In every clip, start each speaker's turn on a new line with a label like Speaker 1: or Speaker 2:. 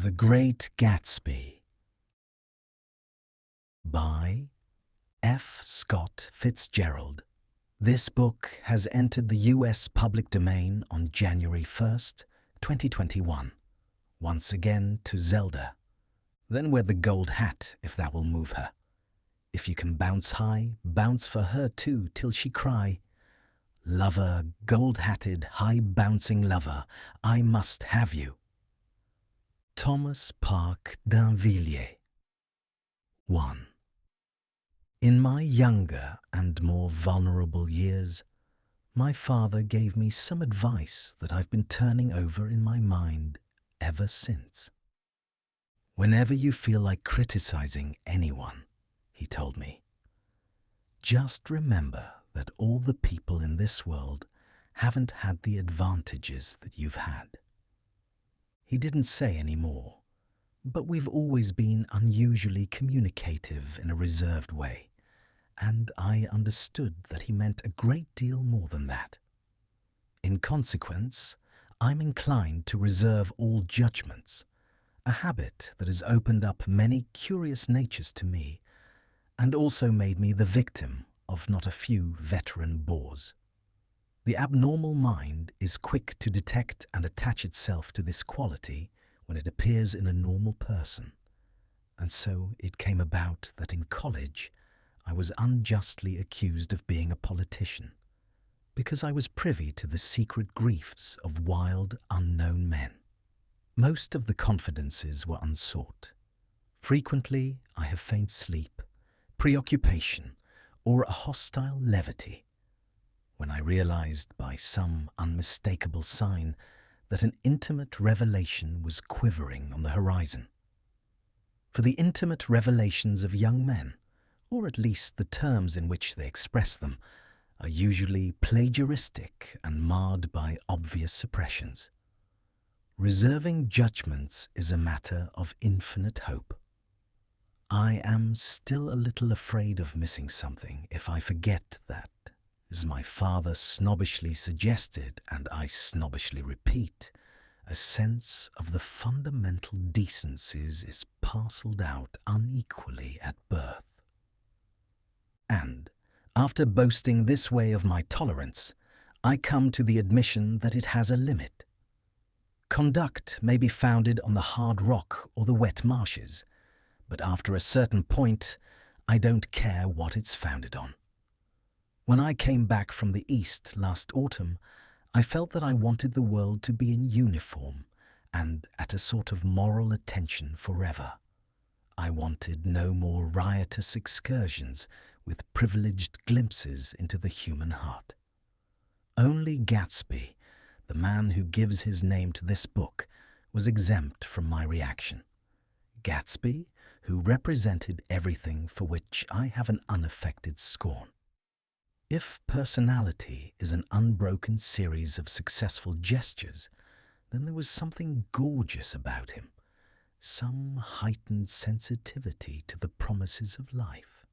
Speaker 1: The Great Gatsby by F. Scott Fitzgerald. This book has entered the U.S. public domain on January 1st, 2021. Once again to Zelda. Then wear the gold hat if that will move her. If you can bounce high, bounce for her too till she cry. Lover, gold-hatted, high-bouncing lover, I must have you. Thomas Park d'Invilliers. 1. In my younger and more vulnerable years, my father gave me some advice that I've been turning over in my mind ever since. Whenever you feel like criticizing anyone, he told me, just remember that all the people in this world haven't had the advantages that you've had. He didn't say any more, but we've always been unusually communicative in a reserved way, and I understood that he meant a great deal more than that. In consequence, I'm inclined to reserve all judgments, a habit that has opened up many curious natures to me and also made me the victim of not a few veteran bores. The abnormal mind is quick to detect and attach itself to this quality when it appears in a normal person, and so it came about that in college I was unjustly accused of being a politician, because I was privy to the secret griefs of wild, unknown men. Most of the confidences were unsought. Frequently I have feigned sleep, preoccupation, or a hostile levity, when I realized by some unmistakable sign that an intimate revelation was quivering on the horizon. For the intimate revelations of young men, or at least the terms in which they express them, are usually plagiaristic and marred by obvious suppressions. Reserving judgments is a matter of infinite hope. I am still a little afraid of missing something if I forget that, as my father snobbishly suggested and I snobbishly repeat, a sense of the fundamental decencies is parcelled out unequally at birth. And, after boasting this way of my tolerance, I come to the admission that it has a limit. Conduct may be founded on the hard rock or the wet marshes, but after a certain point, I don't care what it's founded on. When I came back from the East last autumn, I felt that I wanted the world to be in uniform and at a sort of moral attention forever. I wanted no more riotous excursions with privileged glimpses into the human heart. Only Gatsby, the man who gives his name to this book, was exempt from my reaction. Gatsby, who represented everything for which I have an unaffected scorn. If personality is an unbroken series of successful gestures, then there was something gorgeous about him, some heightened sensitivity to the promises of life,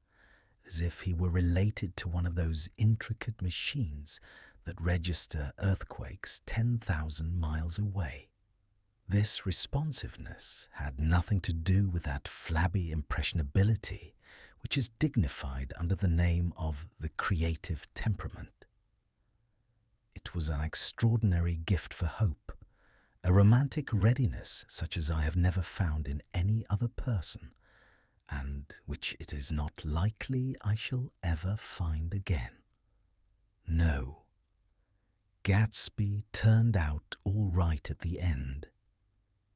Speaker 1: as if he were related to one of those intricate machines that register earthquakes 10,000 miles away. This responsiveness had nothing to do with that flabby impressionability which is dignified under the name of the creative temperament. It was an extraordinary gift for hope, a romantic readiness such as I have never found in any other person, and which it is not likely I shall ever find again. No, Gatsby turned out all right at the end.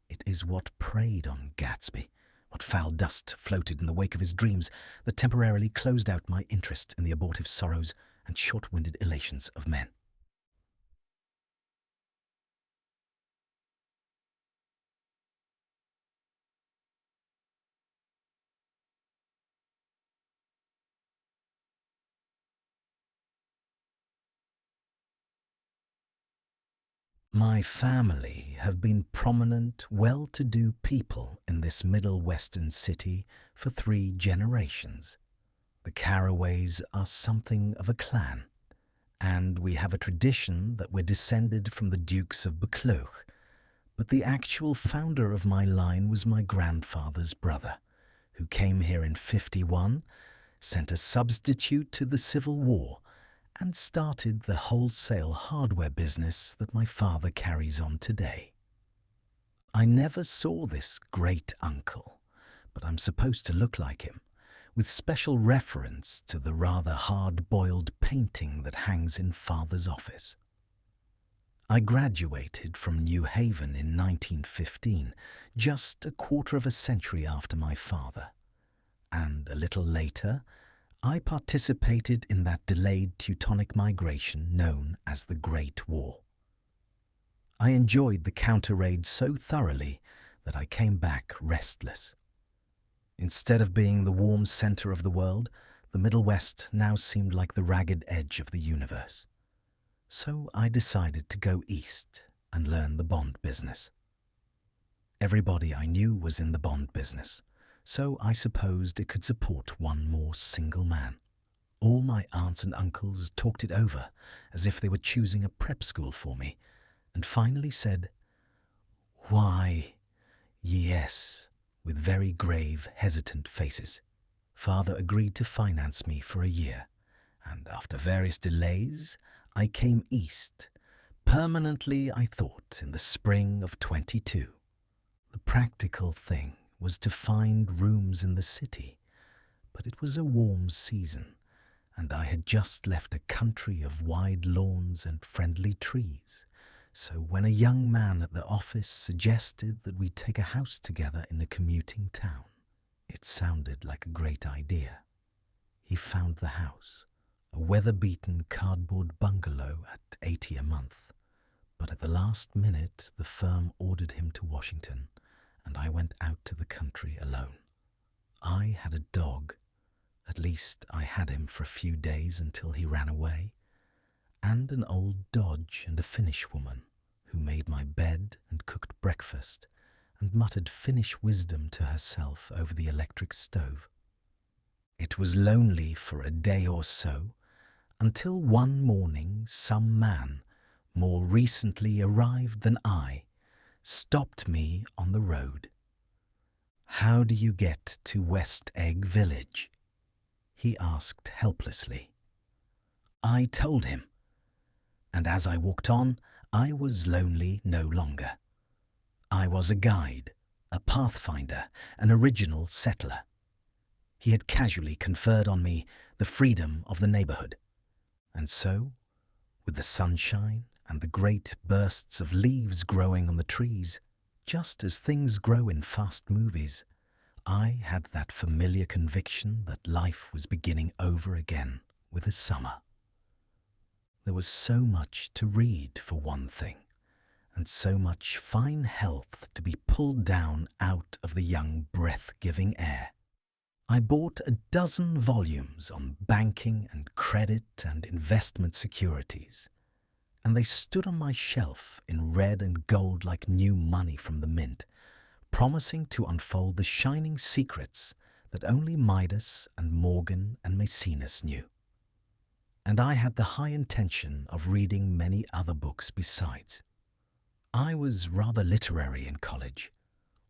Speaker 1: It is what preyed on Gatsby, what foul dust floated in the wake of his dreams, that temporarily closed out my interest in the abortive sorrows and short-winded elations of men. My family have been prominent, well-to-do people in this middle western city for 3 generations. The Carraways are something of a clan, and we have a tradition that we're descended from the Dukes of Buccleuch, But the actual founder of my line was my grandfather's brother, who came here in 51, sent a substitute to the Civil War, and started the wholesale hardware business that my father carries on today. I never saw this great uncle, but I'm supposed to look like him, with special reference to the rather hard-boiled painting that hangs in Father's office. I graduated from New Haven in 1915, just a quarter of a century after my father, and a little later I participated in that delayed Teutonic migration known as the Great War. I enjoyed the counter-raid so thoroughly that I came back restless. Instead of being the warm centre of the world, the Middle West now seemed like the ragged edge of the universe. So I decided to go east and learn the bond business. Everybody I knew was in the bond business, so I supposed it could support one more single man. All my aunts and uncles talked it over as if they were choosing a prep school for me, and finally said, "Why, yes," with very grave, hesitant faces. Father agreed to finance me for a year, and after various delays, I came east, permanently I thought, in the spring of 22. The practical thing was to find rooms in the city, but it was a warm season, and I had just left a country of wide lawns and friendly trees. So when a young man at the office suggested that we take a house together in a commuting town, it sounded like a great idea. He found the house, a weather-beaten cardboard bungalow at $80 a month. But at the last minute, the firm ordered him to Washington, and I went out to the country alone. I had a dog, at least I had him for a few days until he ran away, and an old Dodge and a Finnish woman who made my bed and cooked breakfast and muttered Finnish wisdom to herself over the electric stove. It was lonely for a day or so, until one morning some man, more recently arrived than I, stopped me on the road. "How do you get to West Egg Village?" he asked helplessly. I told him, and as I walked on, I was lonely no longer. I was a guide, a pathfinder, an original settler. He had casually conferred on me the freedom of the neighborhood. And so, with the sunshine and the great bursts of leaves growing on the trees, just as things grow in fast movies, I had that familiar conviction that life was beginning over again with the summer. There was so much to read, for one thing, and so much fine health to be pulled down out of the young breath-giving air. I bought a dozen volumes on banking and credit and investment securities, and they stood on my shelf in red and gold like new money from the mint, promising to unfold the shining secrets that only Midas and Morgan and Maecenas knew. And I had the high intention of reading many other books besides. I was rather literary in college.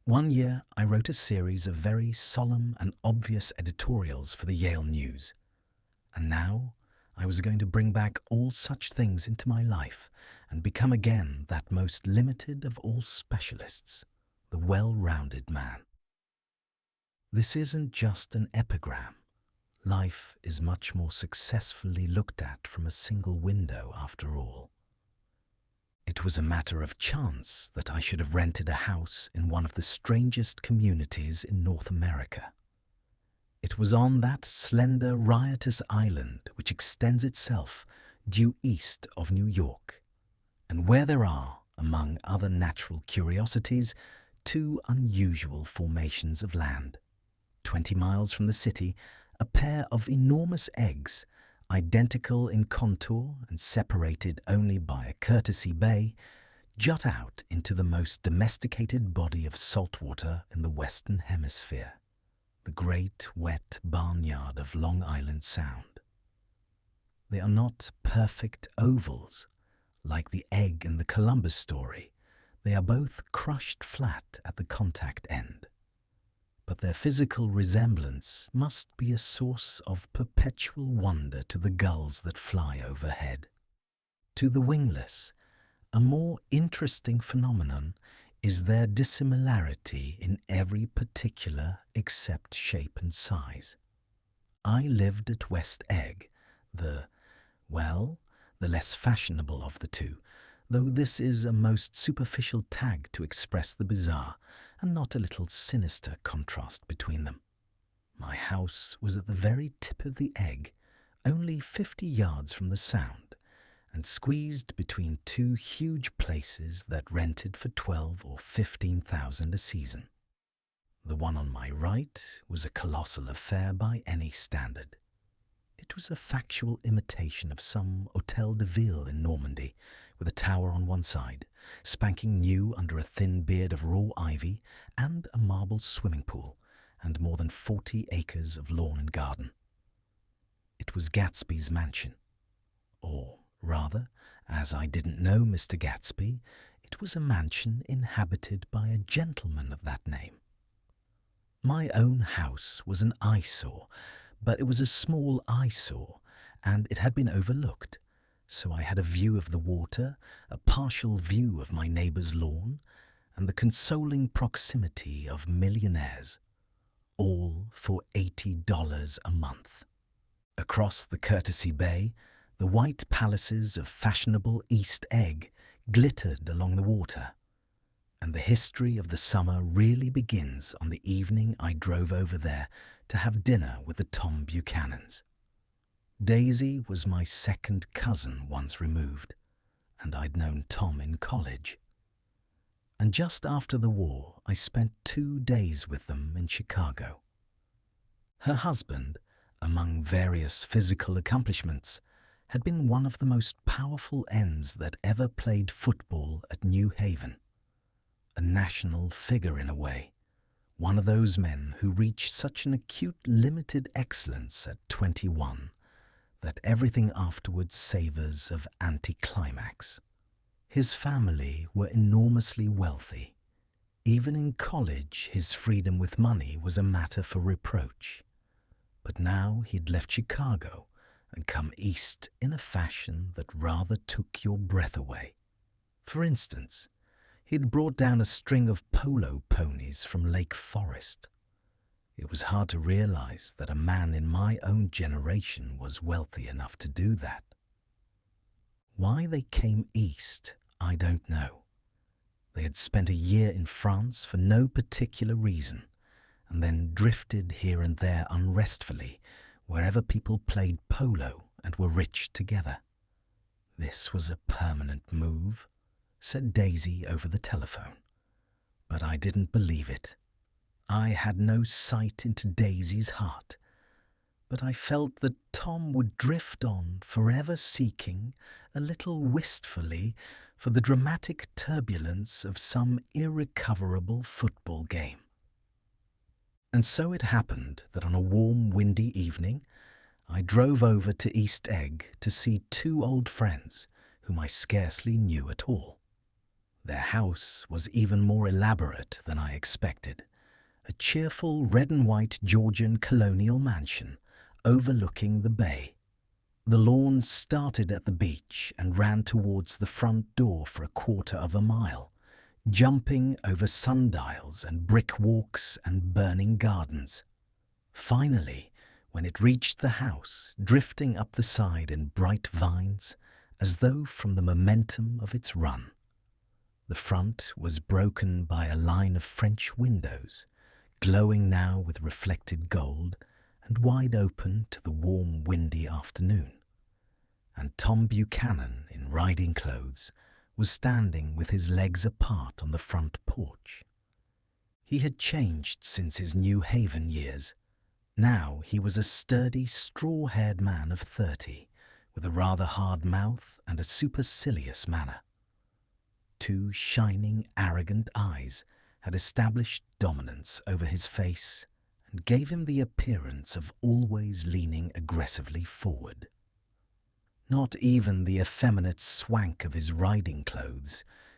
Speaker 1: One year I wrote a series of very solemn and obvious editorials for the Yale News. And now I was going to bring back all such things into my life and become again that most limited of all specialists, the well-rounded man. This isn't just an epigram. Life is much more successfully looked at from a single window after all. It was a matter of chance that I should have rented a house in one of the strangest communities in North America. It was on that slender, riotous island which extends itself due east of New York, and where there are, among other natural curiosities, two unusual formations of land. 20 miles from the city, a pair of enormous eggs, identical in contour and separated only by a courtesy bay, jut out into the most domesticated body of saltwater in the Western Hemisphere, the great wet barnyard of Long Island Sound. They are not perfect ovals, like the egg in the Columbus story, They are both crushed flat at the contact end, but their physical resemblance must be a source of perpetual wonder to the gulls that fly overhead. To the wingless, a more interesting phenomenon is their dissimilarity in every particular except shape and size. I lived at West Egg, the less fashionable of the two, though this is a most superficial tag to express the bizarre and not a little sinister contrast between them. My house was at the very tip of the egg, only 50 yards from the Sound, and squeezed between two huge places that rented for 12 or 15,000 a season. The one on my right was a colossal affair by any standard. It was a factual imitation of some Hôtel de Ville in Normandy, with a tower on one side, spanking new under a thin beard of raw ivy, and a marble swimming pool, and more than 40 acres of lawn and garden. It was Gatsby's mansion. Or rather, as I didn't know Mr. Gatsby, it was a mansion inhabited by a gentleman of that name. My own house was an eyesore, but it was a small eyesore, and it had been overlooked, so I had a view of the water, a partial view of my neighbour's lawn, and the consoling proximity of millionaires, all for $80 a month. Across the Courtesy Bay, the white palaces of fashionable East Egg glittered along the water, and the history of the summer really begins on the evening I drove over there to have dinner with the Tom Buchanans. Daisy was my second cousin once removed, and I'd known Tom in college. And just after the war, I spent 2 days with them in Chicago. Her husband, among various physical accomplishments, had been one of the most powerful ends that ever played football at New Haven. A national figure in a way, one of those men who reach such an acute limited excellence at 21 that everything afterwards savours of anticlimax. His family were enormously wealthy. Even in college, his freedom with money was a matter for reproach. But now he'd left Chicago and come east in a fashion that rather took your breath away. For instance, he'd brought down a string of polo ponies from Lake Forest. It was hard to realize that a man in my own generation was wealthy enough to do that. Why they came east, I don't know. They had spent a year in France for no particular reason, and then drifted here and there unrestfully wherever people played polo and were rich together. This was a permanent move, said Daisy over the telephone, but I didn't believe it. I had no sight into Daisy's heart, but I felt that Tom would drift on, forever seeking, a little wistfully, for the dramatic turbulence of some irrecoverable football game. And so it happened that on a warm, windy evening, I drove over to East Egg to see 2 old friends whom I scarcely knew at all. Their house was even more elaborate than I expected, a cheerful red and white Georgian colonial mansion overlooking the bay. The lawn started at the beach and ran towards the front door for a quarter of a mile, jumping over sundials and brick walks and burning gardens. Finally, when it reached the house, drifting up the side in bright vines, as though from the momentum of its run. The front was broken by a line of French windows, glowing now with reflected gold and wide open to the warm, windy afternoon. And Tom Buchanan, in riding clothes, was standing with his legs apart on the front porch. He had changed since his New Haven years. Now he was a sturdy, straw-haired man of 30, with a rather hard mouth and a supercilious manner. 2 shining, arrogant eyes had established dominance over his face and gave him the appearance of always leaning aggressively forward. Not even the effeminate swank of his riding clothes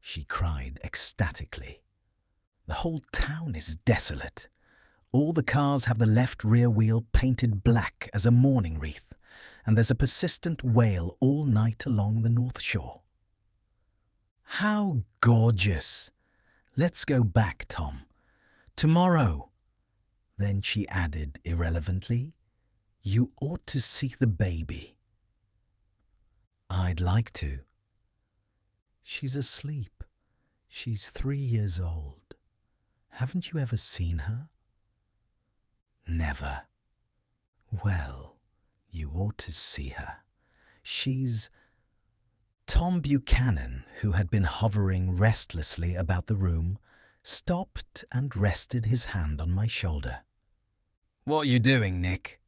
Speaker 1: she cried ecstatically. "The whole town is desolate. All the cars have the left rear wheel painted black as a mourning wreath, and there's a persistent wail all night along the North Shore." "How gorgeous! Let's go back, Tom. Tomorrow." Then she added irrelevantly, "You ought to see the baby." "I'd like to." "She's asleep. She's 3 years old. Haven't you ever seen her?" "Never." "Well, you ought to see her. She's—" Tom Buchanan, who had been hovering restlessly about the room, stopped and rested his hand on my shoulder. "What are you doing, Nick?"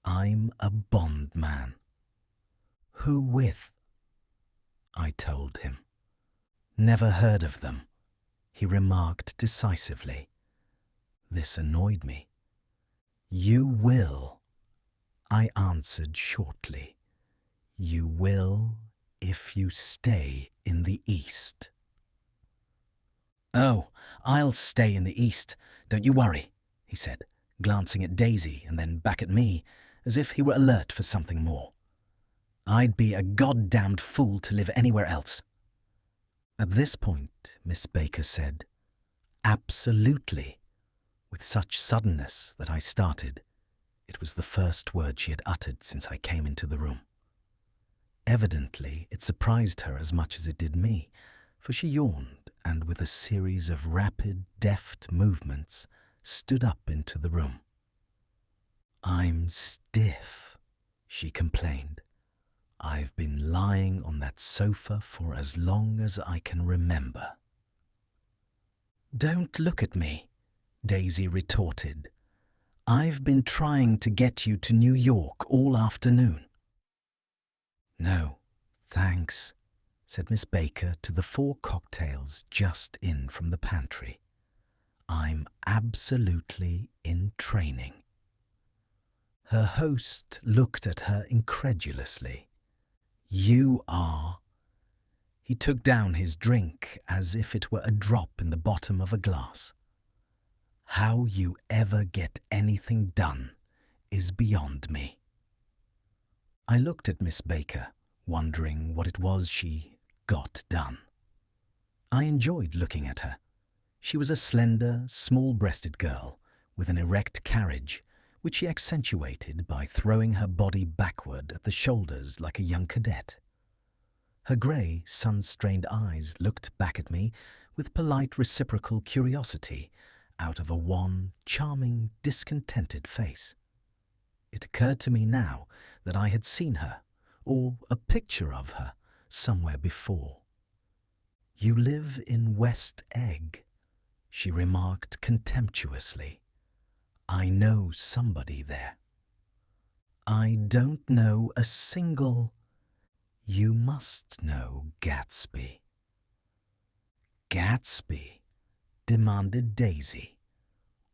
Speaker 1: "I'm a bondman." "Who with?" I told him. "Never heard of them," he remarked decisively. This annoyed me. "You will," I answered shortly. "You will if you stay in the East." "Oh, I'll stay in the East, don't you worry," he said, glancing at Daisy and then back at me, as if he were alert for something more. "I'd be a goddamned fool to live anywhere else." At this point, Miss Baker said, "Absolutely," with such suddenness that I started. It was the first word she had uttered since I came into the room. Evidently, it surprised her as much as it did me, for she yawned and, with a series of rapid, deft movements, stood up into the room. "I'm stiff," she complained. "I've been lying on that sofa for as long as I can remember." "Don't look at me," Daisy retorted. "I've been trying to get you to New York all afternoon." "No, thanks," said Miss Baker to the 4 cocktails just in from the pantry. "I'm absolutely in training." Her host looked at her incredulously. "You are—" He took down his drink as if it were a drop in the bottom of a glass. "How you ever get anything done is beyond me." I looked at Miss Baker, wondering what it was she got done. I enjoyed looking at her. She was a slender, small-breasted girl with an erect carriage, which she accentuated by throwing her body backward at the shoulders like a young cadet. Her grey, sun-strained eyes looked back at me with polite reciprocal curiosity out of a wan, charming, discontented face. It occurred to me now that I had seen her, or a picture of her, somewhere before. "You live in West Egg," she remarked contemptuously. "I know somebody there." "I don't know a single—" "You must know Gatsby." "Gatsby?" demanded Daisy.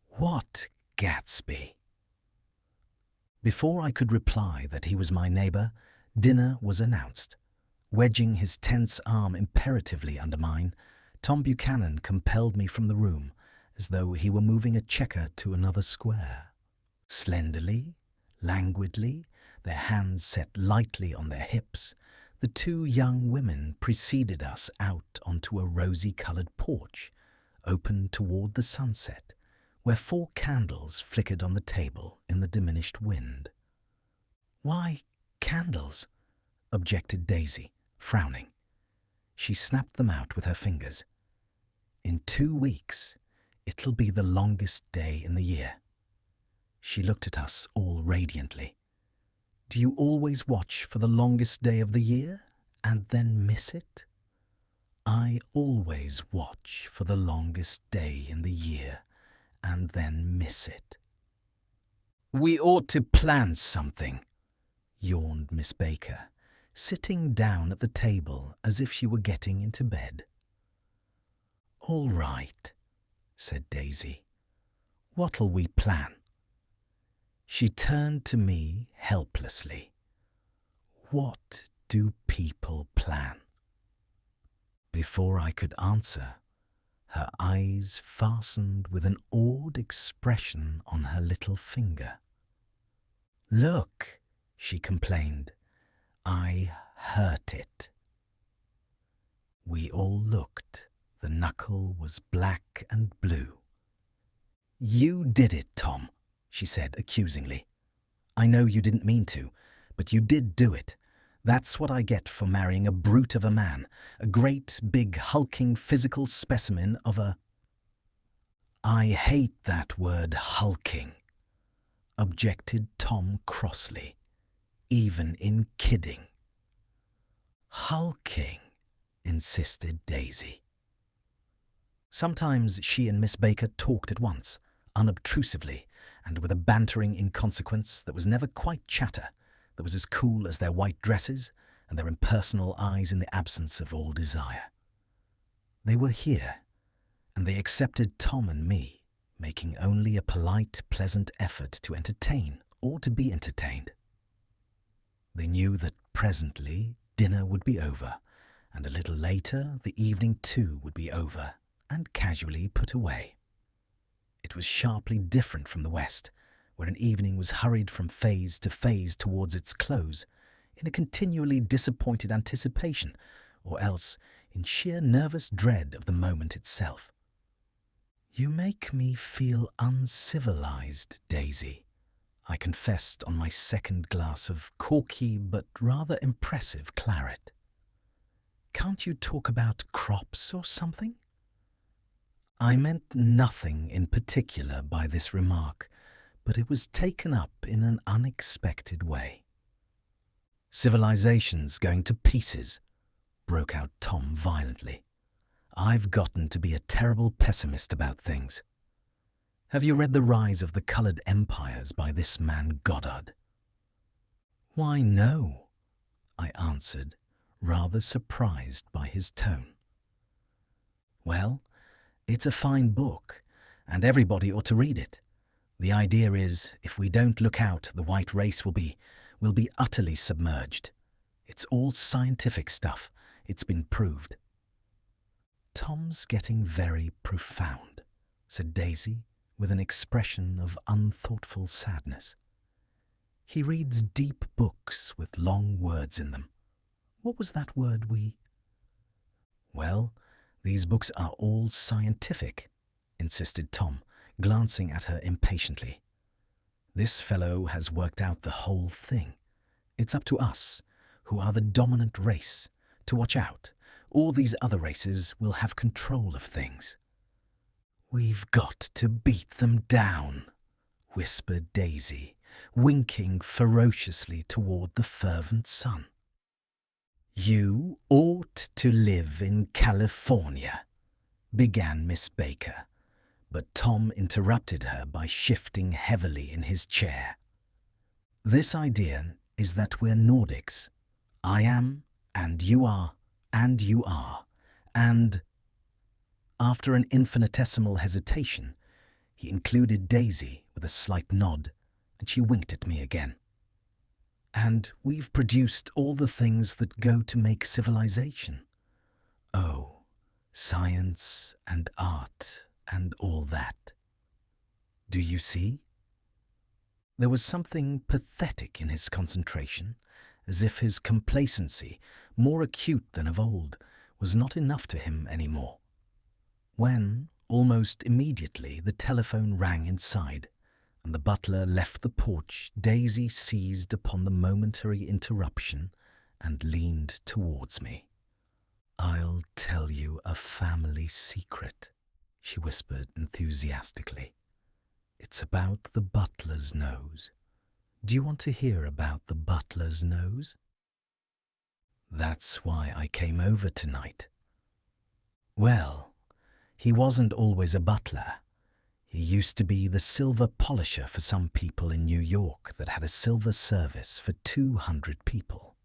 Speaker 1: "What Gatsby?" Before I could reply that he was my neighbour, dinner was announced. Wedging his tense arm imperatively under mine, Tom Buchanan compelled me from the room as though he were moving a checker to another square. Slenderly, languidly, their hands set lightly on their hips, the 2 young women preceded us out onto a rosy-coloured porch, open toward the sunset, where 4 candles flickered on the table in the diminished wind. "Why candles?" objected Daisy, frowning. She snapped them out with her fingers. "In 2 weeks, it'll be the longest day in the year." She looked at us all radiantly. "Do you always watch for the longest day of the year and then miss it?" "I always watch for the longest day in the year and then miss it." "We ought to plan something," yawned Miss Baker, sitting down at the table as if she were getting into bed. "All right," said Daisy. "What'll we plan?" She turned to me helplessly. "What do people plan?" Before I could answer, her eyes fastened with an awed expression on her little finger. "Look," she complained, "I hurt it." We all looked. The knuckle was black and blue. "You did it, Tom," she said accusingly. "I know you didn't mean to, but you did do it. That's what I get for marrying a brute of a man, a great, big, hulking physical specimen of a—" "I hate that word hulking," objected Tom crossly, "even in kidding." "Hulking," insisted Daisy. Sometimes she and Miss Baker talked at once, unobtrusively, and with a bantering inconsequence that was never quite chatter, that was as cool as their white dresses and their impersonal eyes in the absence of all desire. They were here, and they accepted Tom and me, making only a polite, pleasant effort to entertain or to be entertained. They knew that presently dinner would be over, and a little later the evening too would be over and casually put away. It was sharply different from the West, where an evening was hurried from phase to phase towards its close, in a continually disappointed anticipation, or else in sheer nervous dread of the moment itself. "You make me feel uncivilized, Daisy," I confessed on my second glass of corky but rather impressive claret. "Can't you talk about crops or something?" I meant nothing in particular by this remark, but it was taken up in an unexpected way. "Civilization's going to pieces," broke out Tom violently. "I've gotten to be a terrible pessimist about things. Have you read The Rise of the Coloured Empires by this man Goddard?" "Why, no," I answered, rather surprised by his tone. "Well, it's a fine book, and everybody ought to read it. The idea is, if we don't look out, the white race will be utterly submerged. It's all scientific stuff. It's been proved." "Tom's getting very profound," said Daisy, with an expression of unthoughtful sadness. "He reads deep books with long words in them. What was that word "Well, these books are all scientific," insisted Tom, glancing at her impatiently. "This fellow has worked out the whole thing. It's up to us, who are the dominant race, to watch out. All these other races will have control of things." "We've got to beat them down," whispered Daisy, winking ferociously toward the fervent sun. "You ought to live in California," began Miss Baker, but Tom interrupted her by shifting heavily in his chair. "This idea is that we're Nordics. I am, and you are, and you are, and—" After an infinitesimal hesitation, he included Daisy with a slight nod, and she winked at me again. "And we've produced all the things that go to make civilization. Oh, science and art and all that. Do you see?" There was something pathetic in his concentration, as if his complacency, more acute than of old, was not enough to him any more. When, almost immediately, the telephone rang inside, and the butler left the porch, Daisy seized upon the momentary interruption and leaned towards me. "I'll tell you a family secret," she whispered enthusiastically. "It's about the butler's nose. Do you want to hear about the butler's nose? That's why I came over tonight. Well, he wasn't always a butler. He used to be the silver polisher for some people in New York that had a silver service for 200 people.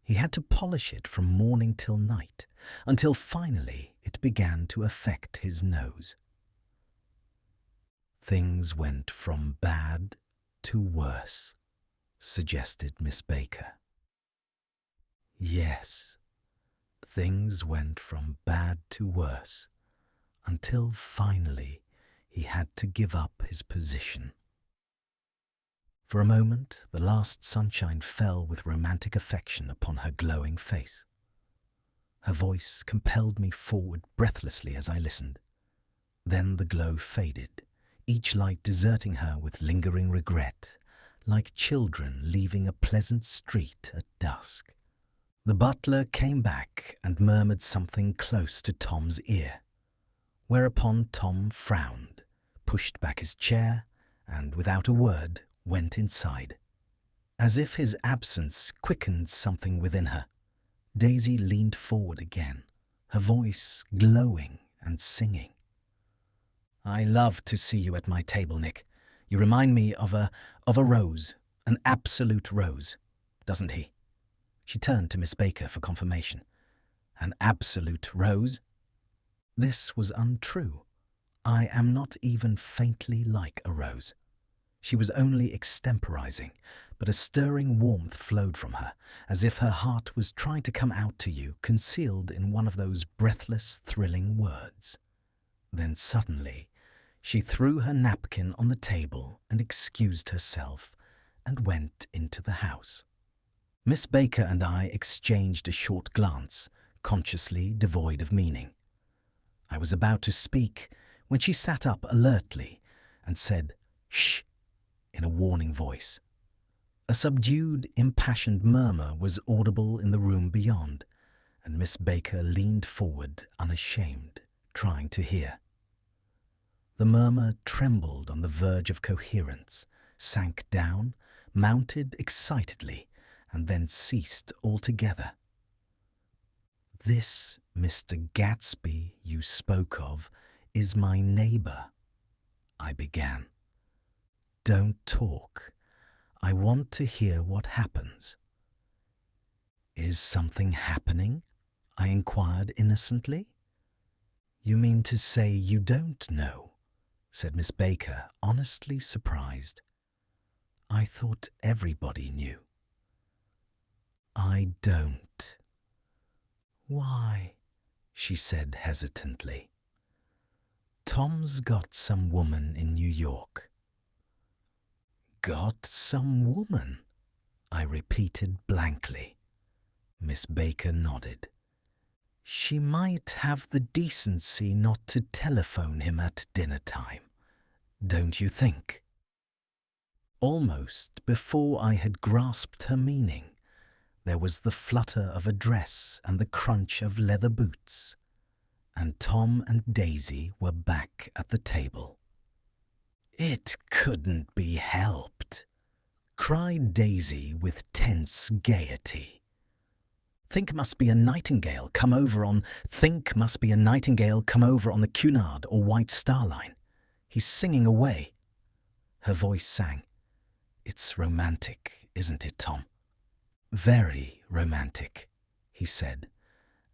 Speaker 1: He had to polish it from morning till night, until finally it began to affect his nose. Things went from bad to worse, suggested Miss Baker. Yes, Things went from bad to worse, until finally he had to give up his position. For a moment, the last sunshine fell with romantic affection upon her glowing face. Her voice compelled me forward breathlessly as I listened. Then the glow faded, each light deserting her with lingering regret, like children leaving a pleasant street at dusk. The butler came back and murmured something close to Tom's ear, whereupon Tom frowned, pushed back his chair, and without a word went inside. As if his absence quickened something within her, Daisy leaned forward again, her voice glowing and singing. "I love to see you at my table, Nick. You remind me of a rose, an absolute rose, doesn't he?" She turned to Miss Baker for confirmation. "An absolute rose?" This was untrue. I am not even faintly like a rose. She was only extemporizing, but a stirring warmth flowed from her, as if her heart was trying to come out to you, concealed in one of those breathless, thrilling words. Then suddenly, she threw her napkin on the table and excused herself, and went into the house. Miss Baker and I exchanged a short glance, consciously devoid of meaning. I was about to speak when she sat up alertly and said, "Shh," in a warning voice. A subdued, impassioned murmur was audible in the room beyond, and Miss Baker leaned forward unashamed, trying to hear. The murmur trembled on the verge of coherence, sank down, mounted excitedly, and then ceased altogether. "This Mr. Gatsby you spoke of is my neighbour," I began. "Don't talk. I want to hear what happens." "Is something happening?" I inquired innocently. "You mean to say you don't know?" said Miss Baker, honestly surprised. "I thought everybody knew." "I don't." "Why?" she said hesitantly. "Tom's got some woman in New York." "Got some woman?" I repeated blankly. Miss Baker nodded. "She might have the decency not to telephone him at dinner time, don't you think?" Almost before I had grasped her meaning, there was the flutter of a dress and the crunch of leather boots, and Tom and Daisy were back at the table. "It couldn't be helped," cried Daisy with tense gaiety. Think must be a nightingale come over on the Cunard or White Star Line. He's singing away." Her voice sang. "It's romantic, isn't it, Tom?" "Very romantic," he said,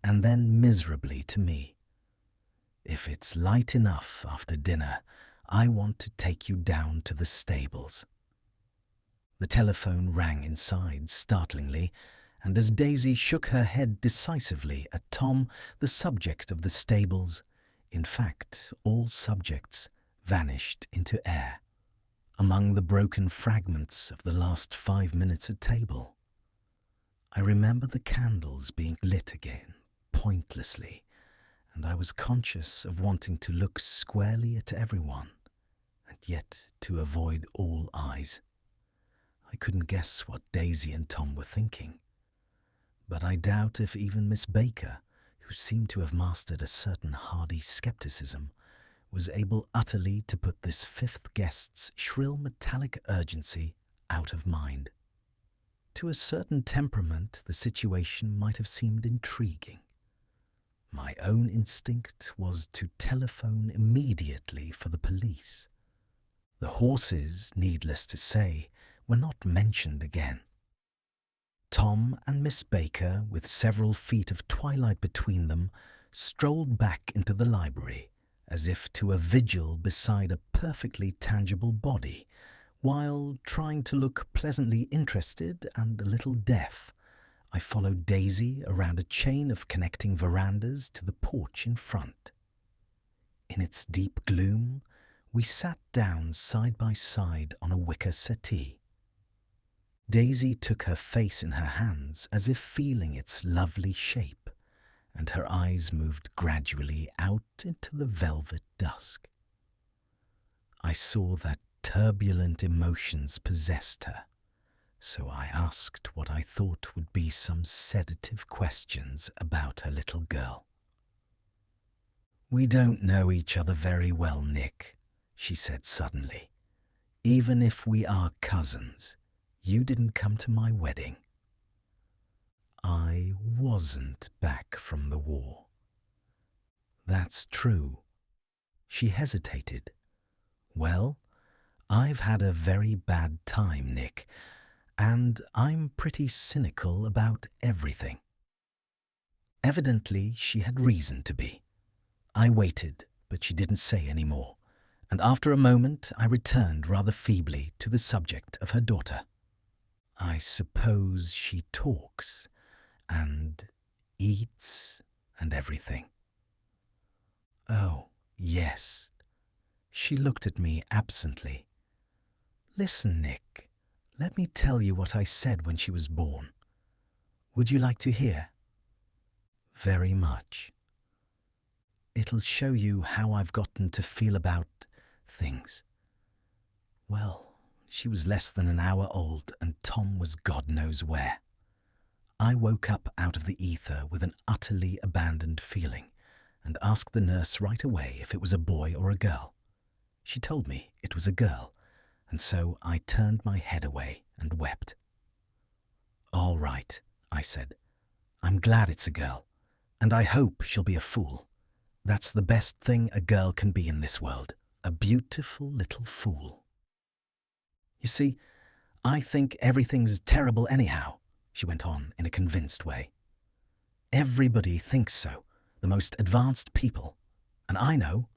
Speaker 1: and then miserably to me, "If it's light enough after dinner, I want to take you down to the stables." The telephone rang inside startlingly, and as Daisy shook her head decisively at Tom, the subject of the stables, in fact all subjects, vanished into air, among the broken fragments of the last 5 minutes at table. I remember the candles being lit again, pointlessly, and I was conscious of wanting to look squarely at everyone, and yet to avoid all eyes. I couldn't guess what Daisy and Tom were thinking, but I doubt if even Miss Baker, who seemed to have mastered a certain hardy skepticism, was able utterly to put this fifth guest's shrill metallic urgency out of mind. To a certain temperament, the situation might have seemed intriguing. My own instinct was to telephone immediately for the police. The horses, needless to say, were not mentioned again. Tom and Miss Baker, with several feet of twilight between them, strolled back into the library, as if to a vigil beside a perfectly tangible body, while, trying to look pleasantly interested and a little deaf, I followed Daisy around a chain of connecting verandas to the porch in front. In its deep gloom, we sat down side by side on a wicker settee. Daisy took her face in her hands as if feeling its lovely shape, and her eyes moved gradually out into the velvet dusk. I saw that turbulent emotions possessed her, so I asked what I thought would be some sedative questions about her little girl. "We don't know each other very well, Nick," she said suddenly. "Even if we are cousins, you didn't come to my wedding." "I wasn't back from the war." "That's true." She hesitated. "Well, I've had a very bad time, Nick, and I'm pretty cynical about everything." Evidently, she had reason to be. I waited, but she didn't say any more, and after a moment I returned rather feebly to the subject of her daughter. "I suppose she talks and eats and everything." "Oh, yes." She looked at me absently. "Listen, Nick, let me tell you what I said when she was born. Would you like to hear?" "Very much. It'll show you how I've gotten to feel about things." Well, she was less than an hour old and Tom was God knows where. I woke up out of the ether with an utterly abandoned feeling and asked the nurse right away if it was a boy or a girl. She told me it was a girl, and so I turned my head away and wept. "All right," I said. "I'm glad it's a girl, and I hope she'll be a fool. That's the best thing a girl can be in this world, a beautiful little fool." "You see, I think everything's terrible anyhow," she went on in a convinced way. "Everybody thinks so, the most advanced people. And I know.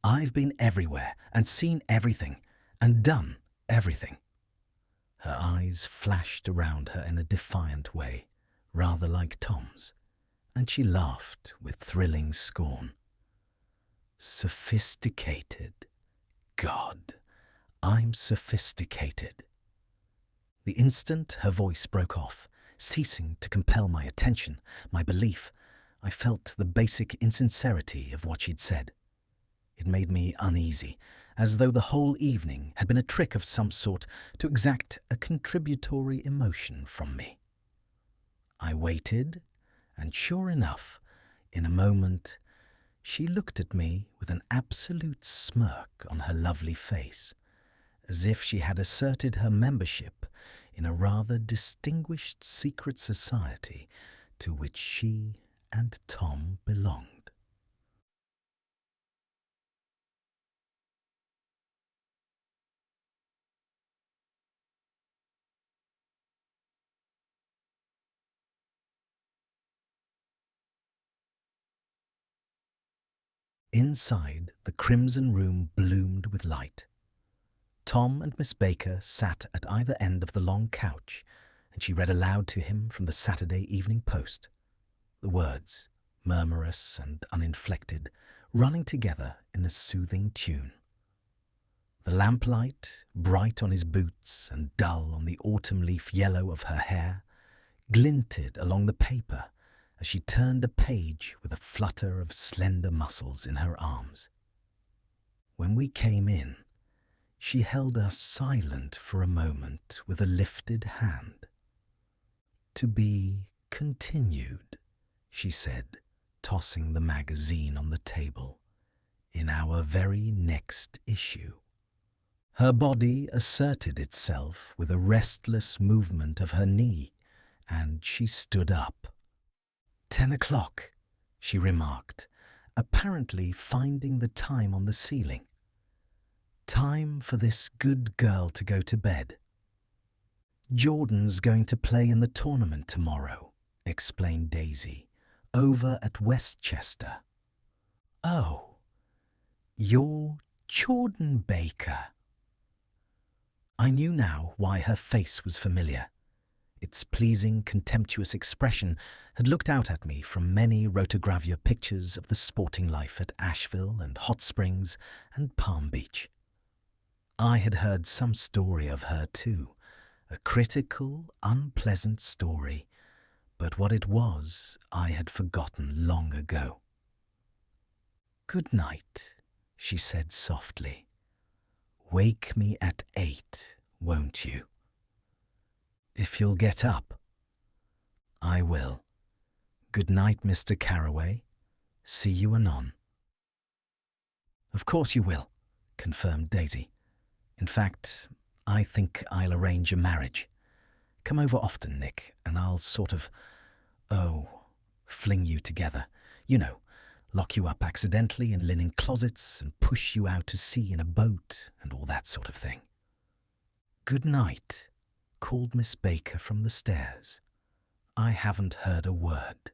Speaker 1: I've been everywhere and seen everything and done everything." Her eyes flashed around her in a defiant way, rather like Tom's, and she laughed with thrilling scorn. "Sophisticated. God, I'm sophisticated." The instant her voice broke off, ceasing to compel my attention, my belief, I felt the basic insincerity of what she'd said. It made me uneasy, as though the whole evening had been a trick of some sort to exact a contributory emotion from me. I waited, and sure enough, in a moment, she looked at me with an absolute smirk on her lovely face, as if she had asserted her membership in a rather distinguished secret society to which she and Tom belonged. Inside, the crimson room bloomed with light. Tom and Miss Baker sat at either end of the long couch, and she read aloud to him from the Saturday Evening Post, the words, murmurous and uninflected, running together in a soothing tune. The lamplight, bright on his boots and dull on the autumn leaf yellow of her hair, glinted along the paper as she turned a page with a flutter of slender muscles in her arms. When we came in, she held us silent for a moment with a lifted hand. "To be continued," she said, tossing the magazine on the table, "in our very next issue." Her body asserted itself with a restless movement of her knee, and she stood up. "10 o'clock," she remarked, apparently finding the time on the ceiling. "Time for this good girl to go to bed." "Jordan's going to play in the tournament tomorrow," explained Daisy, "over at Westchester." "Oh, you're Jordan Baker." I knew now why her face was familiar. Its pleasing, contemptuous expression had looked out at me from many rotogravure pictures of the sporting life at Asheville and Hot Springs and Palm Beach. I had heard some story of her too, a critical, unpleasant story, but what it was I had forgotten long ago. "Good night," she said softly. "Wake me at 8, won't you?" "If you'll get up." "I will. Good night, Mr. Carraway. See you anon." "Of course you will," confirmed Daisy. "In fact, I think I'll arrange a marriage. Come over often, Nick, and I'll sort of, fling you together. You know, lock you up accidentally in linen closets and push you out to sea in a boat and all that sort of thing." "Good night," called Miss Baker from the stairs. I haven't heard a word.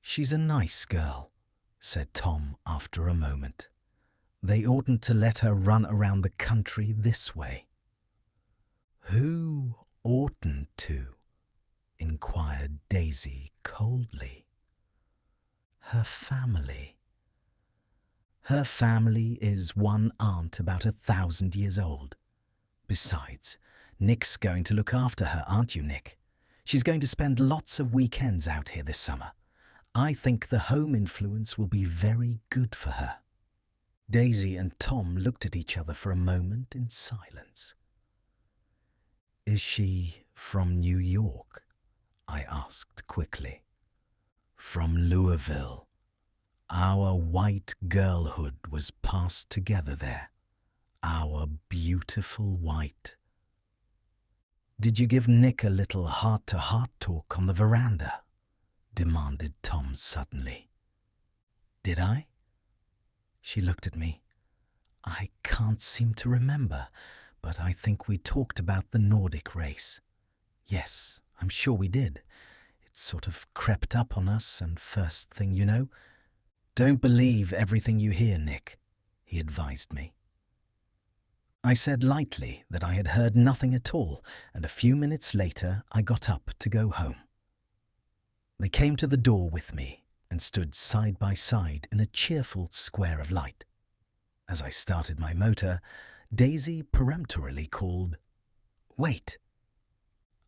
Speaker 1: "She's a nice girl," said Tom after a moment. "They oughtn't to let her run around the country this way." "Who oughtn't to?" inquired Daisy coldly. "Her family. Her family is one aunt about 1,000 years old. Besides, Nick's going to look after her, aren't you, Nick? She's going to spend lots of weekends out here this summer. I think the home influence will be very good for her." Daisy and Tom looked at each other for a moment in silence. "Is she from New York?" I asked quickly. "From Louisville. Our white girlhood was passed together there. Our beautiful white." "Did you give Nick a little heart-to-heart talk on the veranda?" demanded Tom suddenly. "Did I?" She looked at me. "I can't seem to remember, but I think we talked about the Nordic race. Yes, I'm sure we did. It sort of crept up on us, and first thing you know—" "Don't believe everything you hear, Nick," he advised me. I said lightly that I had heard nothing at all, and a few minutes later I got up to go home. They came to the door with me and stood side by side in a cheerful square of light. As I started my motor, Daisy peremptorily called, "Wait.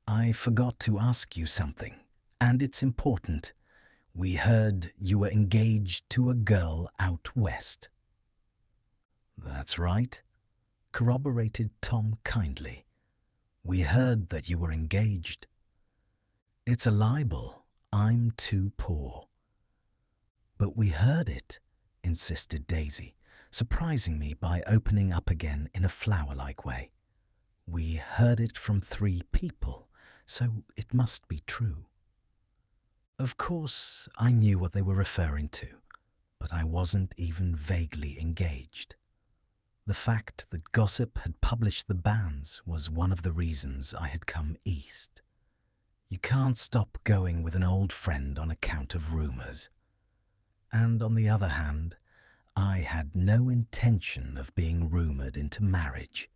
Speaker 1: I forgot to ask you something, and it's important. We heard you were engaged to a girl out west." "That's right," corroborated Tom kindly. "We heard that you were engaged." "It's a libel. I'm too poor." "But we heard it," insisted Daisy, surprising me by opening up again in a flower-like way. "We heard it from 3 people, so it must be true." Of course, I knew what they were referring to, but I wasn't even vaguely engaged. The fact that gossip had published the bans was one of the reasons I had come east. You can't stop going with an old friend on account of rumours. And on the other hand, I had no intention of being rumoured into marriage.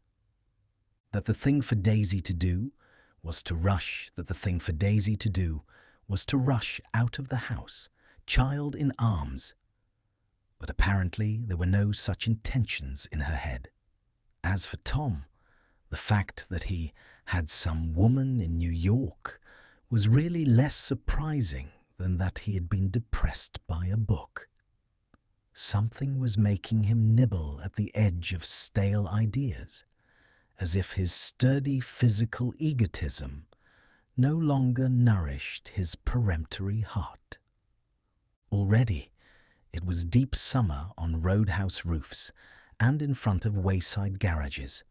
Speaker 1: That the thing for Daisy to do was to rush out of the house, child in arms. But apparently there were no such intentions in her head. As for Tom, the fact that he had some woman in New York was really less surprising than that he had been depressed by a book. Something was making him nibble at the edge of stale ideas, as if his sturdy physical egotism no longer nourished his peremptory heart. Already, it was deep summer on roadhouse roofs and in front of wayside garages,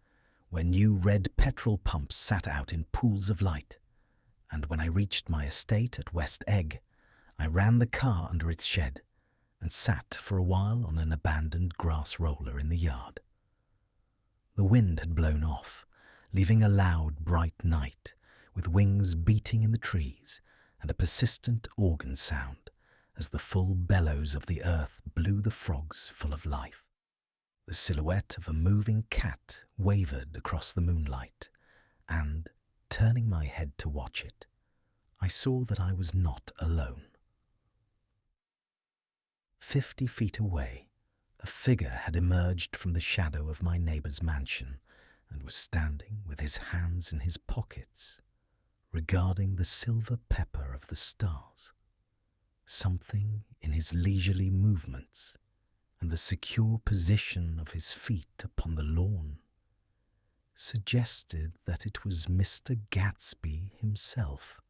Speaker 1: where new red petrol pumps sat out in pools of light, and when I reached my estate at West Egg, I ran the car under its shed and sat for a while on an abandoned grass roller in the yard. The wind had blown off, leaving a loud, bright night, with wings beating in the trees and a persistent organ sound as the full bellows of the earth blew the frogs full of life. The silhouette of a moving cat wavered across the moonlight and, turning my head to watch it, I saw that I was not alone. 50 feet away, a figure had emerged from the shadow of my neighbour's mansion and was standing with his hands in his pockets, regarding the silver pepper of the stars. Something in his leisurely movements and the secure position of his feet upon the lawn suggested that it was Mr. Gatsby himself,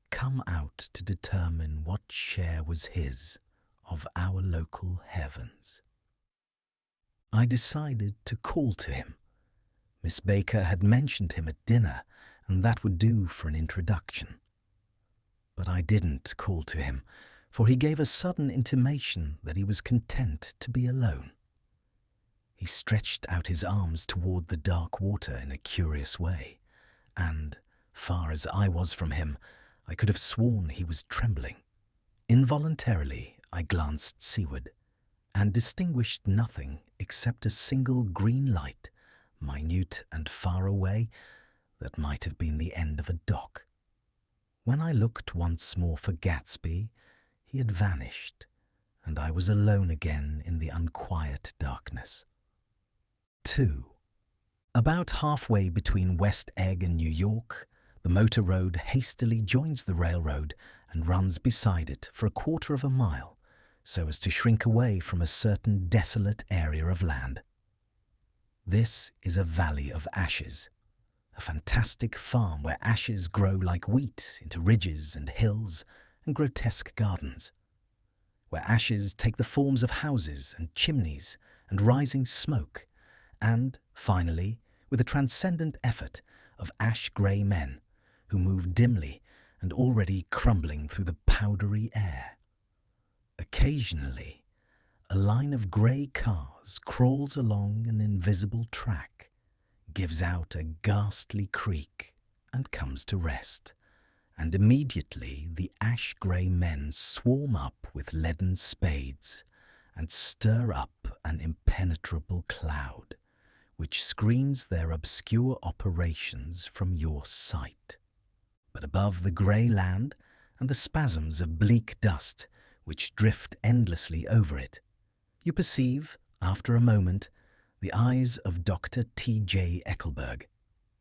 Speaker 1: come out to determine what share was his of our local heavens. I decided to call to him. Miss Baker had mentioned him at dinner, and that would do for an introduction. But I didn't call to him, for he gave a sudden intimation that he was content to be alone. He stretched out his arms toward the dark water in a curious way, and, far as I was from him, I could have sworn he was trembling. Involuntarily, I glanced seaward, and distinguished nothing except a single green light, minute and far away, that might have been the end of a dock. When I looked once more for Gatsby, he had vanished, and I was alone again in the unquiet darkness. 2. About halfway between West Egg and New York, the motor road hastily joins the railroad and runs beside it for a quarter of a mile, so as to shrink away from a certain desolate area of land. This is a valley of ashes, a fantastic farm where ashes grow like wheat into ridges and hills and grotesque gardens, where ashes take the forms of houses and chimneys and rising smoke, and, finally, with a transcendent effort, of ash-grey men who move dimly and already crumbling through the powdery air. Occasionally, a line of grey cars crawls along an invisible track, gives out a ghastly creak, and comes to rest, and immediately the ash-grey men swarm up with leaden spades and stir up an impenetrable cloud, which screens their obscure operations from your sight. But above the grey land and the spasms of bleak dust which drift endlessly over it, you perceive, after a moment, the eyes of Dr. T.J. Eckelberg.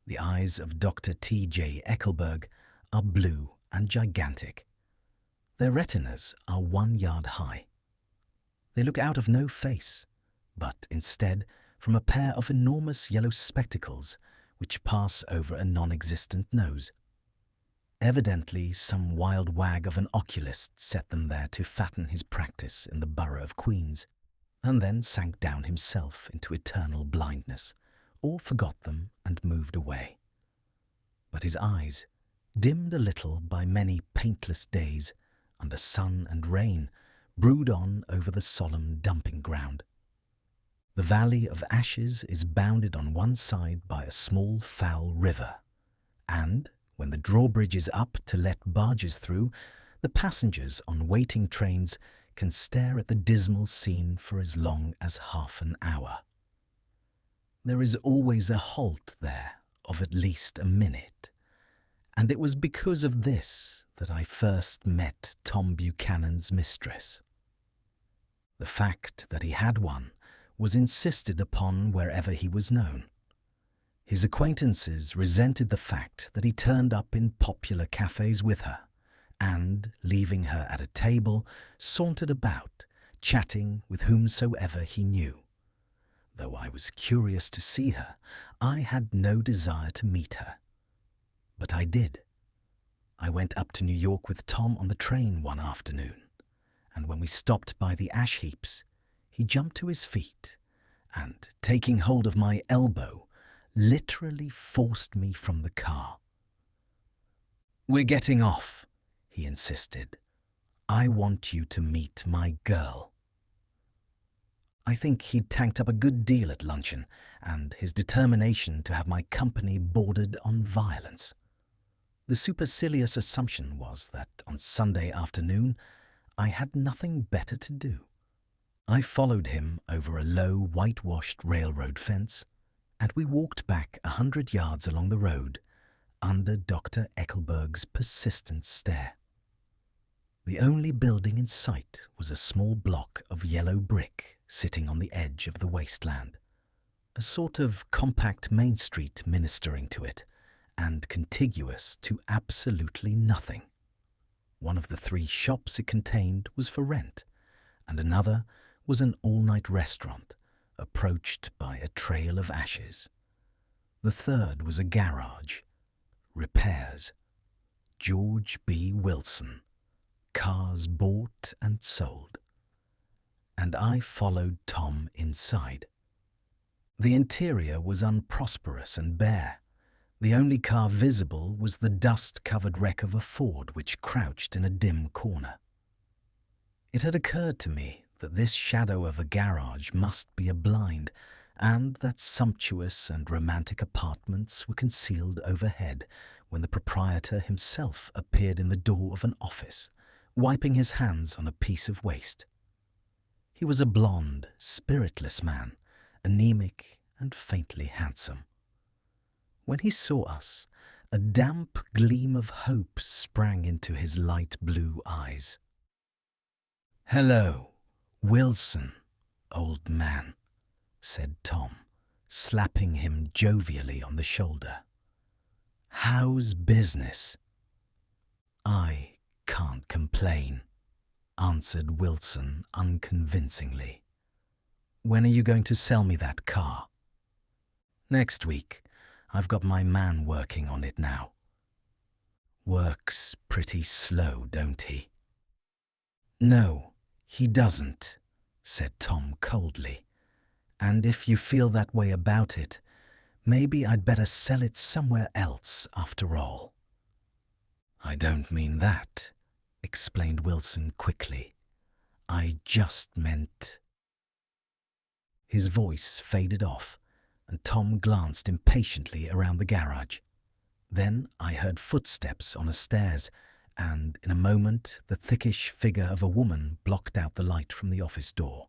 Speaker 1: The eyes of Dr. T.J. Eckelberg are blue and gigantic. Their retinas are 1 yard high. They look out of no face, but instead from a pair of enormous yellow spectacles which pass over a non-existent nose. Evidently some wild wag of an oculist set them there to fatten his practice in the borough of Queens, and then sank down himself into eternal blindness, or forgot them and moved away. But his eyes, dimmed a little by many paintless days, under sun and rain, brood on over the solemn dumping ground. The valley of ashes is bounded on one side by a small foul river, and, when the drawbridge is up to let barges through, the passengers on waiting trains can stare at the dismal scene for as long as half an hour. There is always a halt there of at least a minute, and it was because of this that I first met Tom Buchanan's mistress. The fact that he had one was insisted upon wherever he was known. His acquaintances resented the fact that he turned up in popular cafes with her, and, leaving her at a table, sauntered about, chatting with whomsoever he knew. Though I was curious to see her, I had no desire to meet her. But I did. I went up to New York with Tom on the train one afternoon, and when we stopped by the ash heaps, he jumped to his feet and, taking hold of my elbow, literally forced me from the car. "We're getting off," he insisted. "I want you to meet my girl." I think he'd tanked up a good deal at luncheon, and his determination to have my company bordered on violence. The supercilious assumption was that on Sunday afternoon I had nothing better to do. I followed him over a low, whitewashed railroad fence, and we walked back 100 yards along the road, under Dr. Eckelberg's persistent stare. The only building in sight was a small block of yellow brick sitting on the edge of the wasteland, a sort of compact main street ministering to it, and contiguous to absolutely nothing. One of the 3 shops it contained was for rent, and another was an all-night restaurant approached by a trail of ashes. The third was a garage. Repairs. George B. Wilson. Cars bought and sold. And I followed Tom inside. The interior was unprosperous and bare. The only car visible was the dust-covered wreck of a Ford which crouched in a dim corner. It had occurred to me that this shadow of a garage must be a blind, and that sumptuous and romantic apartments were concealed overhead when the proprietor himself appeared in the door of an office, wiping his hands on a piece of waste. He was a blond, spiritless man, anemic and faintly handsome. When he saw us, a damp gleam of hope sprang into his light blue eyes. "Hello, Wilson, old man," said Tom, slapping him jovially on the shoulder. "How's business?" "I can't complain," answered Wilson unconvincingly. "When are you going to sell me that car?" "Next week. I've got my man working on it now." "Works pretty slow, don't he?" "No, he doesn't," said Tom coldly. "And if you feel that way about it, maybe I'd better sell it somewhere else after all." "I don't mean that," explained Wilson quickly. "I just meant—" His voice faded off, and Tom glanced impatiently around the garage. Then I heard footsteps on the stairs, and in a moment the thickish figure of a woman blocked out the light from the office door.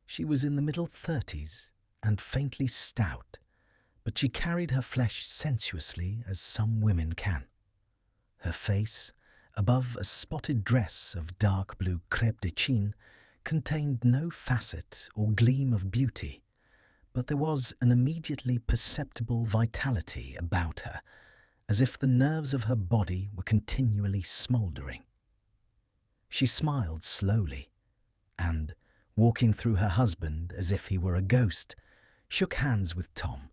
Speaker 1: She was in the middle 30s and faintly stout, but she carried her flesh sensuously as some women can. Her face, above a spotted dress of dark blue crêpe de chine, contained no facet or gleam of beauty, but there was an immediately perceptible vitality about her, as if the nerves of her body were continually smouldering. She smiled slowly, and, walking through her husband as if he were a ghost, shook hands with Tom,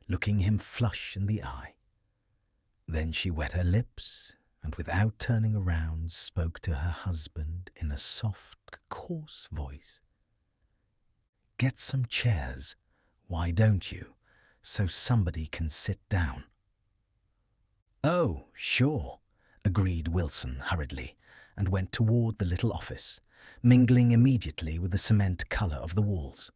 Speaker 1: looking him flush in the eye. Then she wet her lips, and without turning around spoke to her husband in a soft, coarse voice. "Get some chairs, why don't you, so somebody can sit down?" "Oh, sure," agreed Wilson hurriedly, and went toward the little office, mingling immediately with the cement colour of the walls.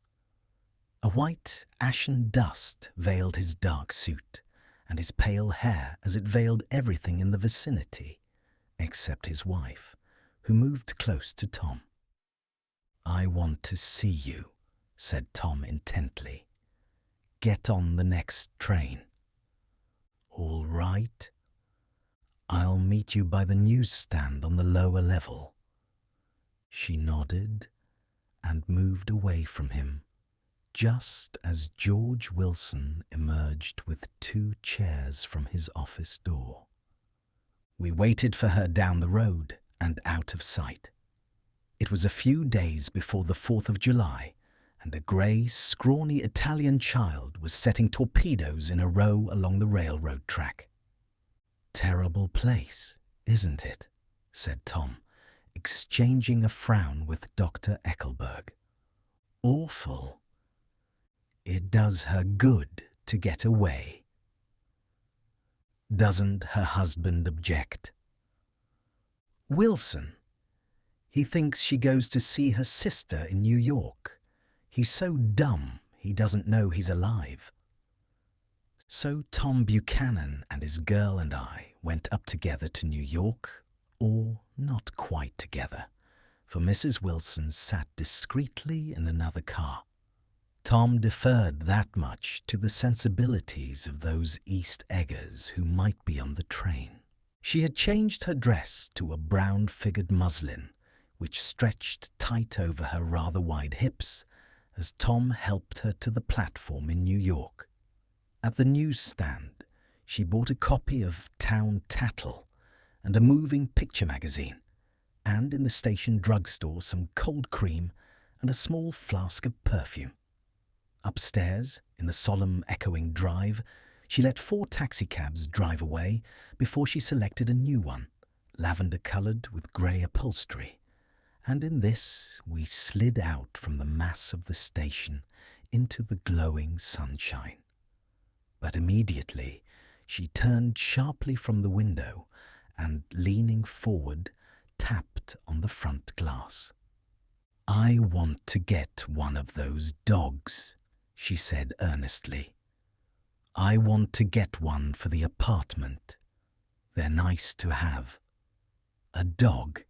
Speaker 1: A white, ashen dust veiled his dark suit, and his pale hair as it veiled everything in the vicinity, except his wife, who moved close to Tom. "I want to see you," said Tom intently. "Get on the next train." "All right. I'll meet you by the newsstand on the lower level." She nodded and moved away from him, just as George Wilson emerged with 2 chairs from his office door. We waited for her down the road and out of sight. It was a few days before the 4th of July, and a grey, scrawny Italian child was setting torpedoes in a row along the railroad track. "Terrible place, isn't it?" said Tom, exchanging a frown with Dr. Eckelberg. "Awful. It does her good to get away." "Doesn't her husband object?" "Wilson. He thinks she goes to see her sister in New York. He's so dumb he doesn't know he's alive." So Tom Buchanan and his girl and I went up together to New York, or not quite together, for Mrs. Wilson sat discreetly in another car. Tom deferred that much to the sensibilities of those East Eggers who might be on the train. She had changed her dress to a brown-figured muslin, which stretched tight over her rather wide hips as Tom helped her to the platform in New York. At the newsstand, she bought a copy of Town Tattle and a moving picture magazine, and in the station drugstore some cold cream and a small flask of perfume. Upstairs, in the solemn echoing drive, she let 4 taxicabs drive away before she selected a new one, lavender-coloured with grey upholstery, and in this we slid out from the mass of the station into the glowing sunshine. But immediately she turned sharply from the window and, leaning forward, tapped on the front glass. "I want to get one of those dogs," she said earnestly. "I want to get one for the apartment. They're nice to have. A dog."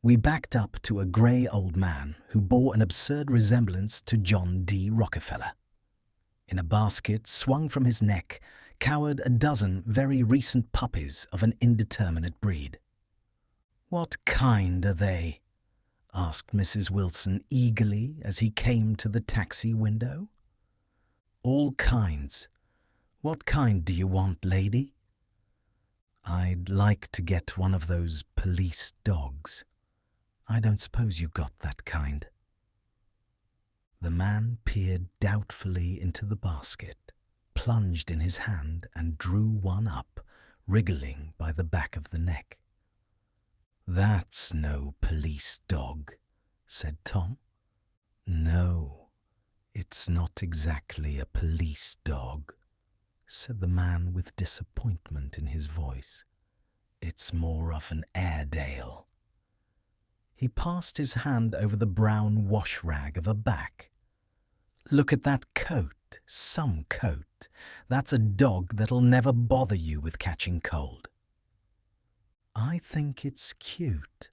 Speaker 1: We backed up to a grey old man who bore an absurd resemblance to John D. Rockefeller. In a basket swung from his neck cowered a dozen very recent puppies of an indeterminate breed. "What kind are they?" asked Mrs. Wilson eagerly as he came to the taxi window. "All kinds. What kind do you want, lady?" "I'd like to get one of those police dogs. I don't suppose you got that kind." The man peered doubtfully into the basket, plunged in his hand and drew one up, wriggling by the back of the neck. "That's no police dog," said Tom. "No, it's not exactly a police dog," said the man with disappointment in his voice. "It's more of an Airedale." He passed his hand over the brown wash rag of a back. "Look at that coat, some coat. That's a dog that'll never bother you with catching cold." "I think it's cute,"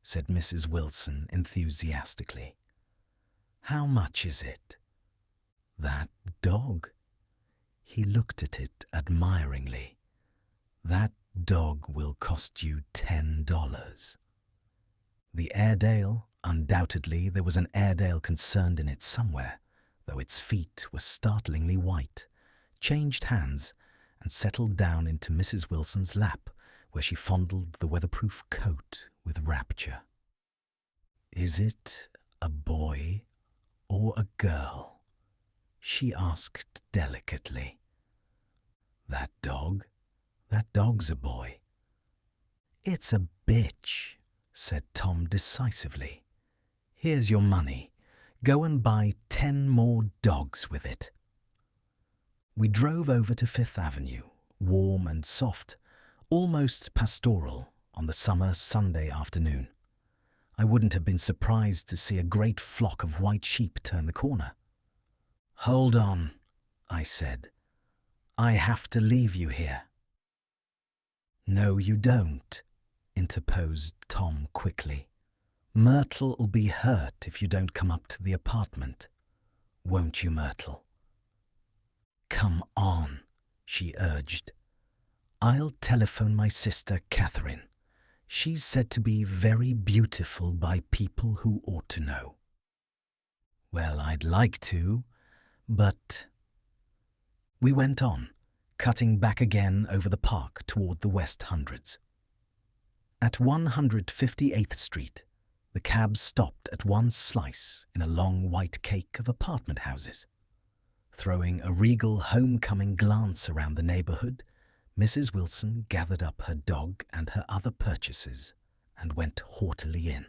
Speaker 1: said Mrs. Wilson enthusiastically. "How much is it?" "That dog." He looked at it admiringly. "That dog will cost you $10. The Airedale, undoubtedly there was an Airedale concerned in it somewhere, though its feet were startlingly white, changed hands and settled down into Mrs. Wilson's lap, where she fondled the weatherproof coat with rapture. "Is it a boy or a girl?" she asked delicately. That dog's a boy." "It's a bitch," said Tom decisively. "Here's your money. Go and buy 10 more dogs with it." We drove over to Fifth Avenue, warm and soft, almost pastoral, on the summer Sunday afternoon. I wouldn't have been surprised to see a great flock of white sheep turn the corner. "Hold on," I said. "I have to leave you here." "No, you don't," interposed Tom quickly. "Myrtle'll be hurt if you don't come up to the apartment. Won't you, Myrtle?" "Come on," she urged. "I'll telephone my sister Catherine. She's said to be very beautiful by people who ought to know." "Well, I'd like to, but—" We went on, cutting back again over the park toward the West Hundreds. At 158th Street, the cab stopped at one slice in a long white cake of apartment houses. Throwing a regal homecoming glance around the neighbourhood, Mrs. Wilson gathered up her dog and her other purchases and went haughtily in.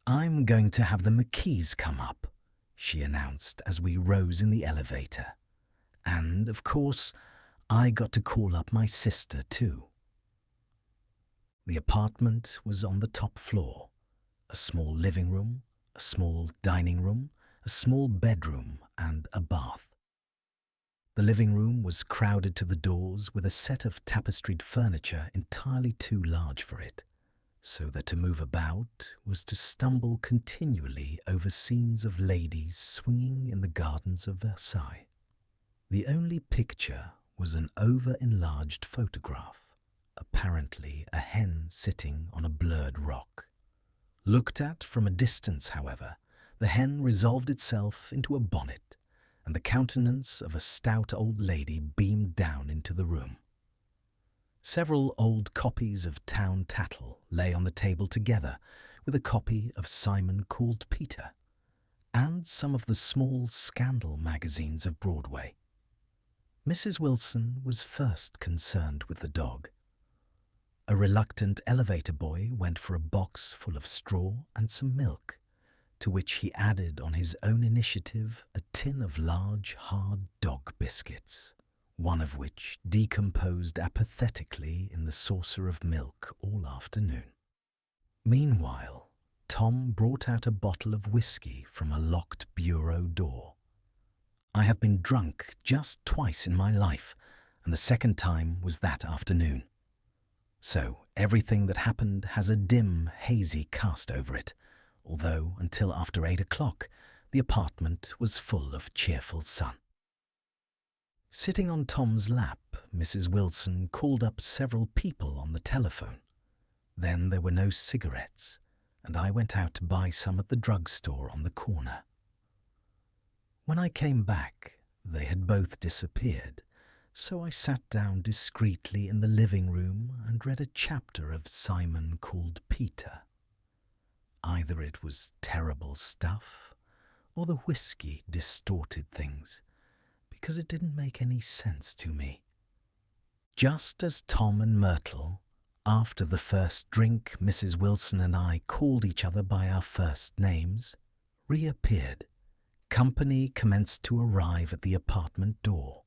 Speaker 1: "I'm going to have the McKees come up," she announced as we rose in the elevator. "And, of course, I got to call up my sister, too." The apartment was on the top floor. A small living room, a small dining room, a small bedroom, and a bath. The living room was crowded to the doors with a set of tapestried furniture entirely too large for it. so that to move about was to stumble continually over scenes of ladies swinging in the gardens of Versailles. The only picture was an over-enlarged photograph, apparently a hen sitting on a blurred rock. Looked at from a distance, however, the hen resolved itself into a bonnet, and the countenance of a stout old lady beamed down into the room. Several old copies of Town Tattle lay on the table together with a copy of Simon Called Peter, and some of the small scandal magazines of Broadway. Mrs. Wilson was first concerned with the dog. A reluctant elevator boy went for a box full of straw and some milk, to which he added on his own initiative a tin of large, hard dog biscuits, one of which decomposed apathetically in the saucer of milk all afternoon. Meanwhile, Tom brought out a bottle of whiskey from a locked bureau door. I have been drunk just twice in my life, and the second time was that afternoon. So everything that happened has a dim, hazy cast over it, although until after 8 o'clock the apartment was full of cheerful sun. Sitting on Tom's lap, Mrs. Wilson called up several people on the telephone. Then there were no cigarettes, and I went out to buy some at the drugstore on the corner. When I came back, they had both disappeared, so I sat down discreetly in the living room and read a chapter of Simon Called Peter. Either it was terrible stuff, or the whiskey distorted things, because it didn't make any sense to me. Just as Tom and Myrtle, after the first drink, Mrs. Wilson and I called each other by our first names, reappeared, company commenced to arrive at the apartment door.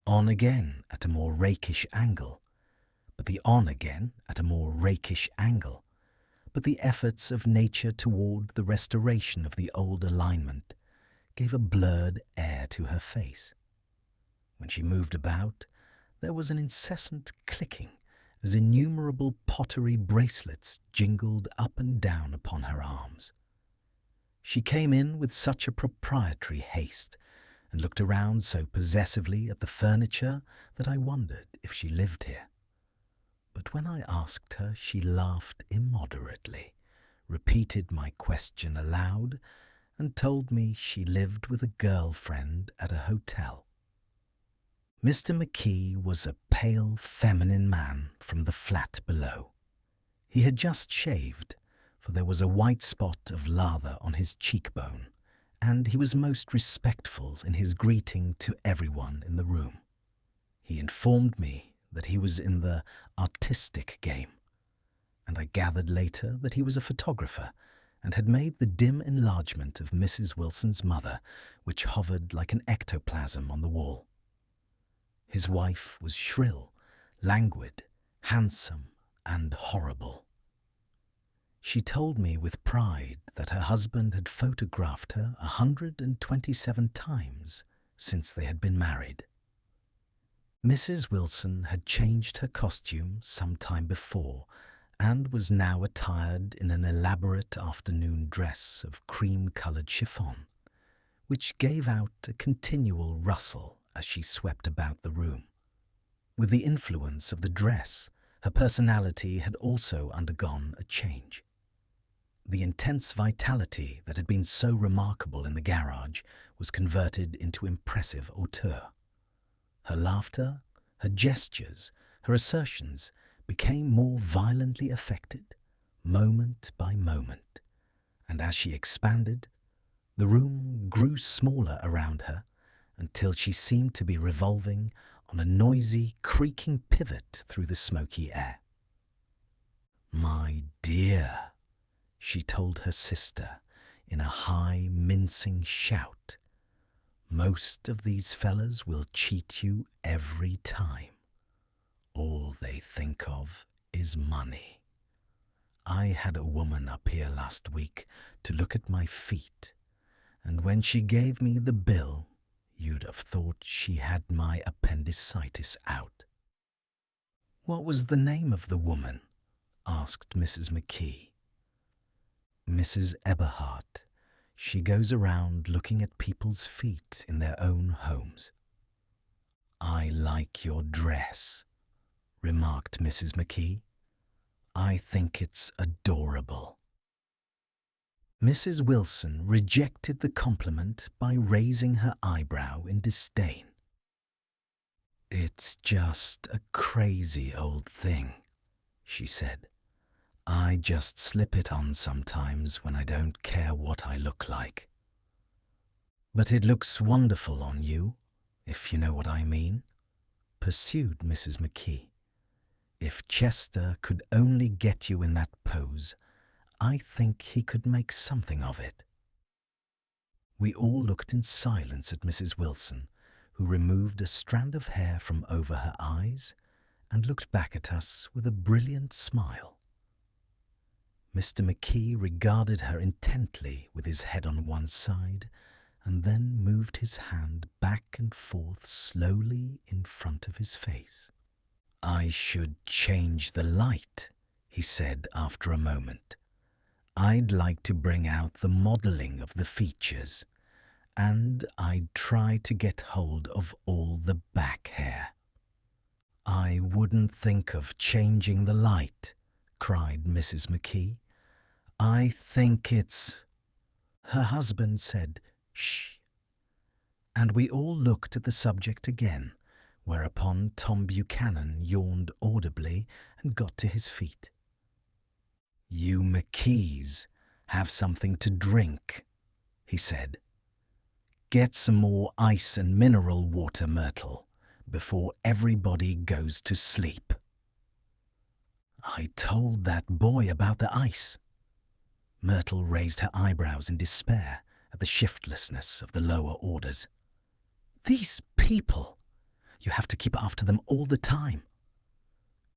Speaker 1: On again at a more rakish angle, but the efforts of nature toward the restoration of the old alignment gave a blurred air to her face. When she moved about, there was an incessant clicking as innumerable pottery bracelets jingled up and down upon her arms. She came in with such a proprietary haste and looked around so possessively at the furniture that I wondered if she lived here. But when I asked her, she laughed immoderately, repeated my question aloud, and told me she lived with a girl-friend at a hotel. Mr. McKee was a pale, feminine man from the flat below. He had just shaved, for there was a white spot of lather on his cheekbone, and he was most respectful in his greeting to everyone in the room. He informed me that he was in the artistic game, and I gathered later that he was a photographer and had made the dim enlargement of Mrs. Wilson's mother, which hovered like an ectoplasm on the wall. His wife was shrill, languid, handsome, and horrible. She told me with pride that her husband had photographed her 127 times since they had been married. Mrs. Wilson had changed her costume some time before and was now attired in an elaborate afternoon dress of cream-coloured chiffon, which gave out a continual rustle as she swept about the room. With the influence of the dress, her personality had also undergone a change. The intense vitality that had been so remarkable in the garage was converted into impressive hauteur. Her laughter, her gestures, her assertions became more violently affected, moment by moment, and as she expanded, the room grew smaller around her until she seemed to be revolving on a noisy, creaking pivot through the smoky air. "My dear," she told her sister in a high, mincing shout, "most of these fellas will cheat you every time. All they think of is money. I had a woman up here last week to look at my feet, and when she gave me the bill, you'd have thought she had my appendicitis out." "What was the name of the woman?" asked Mrs. McKee. Mrs. Eberhardt. She goes around looking at people's feet in their own homes. I like your dress, remarked Mrs. McKee. I think it's adorable. Mrs. Wilson rejected the compliment by raising her eyebrow in disdain. It's just a crazy old thing, she said. I just slip it on sometimes when I don't care what I look like. But it looks wonderful on you, if you know what I mean, pursued Mrs. McKee. If Chester could only get you in that pose, I think he could make something of it. We all looked in silence at Mrs. Wilson, who removed a strand of hair from over her eyes and looked back at us with a brilliant smile. Mr. McKee regarded her intently with his head on one side and then moved his hand back and forth slowly in front of his face. I should change the light, he said after a moment. I'd like to bring out the modelling of the features, and I'd try to get hold of all the back hair. I wouldn't think of changing the light, cried Mrs. McKee. I think it's... Her husband said, shh. And we all looked at the subject again, whereupon Tom Buchanan yawned audibly and got to his feet. You McKees have something to drink, he said. Get some more ice and mineral water, Myrtle, before everybody goes to sleep. I told that boy about the ice. Myrtle raised her eyebrows in despair at the shiftlessness of the lower orders. These people! You have to keep after them all the time.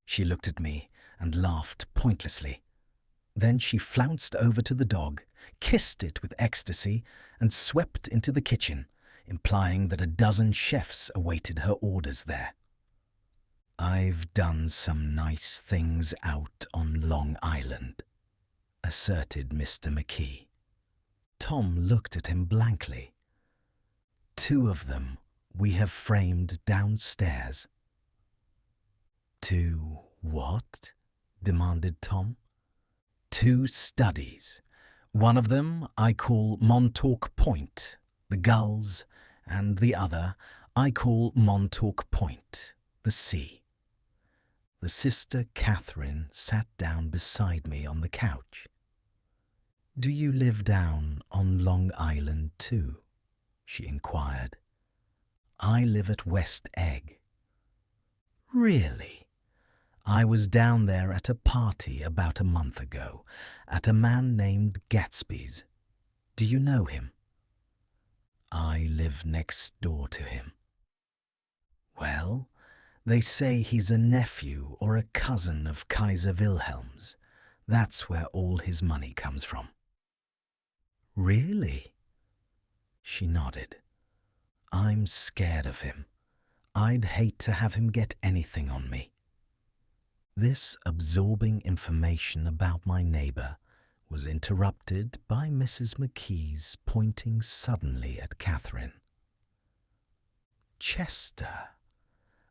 Speaker 1: She looked at me and laughed pointlessly. Then she flounced over to the dog, kissed it with ecstasy, and swept into the kitchen, implying that a dozen chefs awaited her orders there. I've done some nice things out on Long Island, asserted Mr. McKee. Tom looked at him blankly. 2 of them we have framed downstairs. 2 what? Demanded Tom. 2 studies. One of them I call Montauk Point, the gulls, and the other I call Montauk Point, the sea. The sister Catherine sat down beside me on the couch. Do you live down on Long Island too? She inquired. I live at West Egg. Really? I was down there at a party about a month ago, at a man named Gatsby's. Do you know him? I live next door to him. Well, they say he's a nephew or a cousin of Kaiser Wilhelm's. That's where all his money comes from. Really? She nodded. I'm scared of him. I'd hate to have him get anything on me. This absorbing information about my neighbour was interrupted by Mrs. McKee's pointing suddenly at Catherine. Chester,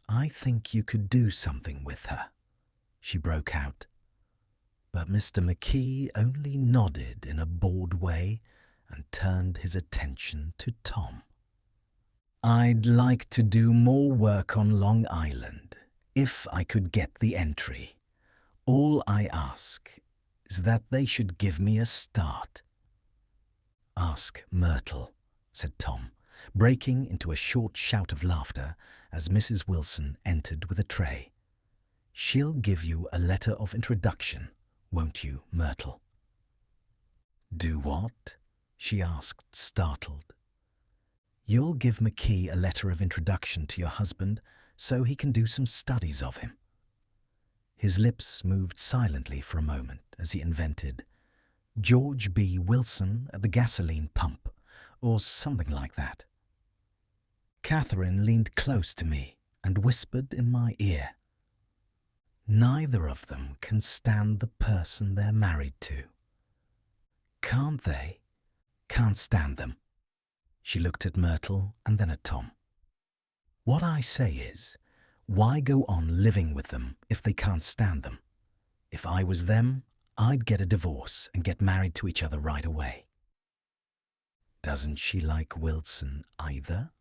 Speaker 1: I think you could do something with her, she broke out. But Mr. McKee only nodded in a bored way and turned his attention to Tom. I'd like to do more work on Long Island, if I could get the entry. All I ask is that they should give me a start. Ask Myrtle, said Tom, breaking into a short shout of laughter as Mrs. Wilson entered with a tray. She'll give you a letter of introduction, won't you, Myrtle? Do what? She asked, startled. You'll give McKee a letter of introduction to your husband so he can do some studies of him. His lips moved silently for a moment as he invented George B. Wilson at the gasoline pump, or something like that. Catherine leaned close to me and whispered in my ear, Neither of them can stand the person they're married to. Can't they? Can't stand them. She looked at Myrtle and then at Tom. What I say is, why go on living with them if they can't stand them? If I was them, I'd get a divorce and get married to each other right away. Doesn't she like Wilson either?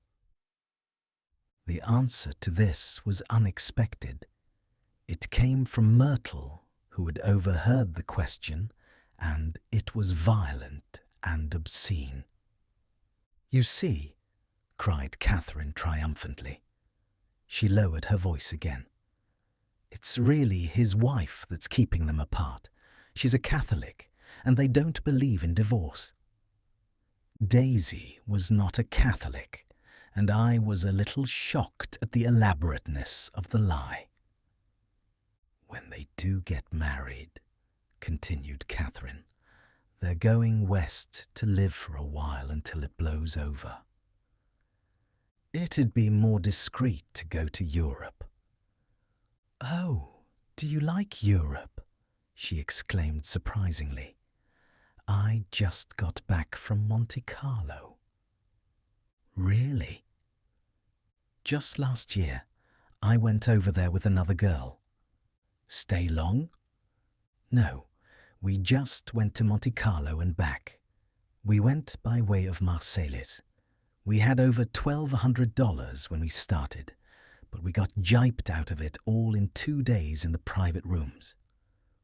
Speaker 1: The answer to this was unexpected. It came from Myrtle, who had overheard the question, and it was violent and obscene. "You see," cried Catherine triumphantly. She lowered her voice again. "It's really his wife that's keeping them apart. She's a Catholic, and they don't believe in divorce." Daisy was not a Catholic, and I was a little shocked at the elaborateness of the lie. "When they do get married," continued Catherine, "they're going west to live for a while until it blows over. It'd be more discreet to go to Europe." "Oh, do you like Europe?" she exclaimed surprisingly. "I just got back from Monte Carlo." "Really?" "Just last year, I went over there with another girl." "Stay long?" "No, we just went to Monte Carlo and back. We went by way of Marseilles. We had over $1,200 when we started, but we got jiped out of it all in 2 days in the private rooms.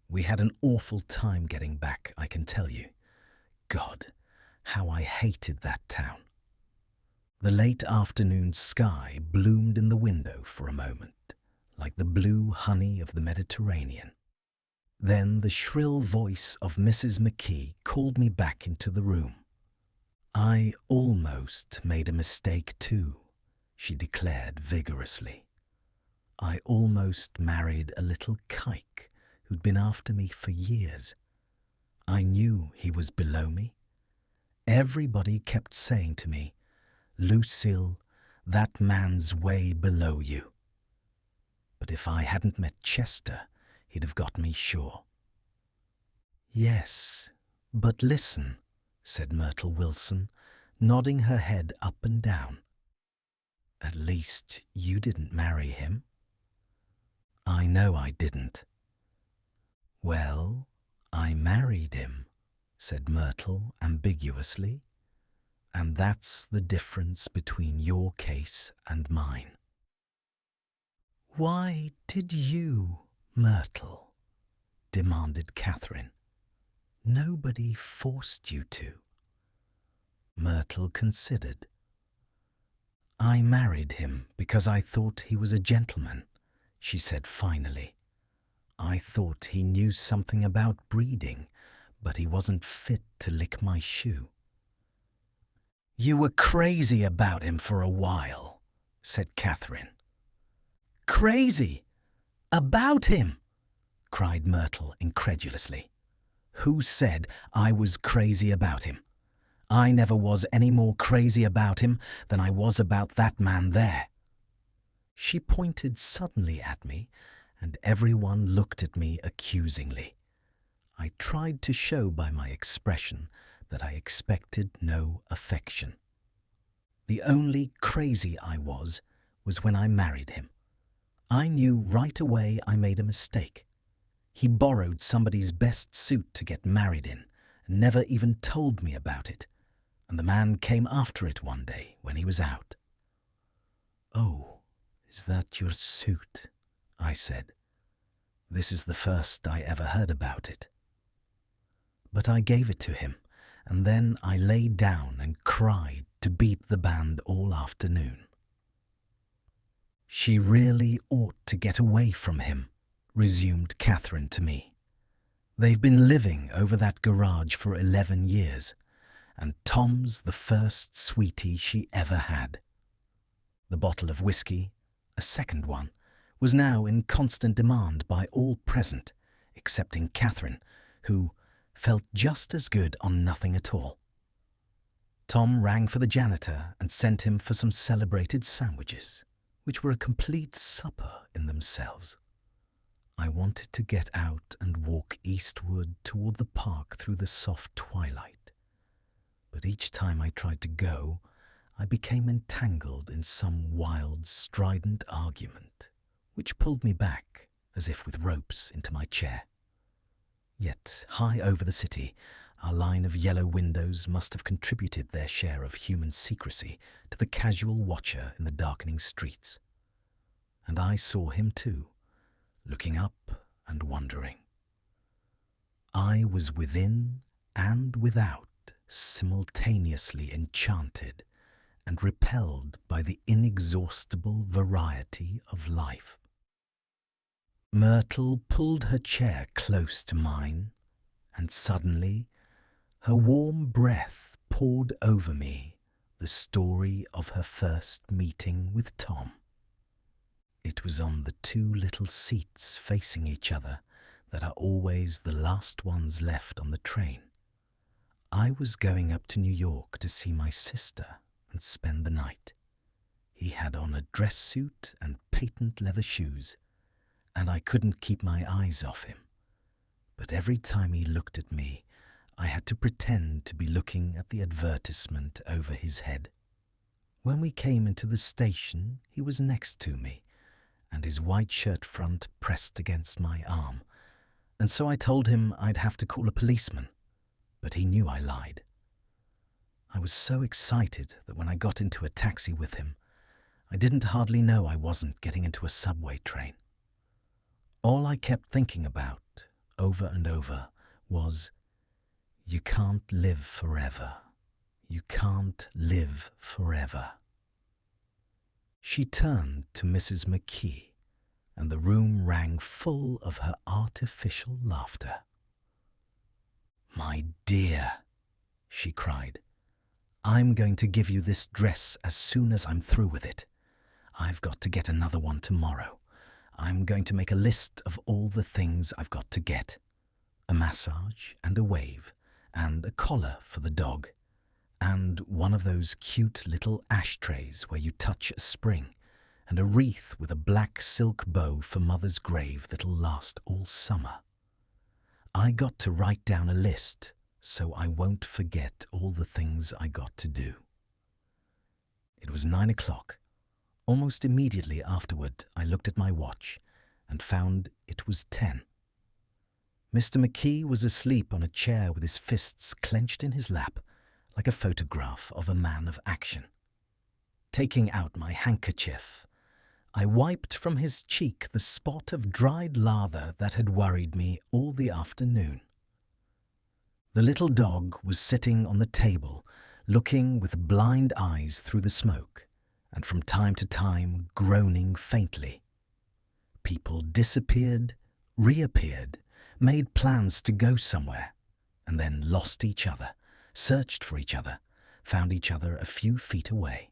Speaker 1: We had an awful time getting back, I can tell you. God, how I hated that town." The late afternoon sky bloomed in the window for a moment, like the blue honey of the Mediterranean. Then the shrill voice of Mrs. McKee called me back into the room. "I almost made a mistake too," she declared vigorously. "I almost married a little kike who'd been after me for years. I knew he was below me. Everybody kept saying to me, 'Lucille, that man's way below you.' But if I hadn't met Chester, he'd have got me sure." "Yes, but listen," said Myrtle Wilson, nodding her head up and down. "At least you didn't marry him." "I know I didn't." "Well, I married him," said Myrtle ambiguously, "and that's the difference between your case and mine." "Why did you, Myrtle?" demanded Catherine. "Nobody forced you to." Myrtle considered. "I married him because I thought he was a gentleman," she said finally. "I thought he knew something about breeding, but he wasn't fit to lick my shoe." "You were crazy about him for a while," said Catherine. "Crazy? About him?" cried Myrtle incredulously. "Who said I was crazy about him? I never was any more crazy about him than I was about that man there." She pointed suddenly at me, and everyone looked at me accusingly. I tried to show by my expression that I expected no affection. The only crazy I was when I married him. I knew right away I made a mistake. He borrowed somebody's best suit to get married in and never even told me about it, and the man came after it one day when he was out. "Oh, is that your suit?" I said. This is the first I ever heard about it. But I gave it to him, and then I lay down and cried to beat the band all afternoon. "She really ought to get away from him," resumed Catherine to me. "They've been living over that garage for 11 years, and Tom's the first sweetie she ever had." The bottle of whiskey, a second one, was now in constant demand by all present, excepting Catherine, who felt just as good on nothing at all. Tom rang for the janitor and sent him for some celebrated sandwiches, which were a complete supper in themselves. I wanted to get out and walk eastward toward the park through the soft twilight, but each time I tried to go, I became entangled in some wild, strident argument, which pulled me back, as if with ropes, into my chair. Yet, high over the city, our line of yellow windows must have contributed their share of human secrecy to the casual watcher in the darkening streets. And I saw him too, looking up and wondering. I was within and without, simultaneously enchanted and repelled by the inexhaustible variety of life. Myrtle pulled her chair close to mine, and suddenly her warm breath poured over me the story of her first meeting with Tom. It was on the two little seats facing each other that are always the last ones left on the train. I was going up to New York to see my sister and spend the night. He had on a dress suit and patent leather shoes, and I couldn't keep my eyes off him. But every time he looked at me, I had to pretend to be looking at the advertisement over his head. When we came into the station, he was next to me, and his white shirt front pressed against my arm, and so I told him I'd have to call a policeman, but he knew I lied. I was so excited that when I got into a taxi with him, I didn't hardly know I wasn't getting into a subway train. All I kept thinking about, over and over, was, "You can't live forever. You can't live forever." She turned to Mrs. McKee, and the room rang full of her artificial laughter. "My dear," she cried, "I'm going to give you this dress as soon as I'm through with it. I've got to get another one tomorrow. I'm going to make a list of all the things I've got to get. A massage and a wave, and a collar for the dog, and one of those cute little ashtrays where you touch a spring, and a wreath with a black silk bow for Mother's grave that'll last all summer. I got to write down a list so I won't forget all the things I got to do." It was 9 o'clock. Almost immediately afterward, I looked at my watch and found it was 10. Mr. McKee was asleep on a chair with his fists clenched in his lap, like a photograph of a man of action. Taking out my handkerchief, I wiped from his cheek the spot of dried lather that had worried me all the afternoon. The little dog was sitting on the table, looking with blind eyes through the smoke, and from time to time groaning faintly. People disappeared, reappeared, made plans to go somewhere, and then lost each other, searched for each other, found each other a few feet away.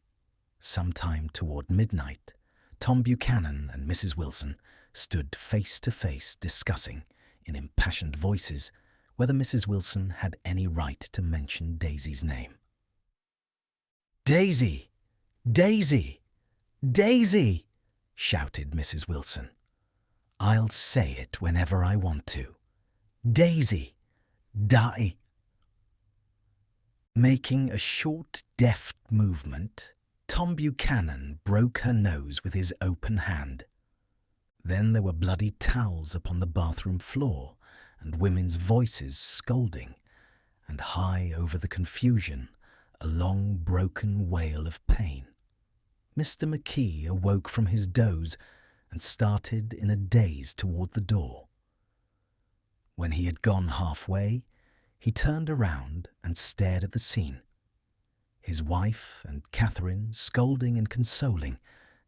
Speaker 1: Sometime toward midnight, Tom Buchanan and Mrs. Wilson stood face to face discussing, in impassioned voices, whether Mrs. Wilson had any right to mention Daisy's name. "Daisy! Daisy! Daisy!" shouted Mrs. Wilson. "I'll say it whenever I want to. Daisy! Die!" Making a short, deft movement, Tom Buchanan broke her nose with his open hand. Then there were bloody towels upon the bathroom floor, and women's voices scolding, and high over the confusion, a long broken wail of pain. Mr. McKee awoke from his doze and started in a daze toward the door. When he had gone halfway, he turned around and stared at the scene. His wife and Catherine scolding and consoling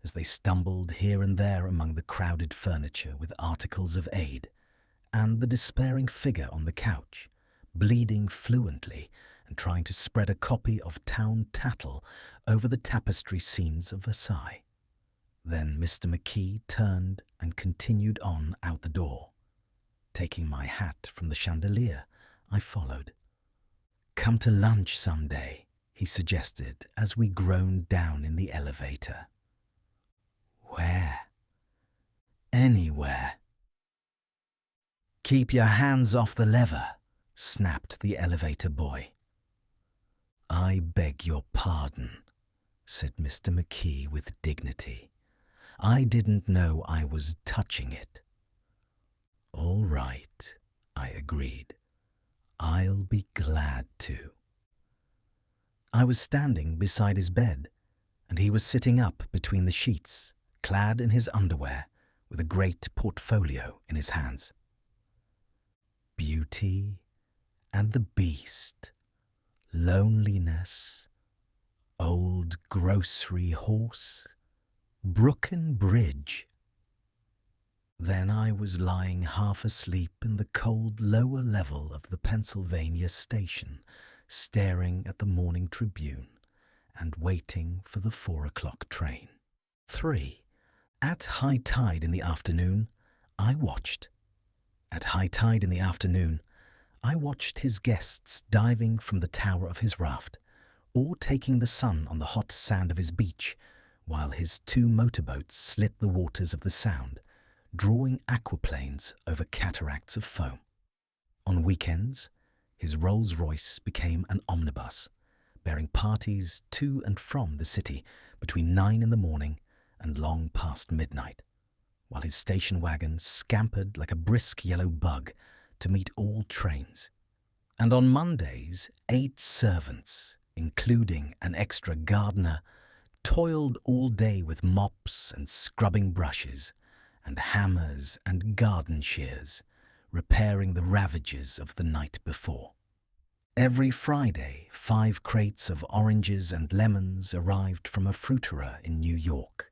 Speaker 1: as they stumbled here and there among the crowded furniture with articles of aid, and the despairing figure on the couch, bleeding fluently and trying to spread a copy of Town Tattle over the tapestry scenes of Versailles. Then Mr. McKee turned and continued on out the door. Taking my hat from the chandelier, I followed. "Come to lunch some day," he suggested as we groaned down in the elevator. "Where?" "Anywhere." "Keep your hands off the lever," snapped the elevator boy. "I beg your pardon," said Mr. McKee with dignity. "I didn't know I was touching it." "All right," I agreed. "I'll be glad to." I was standing beside his bed, and he was sitting up between the sheets, clad in his underwear, with a great portfolio in his hands. Beauty and the Beast, Loneliness, Old Grocery Horse, Brooklyn Bridge. Then I was lying half asleep in the cold lower level of the Pennsylvania station, staring at the Morning Tribune and waiting for the 4 o'clock train. 3. At high tide in the afternoon, I watched. At high tide in the afternoon, I watched his guests diving from the tower of his raft, or taking the sun on the hot sand of his beach, while his 2 motorboats slit the waters of the Sound, drawing aquaplanes over cataracts of foam. On weekends, his Rolls-Royce became an omnibus, bearing parties to and from the city between 9 in the morning and long past midnight, while his station wagon scampered like a brisk yellow bug to meet all trains. And on Mondays, 8 servants, including an extra gardener, toiled all day with mops and scrubbing brushes and hammers and garden shears, repairing the ravages of the night before. Every Friday, 5 crates of oranges and lemons arrived from a fruiterer in New York.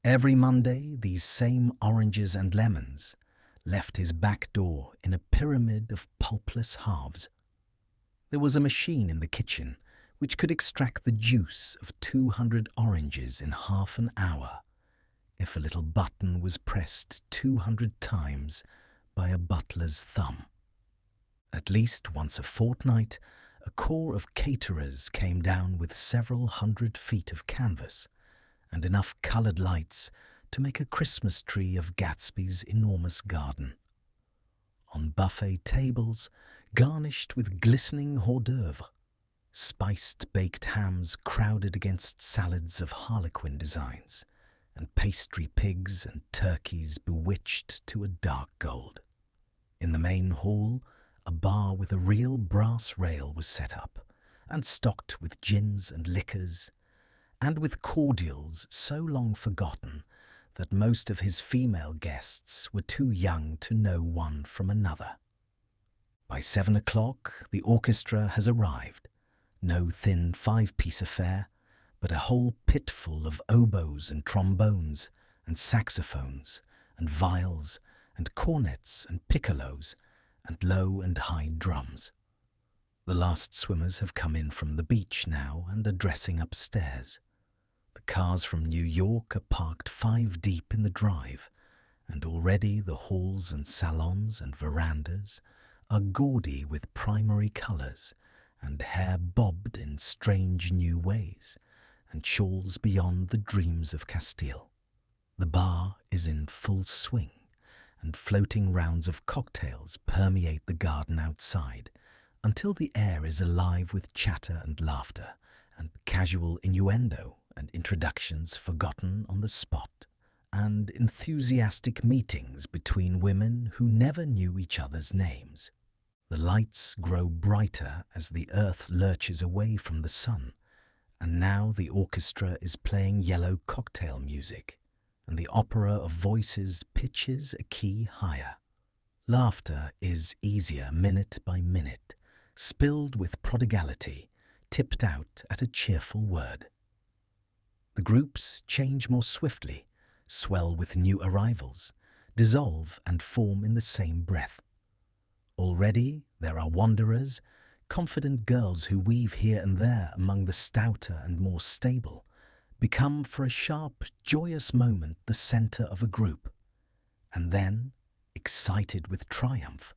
Speaker 1: Every Monday, these same oranges and lemons left his back door in a pyramid of pulpless halves. There was a machine in the kitchen which could extract the juice of 200 oranges in half an hour if a little button was pressed 200 times by a butler's thumb. At least once a fortnight, a corps of caterers came down with several 100 feet of canvas and enough coloured lights to make a Christmas tree of Gatsby's enormous garden. On buffet tables, garnished with glistening hors d'oeuvre, spiced baked hams crowded against salads of harlequin designs, and pastry pigs and turkeys bewitched to a dark gold. In the main hall, a bar with a real brass rail was set up, and stocked with gins and liquors, and with cordials so long forgotten that most of his female guests were too young to know one from another. By 7 o'clock, the orchestra has arrived, no thin 5-piece affair, but a whole pitful of oboes and trombones and saxophones and viols and cornets and piccolos and low and high drums. The last swimmers have come in from the beach now and are dressing upstairs. The cars from New York are parked 5 deep in the drive, and already the halls and salons and verandas are gaudy with primary colours and hair bobbed in strange new ways, and shawls beyond the dreams of Castile. The bar is in full swing, and floating rounds of cocktails permeate the garden outside until the air is alive with chatter and laughter and casual innuendo and introductions forgotten on the spot, and enthusiastic meetings between women who never knew each other's names. The lights grow brighter as the earth lurches away from the sun, and now the orchestra is playing yellow cocktail music, and the opera of voices pitches a key higher. Laughter is easier minute by minute, spilled with prodigality, tipped out at a cheerful word. The groups change more swiftly, swell with new arrivals, dissolve and form in the same breath. Already there are wanderers, confident girls who weave here and there among the stouter and more stable, become for a sharp, joyous moment the centre of a group, and then, excited with triumph,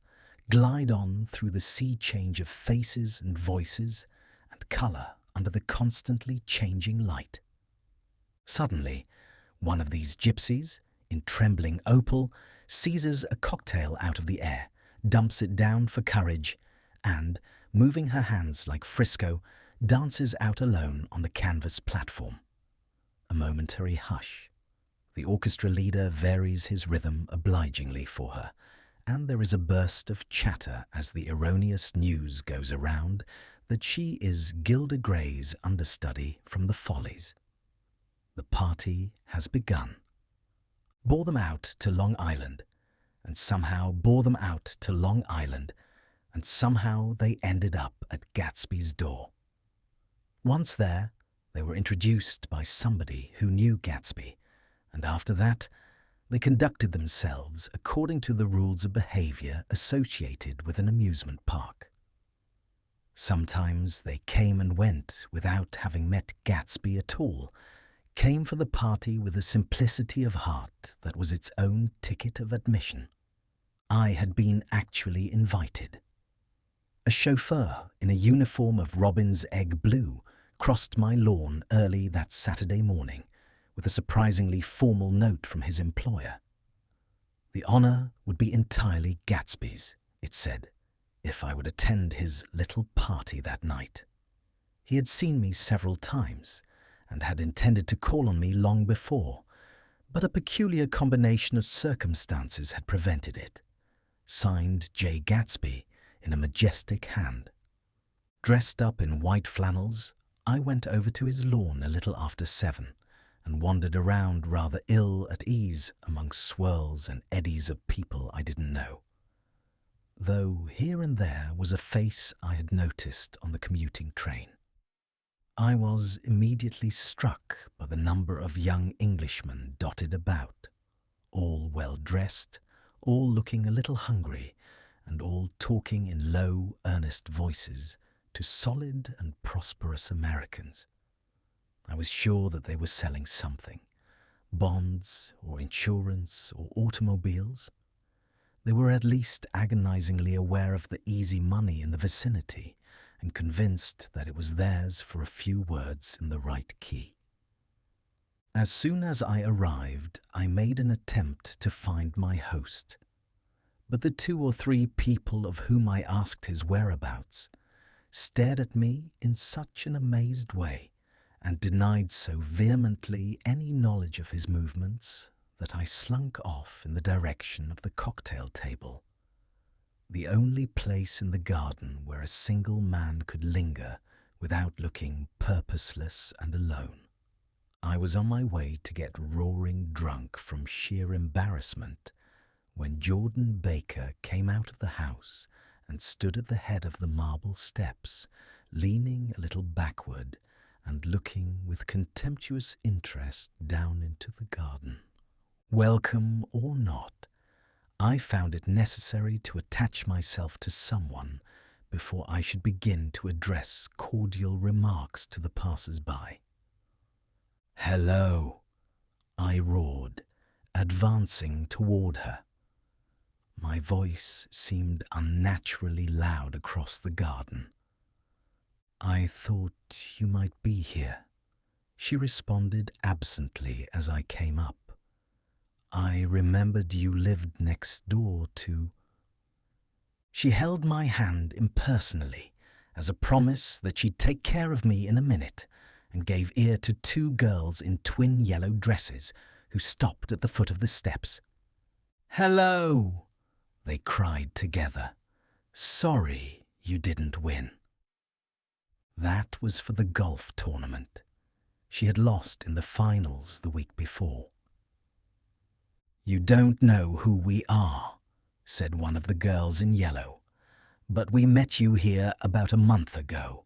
Speaker 1: glide on through the sea change of faces and voices and colour under the constantly changing light. Suddenly, one of these gypsies, in trembling opal, seizes a cocktail out of the air dumps it down for courage, and, moving her hands like Frisco, dances out alone on the canvas platform. A momentary hush. The orchestra leader varies his rhythm obligingly for her, and there is a burst of chatter as the erroneous news goes around that she is Gilda Gray's understudy from the Follies. The party has begun. Bore them out to Long Island, and somehow bore them out to Long Island, and somehow they ended up at Gatsby's door. Once there, they were introduced by somebody who knew Gatsby, and after that, they conducted themselves according to the rules of behavior associated with an amusement park. Sometimes they came and went without having met Gatsby at all, came for the party with a simplicity of heart that was its own ticket of admission. I had been actually invited. A chauffeur in a uniform of robin's egg blue crossed my lawn early that Saturday morning with a surprisingly formal note from his employer. The honour would be entirely Gatsby's, it said, if I would attend his little party that night. He had seen me several times and had intended to call on me long before, but a peculiar combination of circumstances had prevented it. Signed J. Gatsby in a majestic hand. Dressed up in white flannels, I went over to his lawn a little after 7 and wandered around rather ill at ease among swirls and eddies of people I didn't know. Though here and there was a face I had noticed on the commuting train. I was immediately struck by the number of young Englishmen dotted about, all well dressed, all looking a little hungry, and all talking in low, earnest voices to solid and prosperous Americans. I was sure that they were selling something, bonds or insurance or automobiles. They were at least agonizingly aware of the easy money in the vicinity and convinced that it was theirs for a few words in the right key. As soon as I arrived, I made an attempt to find my host, but the 2 or 3 people of whom I asked his whereabouts stared at me in such an amazed way and denied so vehemently any knowledge of his movements that I slunk off in the direction of the cocktail table, the only place in the garden where a single man could linger without looking purposeless and alone. I was on my way to get roaring drunk from sheer embarrassment when Jordan Baker came out of the house and stood at the head of the marble steps, leaning a little backward and looking with contemptuous interest down into the garden. Welcome or not, I found it necessary to attach myself to someone before I should begin to address cordial remarks to the passers-by. "Hello," I roared, advancing toward her. My voice seemed unnaturally loud across the garden. "I thought you might be here," she responded absently as I came up. "I remembered you lived next door to—" She held my hand impersonally as a promise that she'd take care of me in a minute and gave ear to 2 girls in twin yellow dresses who stopped at the foot of the steps. "Hello," they cried together. "Sorry you didn't win." That was for the golf tournament. She had lost in the finals the week before. "You don't know who we are," said one of the girls in yellow, "but we met you here about a month ago."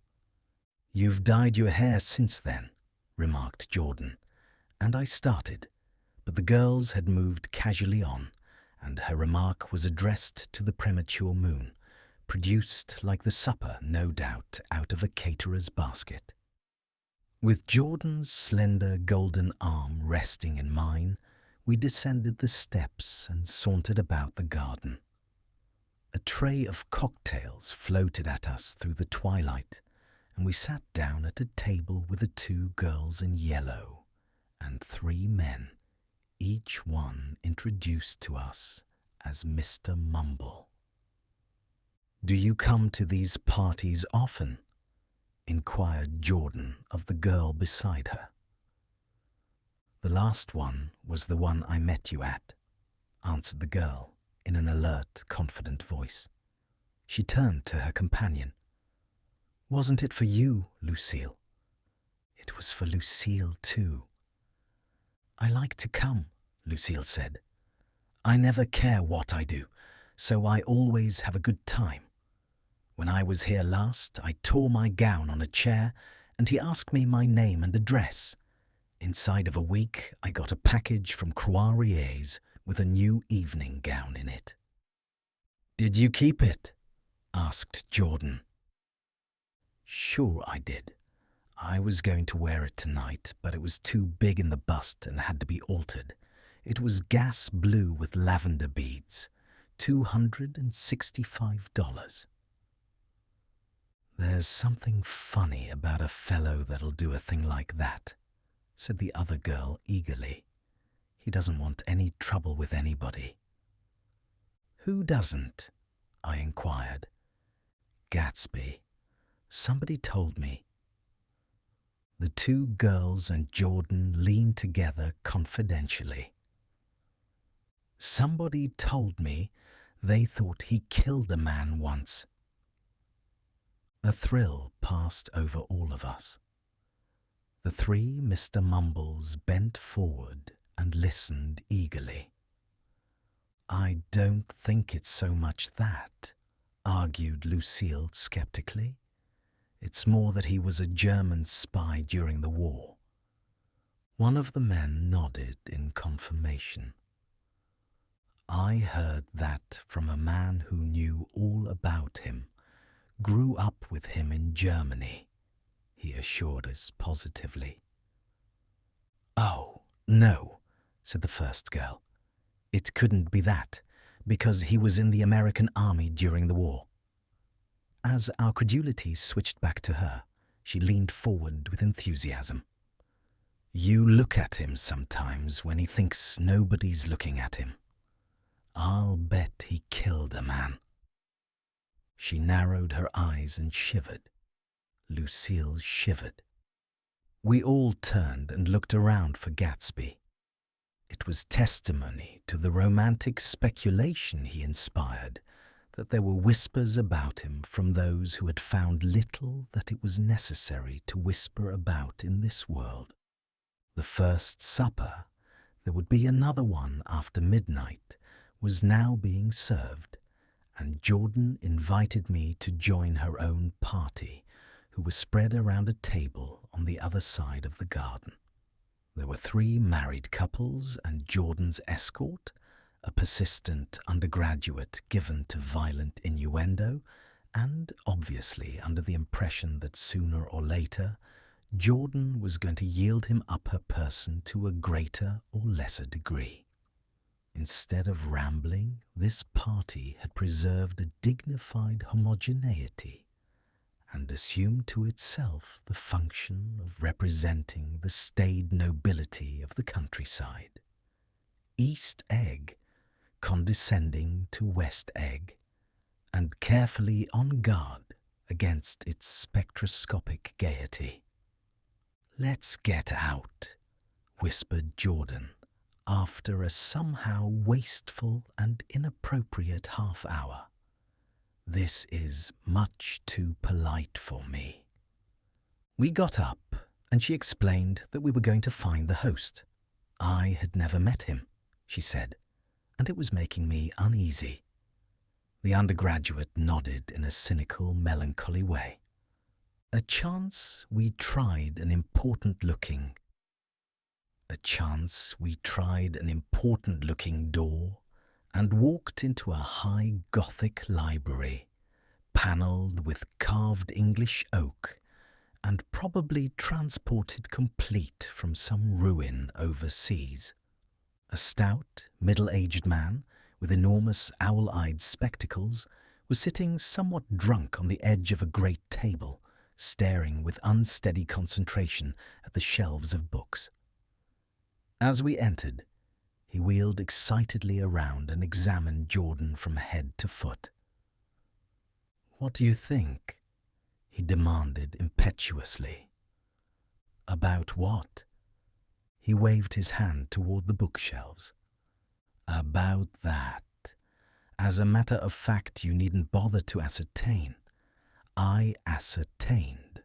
Speaker 1: "You've dyed your hair since then," remarked Jordan, and I started, but the girls had moved casually on, and her remark was addressed to the premature moon, produced like the supper, no doubt, out of a caterer's basket. With Jordan's slender golden arm resting in mine, we descended the steps and sauntered about the garden. A tray of cocktails floated at us through the twilight, and we sat down at a table with the 2 girls in yellow and 3 men, each one introduced to us as Mr. Mumble. "Do you come to these parties often?" inquired Jordan of the girl beside her. "The last one was the one I met you at," answered the girl in an alert, confident voice. She turned to her companion. "Wasn't it for you, Lucille?" "It was for Lucille, too." "I like to come," Lucille said. "I never care what I do, so I always have a good time. When I was here last, I tore my gown on a chair, and he asked me my name and address. Inside of a week, I got a package from Croirier's with a new evening gown in it." "Did you keep it?" asked Jordan. "Sure I did. I was going to wear it tonight, but it was too big in the bust and had to be altered. It was gas blue with lavender beads. $265. "There's something funny about a fellow that'll do a thing like that," said the other girl eagerly. "He doesn't want any trouble with anybody." "Who doesn't?" I inquired. "Gatsby. Somebody told me." The two girls and Jordan leaned together confidentially. "Somebody told me they thought he killed a man once." A thrill passed over all of us. The three Mr. Mumbles bent forward and listened eagerly. "I don't think it's so much that," argued Lucille skeptically. "It's more that he was a German spy during the war." One of the men nodded in confirmation. "I heard that from a man who knew all about him, grew up with him in Germany," he assured us positively. "Oh, no," said the first girl. "It couldn't be that, because he was in the American army during the war." As our credulity switched back to her, she leaned forward with enthusiasm. "You look at him sometimes when he thinks nobody's looking at him. I'll bet he killed a man." She narrowed her eyes and shivered. Lucille shivered. We all turned and looked around for Gatsby. It was testimony to the romantic speculation he inspired that there were whispers about him from those who had found little that it was necessary to whisper about in this world. The first supper, there would be another one after midnight, was now being served, and Jordan invited me to join her own party, who was spread around a table on the other side of the garden. There were 3 married couples and Jordan's escort, a persistent undergraduate given to violent innuendo, and obviously under the impression that sooner or later Jordan was going to yield him up her person to a greater or lesser degree. Instead of rambling, this party had preserved a dignified homogeneity and assumed to itself the function of representing the staid nobility of the countryside. East Egg condescending to West Egg, and carefully on guard against its spectroscopic gaiety. "Let's get out," whispered Jordan, after a somehow wasteful and inappropriate half-hour. "This is much too polite for me." We got up, and she explained that we were going to find the host. I had never met him, she said, and it was making me uneasy. The undergraduate nodded in a cynical, melancholy way. A chance we tried an important-looking door and walked into a high Gothic library, panelled with carved English oak and probably transported complete from some ruin overseas. A stout, middle-aged man with enormous owl-eyed spectacles was sitting somewhat drunk on the edge of a great table, staring with unsteady concentration at the shelves of books. As we entered, he wheeled excitedly around and examined Jordan from head to foot. What do you think? He demanded impetuously. About what? He waved his hand toward the bookshelves. About that. As a matter of fact, you needn't bother to ascertain. I ascertained.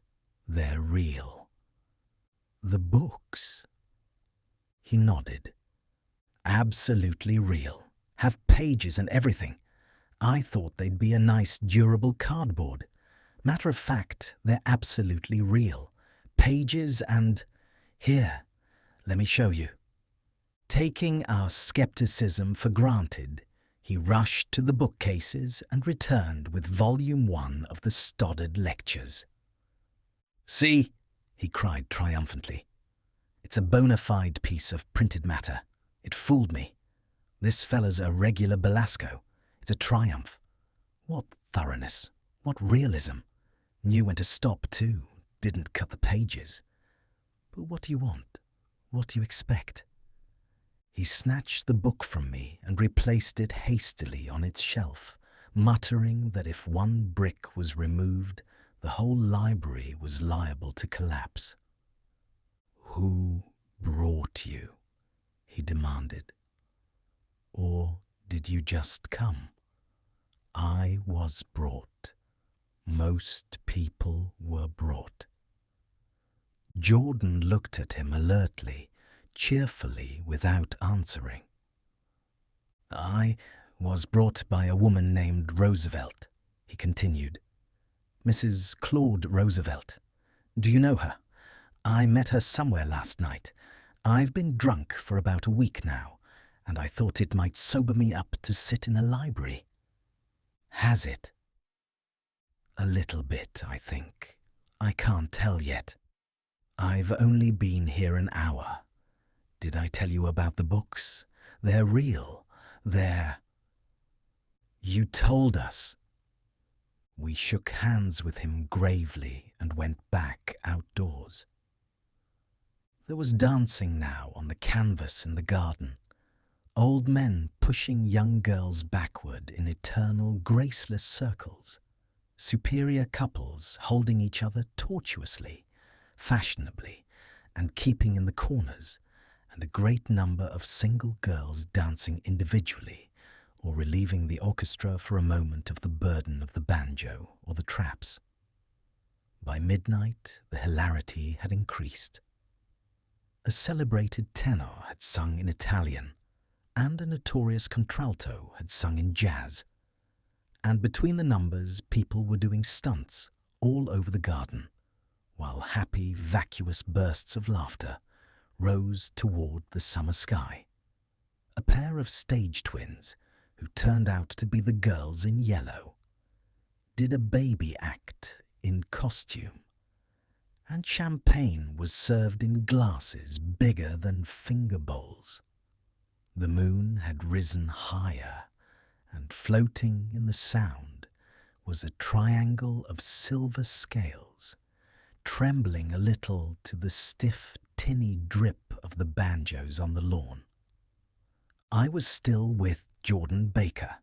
Speaker 1: They're real. The books? He nodded. Absolutely real. Have pages and everything. I thought they'd be a nice, durable cardboard. Matter of fact, they're absolutely real. Pages and... Here, let me show you. Taking our skepticism for granted, he rushed to the bookcases and returned with Volume 1 of the Stoddard Lectures. See, he cried triumphantly. It's a bona fide piece of printed matter. It fooled me. This fella's a regular Belasco. It's a triumph. What thoroughness, what realism. Knew when to stop, too. Didn't cut the pages. But what do you want? What do you expect? He snatched the book from me and replaced it hastily on its shelf, muttering that if one brick was removed, the whole library was liable to collapse. Who brought you? He demanded. Or did you just come? I was brought. Most people were brought. Jordan looked at him alertly, cheerfully, without answering. I was brought by a woman named Roosevelt, he continued. Mrs. Claude Roosevelt. Do you know her? I met her somewhere last night. I've been drunk for about a week now, and I thought it might sober me up to sit in a library. Has it? A little bit, I think. I can't tell yet. I've only been here an hour. Did I tell you about the books? They're real. You told us. We shook hands with him gravely and went back outdoors. There was dancing now on the canvas in the garden. Old men pushing young girls backward in eternal, graceless circles. Superior couples holding each other tortuously, fashionably, and keeping in the corners, and a great number of single girls dancing individually or relieving the orchestra for a moment of the burden of the banjo or the traps. By midnight, the hilarity had increased. A celebrated tenor had sung in Italian, and a notorious contralto had sung in jazz. And between the numbers, people were doing stunts all over the garden, while happy, vacuous bursts of laughter rose toward the summer sky. A pair of stage twins, who turned out to be the girls in yellow, did a baby act in costume, and champagne was served in glasses bigger than finger bowls. The moon had risen higher, and floating in the sound was a triangle of silver scales, trembling a little to the stiff, tinny drip of the banjos on the lawn. I was still with Jordan Baker.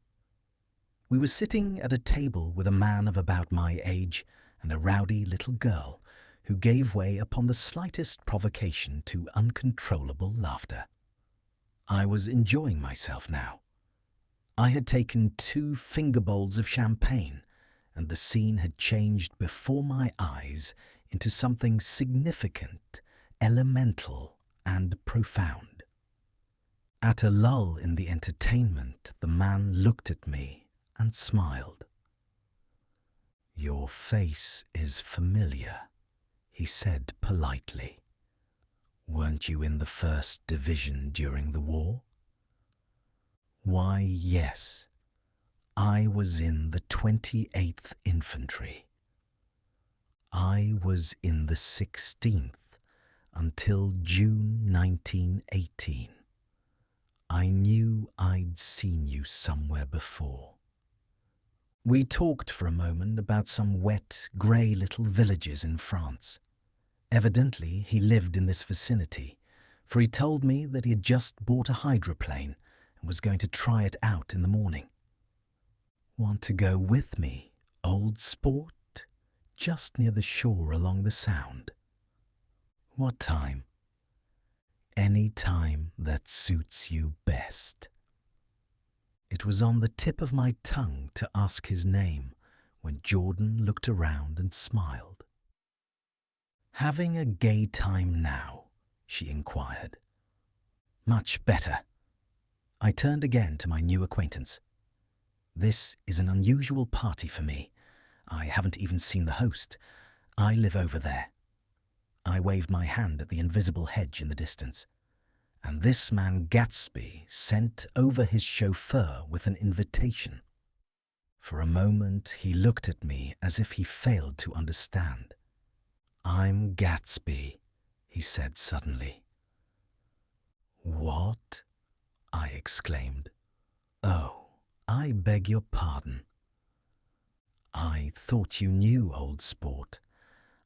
Speaker 1: We were sitting at a table with a man of about my age and a rowdy little girl who gave way upon the slightest provocation to uncontrollable laughter. I was enjoying myself now. I had taken 2 finger bowls of champagne, and the scene had changed before my eyes into something significant, elemental, and profound. At a lull in the entertainment, the man looked at me and smiled. "Your face is familiar," he said politely. "Weren't you in the 1st Division during the war?" "Why, yes. I was in the 28th Infantry. I was in the 16th until June 1918. I knew I'd seen you somewhere before." We talked for a moment about some wet, grey little villages in France. Evidently, he lived in this vicinity, for he told me that he had just bought a hydroplane and was going to try it out in the morning. "Want to go with me?" Old Sport, just near the shore along the Sound. What time? Any time that suits you best. It was on the tip of my tongue to ask his name when Jordan looked around and smiled. "Having a gay time now?" she inquired. "Much better." I turned again to my new acquaintance. "This is an unusual party for me. I haven't even seen the host. I live over there." I waved my hand at the invisible hedge in the distance. "And this man Gatsby sent over his chauffeur with an invitation." For a moment he looked at me as if he failed to understand. "I'm Gatsby," he said suddenly. "What?" I exclaimed. "Oh, I beg your pardon." "I thought you knew, Old Sport.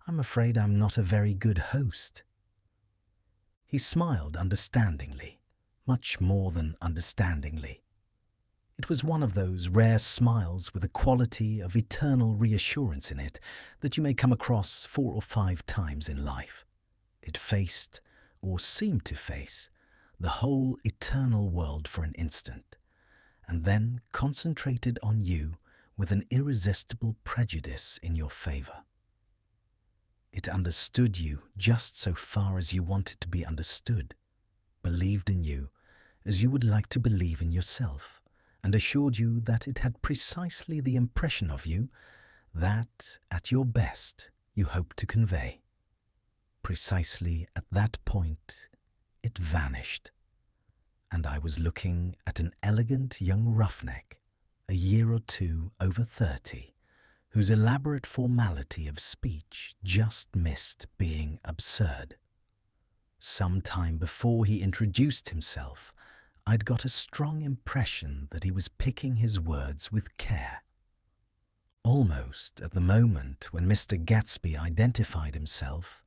Speaker 1: I'm afraid I'm not a very good host." He smiled understandingly, much more than understandingly. It was one of those rare smiles with a quality of eternal reassurance in it that you may come across 4 or 5 times in life. It faced, or seemed to face, the whole eternal world for an instant, and then concentrated on you with an irresistible prejudice in your favour. It understood you just so far as you wanted to be understood, believed in you as you would like to believe in yourself, and assured you that it had precisely the impression of you that, at your best, you hoped to convey. Precisely at that point, it vanished, and I was looking at an elegant young roughneck, a year or 2 over 30, whose elaborate formality of speech just missed being absurd. Some time before he introduced himself, I'd got a strong impression that he was picking his words with care. Almost at the moment when Mr. Gatsby identified himself,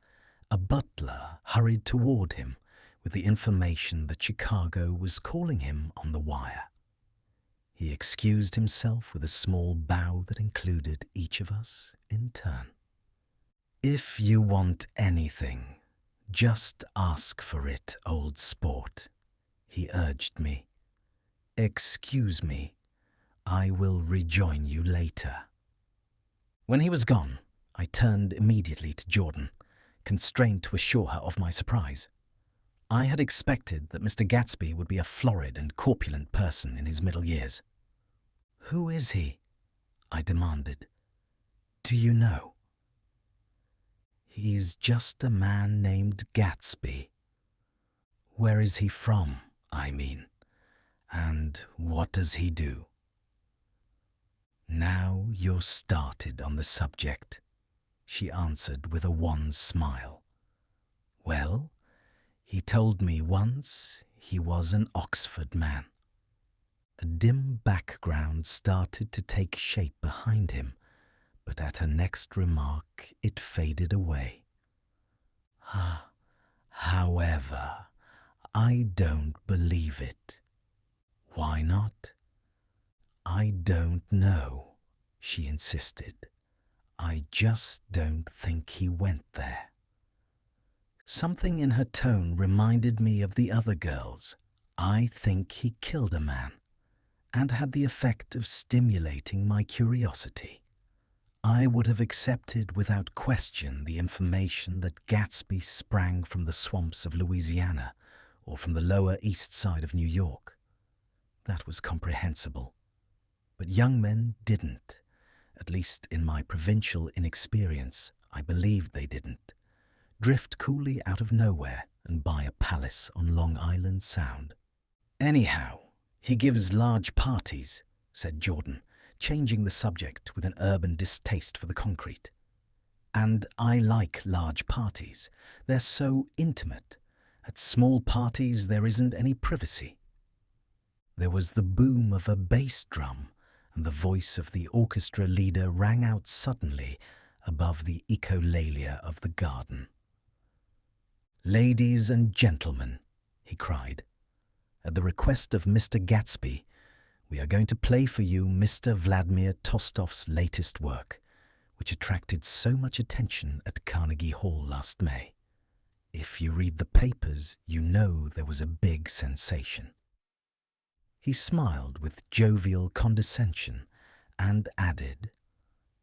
Speaker 1: a butler hurried toward him with the information that Chicago was calling him on the wire. He excused himself with a small bow that included each of us in turn. "If you want anything, just ask for it, Old Sport," he urged me. "Excuse me, I will rejoin you later." When he was gone, I turned immediately to Jordan, constrained to assure her of my surprise. I had expected that Mr. Gatsby would be a florid and corpulent person in his middle years. "Who is he?" I demanded. "Do you know?" "He's just a man named Gatsby." "Where is he from, I mean? And what does he do?" "Now you're started on the subject," she answered with a wan smile. "Well, he told me once he was an Oxford man." A dim background started to take shape behind him, but at her next remark it faded away. However, I don't believe it." "Why not?" "I don't know," she insisted. "I just don't think he went there." Something in her tone reminded me of the other girls. I think he killed a man, and had the effect of stimulating my curiosity. I would have accepted without question the information that Gatsby sprang from the swamps of Louisiana or from the Lower East Side of New York. That was comprehensible. But young men didn't. At least in my provincial inexperience, I believed they didn't. Drift coolly out of nowhere and buy a palace on Long Island Sound. "Anyhow, he gives large parties," said Jordan, changing the subject with an urban distaste for the concrete. "And I like large parties. They're so intimate. At small parties there isn't any privacy." There was the boom of a bass drum, and the voice of the orchestra leader rang out suddenly above the echolalia of the garden. "Ladies and gentlemen," he cried. At the request of Mr. Gatsby, We are going to play for you Mr. Vladimir Tostov's latest work, which attracted so much attention at Carnegie Hall last May. If you read the papers, you know there was a big sensation." He smiled with jovial condescension and added,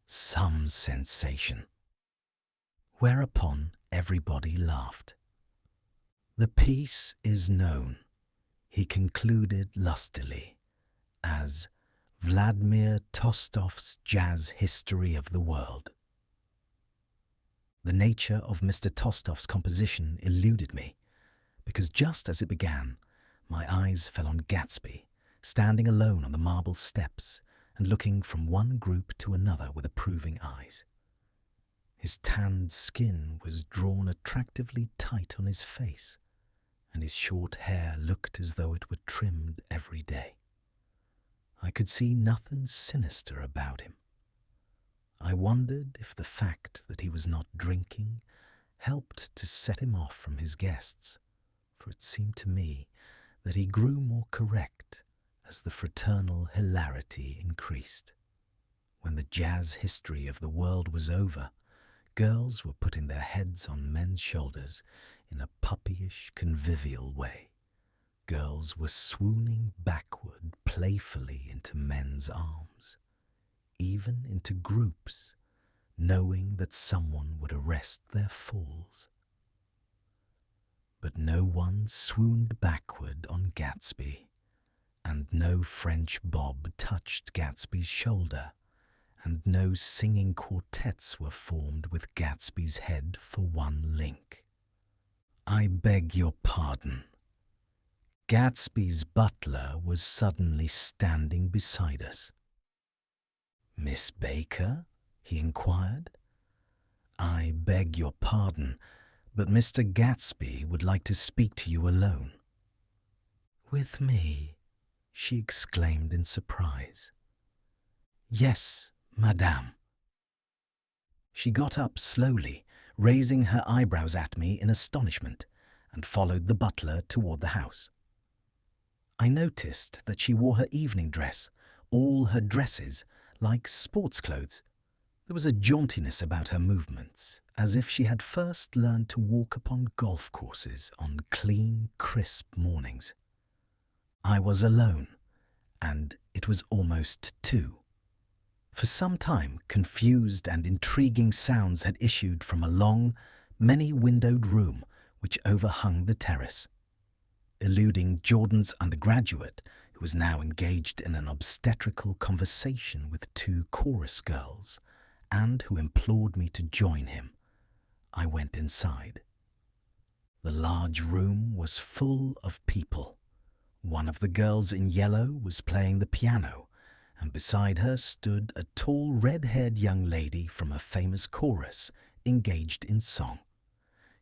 Speaker 1: "Some sensation." Whereupon everybody laughed. "The piece is known," he concluded lustily, "as Vladimir Tostov's Jazz History of the World." The nature of Mr. Tostov's composition eluded me, because just as it began, my eyes fell on Gatsby, standing alone on the marble steps and looking from one group to another with approving eyes. His tanned skin was drawn attractively tight on his face, and his short hair looked as though it were trimmed every day. I could see nothing sinister about him. I wondered if the fact that he was not drinking helped to set him off from his guests, for it seemed to me that he grew more correct as the fraternal hilarity increased. When the jazz history of the world was over, girls were putting their heads on men's shoulders in a puppyish, convivial way. Girls were swooning backward playfully into men's arms, even into groups, knowing that someone would arrest their falls. But no one swooned backward on Gatsby, and no French bob touched Gatsby's shoulder, and no singing quartets were formed with Gatsby's head for one link. "I beg your pardon." Gatsby's butler was suddenly standing beside us. "Miss Baker?" he inquired. "I beg your pardon, but Mr. Gatsby would like to speak to you alone." "With me?" she exclaimed in surprise. "Yes, madame." She got up slowly, raising her eyebrows at me in astonishment, and followed the butler toward the house. I noticed that she wore her evening dress, all her dresses, like sports clothes. There was a jauntiness about her movements, as if she had first learned to walk upon golf courses on clean, crisp mornings. I was alone, and it was almost 2. For some time, confused and intriguing sounds had issued from a long, many-windowed room which overhung the terrace. Eluding Jordan's undergraduate, who was now engaged in an obstetrical conversation with 2 chorus girls, and who implored me to join him, I went inside. The large room was full of people. One of the girls in yellow was playing the piano, and beside her stood a tall red-haired young lady from a famous chorus engaged in song.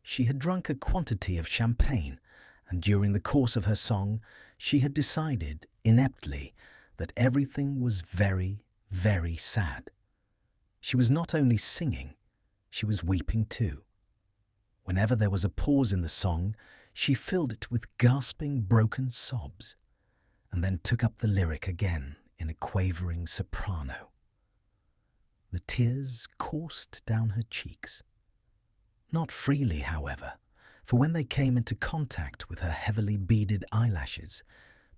Speaker 1: She had drunk a quantity of champagne, and during the course of her song she had decided, ineptly, that everything was very, very sad. She was not only singing, she was weeping too. Whenever there was a pause in the song, she filled it with gasping, broken sobs, and then took up the lyric again in a quavering soprano. The tears coursed down her cheeks. Not freely, however, for when they came into contact with her heavily beaded eyelashes,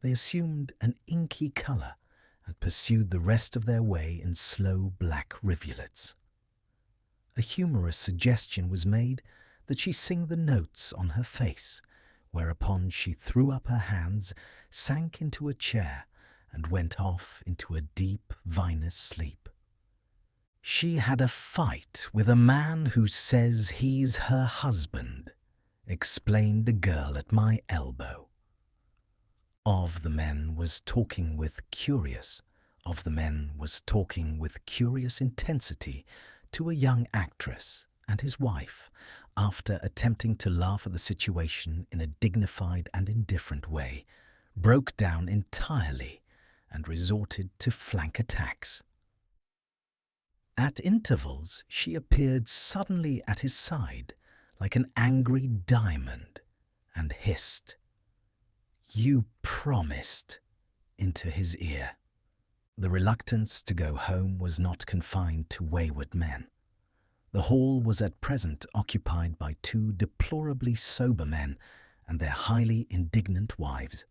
Speaker 1: they assumed an inky colour and pursued the rest of their way in slow black rivulets. A humorous suggestion was made that she sing the notes on her face, whereupon she threw up her hands, sank into a chair, and went off into a deep, vinous sleep. "She had a fight with a man who says he's her husband," explained a girl at my elbow. Of the men was talking with curious intensity to a young actress, and his wife, after attempting to laugh at the situation in a dignified and indifferent way, broke down entirely and resorted to flank attacks. At intervals, she appeared suddenly at his side, like an angry diamond, and hissed, "You promised. into his ear. The reluctance to go home was not confined to wayward men. The hall was at present occupied by two deplorably sober men and their highly indignant wives.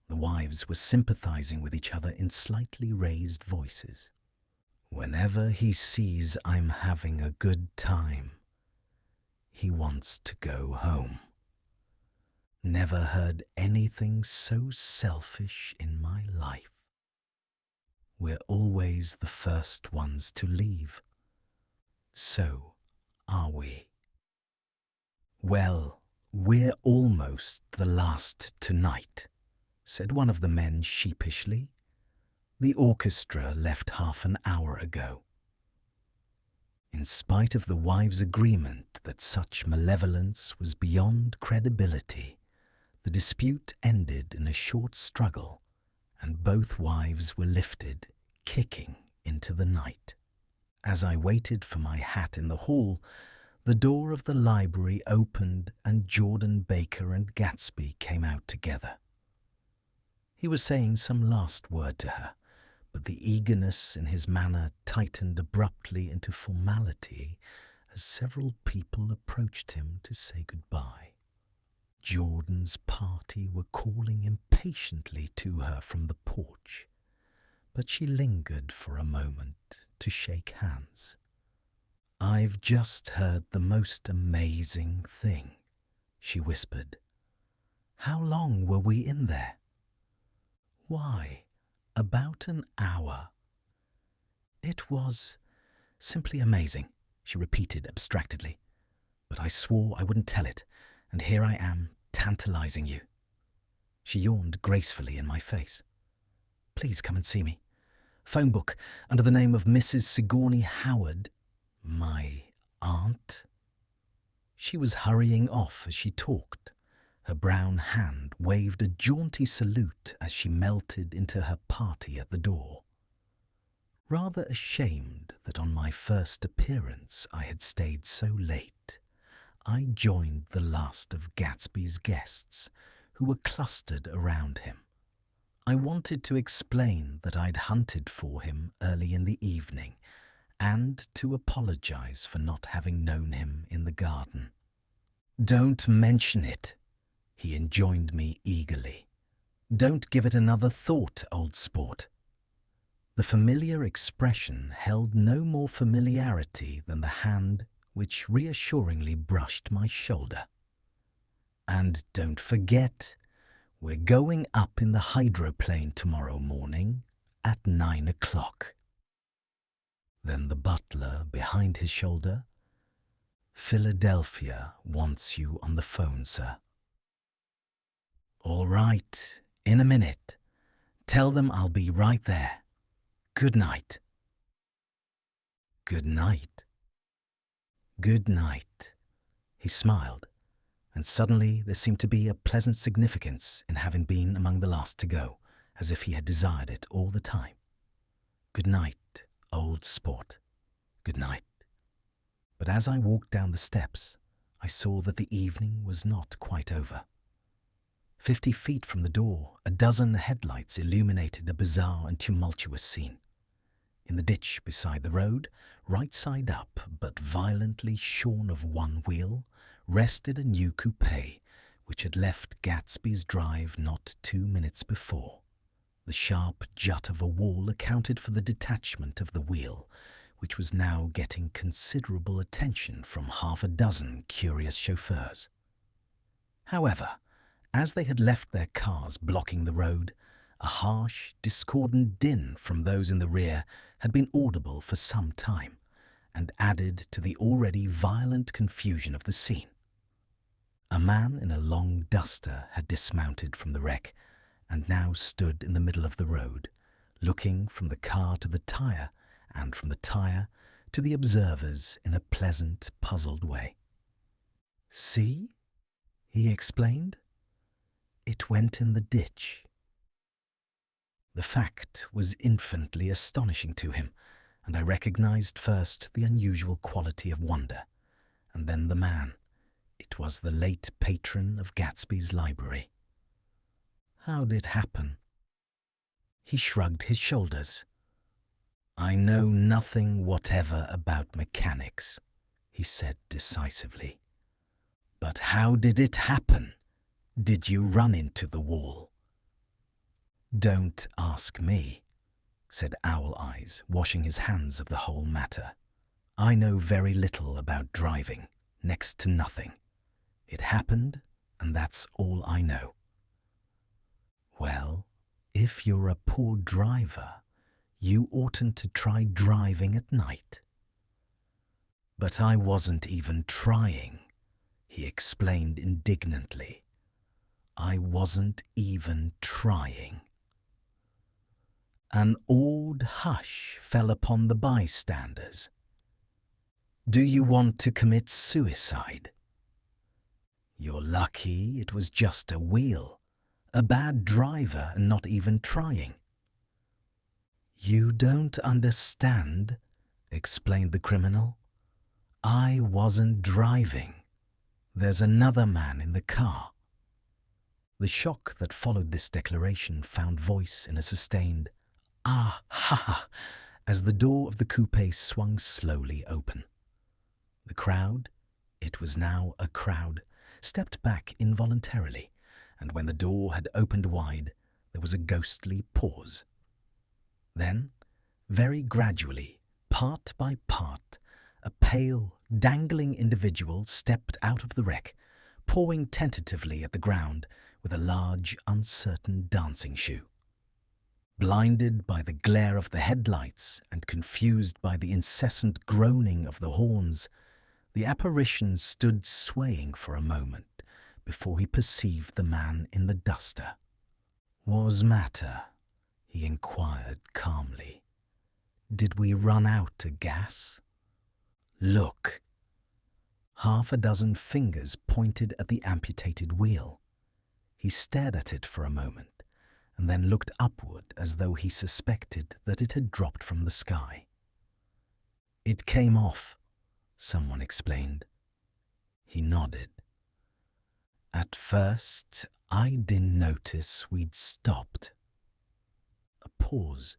Speaker 1: The wives were sympathizing with each other in slightly raised voices. Whenever he sees I'm having a good time, he wants to go home. Never heard anything so selfish in my life. We're always the first ones to leave. So are we. Well, we're almost the last tonight, said one of the men sheepishly. The orchestra left half an hour ago. In spite of the wives' agreement that such malevolence was beyond credibility, the dispute ended in a short struggle, and both wives were lifted, kicking, into the night. As I waited for my hat in the hall, the door of the library opened and Jordan Baker and Gatsby came out together. He was saying some last word to her, but the eagerness in his manner tightened abruptly into formality as several people approached him to say goodbye. Jordan's party were calling impatiently to her from the porch, but she lingered for a moment to shake hands. "I've just heard the most amazing thing," she whispered. "How long were we in there?" "Why, about an hour." "It was simply amazing," she repeated abstractedly. "But I swore I wouldn't tell it, and here I am, tantalizing you." She yawned gracefully in my face. "Please come and see me. Phone book under the name of Mrs. Sigourney Howard." "My aunt?" She was hurrying off as she talked. Her brown hand waved a jaunty salute as she melted into her party at the door. Rather ashamed that on my first appearance I had stayed so late, I joined the last of Gatsby's guests, who were clustered around him. I wanted to explain that I'd hunted for him early in the evening and to apologize for not having known him in the garden. "Don't mention it," he enjoined me eagerly. "Don't give it another thought, old sport." The familiar expression held no more familiarity than the hand which reassuringly brushed my shoulder. "And don't forget, we're going up in the hydroplane tomorrow morning at 9 o'clock. Then the butler behind his shoulder, "Philadelphia wants you on the phone, sir." "All right, in a minute. Tell them I'll be right there. Good night." "Good night." "Good night." He smiled, and suddenly there seemed to be a pleasant significance in having been among the last to go, as if he had desired it all the time. "Good night, old sport. Good night." But as I walked down the steps, I saw that the evening was not quite over. 50 feet from the door, a dozen headlights illuminated a bizarre and tumultuous scene. In the ditch beside the road, right side up but violently shorn of one wheel, rested a new coupe which had left Gatsby's drive not 2 minutes before. The sharp jut of a wall accounted for the detachment of the wheel, which was now getting considerable attention from half a dozen curious chauffeurs. However, as they had left their cars blocking the road, a harsh, discordant din from those in the rear had been audible for some time, and added to the already violent confusion of the scene. A man in a long duster had dismounted from the wreck, and now stood in the middle of the road, looking from the car to the tyre, and from the tyre to the observers in a pleasant, puzzled way. "See?" he explained. "It went in the ditch." The fact was infinitely astonishing to him, and I recognized first the unusual quality of wonder, and then the man. It was the late patron of Gatsby's library. "How'd it happen?" He shrugged his shoulders. "I know nothing whatever about mechanics," he said decisively. "But how did it happen? Did you run into the wall?" "Don't ask me," said Owl Eyes, washing his hands of the whole matter. "I know very little about driving, next to nothing. It happened, and that's all I know." "Well, if you're a poor driver, you oughtn't to try driving at night." "But I wasn't even trying," he explained indignantly. "I wasn't even trying." An awed hush fell upon the bystanders. "Do you want to commit suicide?" "You're lucky it was just a wheel. A bad driver and not even trying." "You don't understand," explained the criminal. "I wasn't driving. There's another man in the car." The shock that followed this declaration found voice in a sustained "ah ha ha" as the door of the coupe swung slowly open. The crowd, it was now a crowd, stepped back involuntarily, and when the door had opened wide, there was a ghostly pause. Then, very gradually, part by part, a pale, dangling individual stepped out of the wreck, pawing tentatively at the ground with a large, uncertain dancing shoe. Blinded by the glare of the headlights and confused by the incessant groaning of the horns, the apparition stood swaying for a moment before he perceived the man in the duster. "What's matter?" he inquired calmly. "Did we run out of gas?" "Look." Half a dozen fingers pointed at the amputated wheel. He stared at it for a moment, and then looked upward as though he suspected that it had dropped from the sky. "It came off," someone explained. He nodded. "At first, I didn't notice we'd stopped." A pause.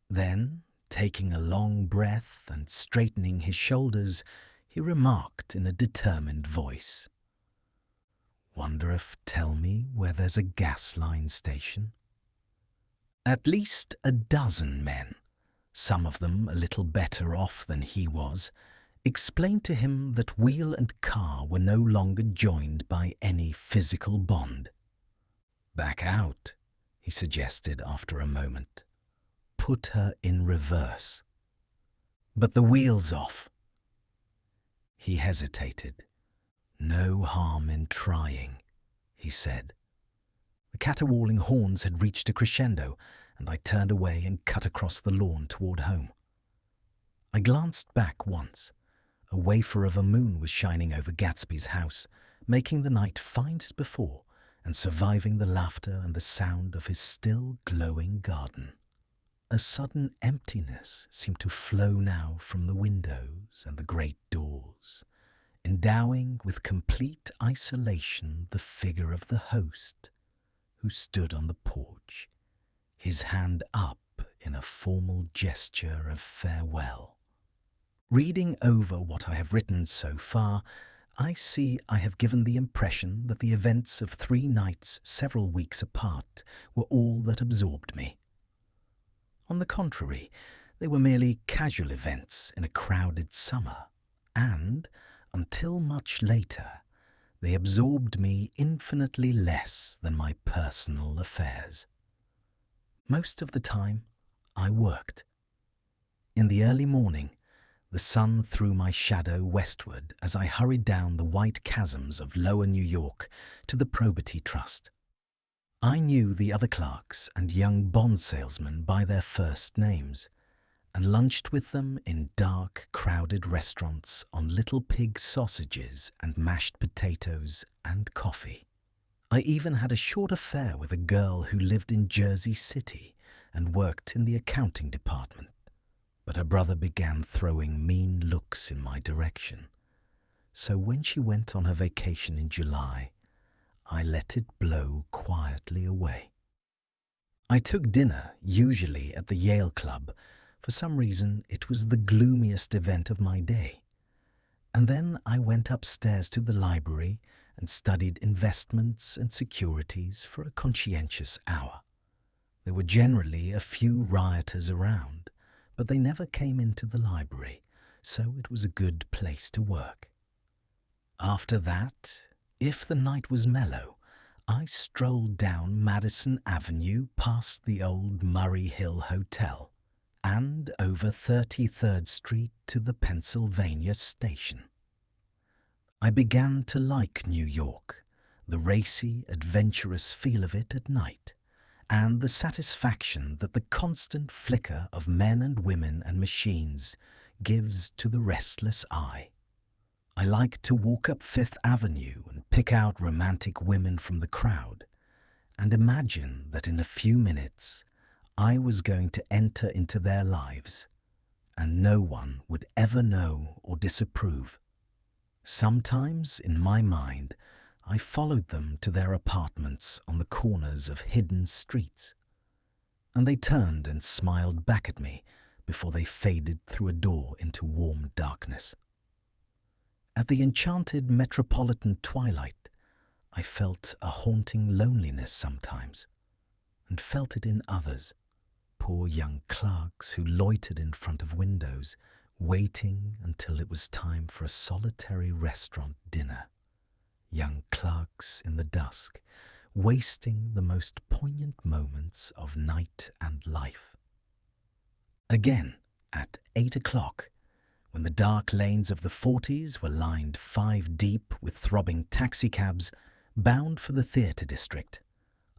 Speaker 1: Then, taking a long breath and straightening his shoulders, he remarked in a determined voice, "Wonder if tell me where there's a gas line station?" At least a dozen men, some of them a little better off than he was, explained to him that wheel and car were no longer joined by any physical bond. "Back out," he suggested after a moment. "Put her in reverse." "But the wheel's off." He hesitated. "No harm in trying," he said. The caterwauling horns had reached a crescendo, and I turned away and cut across the lawn toward home. I glanced back once. A wafer of a moon was shining over Gatsby's house, making the night fine as before and surviving the laughter and the sound of his still glowing garden. A sudden emptiness seemed to flow now from the windows and the great doors, endowing with complete isolation the figure of the host, who stood on the porch, his hand up in a formal gesture of farewell. Reading over what I have written so far, I see I have given the impression that the events of 3 nights several weeks apart were all that absorbed me. On the contrary, they were merely casual events in a crowded summer, and, until much later, they absorbed me infinitely less than my personal affairs. Most of the time, I worked. In the early morning, the sun threw my shadow westward as I hurried down the white chasms of lower New York to the Probity Trust. I knew the other clerks and young bond salesmen by their first names, and lunched with them in dark, crowded restaurants on little pig sausages and mashed potatoes and coffee. I even had a short affair with a girl who lived in Jersey City and worked in the accounting department, but her brother began throwing mean looks in my direction. So when she went on her vacation in July, I let it blow quietly away. I took dinner, usually at the Yale Club. For some reason, it was the gloomiest event of my day. And then I went upstairs to the library and studied investments and securities for a conscientious hour. There were generally a few rioters around, but they never came into the library, so it was a good place to work. After that, if the night was mellow, I strolled down Madison Avenue past the old Murray Hill Hotel and over 33rd Street to the Pennsylvania Station. I began to like New York, the racy, adventurous feel of it at night, and the satisfaction that the constant flicker of men and women and machines gives to the restless eye. I liked to walk up Fifth Avenue and pick out romantic women from the crowd, and imagine that in a few minutes I was going to enter into their lives, and no one would ever know or disapprove. Sometimes, in my mind, I followed them to their apartments on the corners of hidden streets, and they turned and smiled back at me before they faded through a door into warm darkness. At the enchanted metropolitan twilight, I felt a haunting loneliness sometimes, and felt it in others, poor young clerks who loitered in front of windows, waiting until it was time for a solitary restaurant dinner. Young clerks in the dusk, wasting the most poignant moments of night and life. Again, at 8 o'clock, when the dark lanes of the 40s were lined 5 deep with throbbing taxicabs bound for the theatre district,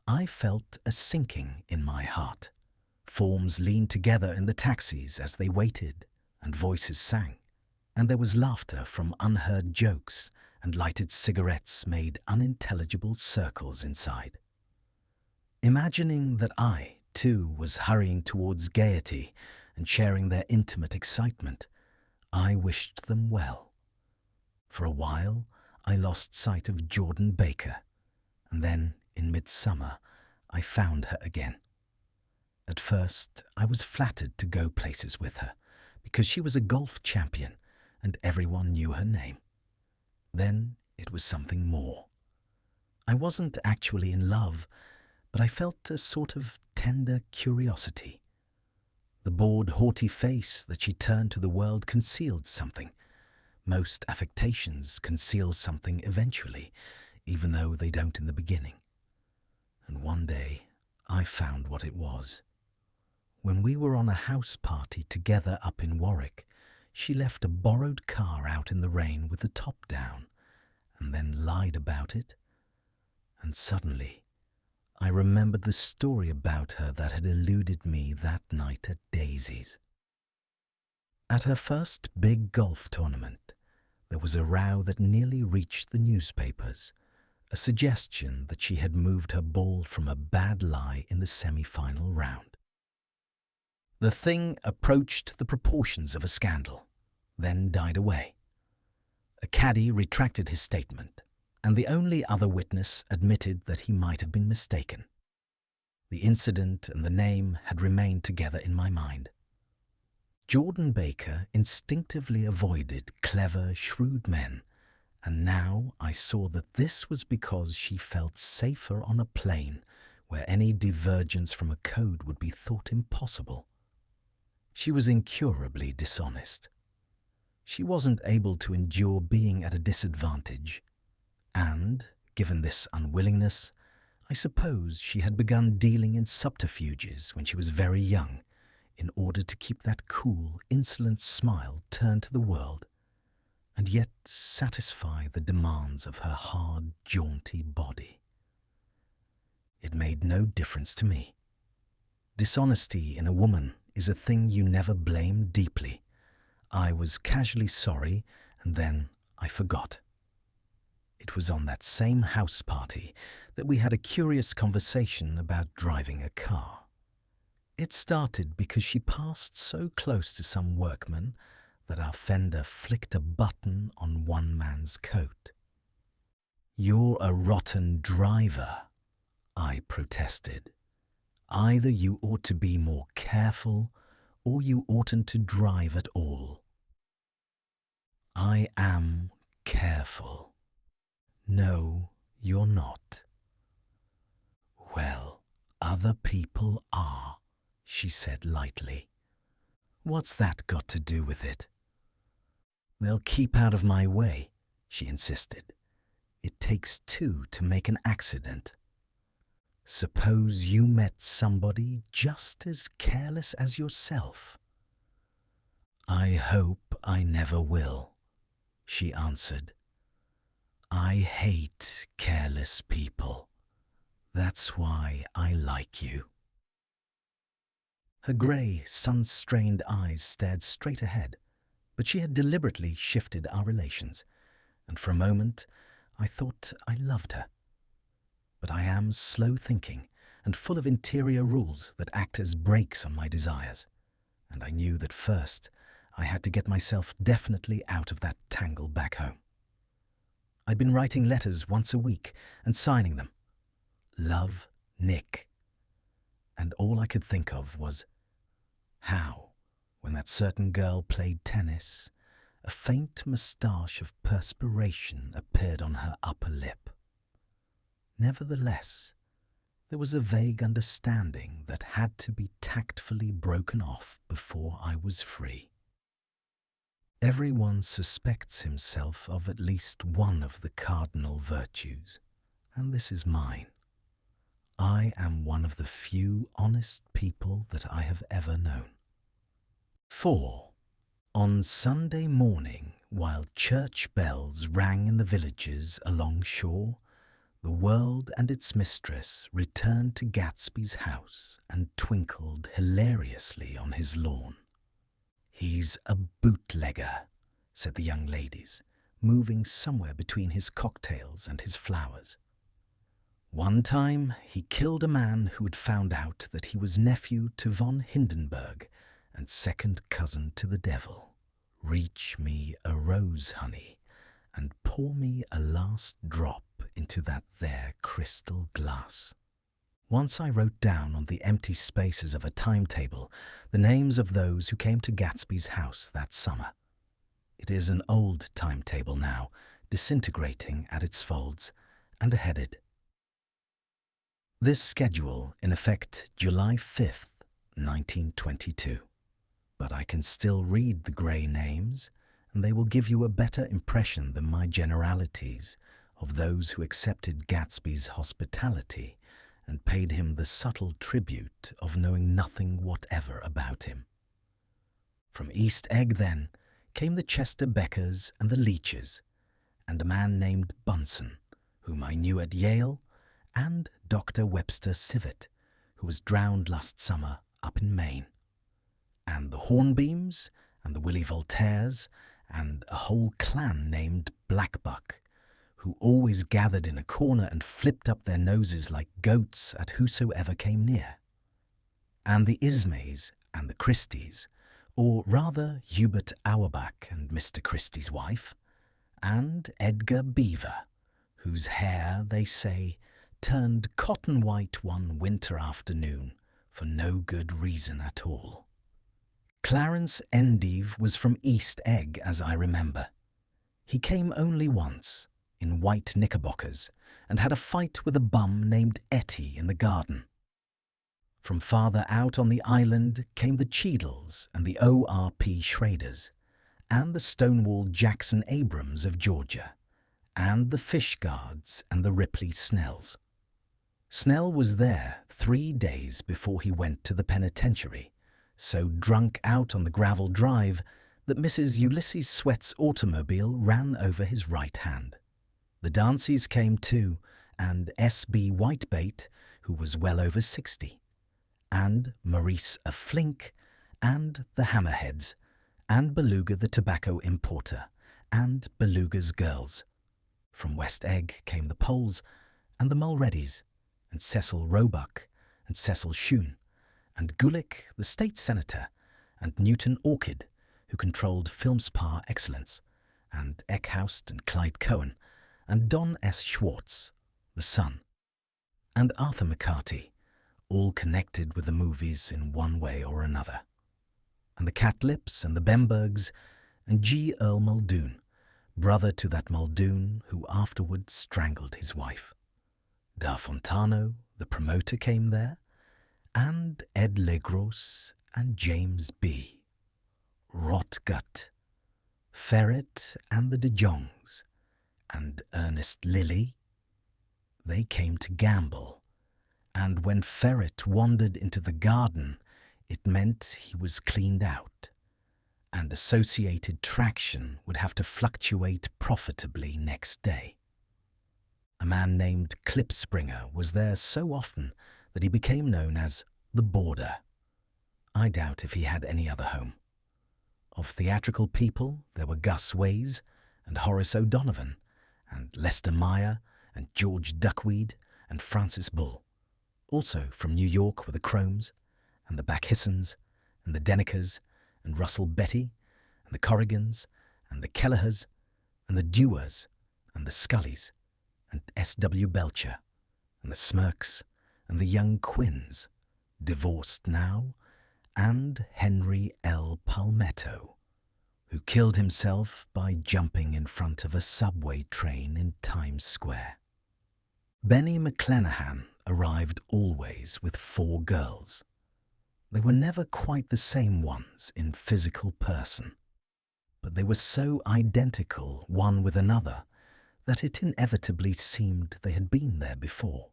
Speaker 1: I felt a sinking in my heart. Forms leaned together in the taxis as they waited, and voices sang, and there was laughter from unheard jokes, and lighted cigarettes made unintelligible circles inside. Imagining that I, too, was hurrying towards gaiety and sharing their intimate excitement, I wished them well. For a while, I lost sight of Jordan Baker, and then, in midsummer, I found her again. At first, I was flattered to go places with her, because she was a golf champion, and everyone knew her name. Then it was something more. I wasn't actually in love, but I felt a sort of tender curiosity. The bored, haughty face that she turned to the world concealed something. Most affectations conceal something eventually, even though they don't in the beginning. And one day, I found what it was. When we were on a house party together up in Warwick, she left a borrowed car out in the rain with the top down, and then lied about it. And suddenly, I remembered the story about her that had eluded me that night at Daisy's. At her first big golf tournament, there was a row that nearly reached the newspapers, a suggestion that she had moved her ball from a bad lie in the semi-final round. The thing approached the proportions of a scandal, then died away. A caddy retracted his statement, and the only other witness admitted that he might have been mistaken. The incident and the name had remained together in my mind. Jordan Baker instinctively avoided clever, shrewd men, and now I saw that this was because she felt safer on a plane where any divergence from a code would be thought impossible. She was incurably dishonest. She wasn't able to endure being at a disadvantage, and, given this unwillingness, I suppose she had begun dealing in subterfuges when she was very young, in order to keep that cool, insolent smile turned to the world, and yet satisfy the demands of her hard, jaunty body. It made no difference to me. Dishonesty in a woman is a thing you never blame deeply. I was casually sorry, and then I forgot. It was on that same house party that we had a curious conversation about driving a car. It started because she passed so close to some workman that our fender flicked a button on one man's coat. "You're a rotten driver," I protested. Either you ought to be more careful, or you oughtn't to drive at all. I am careful. No, you're not. Well, other people are, she said lightly. What's that got to do with it? They'll keep out of my way, she insisted. It takes two to make an accident. Suppose you met somebody just as careless as yourself. I hope I never will, she answered. I hate careless people. That's why I like you. Her grey, sun-strained eyes stared straight ahead, but she had deliberately shifted our relations, and for a moment I thought I loved her. But I am slow-thinking and full of interior rules that act as brakes on my desires, and I knew that first I had to get myself definitely out of that tangle back home. I'd been writing letters once a week and signing them. Love, Nick. And all I could think of was how, when that certain girl played tennis, a faint moustache of perspiration appeared on her upper lip. Nevertheless, there was a vague understanding that had to be tactfully broken off before I was free. Everyone suspects himself of at least one of the cardinal virtues, and this is mine. I am one of the few honest people that I have ever known. 4. On Sunday morning, while church bells rang in the villages along shore, the world and its mistress returned to Gatsby's house and twinkled hilariously on his lawn. He's a bootlegger, said the young ladies, moving somewhere between his cocktails and his flowers. One time he killed a man who had found out that he was nephew to von Hindenburg and second cousin to the devil. Reach me a rose, honey, and pour me a last drop into that there crystal glass. Once I wrote down on the empty spaces of a timetable the names of those who came to Gatsby's house that summer. It is an old timetable now, disintegrating at its folds, and headed. This schedule in effect July 5th, 1922. But I can still read the grey names, and they will give you a better impression than my generalities of those who accepted Gatsby's hospitality and paid him the subtle tribute of knowing nothing whatever about him. From East Egg, then, came the Chester Beckers and the Leaches, and a man named Bunsen, whom I knew at Yale, and Dr. Webster Sivet, who was drowned last summer up in Maine, and the Hornbeams, and the Willie Voltaires, and a whole clan named Blackbuck, who always gathered in a corner and flipped up their noses like goats at whosoever came near, and the Ismays and the Christies, or rather Hubert Auerbach and Mr. Christie's wife, and Edgar Beaver, whose hair, they say, turned cotton white one winter afternoon for no good reason at all. Clarence Endive was from East Egg, as I remember. He came only once, in white knickerbockers, and had a fight with a bum named Etty in the garden. From farther out on the island came the Cheadles and the O.R.P. Schraders, and the Stonewall Jackson Abrams of Georgia, and the Fishguards and the Ripley Snells. Snell was there 3 days before he went to the penitentiary, so drunk out on the gravel drive that Mrs. Ulysses Sweat's automobile ran over his right hand. The Danceys came too, and S.B. Whitebait, who was well over 60, and Maurice a Flink, and the Hammerheads, and Beluga the tobacco importer, and Beluga's girls. From West Egg came the Poles, and the Mulreadys, and Cecil Roebuck, and Cecil Shoon, and Gulick, the state senator, and Newton Orchid, who controlled films par excellence, and Eckhoust and Clyde Cohen, and Don S. Schwartz, the son, and Arthur McCarty, all connected with the movies in one way or another. And the Catlips and the Bembergs and G. Earl Muldoon, brother to that Muldoon who afterward strangled his wife. Da Fontano, the promoter, came there, and Ed Legros and James B. Rotgut, Ferret and the De Jongs, and Ernest Lilly. They came to gamble, and when Ferret wandered into the garden, it meant he was cleaned out, and Associated Traction would have to fluctuate profitably next day. A man named Klipspringer was there so often that he became known as the Boarder. I doubt if he had any other home. Of theatrical people, there were Gus Ways and Horace O'Donovan and Lester Meyer and George Duckweed and Francis Bull. Also from New York were the Cromes and the Backhissons and the Denekers and Russell Betty and the Corrigans and the Kellehers and the Dewars and the Scullys and S.W. Belcher and the Smirks and the young Quinns, divorced now, and Henry L. Palmetto, who killed himself by jumping in front of a subway train in Times Square. Benny McClenahan arrived always with 4 girls. They were never quite the same ones in physical person, but they were so identical one with another that it inevitably seemed they had been there before.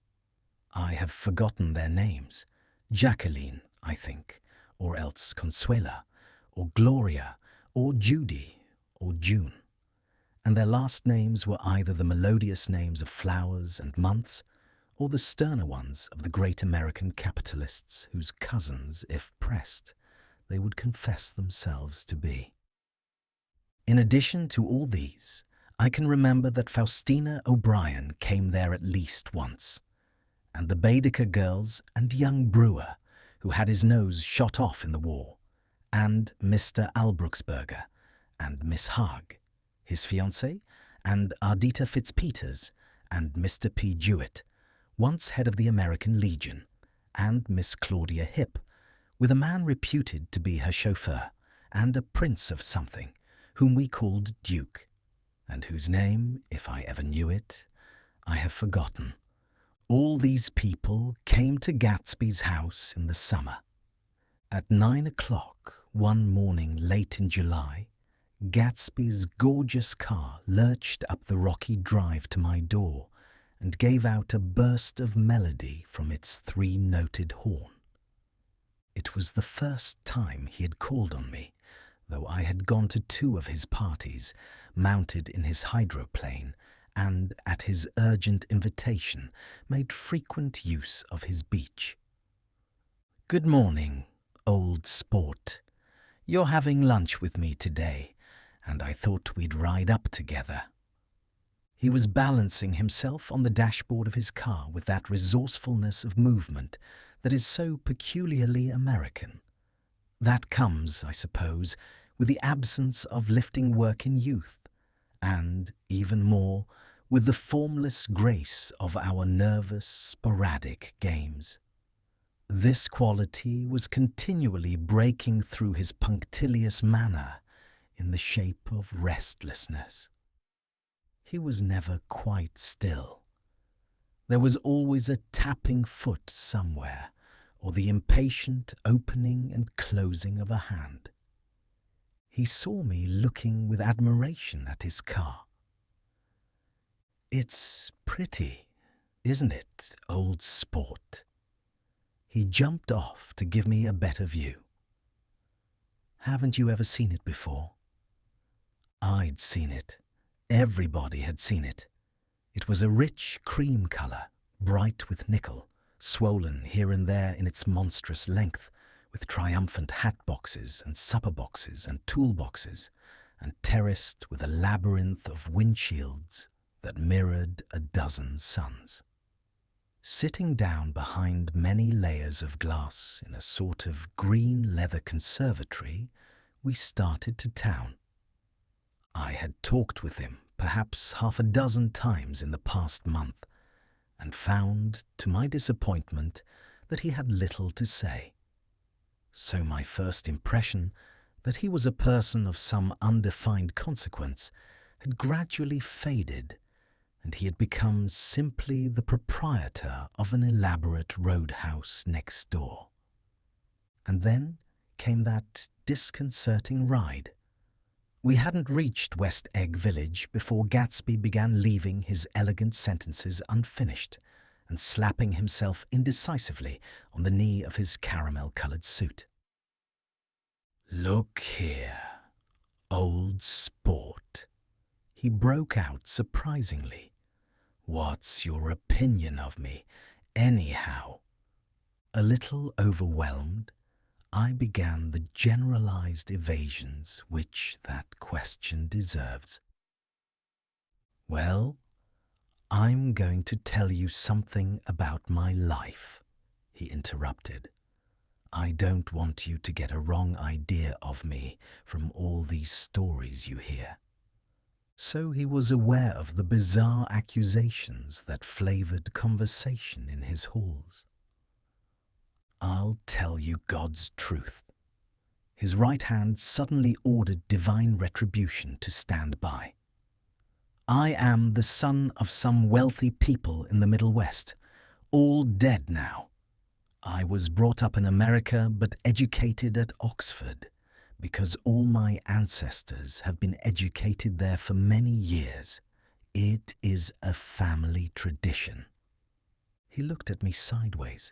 Speaker 1: I have forgotten their names. Jacqueline, I think, or else Consuela, or Gloria, or Judy, or June. And their last names were either the melodious names of flowers and months, or the sterner ones of the great American capitalists whose cousins, if pressed, they would confess themselves to be. In addition to all these, I can remember that Faustina O'Brien came there at least once, and the Baedeker girls and young Brewer, who had his nose shot off in the war, and Mr. Albrucksberger, and Miss Haag, his fiancée, and Ardita Fitzpeters, and Mr. P. Jewett, once head of the American Legion, and Miss Claudia Hipp, with a man reputed to be her chauffeur, and a prince of something, whom we called Duke, and whose name, if I ever knew it, I have forgotten. All these people came to Gatsby's house in the summer. At 9 o'clock one morning late in July, Gatsby's gorgeous car lurched up the rocky drive to my door and gave out a burst of melody from its 3-noted horn. It was the first time he had called on me, though I had gone to 2 of his parties, mounted in his hydroplane, and, at his urgent invitation, made frequent use of his beach. "Good morning, old sport. You're having lunch with me today, and I thought we'd ride up together." He was balancing himself on the dashboard of his car with that resourcefulness of movement that is so peculiarly American. That comes, I suppose, with the absence of lifting work in youth, and, even more, with the formless grace of our nervous, sporadic games. This quality was continually breaking through his punctilious manner in the shape of restlessness. He was never quite still. There was always a tapping foot somewhere, or the impatient opening and closing of a hand. He saw me looking with admiration at his car. "It's pretty, isn't it, old sport?" He jumped off to give me a better view. "Haven't you ever seen it before?" I'd seen it. Everybody had seen it. It was a rich cream colour, bright with nickel, swollen here and there in its monstrous length, with triumphant hat boxes and supper boxes and tool boxes, and terraced with a labyrinth of windshields that mirrored a dozen suns. Sitting down behind many layers of glass in a sort of green leather conservatory, we started to town. I had talked with him perhaps half a dozen times in the past month, and found, to my disappointment, that he had little to say. So my first impression that he was a person of some undefined consequence had gradually faded, and he had become simply the proprietor of an elaborate roadhouse next door. And then came that disconcerting ride. We hadn't reached West Egg Village before Gatsby began leaving his elegant sentences unfinished and slapping himself indecisively on the knee of his caramel-coloured suit. "Look here, old sport," he broke out surprisingly. "What's your opinion of me, anyhow?" A little overwhelmed, I began the generalized evasions which that question deserves. "Well, I'm going to tell you something about my life," he interrupted. "I don't want you to get a wrong idea of me from all these stories you hear." So he was aware of the bizarre accusations that flavored conversation in his halls. "I'll tell you God's truth." His right hand suddenly ordered divine retribution to stand by. "I am the son of some wealthy people in the Middle West, all dead now. I was brought up in America but educated at Oxford, because all my ancestors have been educated there for many years. It is a family tradition." He looked at me sideways,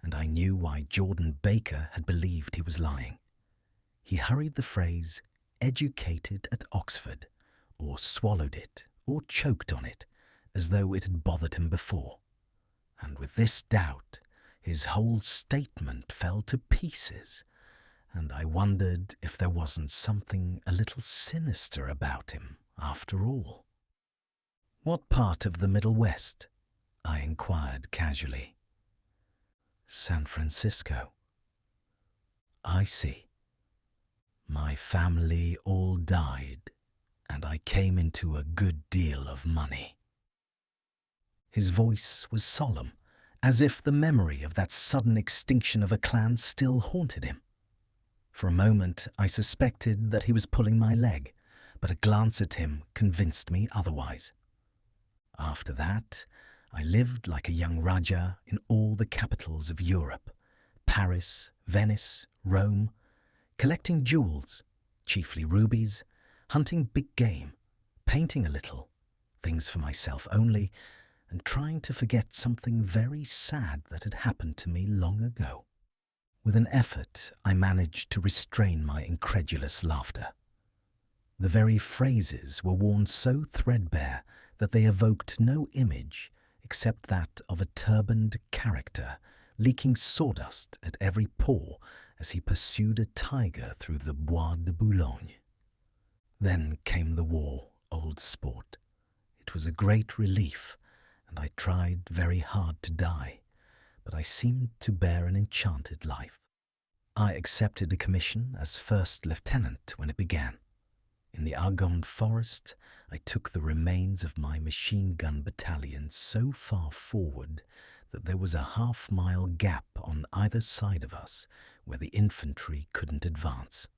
Speaker 1: and I knew why Jordan Baker had believed he was lying. He hurried the phrase, "educated at Oxford," or swallowed it, or choked on it, as though it had bothered him before. And with this doubt, his whole statement fell to pieces, and I wondered if there wasn't something a little sinister about him, after all. "What part of the Middle West?" I inquired casually. "San Francisco." "I see. My family all died, and I came into a good deal of money." His voice was solemn, as if the memory of that sudden extinction of a clan still haunted him. For a moment I suspected that he was pulling my leg, but a glance at him convinced me otherwise. After that, I lived like a young Raja in all the capitals of Europe, Paris, Venice, Rome, collecting jewels, chiefly rubies, hunting big game, painting a little, things for myself only, and trying to forget something very sad that had happened to me long ago. With an effort, I managed to restrain my incredulous laughter. The very phrases were worn so threadbare that they evoked no image except that of a turbaned character leaking sawdust at every pore as he pursued a tiger through the Bois de Boulogne. Then came the war, old sport. It was a great relief, and I tried very hard to die, but I seemed to bear an enchanted life. I accepted a commission as first lieutenant when it began. In the Argonne forest, I took the remains of my machine gun battalion so far forward that there was a half-mile gap on either side of us where the infantry couldn't advance.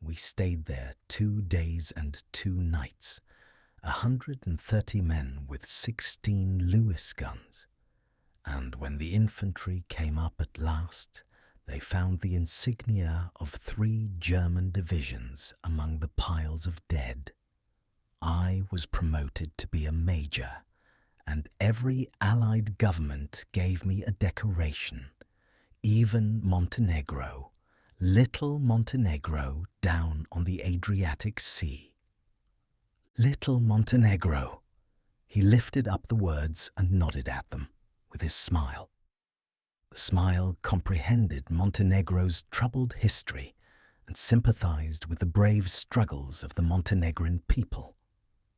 Speaker 1: We stayed there 2 days and 2 nights, 130 men with 16 Lewis guns, and when the infantry came up at last, they found the insignia of 3 German divisions among the piles of dead. I was promoted to be a major, and every Allied government gave me a decoration, even Montenegro, little Montenegro down on the Adriatic Sea. Little Montenegro. He lifted up the words and nodded at them with his smile. The smile comprehended Montenegro's troubled history and sympathized with the brave struggles of the Montenegrin people.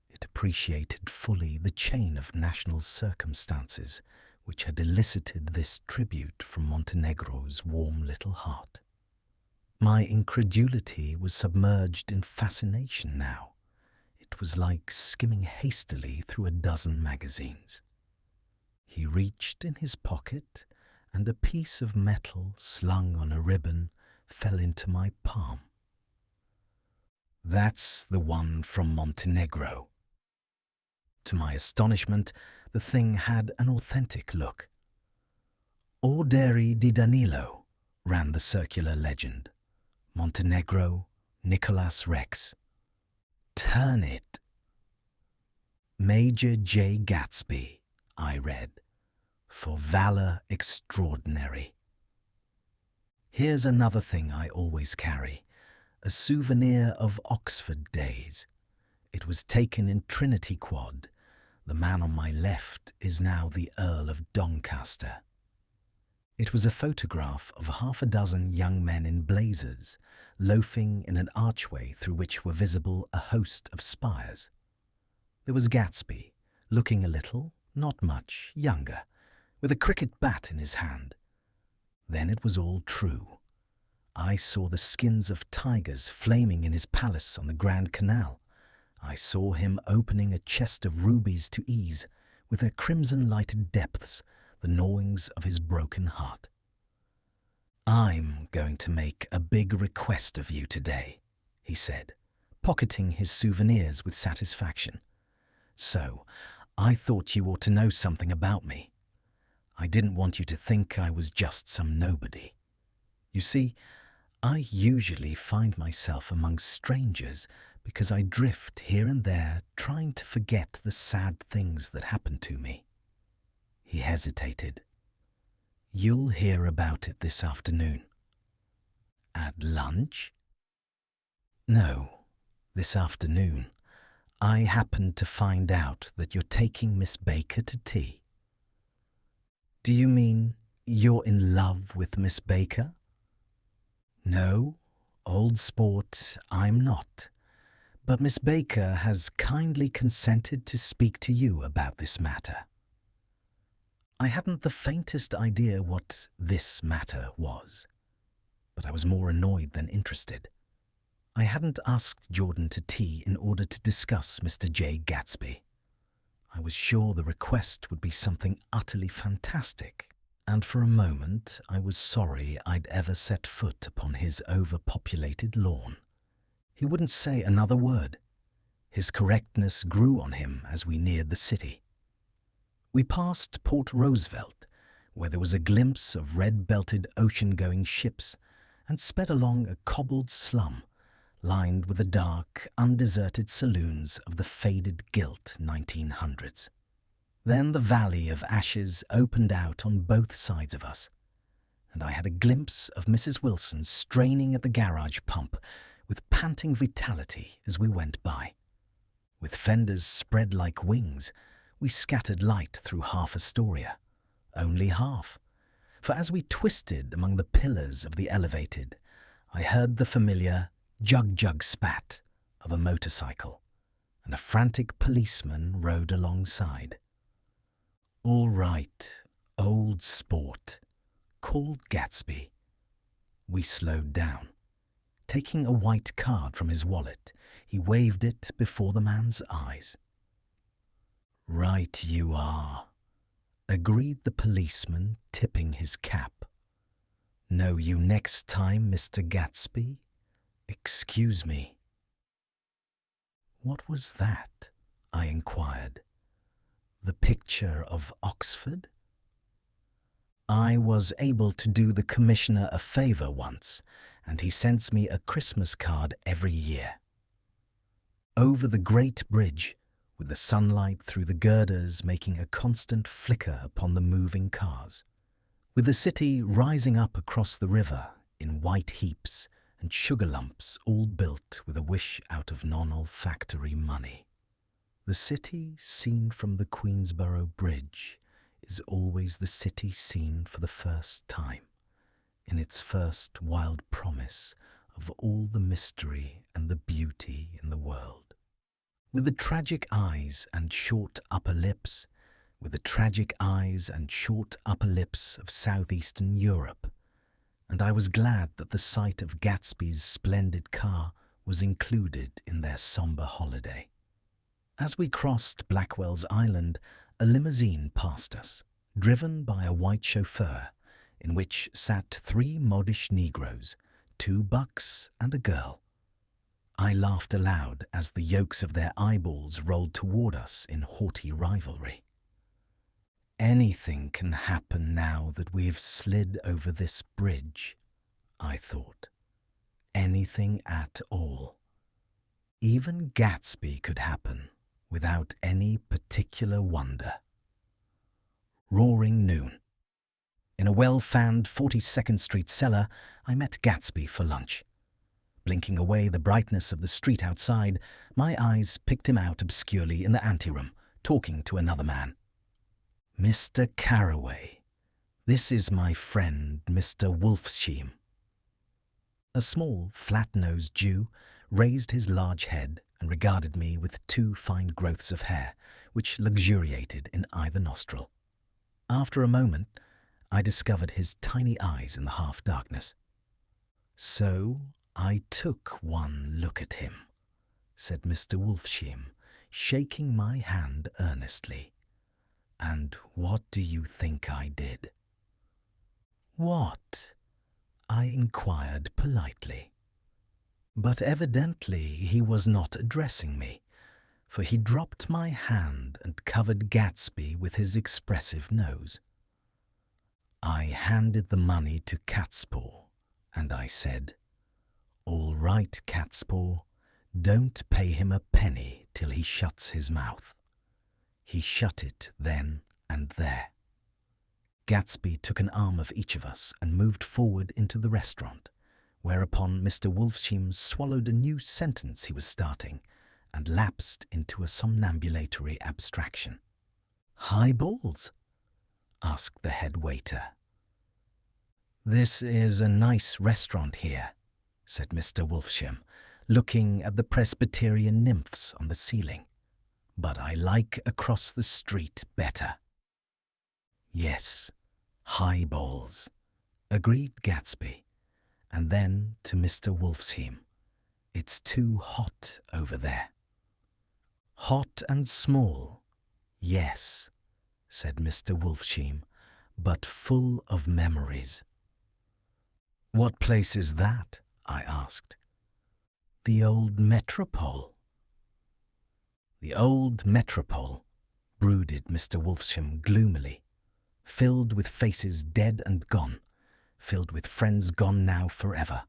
Speaker 1: It appreciated fully the chain of national circumstances which had elicited this tribute from Montenegro's warm little heart. My incredulity was submerged in fascination now. It was like skimming hastily through a dozen magazines. He reached in his pocket and a piece of metal slung on a ribbon fell into my palm. That's the one from Montenegro. To my astonishment, the thing had an authentic look. Orderi di Danilo, ran the circular legend. Montenegro, Nicholas Rex. Turn it. Major J. Gatsby, I read, for valor extraordinary. Here's another thing I always carry, a souvenir of Oxford days. It was taken in Trinity Quad. The man on my left is now the Earl of Doncaster. It was a photograph of half a dozen young men in blazers, loafing in an archway through which were visible a host of spires. There was Gatsby, looking a little, not much, younger, with a cricket bat in his hand. Then it was all true. I saw the skins of tigers flaming in his palace on the Grand Canal. I saw him opening a chest of rubies to ease, with their crimson-lighted depths, the gnawings of his broken heart. I'm going to make a big request of you today, he said, pocketing his souvenirs with satisfaction. So, I thought you ought to know something about me. I didn't want you to think I was just some nobody. You see, I usually find myself among strangers because I drift here and there trying to forget the sad things that happened to me. He hesitated. You'll hear about it this afternoon. At lunch? No, this afternoon. I happened to find out that you're taking Miss Baker to tea. Do you mean you're in love with Miss Baker? No, old sport, I'm not. But Miss Baker has kindly consented to speak to you about this matter. I hadn't the faintest idea what this matter was, but I was more annoyed than interested. I hadn't asked Jordan to tea in order to discuss Mr. J. Gatsby. I was sure the request would be something utterly fantastic, and for a moment I was sorry I'd ever set foot upon his overpopulated lawn. He wouldn't say another word. His correctness grew on him as we neared the city. We passed Port Roosevelt, where there was a glimpse of red-belted ocean-going ships, and sped along a cobbled slum, lined with the dark, undeserted saloons of the faded gilt 1900s. Then the valley of ashes opened out on both sides of us, and I had a glimpse of Mrs. Wilson straining at the garage pump with panting vitality as we went by. With fenders spread like wings, we scattered light through half Astoria. Only half. For as we twisted among the pillars of the elevated, I heard the familiar jug-jug spat of a motorcycle, and a frantic policeman rode alongside. All right, old sport, called Gatsby. We slowed down. Taking a white card from his wallet, he waved it before the man's eyes. Right you are, agreed the policeman, tipping his cap. Know you next time, Mr. Gatsby? Excuse me. What was that? I inquired. The picture of Oxford? I was able to do the commissioner a favour once, and he sends me a Christmas card every year. Over the Great Bridge, with the sunlight through the girders making a constant flicker upon the moving cars, with the city rising up across the river in white heaps and sugar lumps all built with a wish out of non-olfactory money. The city seen from the Queensborough Bridge is always the city seen for the first time, in its first wild promise of all the mystery and the beauty in the world. With the tragic eyes and short upper lips, with the tragic eyes and short upper lips of southeastern Europe, and I was glad that the sight of Gatsby's splendid car was included in their sombre holiday. As we crossed Blackwell's Island, a limousine passed us, driven by a white chauffeur, in which sat 3 modish Negroes, 2 bucks and a girl. I laughed aloud as the yolks of their eyeballs rolled toward us in haughty rivalry. Anything can happen now that we have slid over this bridge, I thought. Anything at all. Even Gatsby could happen without any particular wonder. Roaring noon. In a well-fanned 42nd Street cellar, I met Gatsby for lunch. Blinking away the brightness of the street outside, my eyes picked him out obscurely in the anteroom, talking to another man. "Mr. Carraway, this is my friend Mr. Wolfsheim." A small, flat-nosed Jew raised his large head and regarded me with 2 fine growths of hair, which luxuriated in either nostril. After a moment, I discovered his tiny eyes in the half-darkness. "So I took one look at him," said Mr. Wolfsheim, shaking my hand earnestly. "And what do you think I did?" "What?" I inquired politely. But evidently he was not addressing me, for he dropped my hand and covered Gatsby with his expressive nose. I handed the money to Catspaw, and I said, "All right, Catspaw, don't pay him a penny till he shuts his mouth." He shut it then and there. Gatsby took an arm of each of us and moved forward into the restaurant, whereupon Mr. Wolfsheim swallowed a new sentence he was starting and lapsed into a somnambulatory abstraction. "Highballs?" asked the head waiter. "This is a nice restaurant here," said Mr. Wolfsheim, looking at the Presbyterian nymphs on the ceiling. "But I like across the street better." "Yes, highballs," agreed Gatsby, and then to Mr. Wolfsheim, "It's too hot over there." "Hot and small, yes," said Mr. Wolfsheim, "but full of memories." "What place is that?" I asked. "The old Metropole." "The old Metropole," brooded Mr. Wolfsheim gloomily, "filled with faces dead and gone, filled with friends gone now forever.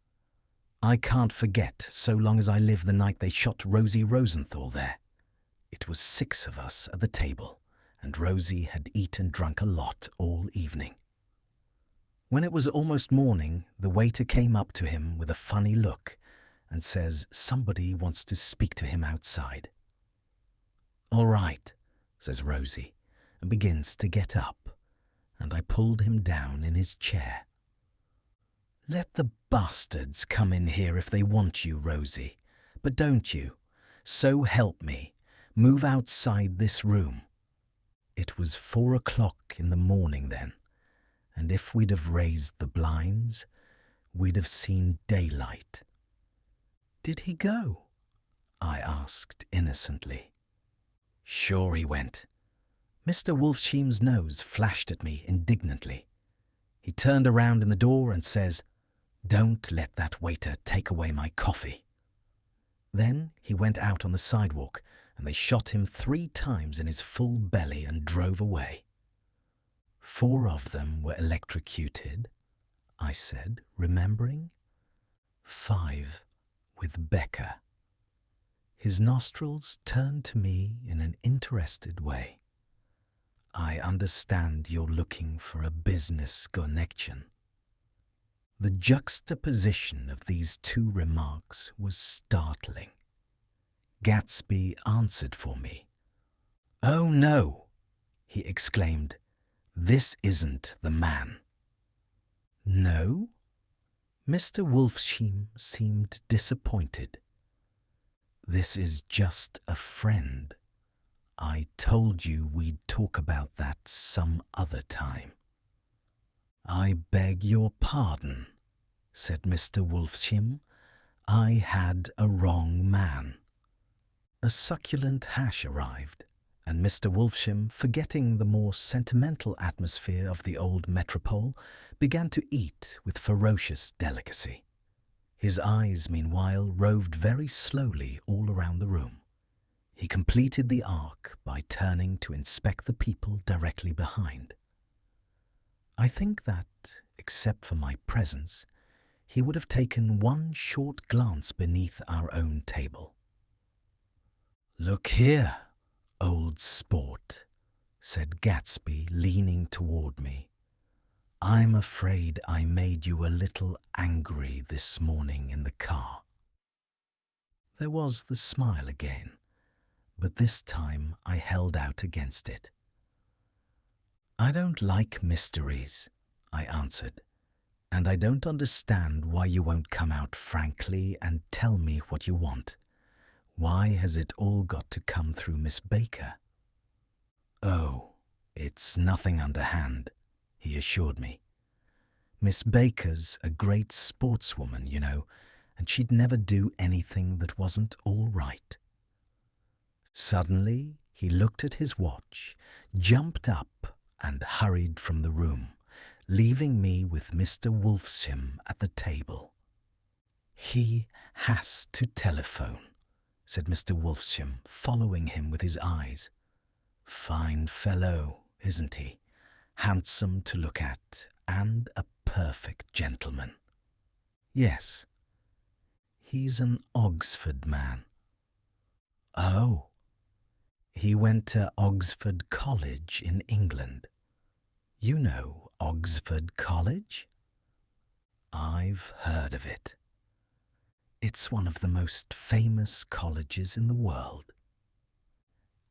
Speaker 1: I can't forget so long as I live the night they shot Rosie Rosenthal there. It was 6 of us at the table, and Rosie had eaten and drunk a lot all evening. When it was almost morning, the waiter came up to him with a funny look and says somebody wants to speak to him outside. "All right," says Rosie, and begins to get up, and I pulled him down in his chair. "Let the bastards come in here if they want you, Rosie, but don't you, so help me, move outside this room." It was 4 o'clock in the morning then, and if we'd have raised the blinds, we'd have seen daylight. "Did he go?" I asked innocently. "Sure he went." Mr. Wolfsheim's nose flashed at me indignantly. He turned around in the door and says, "Don't let that waiter take away my coffee." Then he went out on the sidewalk and they shot him 3 times in his full belly and drove away. 4 of them were electrocuted, I said, remembering. 5 with Becca. His nostrils turned to me in an interested way. "I understand you're looking for a business connection." The juxtaposition of these 2 remarks was startling. Gatsby answered for me. "Oh no," he exclaimed, "this isn't the man." "No?" Mr. Wolfsheim seemed disappointed. "This is just a friend. I told you we'd talk about that some other time." "I beg your pardon," said Mr. Wolfsheim. "I had a wrong man." A succulent hash arrived, and Mr. Wolfsham, forgetting the more sentimental atmosphere of the old metropole, began to eat with ferocious delicacy. His eyes, meanwhile, roved very slowly all around the room. He completed the arc by turning to inspect the people directly behind. I think that, except for my presence, he would have taken one short glance beneath our own table. "Look here, old sport," said Gatsby, leaning toward me. "I'm afraid I made you a little angry this morning in the car." There was the smile again, but this time I held out against it. "I don't like mysteries," I answered, "and I don't understand why you won't come out frankly and tell me what you want. Why has it all got to come through Miss Baker?" "Oh, it's nothing underhand," he assured me. "Miss Baker's a great sportswoman, you know, and she'd never do anything that wasn't all right." Suddenly, he looked at his watch, jumped up, and hurried from the room, leaving me with Mr. Wolfsham at the table. "He has to telephone," said Mr. Wolfsham, following him with his eyes. "Fine fellow, isn't he? Handsome to look at, and a perfect gentleman." "Yes. He's an Oxford man." "Oh." "He went to Oxford College in England. You know Oxford College?" "I've heard of it. It's one of the most famous colleges in the world."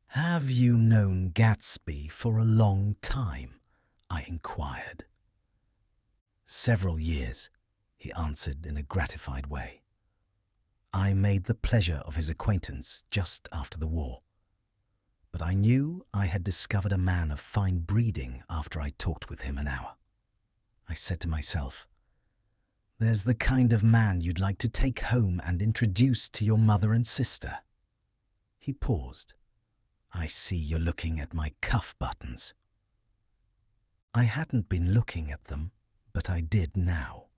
Speaker 1: "Have you known Gatsby for a long time?" I inquired. "Several years," he answered in a gratified way. "I made the pleasure of his acquaintance just after the war. But I knew I had discovered a man of fine breeding after I talked with him an hour. I said to myself, 'There's the kind of man you'd like to take home and introduce to your mother and sister.'" He paused. "I see you're looking at my cuff buttons." I hadn't been looking at them, but I did now.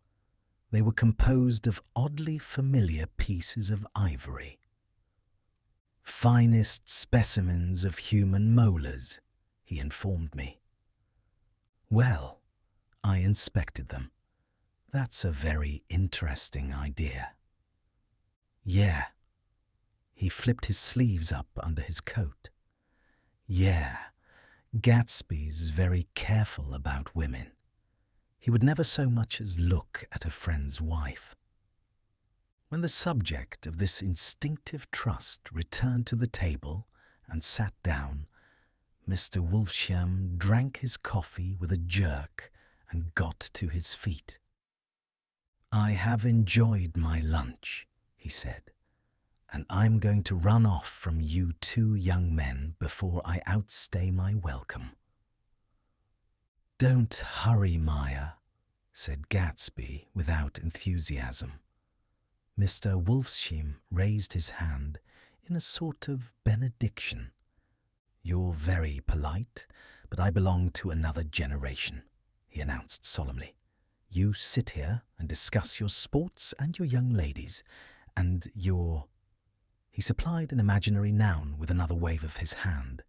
Speaker 1: They were composed of oddly familiar pieces of ivory. "Finest specimens of human molars," he informed me. "Well," I inspected them. "That's a very interesting idea." "Yeah." He flipped his sleeves up under his coat. "Yeah, Gatsby's very careful about women. He would never so much as look at a friend's wife." When the subject of this instinctive trust returned to the table and sat down, Mr. Wolfsham drank his coffee with a jerk and got to his feet. "I have enjoyed my lunch," he said, "and I'm going to run off from you two young men before I outstay my welcome." "Don't hurry, Maya," said Gatsby without enthusiasm. Mr. Wolfsham raised his hand in a sort of benediction. "You're very polite, but I belong to another generation," he announced solemnly. "You sit here and discuss your sports and your young ladies, and your—" He supplied an imaginary noun with another wave of his hand.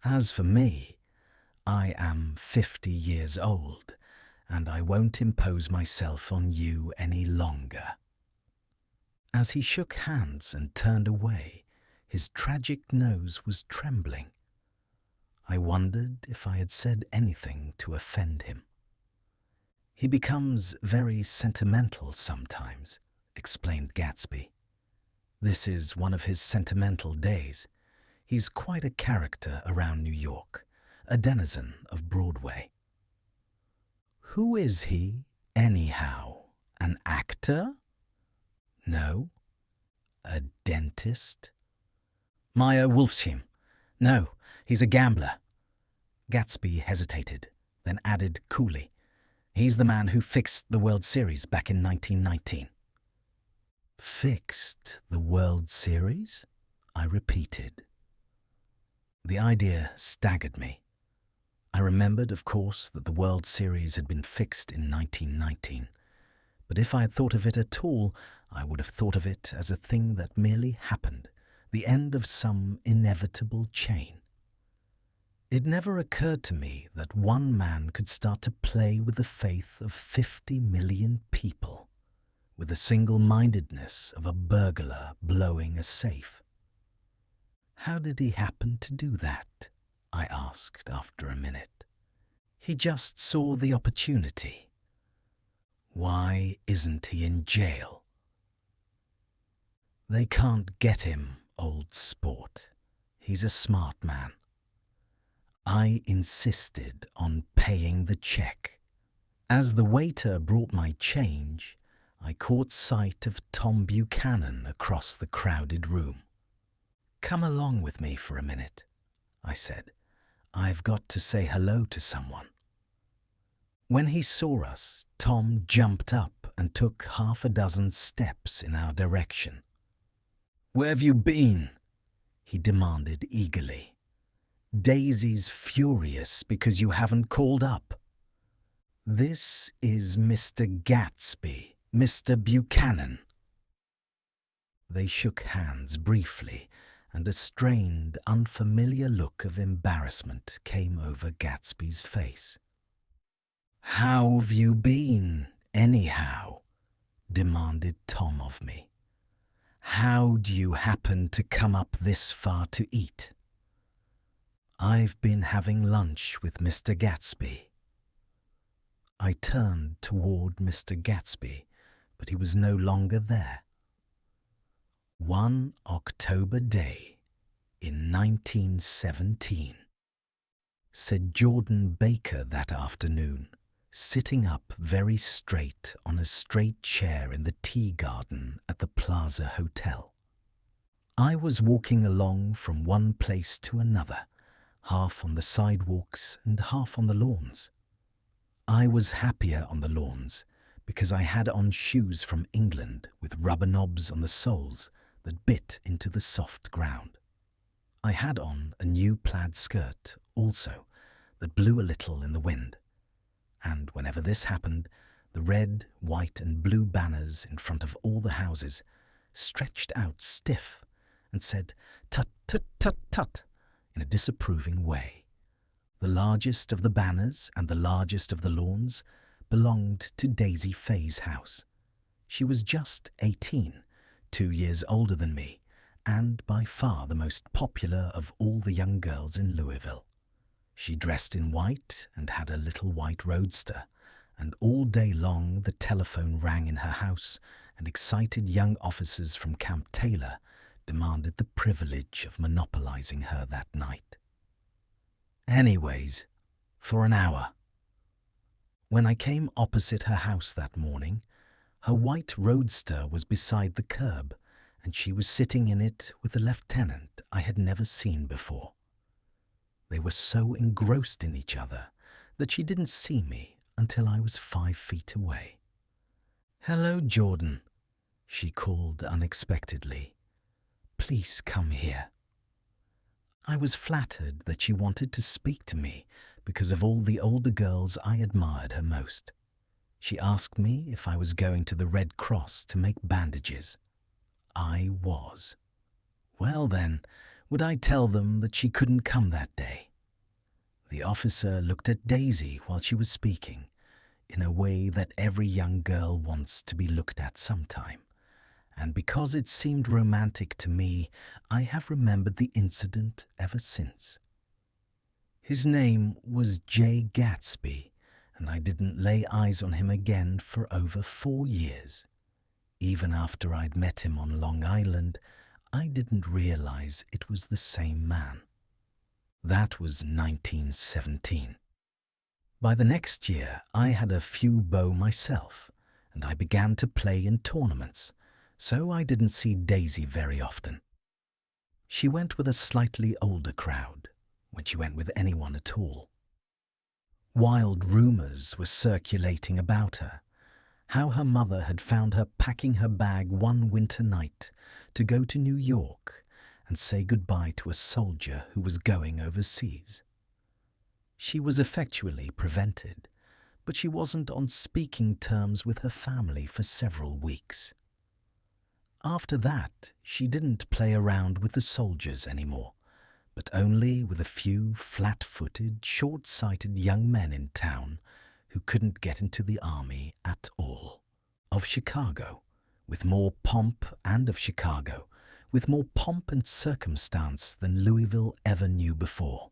Speaker 1: "As for me, I am 50 years old, and I won't impose myself on you any longer." As he shook hands and turned away, his tragic nose was trembling. I wondered if I had said anything to offend him. "He becomes very sentimental sometimes," explained Gatsby. "This is one of his sentimental days. He's quite a character around New York, a denizen of Broadway." "Who is he, anyhow? An actor?" "No." "A dentist?" "Maya Wolfsham. No, he's a gambler." Gatsby hesitated, then added coolly, "He's the man who fixed the World Series back in 1919. "Fixed the World Series?" I repeated. The idea staggered me. I remembered, of course, that the World Series had been fixed in 1919, but if I had thought of it at all, I would have thought of it as a thing that merely happened, the end of some inevitable chain. It never occurred to me that one man could start to play with the faith of 50 million people, with the single-mindedness of a burglar blowing a safe. How did he happen to do that? I asked after a minute. He just saw the opportunity. Why isn't he in jail? They can't get him, old sport. He's a smart man. I insisted on paying the check. As the waiter brought my change, I caught sight of Tom Buchanan across the crowded room. "Come along with me for a minute," I said. "I've got to say hello to someone." When he saw us, Tom jumped up and took half a dozen steps in our direction. "Where have you been?" he demanded eagerly. "Daisy's furious because you haven't called up." "This is Mr. Gatsby, Mr. Buchanan." They shook hands briefly, and a strained, unfamiliar look of embarrassment came over Gatsby's face. "How have you been, anyhow?" demanded Tom of me. "How do you happen to come up this far to eat?" "I've been having lunch with Mr. Gatsby." I turned toward Mr. Gatsby, but he was no longer there. One October day in 1917, said Jordan Baker that afternoon, sitting up very straight on a straight chair in the tea garden at the Plaza Hotel. I was walking along from one place to another, half on the sidewalks and half on the lawns. I was happier on the lawns because I had on shoes from England with rubber knobs on the soles that bit into the soft ground. I had on a new plaid skirt also that blew a little in the wind, and whenever this happened, the red, white and blue banners in front of all the houses stretched out stiff and said "tut, tut, tut, tut" in a disapproving way. The largest of the banners and the largest of the lawns belonged to Daisy Fay's house. She was just 18, 2 years older than me, and by far the most popular of all the young girls in Louisville. She dressed in white and had a little white roadster, and all day long the telephone rang in her house, and excited young officers from Camp Taylor demanded the privilege of monopolizing her that night. Anyways, for an hour. When I came opposite her house that morning, her white roadster was beside the curb, and she was sitting in it with a lieutenant I had never seen before. They were so engrossed in each other that she didn't see me until I was 5 feet away. "Hello, Jordan," she called unexpectedly. "Please come here." I was flattered that she wanted to speak to me because of all the older girls I admired her most. She asked me if I was going to the Red Cross to make bandages. I was. Well then, would I tell them that she couldn't come that day? The officer looked at Daisy while she was speaking, in a way that every young girl wants to be looked at sometime, and because it seemed romantic to me, I have remembered the incident ever since. His name was J. Gatsby, and I didn't lay eyes on him again for over 4 years. Even after I'd met him on Long Island, I didn't realize it was the same man. That was 1917. By the next year, I had a few beaux myself, and I began to play in tournaments, so I didn't see Daisy very often. She went with a slightly older crowd, when she went with anyone at all. Wild rumors were circulating about her, how her mother had found her packing her bag one winter night to go to New York, and say goodbye to a soldier who was going overseas. She was effectually prevented, but she wasn't on speaking terms with her family for several weeks. After that, she didn't play around with the soldiers anymore, but only with a few flat-footed, short-sighted young men in town who couldn't get into the army at all. Of Chicago, with more pomp, and of Chicago, with more pomp and circumstance than Louisville ever knew before.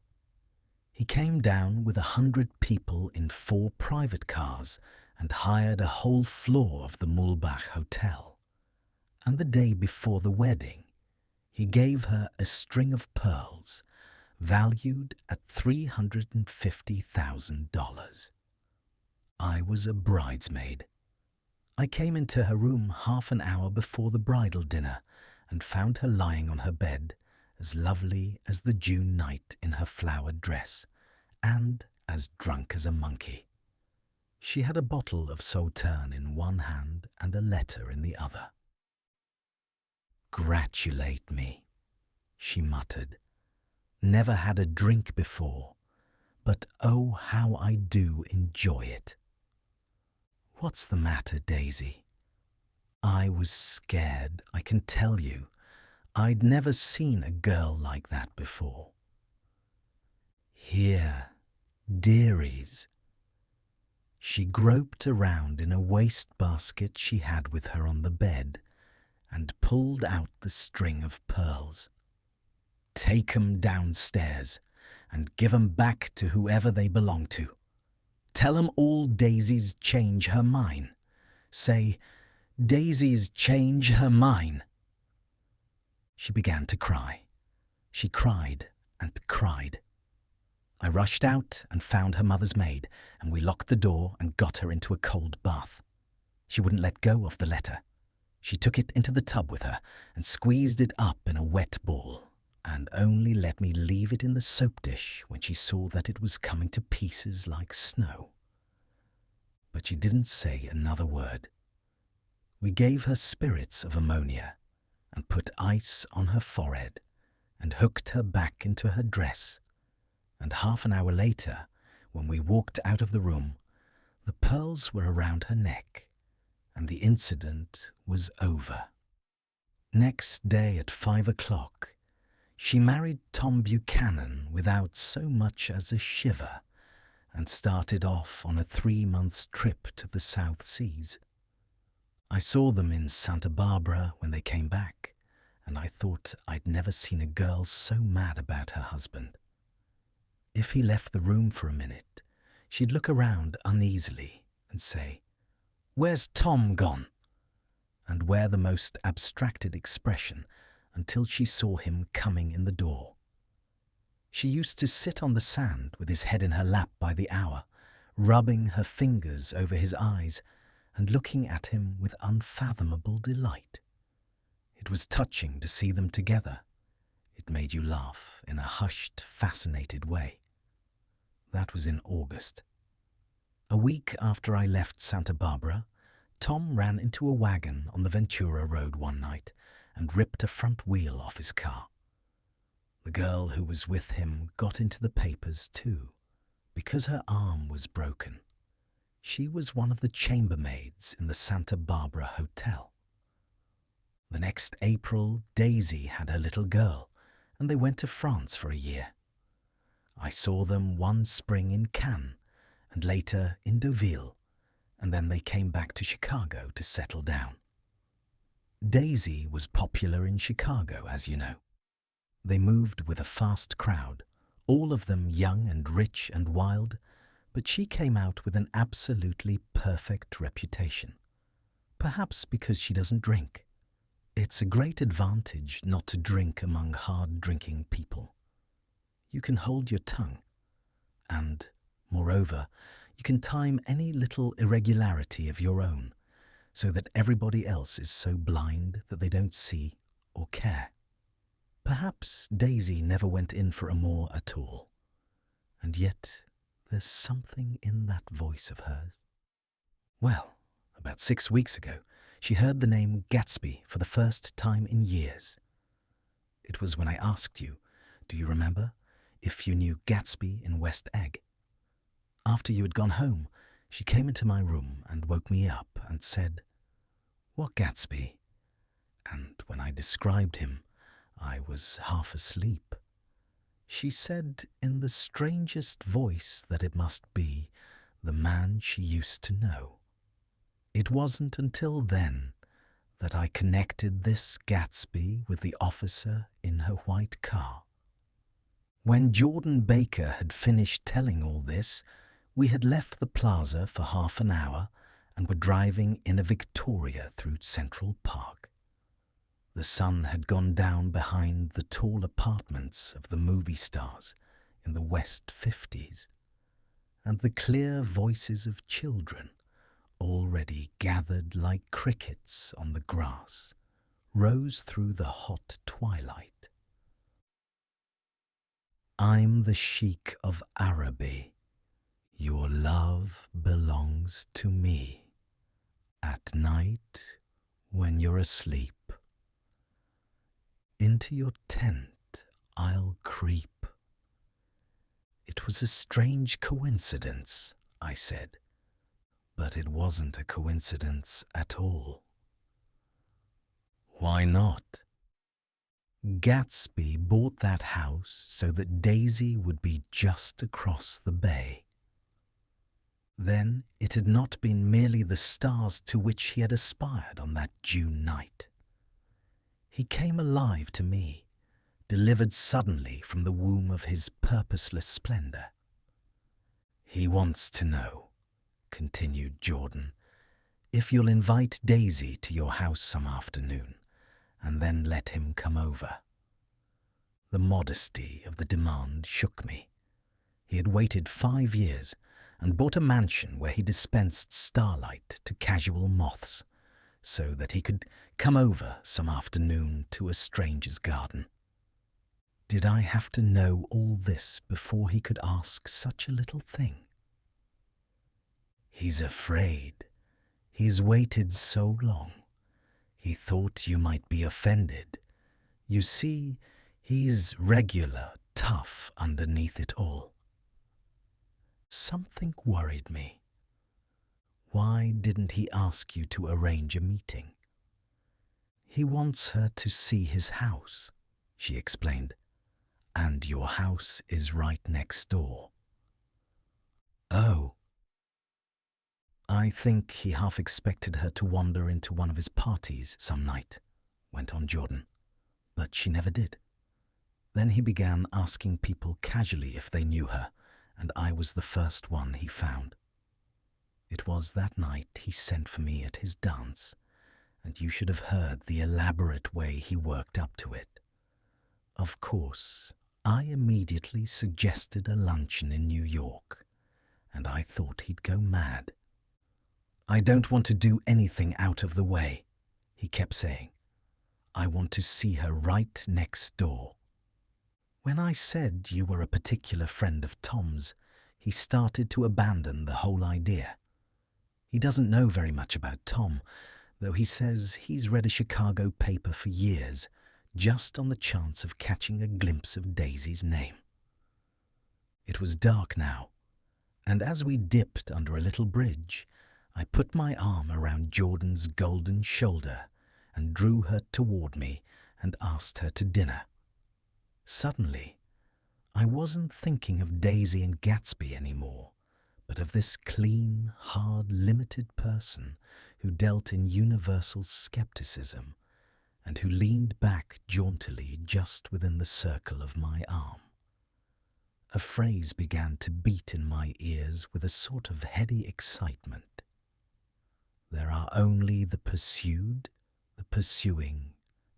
Speaker 1: He came down with 100 people in 4 private cars and hired a whole floor of the Mulbach Hotel. And the day before the wedding, he gave her a string of pearls valued at $350,000. I was a bridesmaid. I came into her room half an hour before the bridal dinner and found her lying on her bed, as lovely as the June night in her flowered dress, and as drunk as a monkey. She had a bottle of Sauterne in one hand and a letter in the other. "Gratulate me," she muttered. "Never had a drink before, but oh, how I do enjoy it." "What's the matter, Daisy?" I was scared, I can tell you. I'd never seen a girl like that before. "Here, dearies." She groped around in a wastebasket she had with her on the bed and pulled out the string of pearls. "Take 'em downstairs and give 'em back to whoever they belong to. Tell 'em all Daisy's change her mine. Say, Daisy's change her mine." She began to cry. She cried and cried. I rushed out and found her mother's maid, and we locked the door and got her into a cold bath. She wouldn't let go of the letter. She took it into the tub with her and squeezed it up in a wet ball, and only let me leave it in the soap dish when she saw that it was coming to pieces like snow. But she didn't say another word. We gave her spirits of ammonia and put ice on her forehead and hooked her back into her dress, and half an hour later, when we walked out of the room, the pearls were around her neck, and the incident was over. Next day at 5 o'clock, she married Tom Buchanan without so much as a shiver, and started off on a 3-month trip to the South Seas. I saw them in Santa Barbara when they came back, and I thought I'd never seen a girl so mad about her husband. If he left the room for a minute, she'd look around uneasily and say, "Where's Tom gone?" and wear the most abstracted expression until she saw him coming in the door. She used to sit on the sand with his head in her lap by the hour, rubbing her fingers over his eyes and looking at him with unfathomable delight. It was touching to see them together. It made you laugh in a hushed, fascinated way. That was in August. A week after I left Santa Barbara, Tom ran into a wagon on the Ventura Road one night and ripped a front wheel off his car. The girl who was with him got into the papers too, because her arm was broken. She was one of the chambermaids in the Santa Barbara Hotel. The next April, Daisy had her little girl, and they went to France for a year. I saw them one spring in Cannes, and later in Deauville, and then they came back to Chicago to settle down. Daisy was popular in Chicago, as you know. They moved with a fast crowd, all of them young and rich and wild, but she came out with an absolutely perfect reputation. Perhaps because she doesn't drink. It's a great advantage not to drink among hard-drinking people. You can hold your tongue, and, moreover, you can time any little irregularity of your own, so that everybody else is so blind that they don't see or care. Perhaps Daisy never went in for amour at all, and yet there's something in that voice of hers. Well, about 6 weeks ago, she heard the name Gatsby for the first time in years. It was when I asked you, do you remember, if you knew Gatsby in West Egg. After you had gone home, she came into my room and woke me up and said, "What Gatsby?" And when I described him, I was half asleep. She said in the strangest voice that it must be the man she used to know. It wasn't until then that I connected this Gatsby with the officer in her white car. When Jordan Baker had finished telling all this, we had left the plaza for half an hour and were driving in a Victoria through Central Park. The sun had gone down behind the tall apartments of the movie stars in the West 50s, and the clear voices of children, already gathered like crickets on the grass, rose through the hot twilight. I'm the Sheikh of Araby. Your love belongs to me. At night, when you're asleep, into your tent I'll creep. It was a strange coincidence, I said, but it wasn't a coincidence at all. Why not? Gatsby bought that house so that Daisy would be just across the bay. Then it had not been merely the stars to which he had aspired on that June night. He came alive to me, delivered suddenly from the womb of his purposeless splendor. He wants to know, continued Jordan, if you'll invite Daisy to your house some afternoon, and then let him come over. The modesty of the demand shook me. He had waited 5 years and bought a mansion where he dispensed starlight to casual moths, so that he could come over some afternoon to a stranger's garden. Did I have to know all this before he could ask such a little thing? He's afraid. He's waited so long. He thought you might be offended. You see, he's regular, tough underneath it all. Something worried me. Why didn't he ask you to arrange a meeting? He wants her to see his house, she explained, and your house is right next door. Oh. I think he half expected her to wander into one of his parties some night, went on Jordan, but she never did. Then he began asking people casually if they knew her, and I was the first one he found. It was that night he sent for me at his dance, and you should have heard the elaborate way he worked up to it. Of course, I immediately suggested a luncheon in New York, and I thought he'd go mad. I don't want to do anything out of the way, he kept saying. I want to see her right next door. When I said you were a particular friend of Tom's, he started to abandon the whole idea. He doesn't know very much about Tom, though he says he's read a Chicago paper for years, just on the chance of catching a glimpse of Daisy's name. It was dark now, and as we dipped under a little bridge, I put my arm around Jordan's golden shoulder and drew her toward me and asked her to dinner. Suddenly, I wasn't thinking of Daisy and Gatsby anymore, but of this clean, hard, limited person who dealt in universal skepticism and who leaned back jauntily just within the circle of my arm. A phrase began to beat in my ears with a sort of heady excitement. There are only the pursued, the pursuing,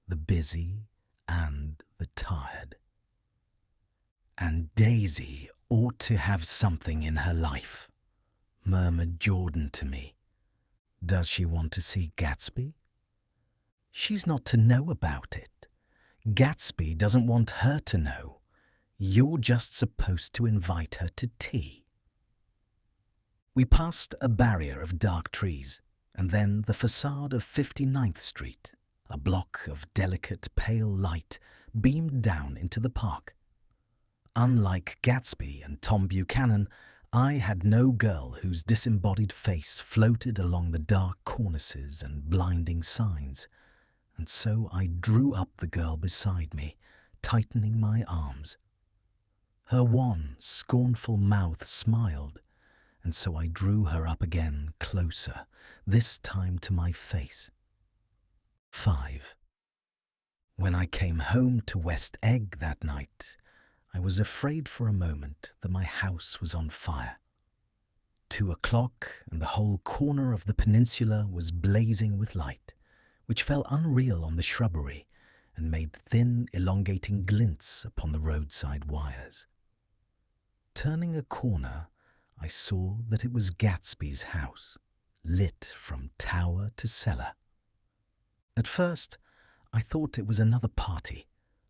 Speaker 1: the busy, and the tired. And Daisy ought to have something in her life, murmured Jordan to me. Does she want to see Gatsby? She's not to know about it. Gatsby doesn't want her to know. You're just supposed to invite her to tea. We passed a barrier of dark trees, and then the facade of 59th Street, A block of delicate pale light beamed down into the park. Unlike Gatsby and Tom Buchanan, I had no girl whose disembodied face floated along the dark cornices and blinding signs, and so I drew up the girl beside me, tightening my arms. Her wan, scornful mouth smiled, and so I drew her up again closer, this time to my face. 5. When I came home to West Egg that night, I was afraid for a moment that my house was on fire. 2 o'clock, and the whole corner of the peninsula was blazing with light, which fell unreal on the shrubbery and made thin, elongating glints upon the roadside wires. Turning a corner, I saw that it was Gatsby's house, lit from tower to cellar. At first, I thought it was another party,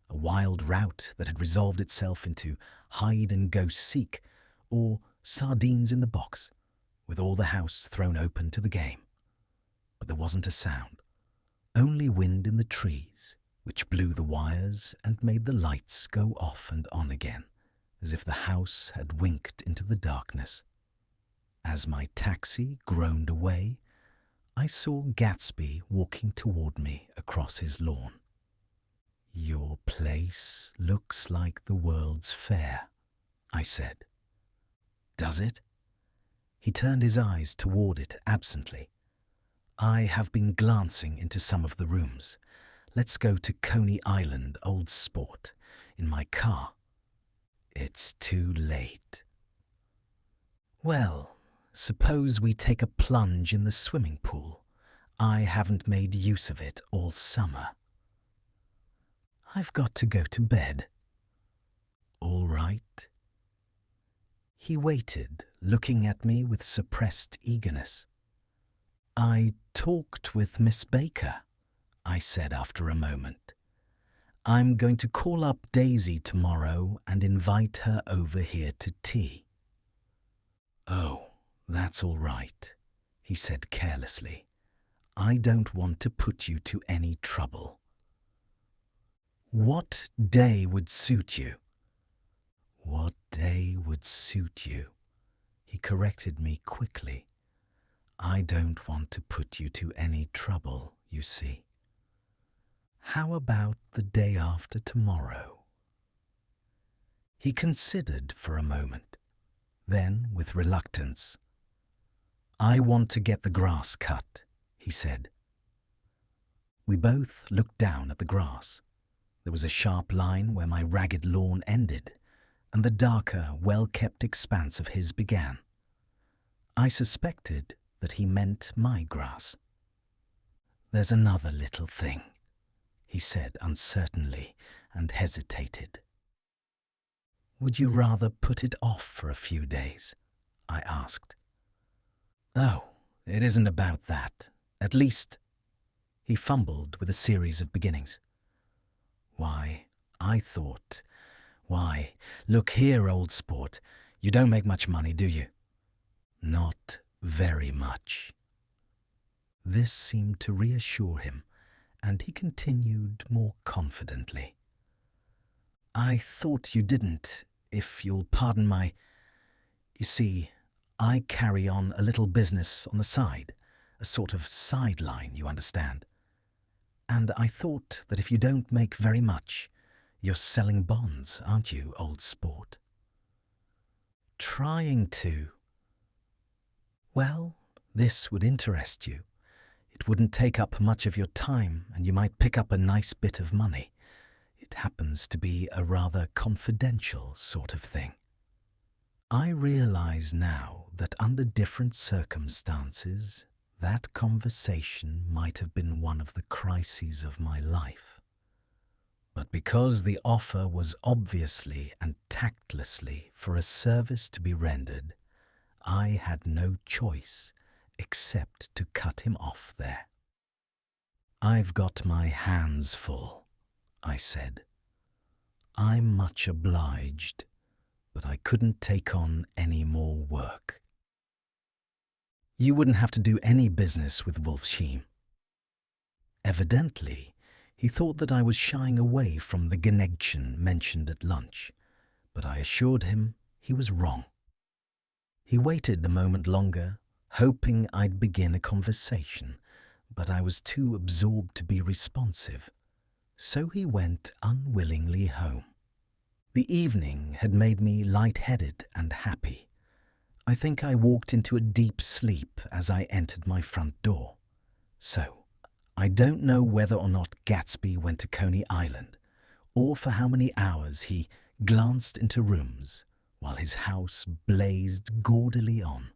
Speaker 1: a wild rout that had resolved itself into hide-and-go-seek or sardines in the box, with all the house thrown open to the game. But there wasn't a sound, only wind in the trees, which blew the wires and made the lights go off and on again, as if the house had winked into the darkness. As my taxi groaned away, I saw Gatsby walking toward me across his lawn. "Your place looks like the World's Fair," I said. "Does it?" He turned his eyes toward it absently. "I have been glancing into some of the rooms. Let's go to Coney Island, Old Sport, in my car." "It's too late." "Well, suppose we take a plunge in the swimming pool. I haven't made use of it all summer." "I've got to go to bed." "All right." He waited, looking at me with suppressed eagerness. "I talked with Miss Baker," I said after a moment. "I'm going to call up Daisy tomorrow and invite her over here to tea." "Oh, that's all right," he said carelessly. "I don't want to put you to any trouble." "What day would suit you?" "What day would suit you?" He corrected me quickly. "I don't want to put you to any trouble, you see." "How about the day after tomorrow?" He considered for a moment. Then, with reluctance, "I want to get the grass cut," he said. We both looked down at the grass. There was a sharp line where my ragged lawn ended, and the darker, well-kept expanse of his began. I suspected that he meant my grass. "There's another little thing," he said uncertainly, and hesitated. "Would you rather put it off for a few days?" I asked. "Oh, it isn't about that. At least—" He fumbled with a series of beginnings. "Why, I thought... Why, look here, old sport, you don't make much money, do you?" "Not very much." This seemed to reassure him, and he continued more confidently. "I thought you didn't, if you'll pardon my... You see, I carry on a little business on the side, a sort of sideline, you understand. And I thought that if you don't make very much, you're selling bonds, aren't you, old sport?" "Trying to." "Well, this would interest you. It wouldn't take up much of your time, and you might pick up a nice bit of money. It happens to be a rather confidential sort of thing." I realize now that under different circumstances, that conversation might have been one of the crises of my life. But because the offer was obviously and tactlessly for a service to be rendered, I had no choice except to cut him off there. "I've got my hands full," I said. "I'm much obliged, but I couldn't take on any more work." "You wouldn't have to do any business with Wolfsheim." Evidently, he thought that I was shying away from the connection mentioned at lunch, but I assured him he was wrong. He waited a moment longer, hoping I'd begin a conversation, but I was too absorbed to be responsive, so he went unwillingly home. The evening had made me light-headed and happy. I think I walked into a deep sleep as I entered my front door. So, I don't know whether or not Gatsby went to Coney Island, or for how many hours he glanced into rooms while his house blazed gaudily on.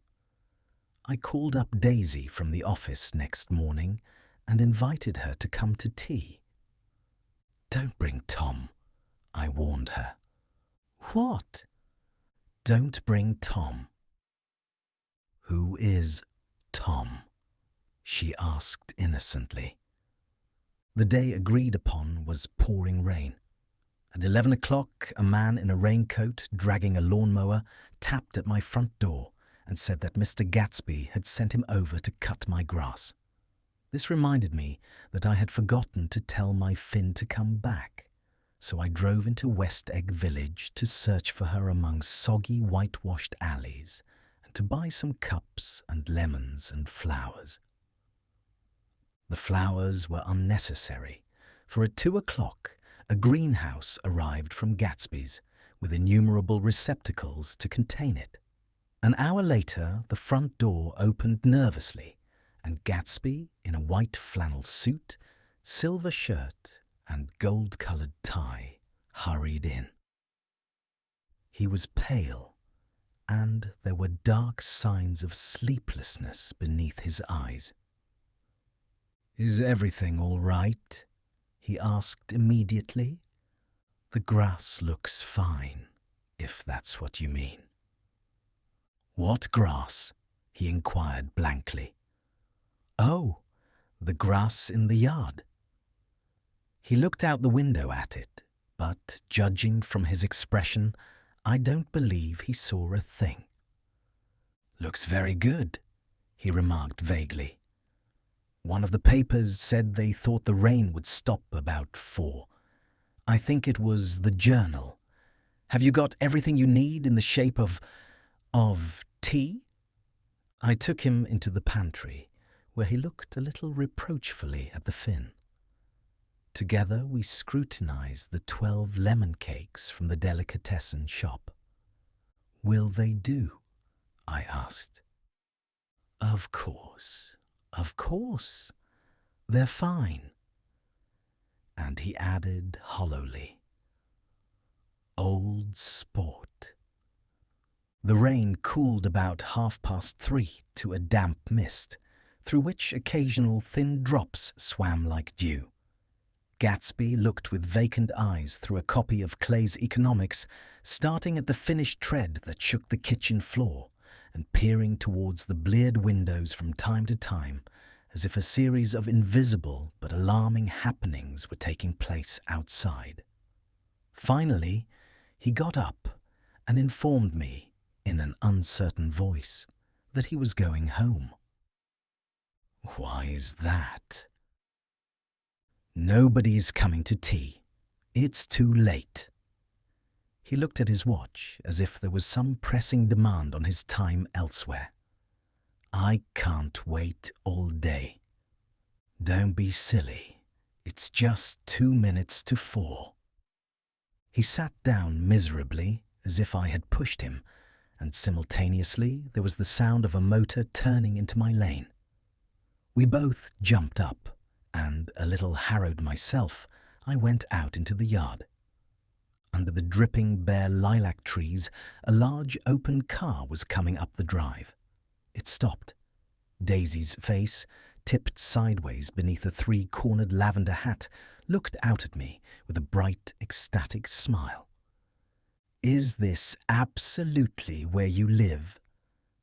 Speaker 1: I called up Daisy from the office next morning and invited her to come to tea. "Don't bring Tom," I warned her. "What?" "Don't bring Tom." "Who is Tom?" she asked innocently. The day agreed upon was pouring rain. At 11 o'clock, a man in a raincoat dragging a lawnmower tapped at my front door and said that Mr. Gatsby had sent him over to cut my grass. This reminded me that I had forgotten to tell my Finn to come back, so I drove into West Egg Village to search for her among soggy whitewashed alleys and to buy some cups and lemons and flowers. The flowers were unnecessary, for at 2 o'clock a greenhouse arrived from Gatsby's with innumerable receptacles to contain it. An hour later, the front door opened nervously, and Gatsby, in a white flannel suit, silver shirt, and gold-coloured tie, hurried in. He was pale, and there were dark signs of sleeplessness beneath his eyes. "Is everything all right?" he asked immediately. "The grass looks fine, if that's what you mean." "What grass?" he inquired blankly. "Oh, the grass in the yard." He looked out the window at it, but judging from his expression, I don't believe he saw a thing. "Looks very good," he remarked vaguely. "One of the papers said they thought the rain would stop about 4. I think it was the Journal. Have you got everything you need in the shape of tea?" I took him into the pantry, where he looked a little reproachfully at the Finn. Together we scrutinized the 12 lemon cakes from the delicatessen shop. "Will they do?" I asked. Of course. They're fine." And he added hollowly, "Old sport." The rain cooled about 3:30 to a damp mist, through which occasional thin drops swam like dew. Gatsby looked with vacant eyes through a copy of Clay's Economics, starting at the finished tread that shook the kitchen floor, and peering towards the bleared windows from time to time, as if a series of invisible but alarming happenings were taking place outside. Finally, he got up and informed me, in an uncertain voice, that he was going home. "Why is that?" "Nobody's coming to tea. It's too late." He looked at his watch as if there was some pressing demand on his time elsewhere. "I can't wait all day." "Don't be silly. It's just 2 minutes to 4. He sat down miserably, as if I had pushed him, and simultaneously there was the sound of a motor turning into my lane. We both jumped up, and, a little harrowed myself, I went out into the yard. Under the dripping bare lilac trees, a large open car was coming up the drive. It stopped. Daisy's face, tipped sideways beneath a 3-cornered lavender hat, looked out at me with a bright, ecstatic smile. "Is this absolutely where you live,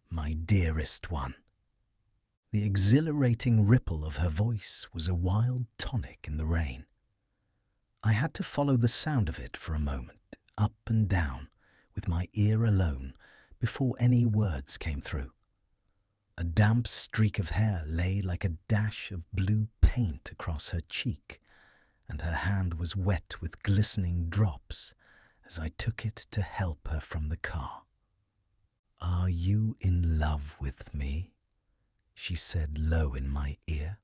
Speaker 1: my dearest one?" The exhilarating ripple of her voice was a wild tonic in the rain. I had to follow the sound of it for a moment, up and down, with my ear alone, before any words came through. A damp streak of hair lay like a dash of blue paint across her cheek, and her hand was wet with glistening drops as I took it to help her from the car. "Are you in love with me?" she said low in my ear.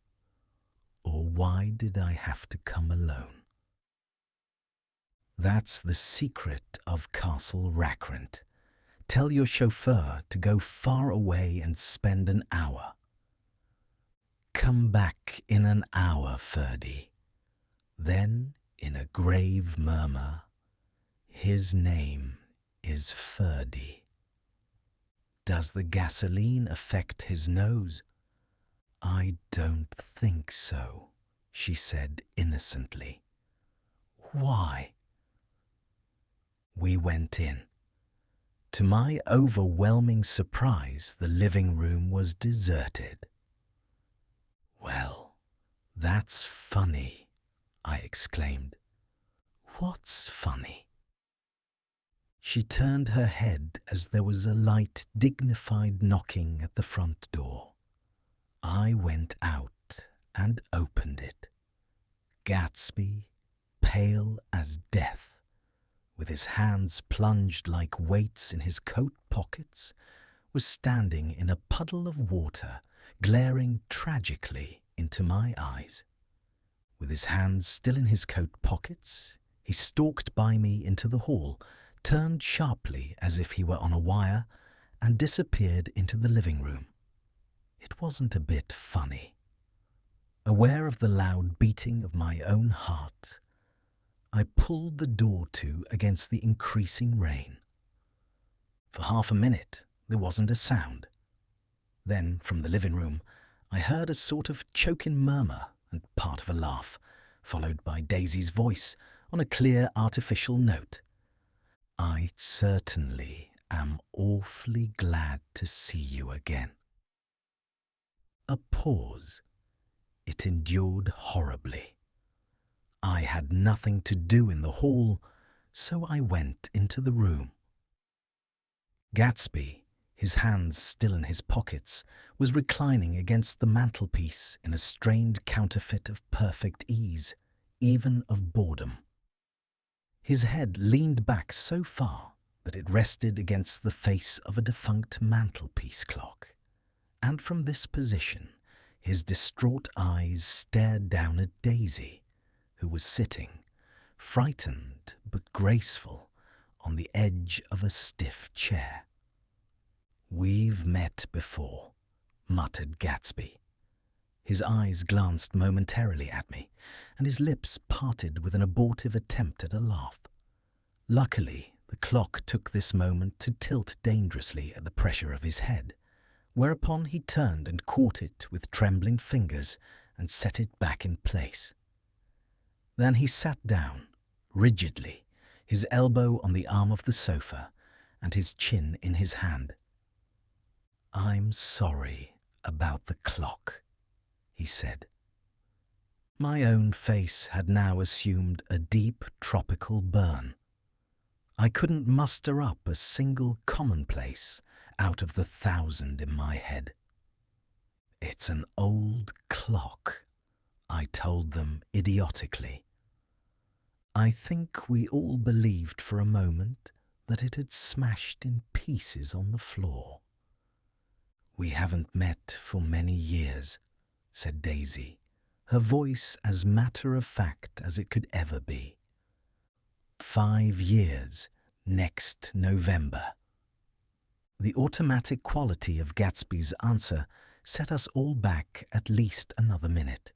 Speaker 1: "Or why did I have to come alone?" That's the secret of Castle Rackrent. Tell your chauffeur to go far away and spend an hour. Come back in an hour, Ferdy. Then, in a grave murmur, his name is Ferdy. Does the gasoline affect his nose? I don't think so, she said innocently. Why? We went in. To my overwhelming surprise, the living room was deserted. "Well, that's funny," I exclaimed. "What's funny?" She turned her head as there was a light, dignified knocking at the front door. I went out and opened it. Gatsby, pale as death, with his hands plunged like weights in his coat pockets, was standing in a puddle of water, glaring tragically into my eyes. With his hands still in his coat pockets, he stalked by me into the hall, turned sharply as if he were on a wire, and disappeared into the living room. It wasn't a bit funny. Aware of the loud beating of my own heart, I pulled the door to against the increasing rain. For half a minute, there wasn't a sound. Then, from the living room, I heard a sort of choking murmur and part of a laugh, followed by Daisy's voice on a clear artificial note. "I certainly am awfully glad to see you again." A pause. It endured horribly. I had nothing to do in the hall, so I went into the room. Gatsby, his hands still in his pockets, was reclining against the mantelpiece in a strained counterfeit of perfect ease, even of boredom. His head leaned back so far that it rested against the face of a defunct mantelpiece clock, and from this position his distraught eyes stared down at Daisy, who was sitting, frightened but graceful, on the edge of a stiff chair. "We've met before," muttered Gatsby. His eyes glanced momentarily at me, and his lips parted with an abortive attempt at a laugh. Luckily, the clock took this moment to tilt dangerously at the pressure of his head, whereupon he turned and caught it with trembling fingers and set it back in place. Then he sat down, rigidly, his elbow on the arm of the sofa and his chin in his hand. "I'm sorry about the clock," he said. My own face had now assumed a deep tropical burn. I couldn't muster up a single commonplace out of the 1,000 in my head. "It's an old clock," I told them idiotically. I think we all believed for a moment that it had smashed in pieces on the floor. "We haven't met for many years," said Daisy, her voice as matter-of-fact as it could ever be. 5 years next November. The automatic quality of Gatsby's answer set us all back at least another minute.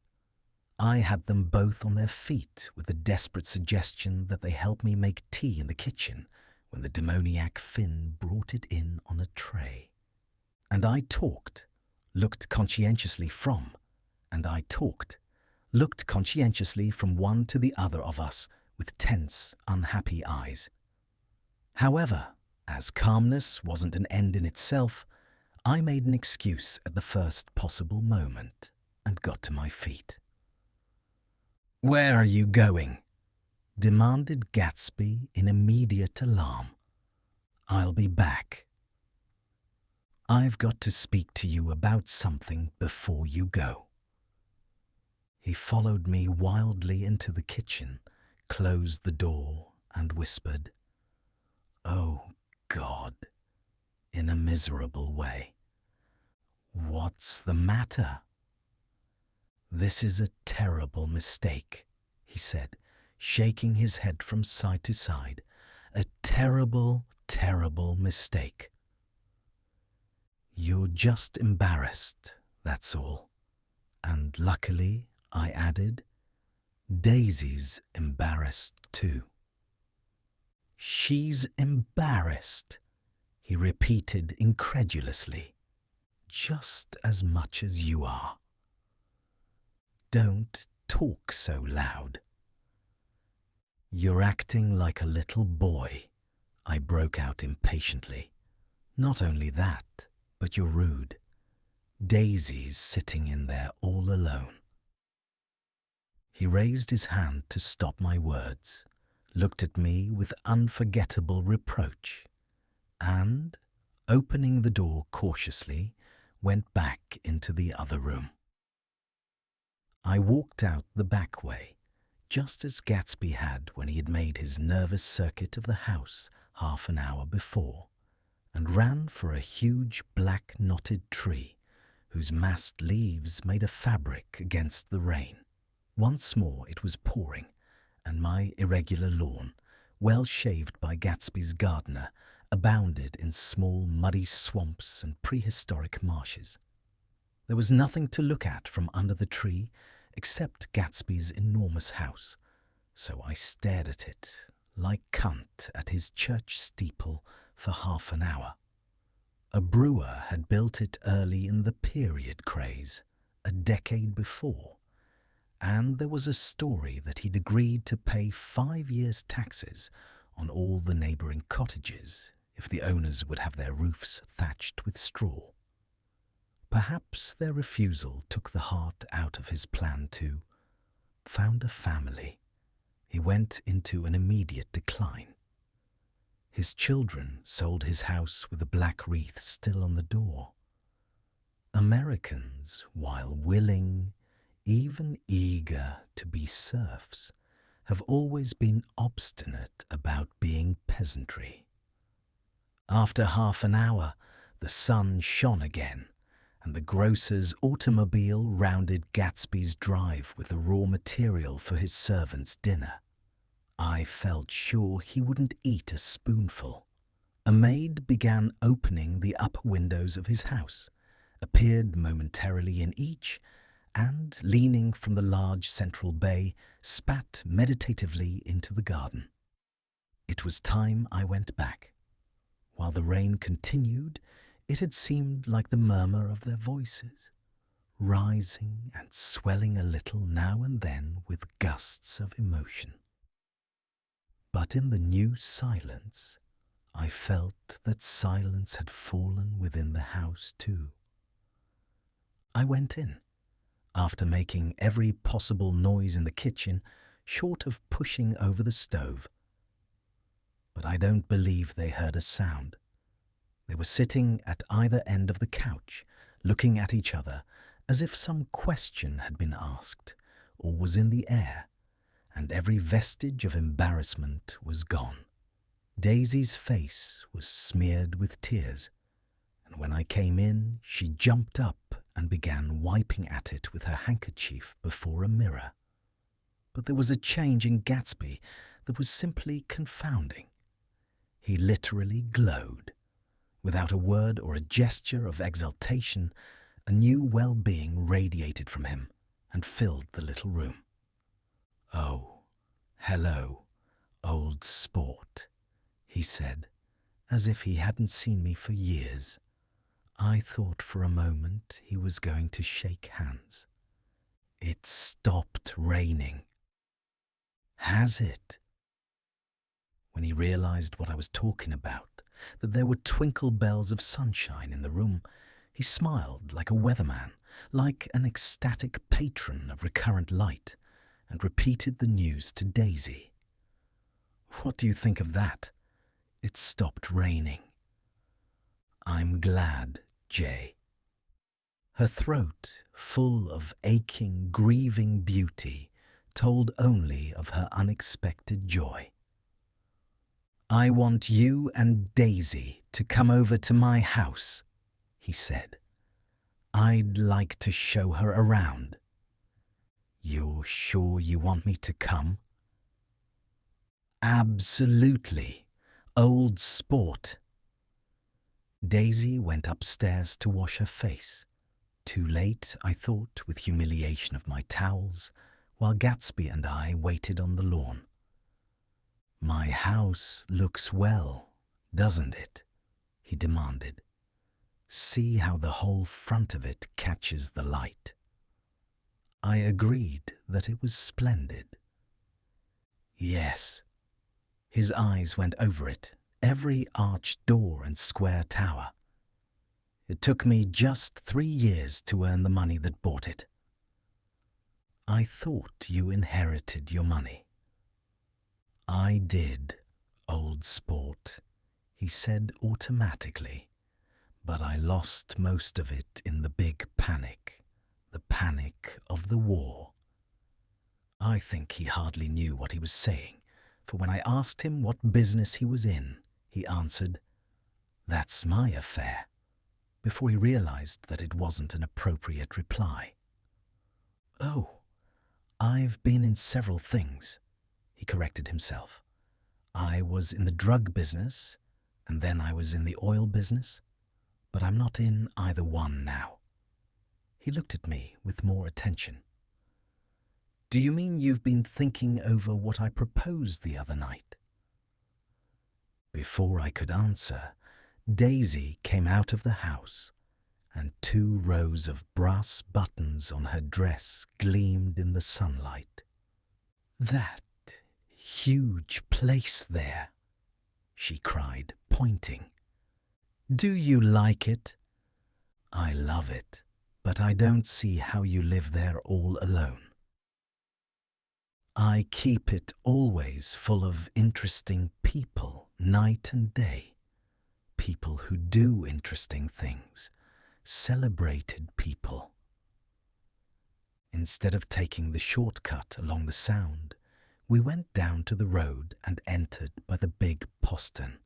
Speaker 1: I had them both on their feet with the desperate suggestion that they help me make tea in the kitchen when the demoniac Finn brought it in on a tray. And I talked, looked conscientiously from, and I talked, looked conscientiously from one to the other of us with tense, unhappy eyes. However, as calmness wasn't an end in itself, I made an excuse at the first possible moment and got to my feet. "Where are you going?" demanded Gatsby in immediate alarm. "I'll be back." I've got to speak to you about something before you go." He followed me wildly into the kitchen, closed the door, and whispered, "Oh, God," in a miserable way. "What's the matter?" "This is a terrible mistake," he said, shaking his head from side to side. "A terrible, terrible mistake. You're just embarrassed, that's all. And luckily," I added, "Daisy's embarrassed too." "She's embarrassed," he repeated incredulously. "Just as much as you are." "Don't talk so loud." "You're acting like a little boy," I broke out impatiently. "Not only that, but you're rude. Daisy's sitting in there all alone." He raised his hand to stop my words, looked at me with unforgettable reproach, and, opening the door cautiously, went back into the other room. I walked out the back way, just as Gatsby had when he had made his nervous circuit of the house half an hour before, and ran for a huge black knotted tree whose massed leaves made a fabric against the rain. Once more it was pouring, and my irregular lawn, well shaved by Gatsby's gardener, abounded in small muddy swamps and prehistoric marshes. There was nothing to look at from under the tree except Gatsby's enormous house, so I stared at it like Kant at his church steeple for half an hour. A brewer had built it early in the period craze, a decade before, and there was a story that he'd agreed to pay 5 years' taxes on all the neighbouring cottages if the owners would have their roofs thatched with straw. Perhaps their refusal took the heart out of his plan to found a family. He went into an immediate decline. His children sold his house with the black wreath still on the door. Americans, while willing, even eager to be serfs, have always been obstinate about being peasantry. After half an hour, the sun shone again, and the grocer's automobile rounded Gatsby's drive with the raw material for his servants' dinner. I felt sure he wouldn't eat a spoonful. A maid began opening the upper windows of his house, appeared momentarily in each, and, leaning from the large central bay, spat meditatively into the garden. It was time I went back. While the rain continued, it had seemed like the murmur of their voices, rising and swelling a little now and then with gusts of emotion. But in the new silence, I felt that silence had fallen within the house too. I went in, after making every possible noise in the kitchen, short of pushing over the stove. But I don't believe they heard a sound. They were sitting at either end of the couch, looking at each other as if some question had been asked or was in the air, and every vestige of embarrassment was gone. Daisy's face was smeared with tears, and when I came in, she jumped up and began wiping at it with her handkerchief before a mirror. But there was a change in Gatsby that was simply confounding. He literally glowed. Without a word or a gesture of exultation, a new well-being radiated from him and filled the little room. "Oh, hello, old sport," he said, as if he hadn't seen me for years. I thought for a moment he was going to shake hands. "It stopped raining." "Has it?" When he realized what I was talking about, that there were twinkle bells of sunshine in the room, he smiled like a weatherman, like an ecstatic patron of recurrent light, and repeated the news to Daisy. "What do you think of that? It stopped raining." "I'm glad," J. Her throat, full of aching, grieving beauty, told only of her unexpected joy. "I want you and Daisy to come over to my house," he said. "I'd like to show her around." "You're sure you want me to come?" "Absolutely. Old sport." Daisy went upstairs to wash her face. Too late, I thought, with humiliation of my towels, while Gatsby and I waited on the lawn. "My house looks well, doesn't it?" he demanded. "See how the whole front of it catches the light." I agreed that it was splendid. "Yes." His eyes went over it, every arched door and square tower. "It took me just 3 years to earn the money that bought it." "I thought you inherited your money." "I did, old sport," he said automatically, "but I lost most of it in the big panic, the panic of the war." I think he hardly knew what he was saying, for when I asked him what business he was in, he answered, "That's my affair," before he realized that it wasn't an appropriate reply. "Oh, I've been in several things," he corrected himself. "I was in the drug business, and then I was in the oil business, but I'm not in either one now." He looked at me with more attention. "Do you mean you've been thinking over what I proposed the other night?" Before I could answer, Daisy came out of the house, and 2 rows of brass buttons on her dress gleamed in the sunlight. "That huge place there," she cried, pointing. "Do you like it?" "I love it, but I don't see how you live there all alone." "I keep it always full of interesting people, night and day. People who do interesting things. Celebrated people." Instead of taking the shortcut along the Sound, we went down to the road and entered by the big postern.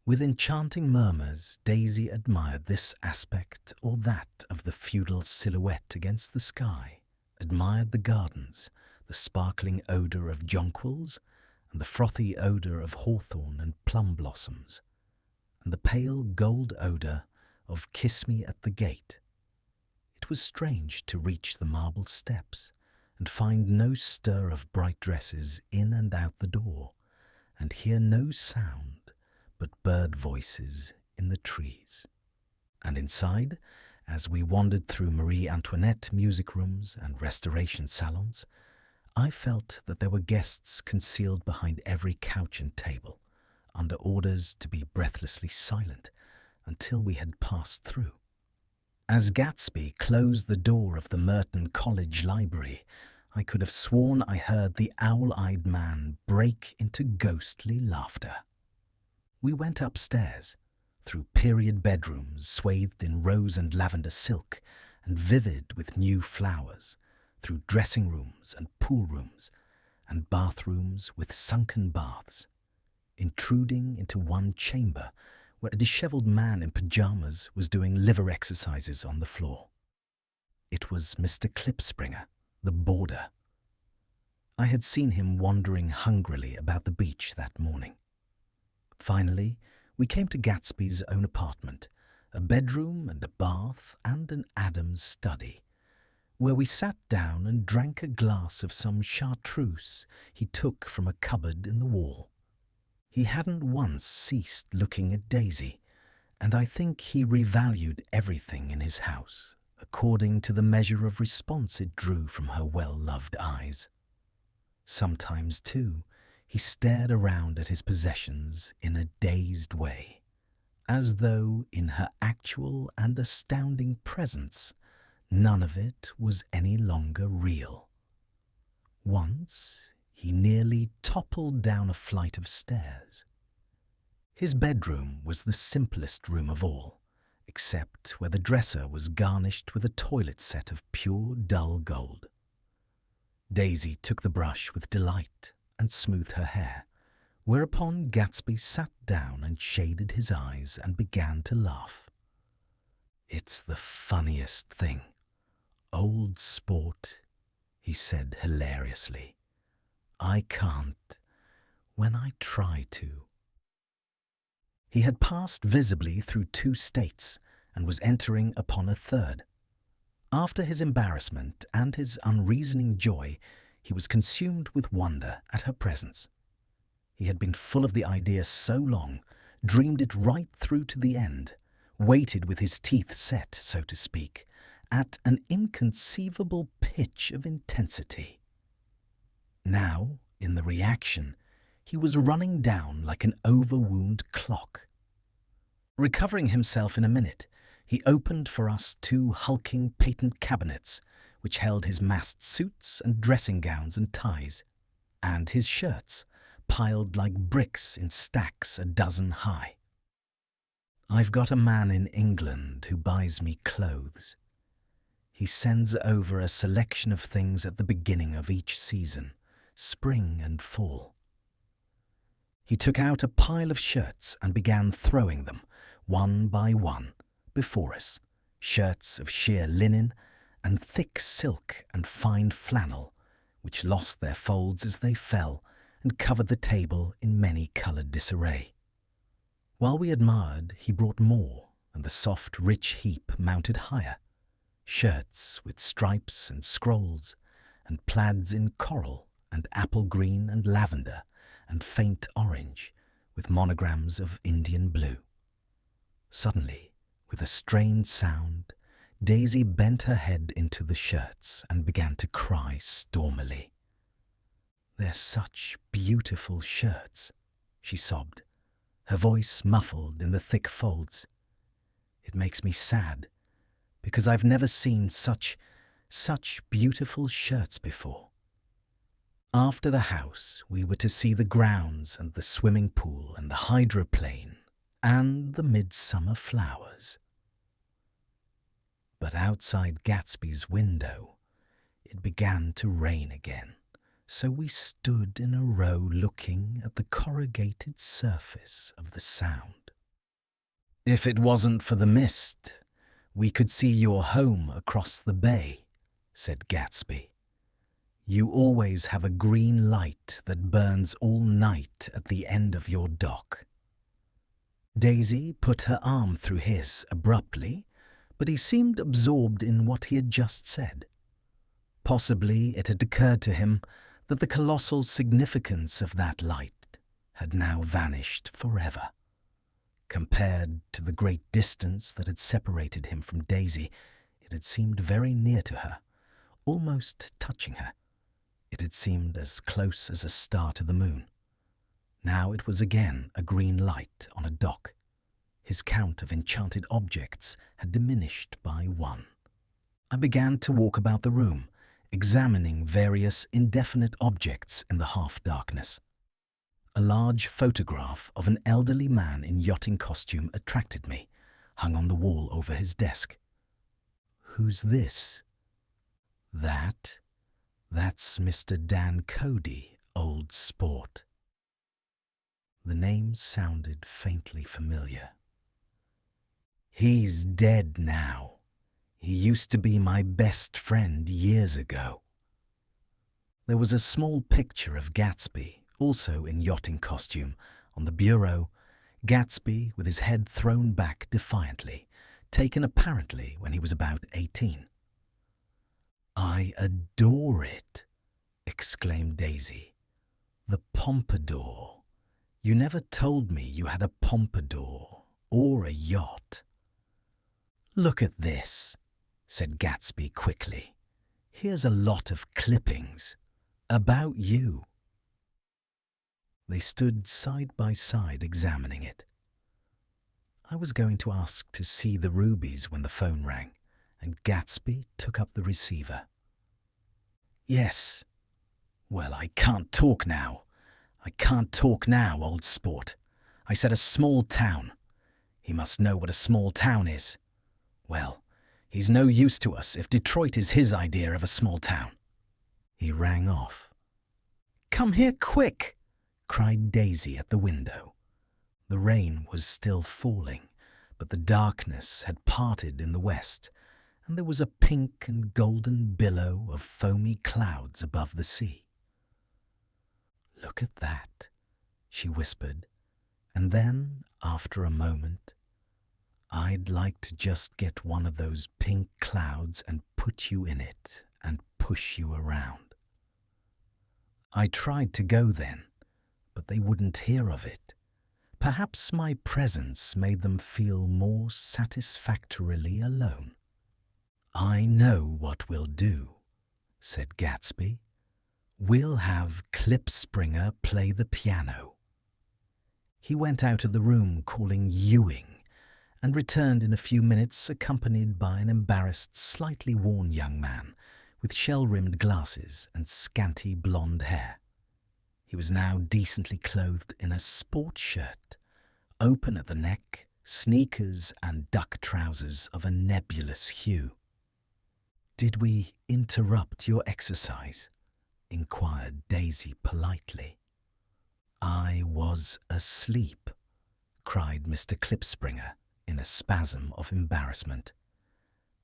Speaker 1: With enchanting murmurs, Daisy admired this aspect or that of the feudal silhouette against the sky, admired the gardens, the sparkling odour of jonquils, and the frothy odour of hawthorn and plum blossoms, and the pale gold odour of Kiss Me at the Gate. It was strange to reach the marble steps and find no stir of bright dresses in and out the door, and hear no sound but bird voices in the trees. And inside, as we wandered through Marie Antoinette music rooms and restoration salons, I felt that there were guests concealed behind every couch and table, under orders to be breathlessly silent until we had passed through. As Gatsby closed the door of the Merton College Library, I could have sworn I heard the owl-eyed man break into ghostly laughter. We went upstairs, through period bedrooms swathed in rose and lavender silk and vivid with new flowers, through dressing rooms and pool rooms, and bathrooms with sunken baths, intruding into one chamber where a dishevelled man in pyjamas was doing liver exercises on the floor. It was Mr. Klipspringer, the boarder. I had seen him wandering hungrily about the beach that morning. Finally, we came to Gatsby's own apartment, a bedroom and a bath and an Adam's study, where we sat down and drank a glass of some chartreuse he took from a cupboard in the wall. He hadn't once ceased looking at Daisy, and I think he revalued everything in his house, according to the measure of response it drew from her well-loved eyes. Sometimes, too, he stared around at his possessions in a dazed way, as though in her actual and astounding presence none of it was any longer real. Once he nearly toppled down a flight of stairs. His bedroom was the simplest room of all, except where the dresser was garnished with a toilet set of pure dull gold. Daisy took the brush with delight and smoothed her hair, whereupon Gatsby sat down and shaded his eyes and began to laugh. "It's the funniest thing. Old sport," he said hilariously. "I can't, when I try to." He had passed visibly through 2 states and was entering upon a third. After his embarrassment and his unreasoning joy, he was consumed with wonder at her presence. He had been full of the idea so long, dreamed it right through to the end, waited with his teeth set, so to speak, at an inconceivable pitch of intensity. Now, in the reaction, he was running down like an overwound clock. Recovering himself in a minute, he opened for us 2 hulking patent cabinets, which held his massed suits and dressing gowns and ties, and his shirts, piled like bricks in stacks a dozen high. "I've got a man in England who buys me clothes. He sends over a selection of things at the beginning of each season, spring and fall." He took out a pile of shirts and began throwing them, one by one, before us, shirts of sheer linen and thick silk and fine flannel, which lost their folds as they fell and covered the table in many-coloured disarray. While we admired, he brought more, and the soft, rich heap mounted higher. Shirts with stripes and scrolls, and plaids in coral and apple green and lavender and faint orange, with monograms of Indian blue. Suddenly, with a strained sound, Daisy bent her head into the shirts and began to cry stormily. "They're such beautiful shirts," she sobbed, her voice muffled in the thick folds. "It makes me sad, because I've never seen such beautiful shirts before." After the house, we were to see the grounds and the swimming pool and the hydroplane and the midsummer flowers. But outside Gatsby's window, it began to rain again, so we stood in a row looking at the corrugated surface of the Sound. "If it wasn't for the mist, we could see your home across the bay," said Gatsby. "You always have a green light that burns all night at the end of your dock." Daisy put her arm through his abruptly, but he seemed absorbed in what he had just said. Possibly it had occurred to him that the colossal significance of that light had now vanished forever. Compared to the great distance that had separated him from Daisy, it had seemed very near to her, almost touching her. It had seemed as close as a star to the moon. Now it was again a green light on a dock. His count of enchanted objects had diminished by 1. I began to walk about the room, examining various indefinite objects in the half-darkness. A large photograph of an elderly man in yachting costume attracted me, hung on the wall over his desk. "Who's this?" "That's Mr. Dan Cody, old sport." The name sounded faintly familiar. "He's dead now. He used to be my best friend years ago." There was a small picture of Gatsby, also in yachting costume, on the bureau, Gatsby with his head thrown back defiantly, taken apparently when he was about 18. "I adore it," exclaimed Daisy. "The pompadour. You never told me you had a pompadour or a yacht." "Look at this," said Gatsby quickly. "Here's a lot of clippings about you." They stood side by side examining it. I was going to ask to see the rubies when the phone rang, and Gatsby took up the receiver. "Yes. Well, I can't talk now. I can't talk now, old sport. I said a small town." He must know what a small town is. Well, he's no use to us if Detroit is his idea of a small town." He rang off. "Come here quick!" cried Daisy at the window. The rain was still falling, but the darkness had parted in the west, and there was a pink and golden billow of foamy clouds above the sea. "Look at that," she whispered, and then, after a moment, "I'd like to just get one of those pink clouds and put you in it and push you around." I tried to go then, but they wouldn't hear of it. Perhaps my presence made them feel more satisfactorily alone. "I know what we'll do," said Gatsby. "We'll have Klipspringer play the piano." He went out of the room calling Ewing and returned in a few minutes accompanied by an embarrassed, slightly worn young man with shell-rimmed glasses and scanty blonde hair. He was now decently clothed in a sport shirt, open at the neck, sneakers and duck trousers of a nebulous hue. "Did we interrupt your exercise?" inquired Daisy politely. "I was asleep," cried Mr. Klipspringer in a spasm of embarrassment.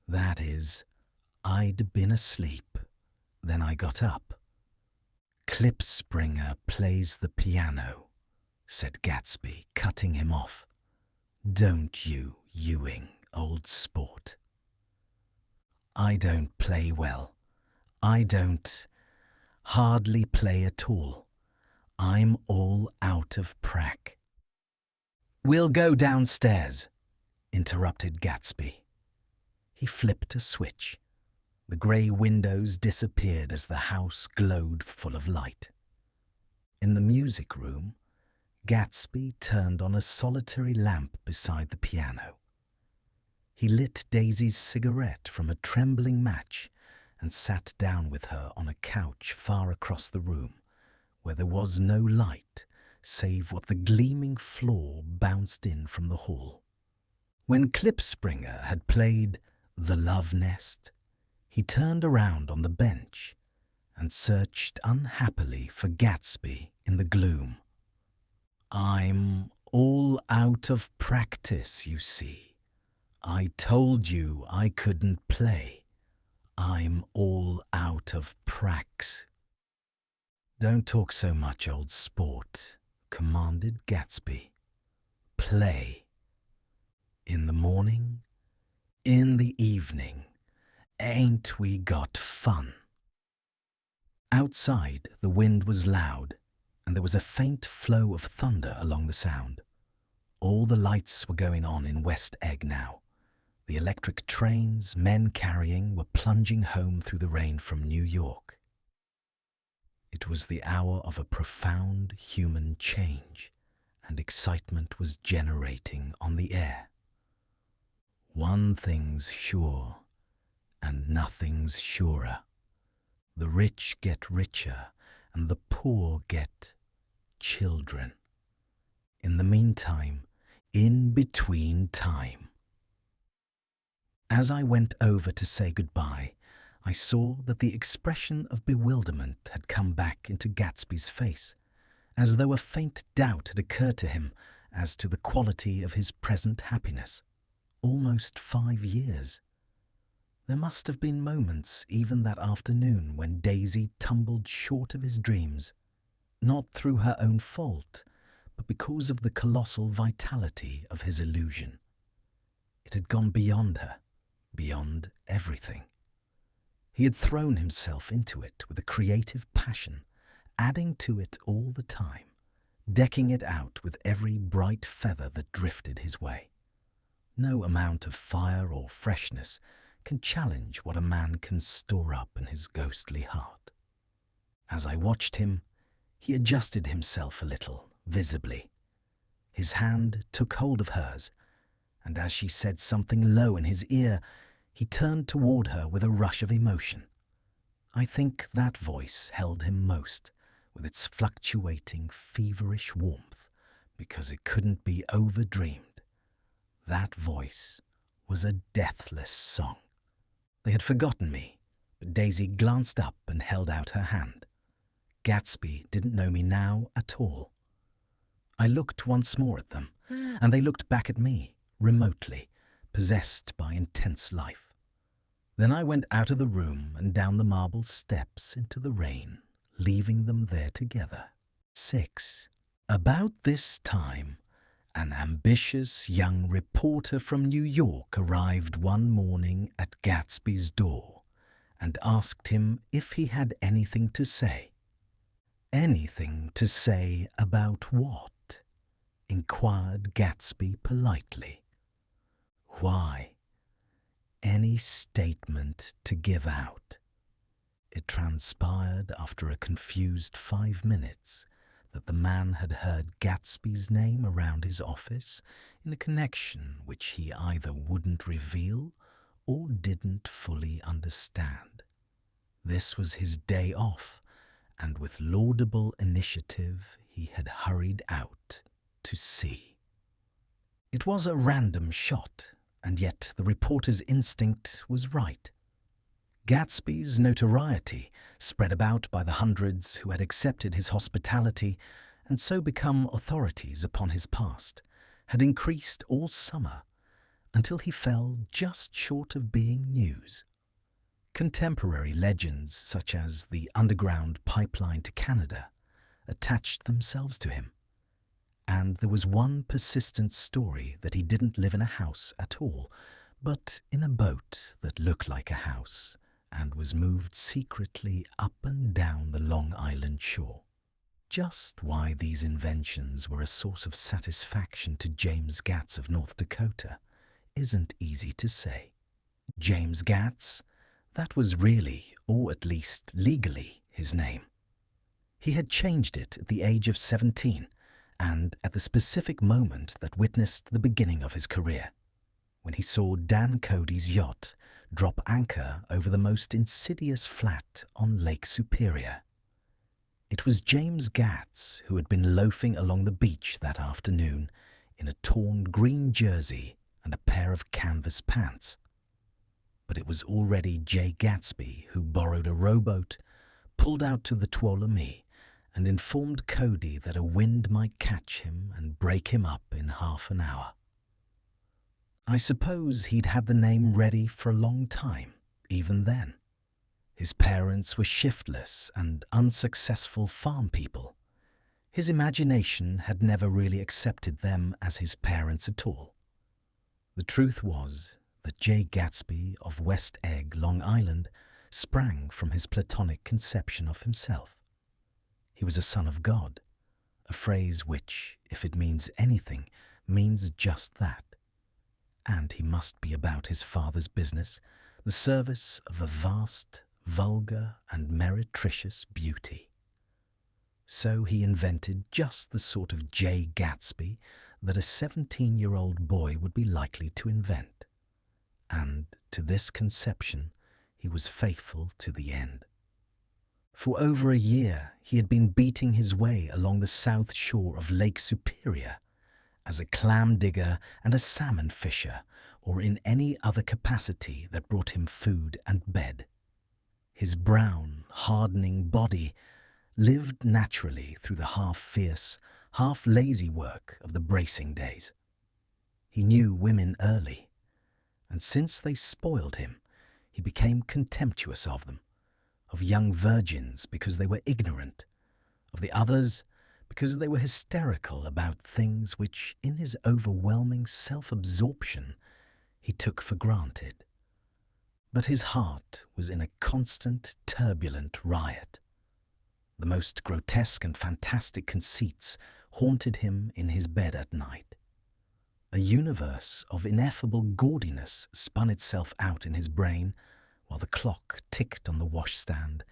Speaker 1: "That is, I'd been asleep, then I got up." "Klipspringer plays the piano," said Gatsby, cutting him off. "Don't you, Ewing, old sport?" "I don't play well. I don't hardly play at all. I'm all out of prac." "We'll go downstairs," interrupted Gatsby. He flipped a switch. The grey windows disappeared as the house glowed full of light. In the music room, Gatsby turned on a solitary lamp beside the piano. He lit Daisy's cigarette from a trembling match and sat down with her on a couch far across the room, where there was no light save what the gleaming floor bounced in from the hall. When Klipspringer had played The Love Nest, he turned around on the bench and searched unhappily for Gatsby in the gloom. "I'm all out of practice, you see. I told you I couldn't play. I'm all out of pracs." "Don't talk so much, old sport," commanded Gatsby. "Play. In the morning, in the evening. Ain't we got fun?" Outside, the wind was loud, and there was a faint flow of thunder along the sound. All the lights were going on in West Egg now. The electric trains men carrying were plunging home through the rain from New York. It was the hour of a profound human change, and excitement was generating on the air. One thing's sure, and nothing's surer. The rich get richer, and the poor get children. In the meantime, in between time. As I went over to say goodbye, I saw that the expression of bewilderment had come back into Gatsby's face, as though a faint doubt had occurred to him as to the quality of his present happiness. Almost 5 years. There must have been moments even that afternoon when Daisy tumbled short of his dreams, not through her own fault, but because of the colossal vitality of his illusion. It had gone beyond her, beyond everything. He had thrown himself into it with a creative passion, adding to it all the time, decking it out with every bright feather that drifted his way. No amount of fire or freshness can challenge what a man can store up in his ghostly heart. As I watched him, he adjusted himself a little, visibly. His hand took hold of hers, and as she said something low in his ear, he turned toward her with a rush of emotion. I think that voice held him most, with its fluctuating, feverish warmth, because it couldn't be overdreamed. That voice was a deathless song. They had forgotten me, but Daisy glanced up and held out her hand. Gatsby didn't know me now at all. I looked once more at them, and they looked back at me, remotely, possessed by intense life. Then I went out of the room and down the marble steps into the rain, leaving them there together. 6. About this time, an ambitious young reporter from New York arrived one morning at Gatsby's door and asked him if he had anything to say. "Anything to say about what?" inquired Gatsby politely. "Why, any statement to give out." It transpired after a confused 5 minutes that the man had heard Gatsby's name around his office in a connection which he either wouldn't reveal or didn't fully understand. This was his day off, and with laudable initiative he had hurried out to see. It was a random shot, and yet the reporter's instinct was right. Gatsby's notoriety, spread about by the hundreds who had accepted his hospitality and so become authorities upon his past, had increased all summer until he fell just short of being news. Contemporary legends such as the underground pipeline to Canada attached themselves to him, and there was one persistent story that he didn't live in a house at all, but in a boat that looked like a house and was moved secretly up and down the Long Island shore. Just why these inventions were a source of satisfaction to James Gatz of North Dakota isn't easy to say. James Gatz, that was really, or at least legally, his name. He had changed it at the age of 17, and at the specific moment that witnessed the beginning of his career, when he saw Dan Cody's yacht drop anchor over the most insidious flat on Lake Superior. It was James Gatz who had been loafing along the beach that afternoon in a torn green jersey and a pair of canvas pants. But it was already Jay Gatsby who borrowed a rowboat, pulled out to the Tuolumne, and informed Cody that a wind might catch him and break him up in half an hour. I suppose he'd had the name ready for a long time, even then. His parents were shiftless and unsuccessful farm people. His imagination had never really accepted them as his parents at all. The truth was that Jay Gatsby of West Egg, Long Island, sprang from his platonic conception of himself. He was a son of God, a phrase which, if it means anything, means just that. And he must be about his father's business, the service of a vast, vulgar, and meretricious beauty. So he invented just the sort of Jay Gatsby that a 17-year-old boy would be likely to invent. And to this conception he was faithful to the end. For over a year he had been beating his way along the south shore of Lake Superior as a clam digger and a salmon fisher, or in any other capacity that brought him food and bed. His brown, hardening body lived naturally through the half-fierce, half-lazy work of the bracing days. He knew women early, and since they spoiled him, he became contemptuous of them, of young virgins because they were ignorant, of the others because they were hysterical about things which, in his overwhelming self-absorption, he took for granted. But his heart was in a constant, turbulent riot. The most grotesque and fantastic conceits haunted him in his bed at night. A universe of ineffable gaudiness spun itself out in his brain while the clock ticked on the washstand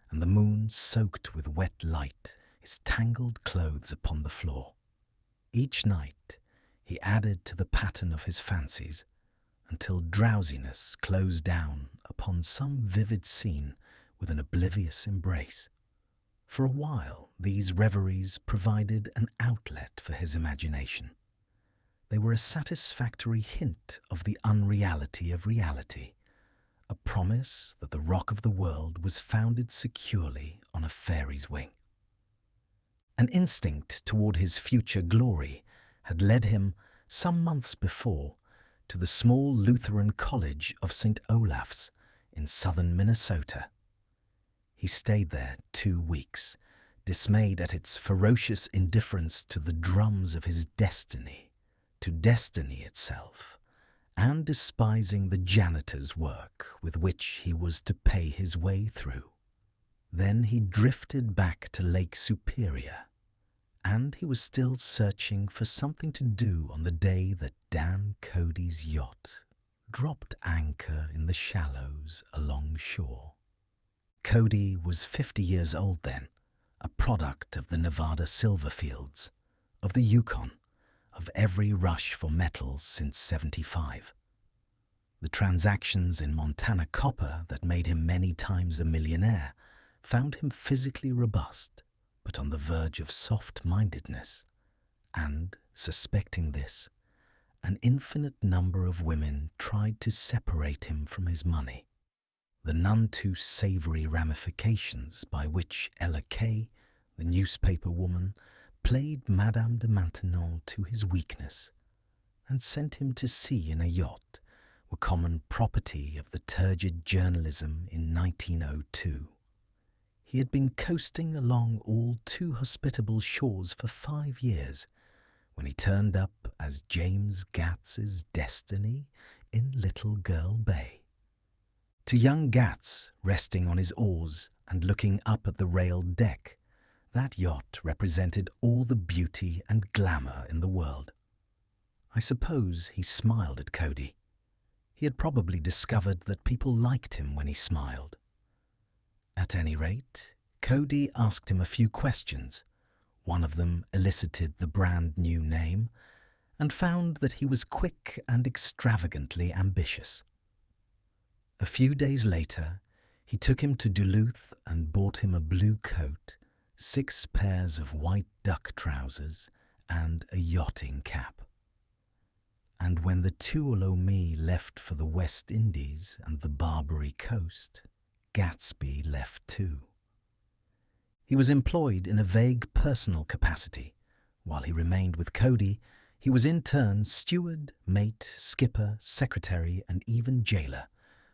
Speaker 1: and the moon soaked with wet light his tangled clothes upon the floor. Each night he added to the pattern of his fancies until drowsiness closed down upon some vivid scene with an oblivious embrace. For a while these reveries provided an outlet for his imagination. They were a satisfactory hint of the unreality of reality, a promise that the rock of the world was founded securely on a fairy's wing. An instinct toward his future glory had led him, some months before, to the small Lutheran college of St. Olaf's in southern Minnesota. He stayed there 2 weeks, dismayed at its ferocious indifference to the drums of his destiny, to destiny itself, and despising the janitor's work with which he was to pay his way through. Then he drifted back to Lake Superior, and he was still searching for something to do on the day that Dan Cody's yacht dropped anchor in the shallows along shore. Cody was 50 years old then, a product of the Nevada silver fields, of the Yukon, of every rush for metals since '75. The transactions in Montana copper that made him many times a millionaire found him physically robust, but on the verge of soft-mindedness, and, suspecting this, an infinite number of women tried to separate him from his money, the none too savoury ramifications by which Ella Kay, the newspaper woman, played Madame de Maintenon to his weakness, and sent him to sea in a yacht, were common property of the turgid journalism in 1902. He had been coasting along all too hospitable shores for 5 years, when he turned up as James Gats's destiny in Little Girl Bay. To young Gats, resting on his oars and looking up at the railed deck, that yacht represented all the beauty and glamour in the world. I suppose he smiled at Cody. He had probably discovered that people liked him when he smiled. At any rate, Cody asked him a few questions. One of them elicited the brand new name, and found that he was quick and extravagantly ambitious. A few days later, he took him to Duluth and bought him a blue coat, 6 pairs of white duck trousers, and a yachting cap. And when the Tuolumne left for the West Indies and the Barbary Coast, Gatsby left too. He was employed in a vague personal capacity. While he remained with Cody, he was in turn steward, mate, skipper, secretary, and even jailer,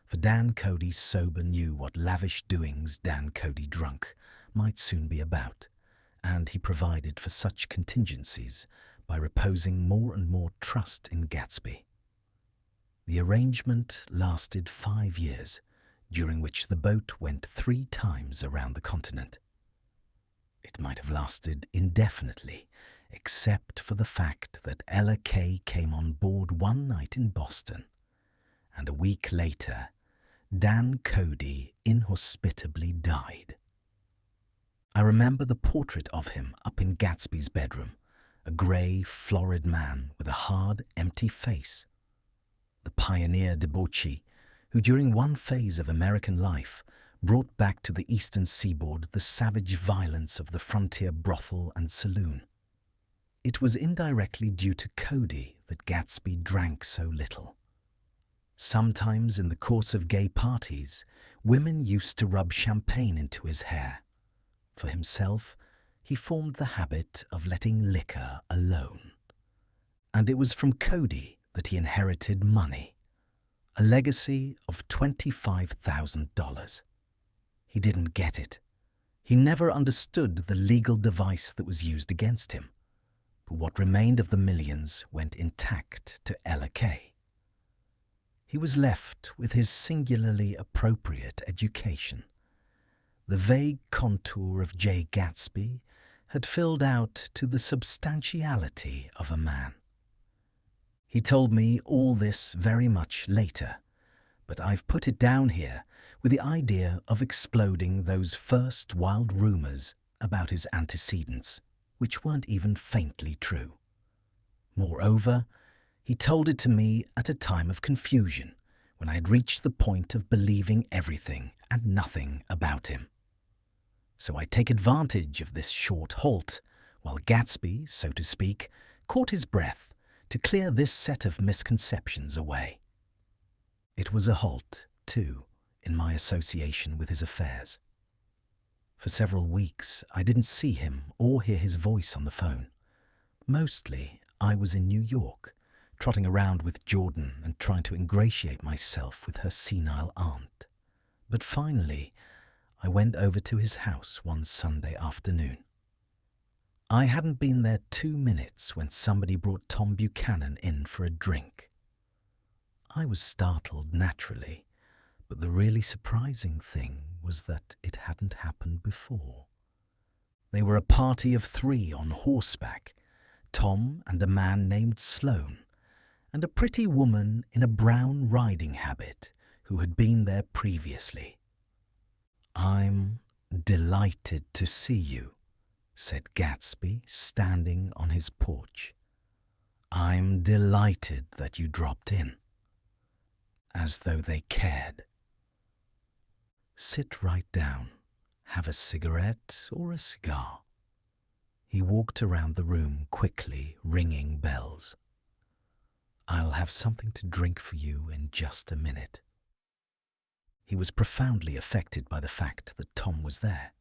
Speaker 1: for Dan Cody sober knew what lavish doings Dan Cody drunk might soon be about, and he provided for such contingencies by reposing more and more trust in Gatsby. The arrangement lasted 5 years, during which the boat went 3 times around the continent. It might have lasted indefinitely, except for the fact that Ella Kay came on board one night in Boston, and a week later, Dan Cody inhospitably died. I remember the portrait of him up in Gatsby's bedroom, a grey, florid man with a hard, empty face. The pioneer debauchee, who during one phase of American life brought back to the eastern seaboard the savage violence of the frontier brothel and saloon. It was indirectly due to Cody that Gatsby drank so little. Sometimes in the course of gay parties, women used to rub champagne into his hair. For himself, he formed the habit of letting liquor alone. And it was from Cody that he inherited money, a legacy of $25,000. He didn't get it. He never understood the legal device that was used against him. But what remained of the millions went intact to Ella Kay. He was left with his singularly appropriate education. The vague contour of J. Gatsby had filled out to the substantiality of a man. He told me all this very much later, but I've put it down here with the idea of exploding those first wild rumours about his antecedents, which weren't even faintly true. Moreover, he told it to me at a time of confusion, when I had reached the point of believing everything and nothing about him. So I take advantage of this short halt, while Gatsby, so to speak, caught his breath, to clear this set of misconceptions away. It was a halt, too, in my association with his affairs. For several weeks, I didn't see him or hear his voice on the phone. Mostly, I was in New York, trotting around with Jordan and trying to ingratiate myself with her senile aunt. But finally, I went over to his house one Sunday afternoon. I hadn't been there 2 minutes when somebody brought Tom Buchanan in for a drink. I was startled, naturally, but the really surprising thing was that it hadn't happened before. They were a party of 3 on horseback, Tom and a man named Sloane, and a pretty woman in a brown riding habit who had been there previously. "I'm delighted to see you," said Gatsby, standing on his porch. "I'm delighted that you dropped in." As though they cared. "Sit right down. Have a cigarette or a cigar." He walked around the room quickly, ringing bells. "I'll have something to drink for you in just a minute." He was profoundly affected by the fact that Tom was there,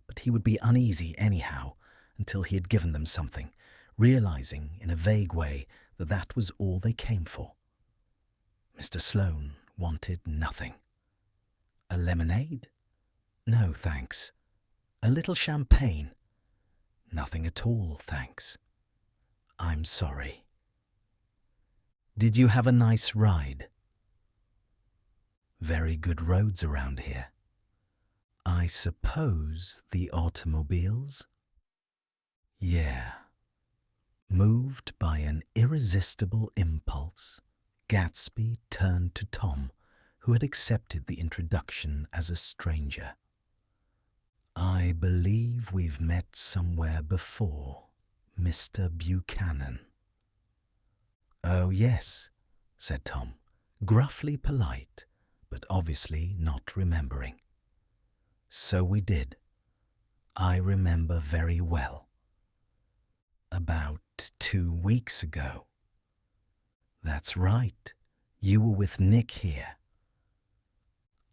Speaker 1: but he would be uneasy anyhow until he had given them something, realizing in a vague way that that was all they came for. Mr. Sloane wanted nothing. "A lemonade?" "No, thanks." "A little champagne?" "Nothing at all, thanks." "I'm sorry." "Did you have a nice ride?" "Very good roads around here." "I suppose the automobiles?" "Yeah." Moved by an irresistible impulse, Gatsby turned to Tom, who had accepted the introduction as a stranger. "I believe we've met somewhere before, Mr. Buchanan." "Oh, yes," said Tom, gruffly polite, but obviously not remembering. "So we did. I remember very well. About 2 weeks ago." "That's right. You were with Nick here."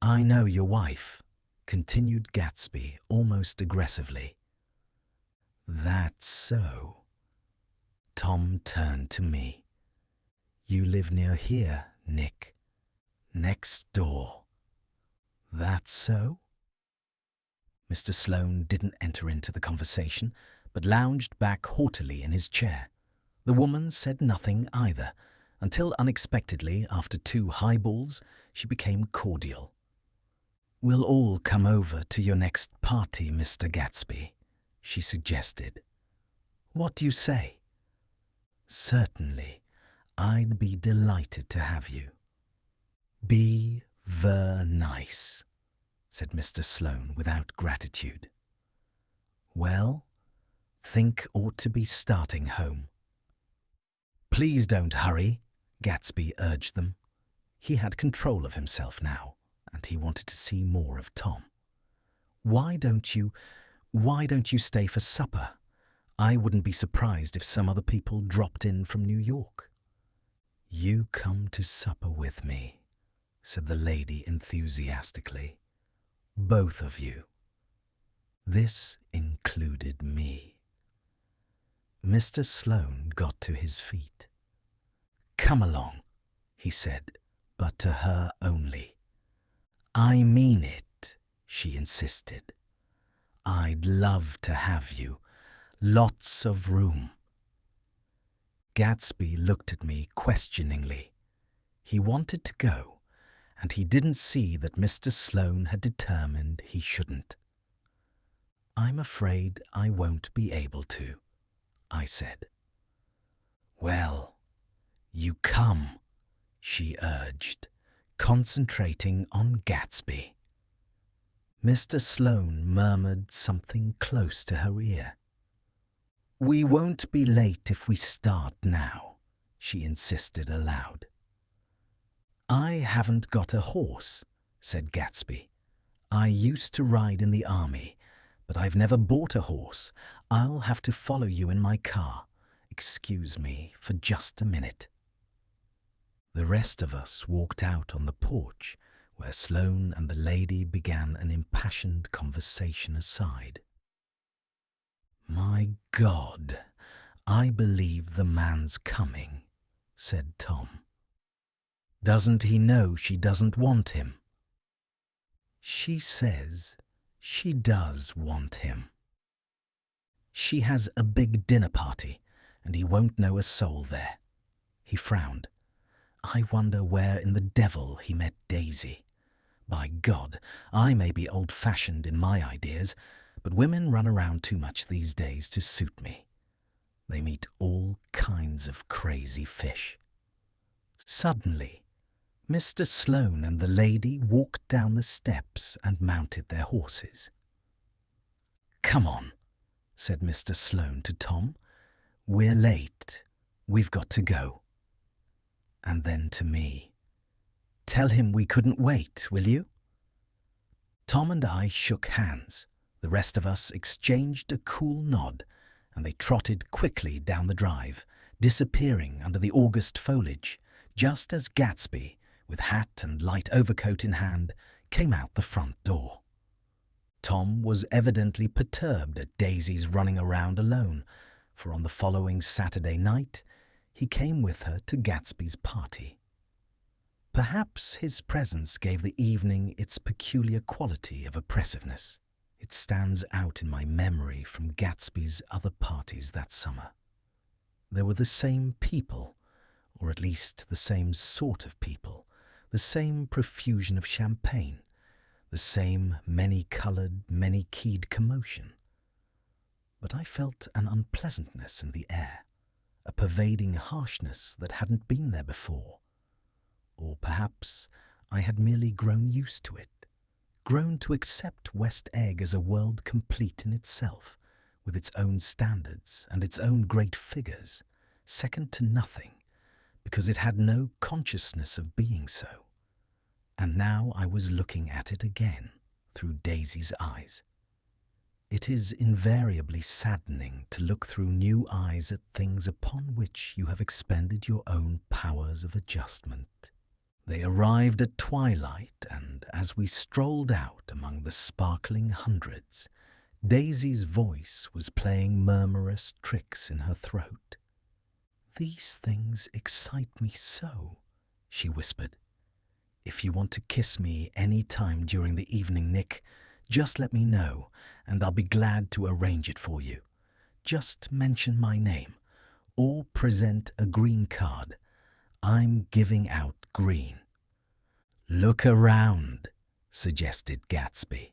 Speaker 1: "I know your wife," continued Gatsby almost aggressively. "That's so." Tom turned to me. "You live near here, Nick. Next door." "That's so?" Mr. Sloane didn't enter into the conversation, but lounged back haughtily in his chair. The woman said nothing either, until unexpectedly, after 2 highballs, she became cordial. "We'll all come over to your next party, Mr. Gatsby," she suggested. "What do you say?" "Certainly. I'd be delighted to have you." "Be ver nice," said Mr. Sloane without gratitude. "Well, think ought to be starting home." "Please don't hurry," Gatsby urged them. He had control of himself now, and he wanted to see more of Tom. Why don't you stay for supper? I wouldn't be surprised if some other people dropped in from New York." "You come to supper with me," said the lady enthusiastically. "Both of you." This included me. Mr. Sloane got to his feet. "Come along," he said, but to her only. "I mean it," she insisted. "I'd love to have you. Lots of room." Gatsby looked at me questioningly. He wanted to go, and he didn't see that Mr. Sloane had determined he shouldn't. "I'm afraid I won't be able to," I said. "Well, you come," she urged, concentrating on Gatsby. Mr. Sloane murmured something close to her ear. "We won't be late if we start now," she insisted aloud. "I haven't got a horse," said Gatsby. "I used to ride in the army, but I've never bought a horse. I'll have to follow you in my car. excuse me for just a minute?" The rest of us walked out on the porch, where Sloane and the lady began an impassioned conversation aside. "My God, I believe the man's coming," said Tom. "Doesn't he know she doesn't want him?" "She says she does want him. She has a big dinner party, and he won't know a soul there." He frowned. "I wonder where in the devil he met Daisy. By God, I may be old-fashioned in my ideas, but women run around too much these days to suit me. They meet all kinds of crazy fish." Suddenly, Mr. Sloane and the lady walked down the steps and mounted their horses. "Come on," said Mr. Sloane to Tom. "We're late. We've got to go." And then to me, "Tell him we couldn't wait, will you?" Tom and I shook hands. The rest of us exchanged a cool nod, and they trotted quickly down the drive, disappearing under the August foliage, just as Gatsby, with hat and light overcoat in hand, came out the front door. Tom was evidently perturbed at Daisy's running around alone, for on the following Saturday night he came with her to Gatsby's party. Perhaps his presence gave the evening its peculiar quality of oppressiveness. It stands out in my memory from Gatsby's other parties that summer. There were the same people, or at least the same sort of people, the same profusion of champagne, the same many-coloured, many-keyed commotion. But I felt an unpleasantness in the air, a pervading harshness that hadn't been there before. Or perhaps I had merely grown used to it, grown to accept West Egg as a world complete in itself, with its own standards and its own great figures, second to nothing, because it had no consciousness of being so. And now I was looking at it again, through Daisy's eyes. It is invariably saddening to look through new eyes at things upon which you have expended your own powers of adjustment. They arrived at twilight, and as we strolled out among the sparkling hundreds, Daisy's voice was playing murmurous tricks in her throat. "These things excite me so," she whispered. "If you want to kiss me any time during the evening, Nick, just let me know, and I'll be glad to arrange it for you. Just mention my name, or present a green card. I'm giving out green." "Look around," suggested Gatsby.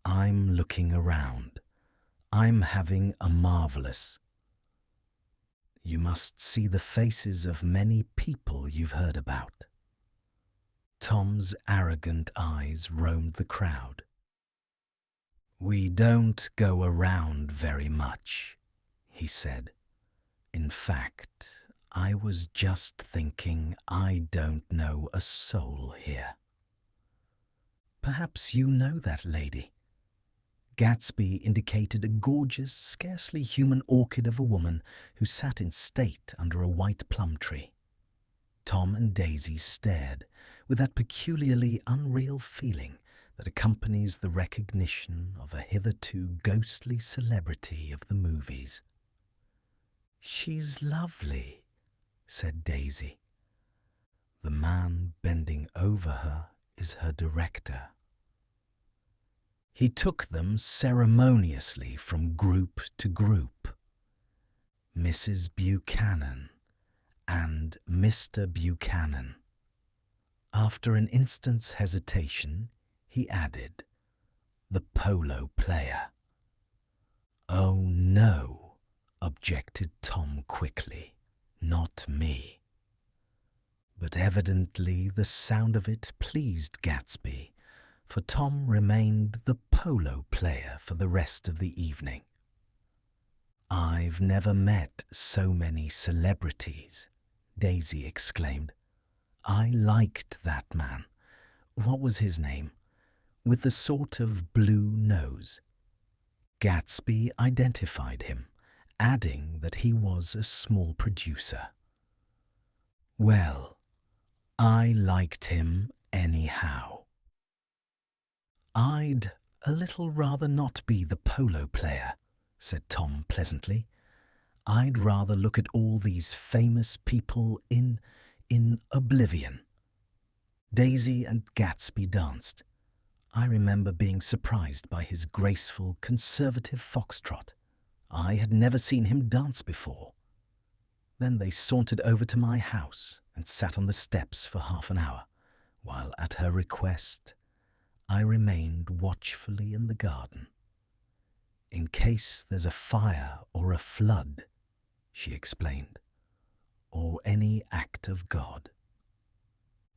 Speaker 1: "I'm looking around. I'm having a marvellous—" "You must see the faces of many people you've heard about." Tom's arrogant eyes roamed the crowd. "We don't go around very much," he said. "In fact, I was just thinking I don't know a soul here." "Perhaps you know that lady." Gatsby indicated a gorgeous, scarcely human orchid of a woman who sat in state under a white plum tree. Tom and Daisy stared with that peculiarly unreal feeling that accompanies the recognition of a hitherto ghostly celebrity of the movies. "She's lovely," said Daisy. "The man bending over her is her director." He took them ceremoniously from group to group. Mrs. Buchanan and Mr. Buchanan. After an instant's hesitation, he added, "The polo player." "Oh no," objected Tom quickly, "not me." But evidently the sound of it pleased Gatsby, for Tom remained the polo player for the rest of the evening. "I've never met so many celebrities," Daisy exclaimed. "I liked that man. What was his name? With the sort of blue nose." Gatsby identified him, adding that he was a small producer. Well, I liked him anyhow. "I'd a little rather not be the polo player," said Tom pleasantly. "I'd rather look at all these famous people in oblivion." Daisy and Gatsby danced. I remember being surprised by his graceful, conservative foxtrot. I had never seen him dance before. Then they sauntered over to my house and sat on the steps for half an hour, while at her request I remained watchfully in the garden. "In case there's a fire or a flood," she explained, "or any act of God."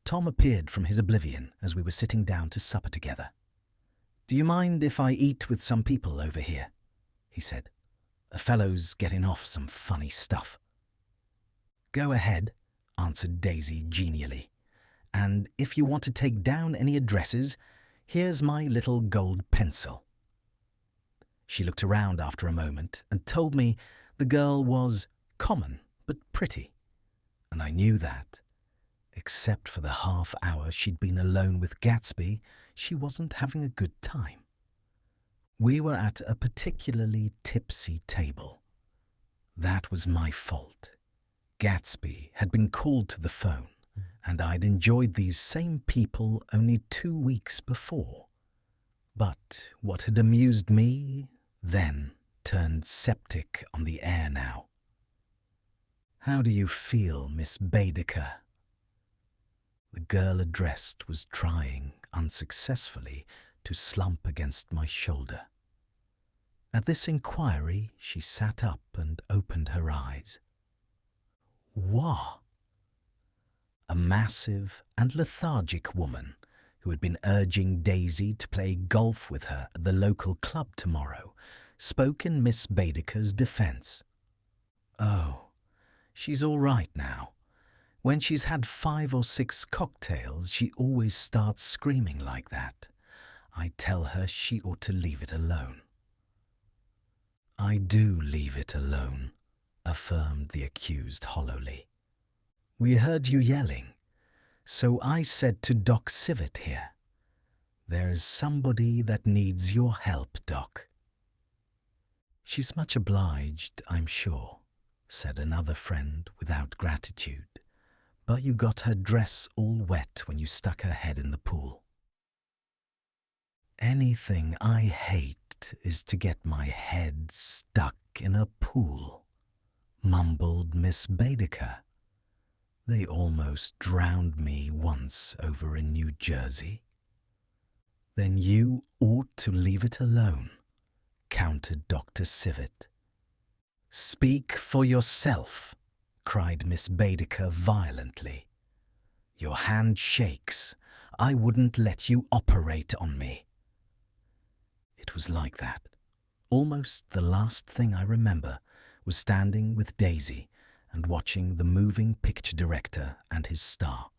Speaker 1: Tom appeared from his oblivion as we were sitting down to supper together. "Do you mind if I eat with some people over here?" he said. "A fellow's getting off some funny stuff." "Go ahead," answered Daisy genially. "And if you want to take down any addresses, here's my little gold pencil." She looked around after a moment and told me the girl was common but pretty, and I knew that, except for the half hour she'd been alone with Gatsby, she wasn't having a good time. We were at a particularly tipsy table. That was my fault. Gatsby had been called to the phone, and I'd enjoyed these same people only 2 weeks before. But what had amused me then turned septic on the air now. "How do you feel, Miss Baedeker?" The girl addressed was trying, unsuccessfully, to slump against my shoulder. At this inquiry, she sat up and opened her eyes. "What?" A massive and lethargic woman who had been urging Daisy to play golf with her at the local club tomorrow spoke in Miss Baedeker's defence. "Oh, she's all right now. When she's had 5 or 6 cocktails, she always starts screaming like that. I tell her she ought to leave it alone." "I do leave it alone," affirmed the accused hollowly. "We heard you yelling, so I said to Doc Civet here, 'There's somebody that needs your help, Doc.'" "She's much obliged, I'm sure," said another friend without gratitude. "But you got her dress all wet when you stuck her head in the pool." "Anything I hate is to get my head stuck in a pool," mumbled Miss Baedeker. "They almost drowned me once over in New Jersey." "Then you ought to leave it alone," countered Dr. Civet. "Speak for yourself," cried Miss Baedeker violently. "Your hand shakes. I wouldn't let you operate on me." It was like that. Almost the last thing I remember was standing with Daisy and watching the moving picture director and his star.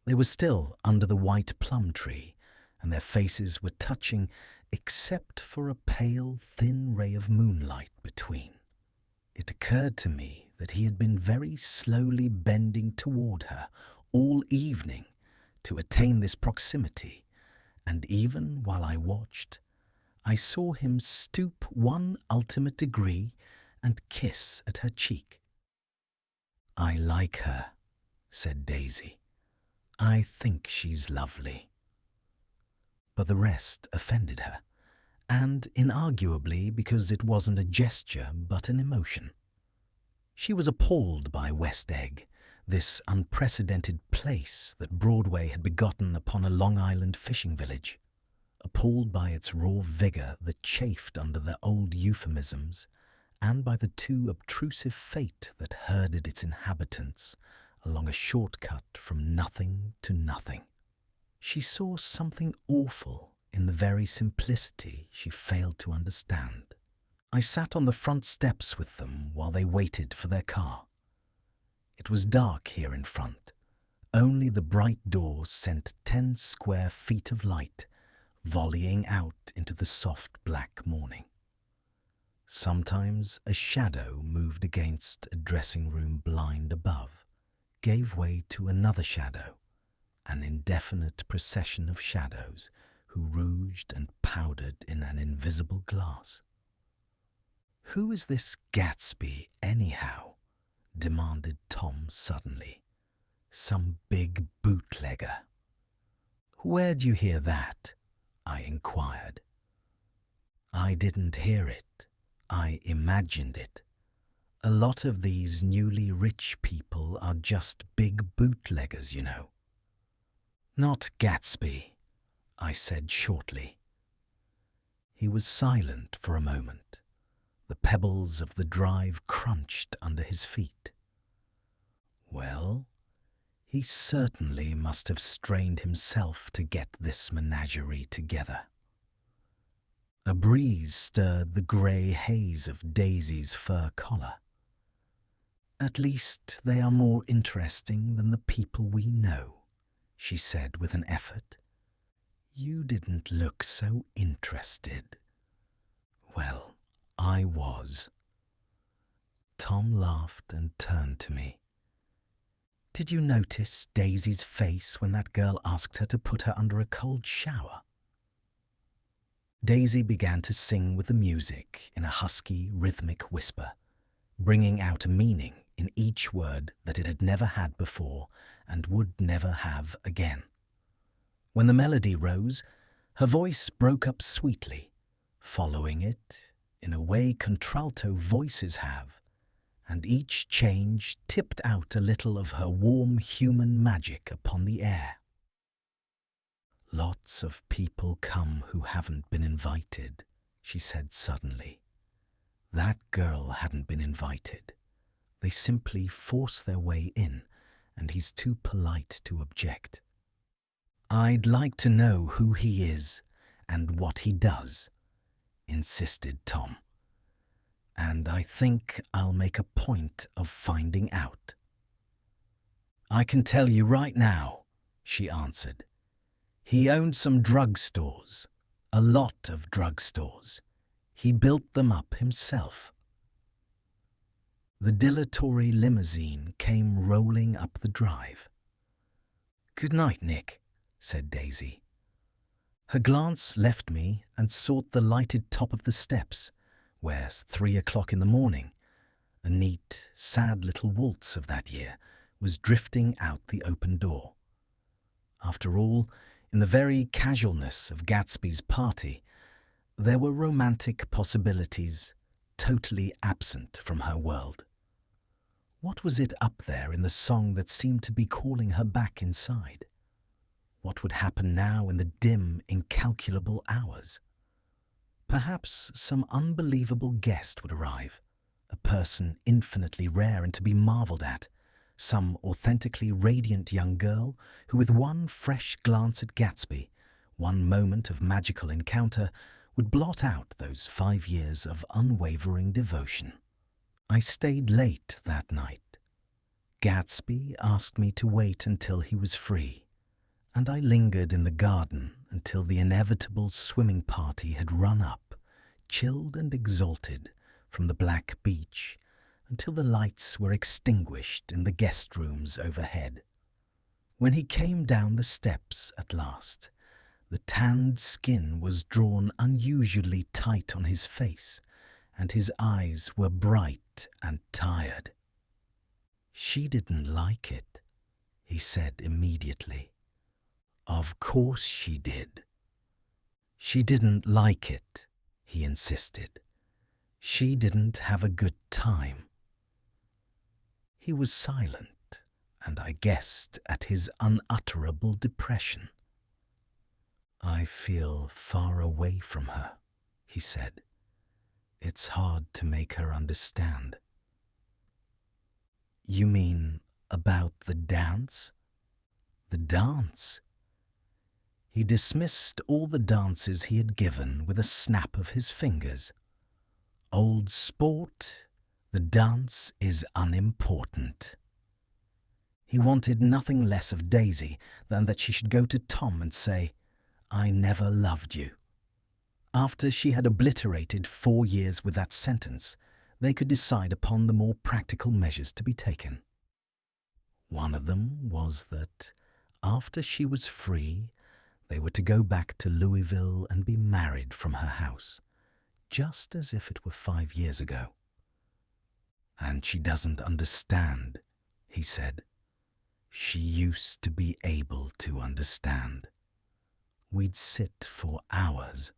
Speaker 1: They were still under the white plum tree, and their faces were touching except for a pale, thin ray of moonlight between. It occurred to me that he had been very slowly bending toward her all evening to attain this proximity, and even while I watched, I saw him stoop one ultimate degree and kiss at her cheek. "I like her," said Daisy. "I think she's lovely." But the rest offended her, and inarguably because it wasn't a gesture but an emotion. She was appalled by West Egg, this unprecedented place that Broadway had begotten upon a Long Island fishing village. Appalled by its raw vigour that chafed under the old euphemisms, and by the too obtrusive fate that herded its inhabitants along a shortcut from nothing to nothing. She saw something awful in the very simplicity she failed to understand. I sat on the front steps with them while they waited for their car. It was dark here in front. Only the bright doors sent 10 square feet of light volleying out into the soft black morning. Sometimes a shadow moved against a dressing room blind above, gave way to another shadow, an indefinite procession of shadows who rouged and powdered in an invisible glass. "Who is this Gatsby, anyhow?" demanded Tom suddenly. "Some big bootlegger." "Where'd you hear that?" I inquired. "I didn't hear it. I imagined it. A lot of these newly rich people are just big bootleggers, you know." "Not Gatsby," I said shortly. He was silent for a moment. The pebbles of the drive crunched under his feet. Well, he certainly must have strained himself to get this menagerie together. A breeze stirred the grey haze of Daisy's fur collar. "At least they are more interesting than the people we know," she said with an effort. "You didn't look so interested." "Well, I was." Tom laughed and turned to me. "Did you notice Daisy's face when that girl asked her to put her under a cold shower?" Daisy began to sing with the music in a husky, rhythmic whisper, bringing out a meaning in each word that it had never had before and would never have again. When the melody rose, her voice broke up sweetly, following it in a way contralto voices have, and each change tipped out a little of her warm human magic upon the air. "Lots of people come who haven't been invited," she said suddenly. "That girl hadn't been invited. They simply force their way in, and he's too polite to object." "I'd like to know who he is and what he does," insisted Tom. "And I think I'll make a point of finding out." "I can tell you right now," she answered. "He owned some drugstores, a lot of drugstores. He built them up himself." The dilatory limousine came rolling up the drive. "Good night, Nick," said Daisy. Her glance left me and sought the lighted top of the steps, where 3 o'clock in the morning, a neat, sad little waltz of that year, was drifting out the open door. After all, in the very casualness of Gatsby's party, there were romantic possibilities totally absent from her world. What was it up there in the song that seemed to be calling her back inside? What would happen now in the dim, incalculable hours? Perhaps some unbelievable guest would arrive, a person infinitely rare and to be marvelled at, some authentically radiant young girl who, with one fresh glance at Gatsby, one moment of magical encounter, would blot out those 5 years of unwavering devotion. I stayed late that night. Gatsby asked me to wait until he was free, and I lingered in the garden until the inevitable swimming party had run up, chilled and exalted, from the black beach, until the lights were extinguished in the guest rooms overhead. When he came down the steps at last, the tanned skin was drawn unusually tight on his face, and his eyes were bright and tired. "She didn't like it," he said immediately. "Of course she did." "She didn't like it," he insisted. "She didn't have a good time." He was silent, and I guessed at his unutterable depression. "I feel far away from her," he said. "It's hard to make her understand." "You mean about the dance?" "The dance?" He dismissed all the dances he had given with a snap of his fingers. "Old sport, the dance is unimportant." He wanted nothing less of Daisy than that she should go to Tom and say, "I never loved you." After she had obliterated 4 years with that sentence, they could decide upon the more practical measures to be taken. One of them was that, after she was free, they were to go back to Louisville and be married from her house, just as if it were 5 years ago. "And she doesn't understand," he said. "She used to be able to understand. We'd sit for hours."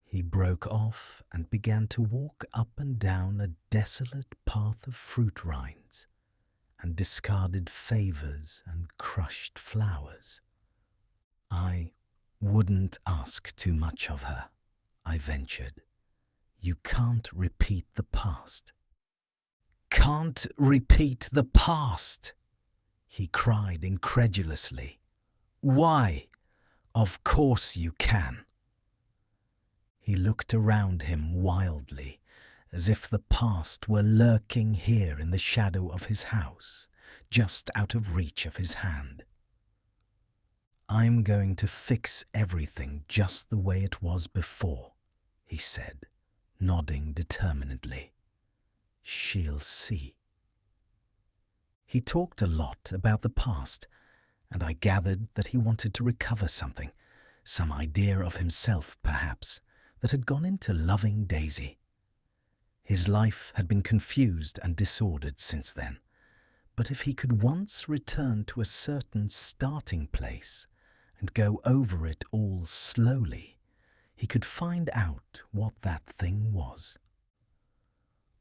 Speaker 1: He broke off and began to walk up and down a desolate path of fruit rinds and discarded favors and crushed flowers. "I wouldn't ask too much of her," I ventured. "You can't repeat the past." "Can't repeat the past!" he cried incredulously. "Why? Of course you can." He looked around him wildly, as if the past were lurking here in the shadow of his house, just out of reach of his hand. "I'm going to fix everything just the way it was before," he said, nodding determinedly. "She'll see." He talked a lot about the past, and I gathered that he wanted to recover something, some idea of himself, perhaps, that had gone into loving Daisy. His life had been confused and disordered since then, but if he could once return to a certain starting place and go over it all slowly, he could find out what that thing was.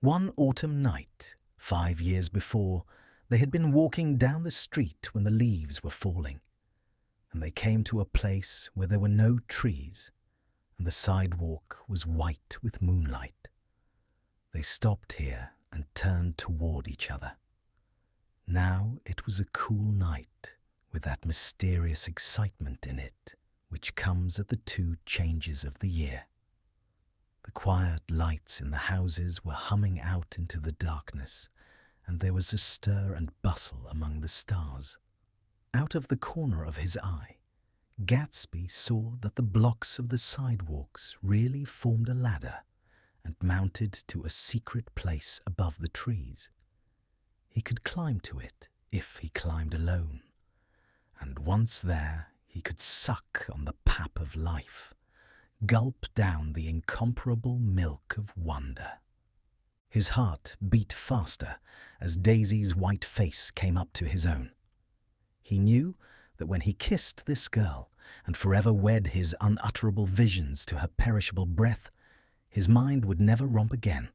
Speaker 1: One autumn night, 5 years before, they had been walking down the street when the leaves were falling, and they came to a place where there were no trees, and the sidewalk was white with moonlight. They stopped here and turned toward each other. Now it was a cool night with that mysterious excitement in it which comes at the 2 changes of the year. The quiet lights in the houses were humming out into the darkness, and there was a stir and bustle among the stars. Out of the corner of his eye, Gatsby saw that the blocks of the sidewalks really formed a ladder and mounted to a secret place above the trees. He could climb to it if he climbed alone, and once there he could suck on the pap of life, gulp down the incomparable milk of wonder. His heart beat faster as Daisy's white face came up to his own. He knew that when he kissed this girl and forever wed his unutterable visions to her perishable breath, his mind would never romp again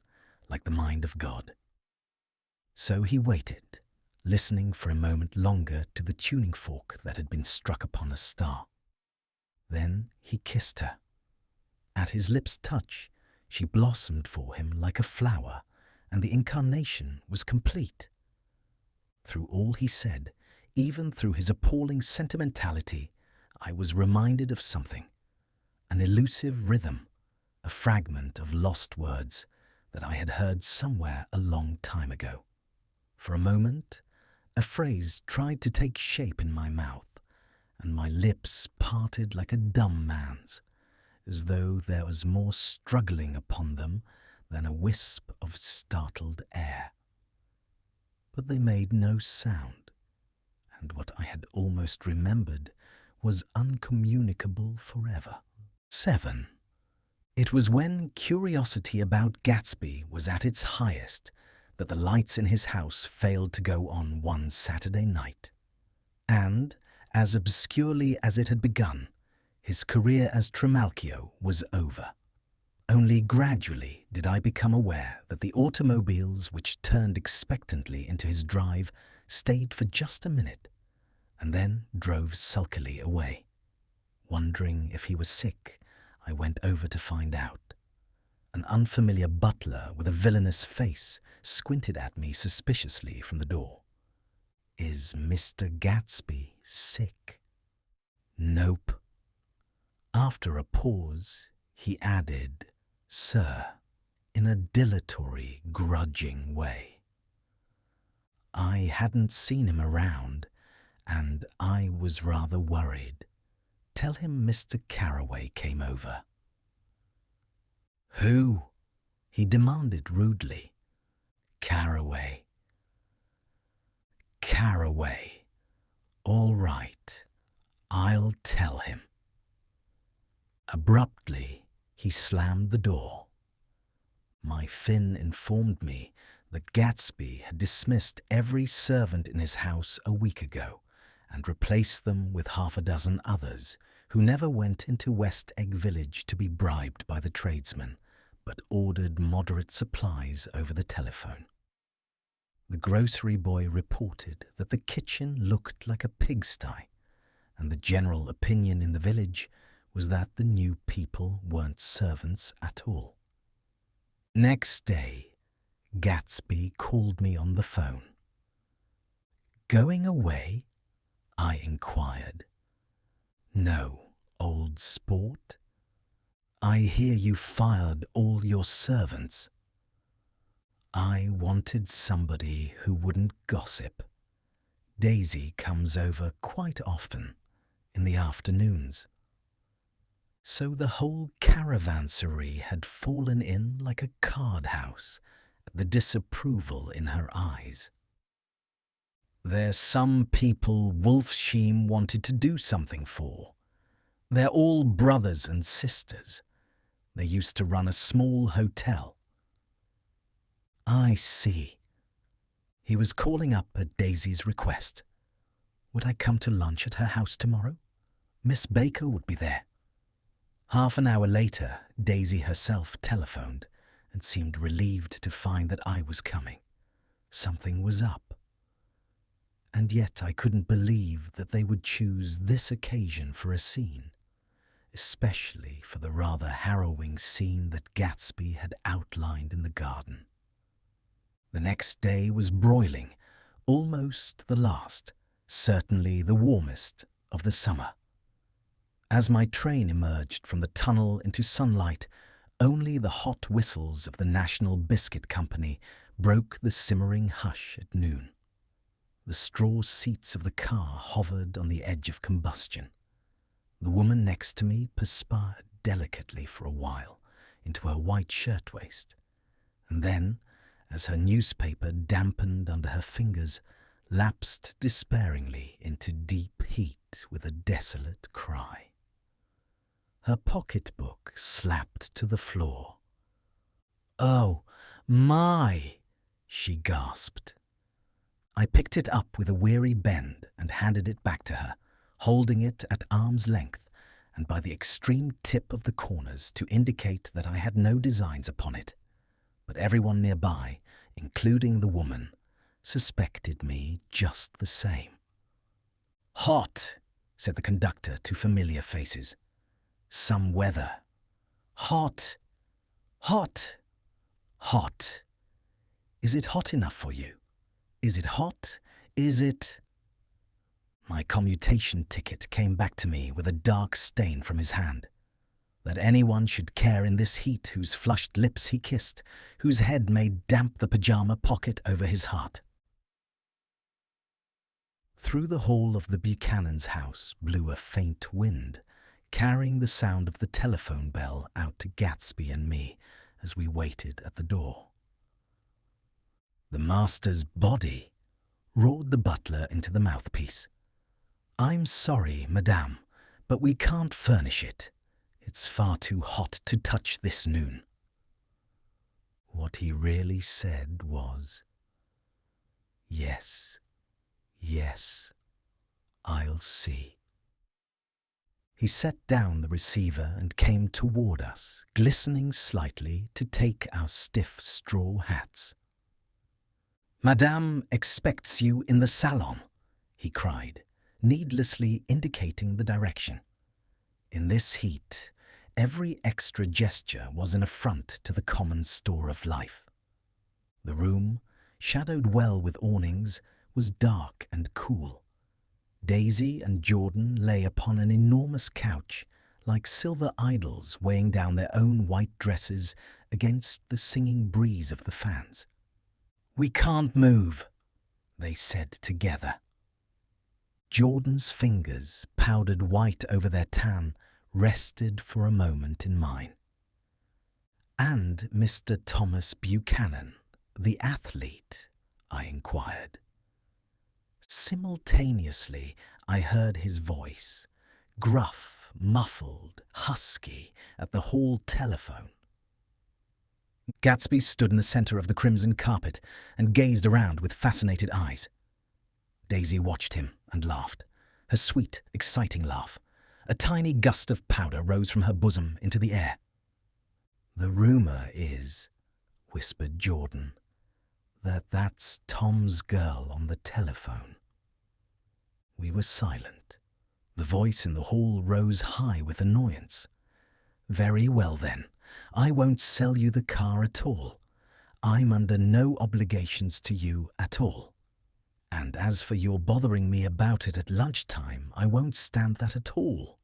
Speaker 1: like the mind of God. So he waited, listening for a moment longer to the tuning fork that had been struck upon a star. Then he kissed her. At his lips' touch, she blossomed for him like a flower, and the incarnation was complete. Through all he said, even through his appalling sentimentality, I was reminded of something, an elusive rhythm, a fragment of lost words that I had heard somewhere a long time ago. For a moment, a phrase tried to take shape in my mouth, and my lips parted like a dumb man's, as though there was more struggling upon them than a wisp of startled air. But they made no sound, and what I had almost remembered was uncommunicable forever. 7. It was when curiosity about Gatsby was at its highest that the lights in his house failed to go on one Saturday night. And, as obscurely as it had begun, his career as Trimalchio was over. Only gradually did I become aware that the automobiles which turned expectantly into his drive stayed for just a minute, and then drove sulkily away. Wondering if he was sick, I went over to find out. An unfamiliar butler with a villainous face squinted at me suspiciously from the door. "Is Mr. Gatsby sick?" "Nope." After a pause, he added, "Sir," in a dilatory, grudging way. I hadn't seen him around, and I was rather worried. Tell him Mr. Carraway came over." "Who?" he demanded rudely. "Carraway." "Carraway. All right, I'll tell him." Abruptly, he slammed the door. My Finn informed me that Gatsby had dismissed every servant in his house a week ago and replaced them with half a dozen others who never went into West Egg Village to be bribed by the tradesmen, but ordered moderate supplies over the telephone. The grocery boy reported that the kitchen looked like a pigsty, and the general opinion in the village was that the new people weren't servants at all. Next day, Gatsby called me on the phone. "Going away?" I inquired. "No, old sport. I hear you fired all your servants." I wanted somebody who wouldn't gossip. Daisy comes over quite often, in the afternoons. So the whole caravanserai had fallen in like a card house at the disapproval in her eyes. "There's some people Wolfsheim wanted to do something for. They're all brothers and sisters. They used to run a small hotel." "I see." He was calling up at Daisy's request. Would I come to lunch at her house tomorrow? Miss Baker would be there. Half an hour later, Daisy herself telephoned and seemed relieved to find that I was coming. Something was up. And yet I couldn't believe that they would choose this occasion for a scene, especially for the rather harrowing scene that Gatsby had outlined in the garden. The next day was broiling, almost the last, certainly the warmest, of the summer. As my train emerged from the tunnel into sunlight, only the hot whistles of the National Biscuit Company broke the simmering hush at noon. The straw seats of the car hovered on the edge of combustion. The woman next to me perspired delicately for a while into her white shirtwaist, and then, as her newspaper dampened under her fingers, lapsed despairingly into deep heat with a desolate cry. Her pocketbook slapped to the floor. "Oh, my!" she gasped. I picked it up with a weary bend and handed it back to her, holding it at arm's length and by the extreme tip of the corners to indicate that I had no designs upon it. But everyone nearby, including the woman, suspected me just the same. "Hot," said the conductor to familiar faces. "Some weather. Hot, hot, hot. Is it hot enough for you? Is it hot? Is it—" My commutation ticket came back to me with a dark stain from his hand. That anyone should care in this heat whose flushed lips he kissed, whose head made damp the pyjama pocket over his heart. Through the hall of the Buchanan's house blew a faint wind, carrying the sound of the telephone bell out to Gatsby and me as we waited at the door. "The master's body," roared the butler into the mouthpiece. "I'm sorry, madame, but we can't furnish it. It's far too hot to touch this noon." What he really said was, "Yes, yes, I'll see." He set down the receiver and came toward us, glistening slightly to take our stiff straw hats. "Madame expects you in the salon," he cried, needlessly indicating the direction. In this heat, every extra gesture was an affront to the common store of life. The room, shadowed well with awnings, was dark and cool. Daisy and Jordan lay upon an enormous couch, like silver idols weighing down their own white dresses against the singing breeze of the fans. "We can't move," they said together. Jordan's fingers, powdered white over their tan, rested for a moment in mine. "And Mr. Thomas Buchanan, the athlete?" I inquired. Simultaneously, I heard his voice, gruff, muffled, husky, at the hall telephone. Gatsby stood in the center of the crimson carpet and gazed around with fascinated eyes. Daisy watched him and laughed, her sweet, exciting laugh. A tiny gust of powder rose from her bosom into the air. "The rumor is," whispered Jordan, "that that's Tom's girl on the telephone." We were silent. The voice in the hall rose high with annoyance. "Very well then, I won't sell you the car at all. I'm under no obligations to you at all. And as for your bothering me about it at lunchtime, I won't stand that at all."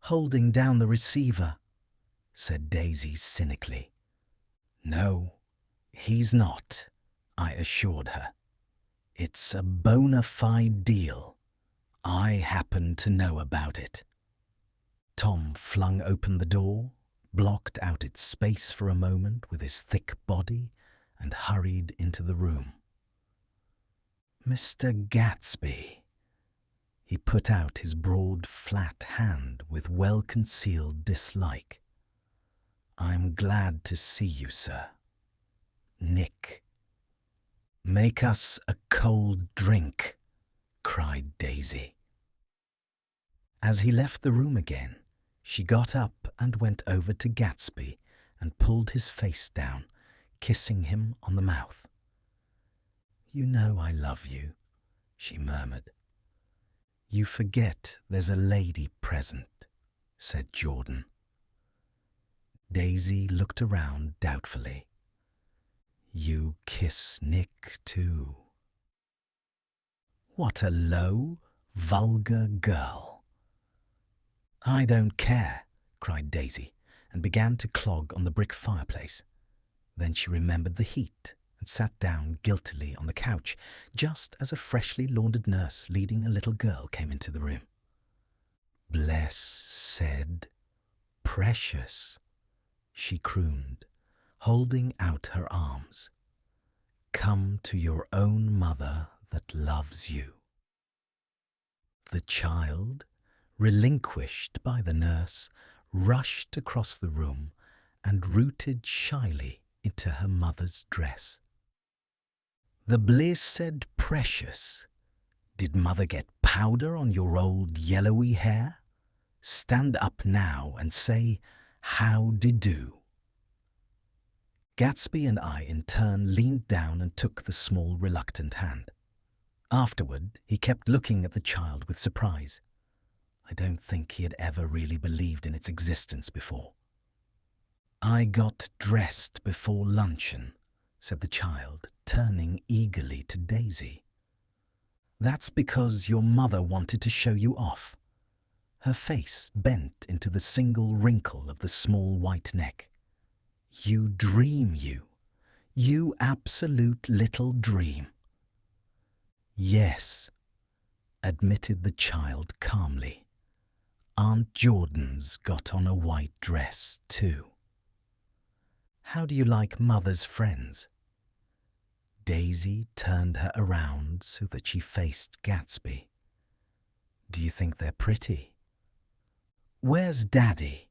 Speaker 1: "Holding down the receiver," said Daisy cynically. "No, he's not," I assured her. "It's a bona fide deal. I happen to know about it." Tom flung open the door, blocked out its space for a moment with his thick body, and hurried into the room. "Mr. Gatsby." He put out his broad, flat hand with well-concealed dislike. "I'm glad to see you, sir. Nick." "Make us a cold drink," cried Daisy. As he left the room again, she got up and went over to Gatsby and pulled his face down, kissing him on the mouth. "You know I love you," she murmured. "You forget there's a lady present," said Jordan. Daisy looked around doubtfully. "You kiss Nick too." What a low, vulgar girl. "I don't care," cried Daisy, and began to clog on the brick fireplace. Then she remembered the heat and sat down guiltily on the couch, just as a freshly laundered nurse leading a little girl came into the room. "Bless said, precious," she crooned, holding out her arms. "Come to your own mother that loves you." The child, relinquished by the nurse, rushed across the room and rooted shyly into her mother's dress. "The blessed precious! Did mother get powder on your old yellowy hair? Stand up now and say, 'How de do?'" Gatsby and I in turn leaned down and took the small, reluctant hand. Afterward, he kept looking at the child with surprise. I don't think he had ever really believed in its existence before. "I got dressed before luncheon," said the child, turning eagerly to Daisy. "That's because your mother wanted to show you off." Her face bent into the single wrinkle of the small white neck. "You dream, you. You absolute little dream." "Yes," admitted the child calmly. "Aunt Jordan's got on a white dress, too." "How do you like Mother's friends?" Daisy turned her around so that she faced Gatsby. "Do you think they're pretty?" "Where's Daddy?"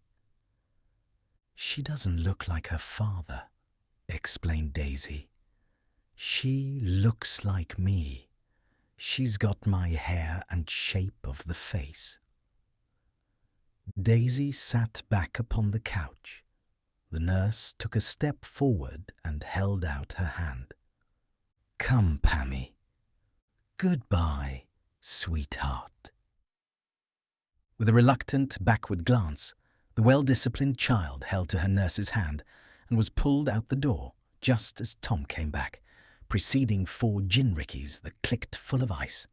Speaker 1: "She doesn't look like her father," explained Daisy. "She looks like me. She's got my hair and shape of the face." Daisy sat back upon the couch. The nurse took a step forward and held out her hand. "Come, Pammy. Goodbye, sweetheart." With a reluctant backward glance, the well-disciplined child held to her nurse's hand and was pulled out the door just as Tom came back, preceding 4 gin rickeys that clicked full of ice.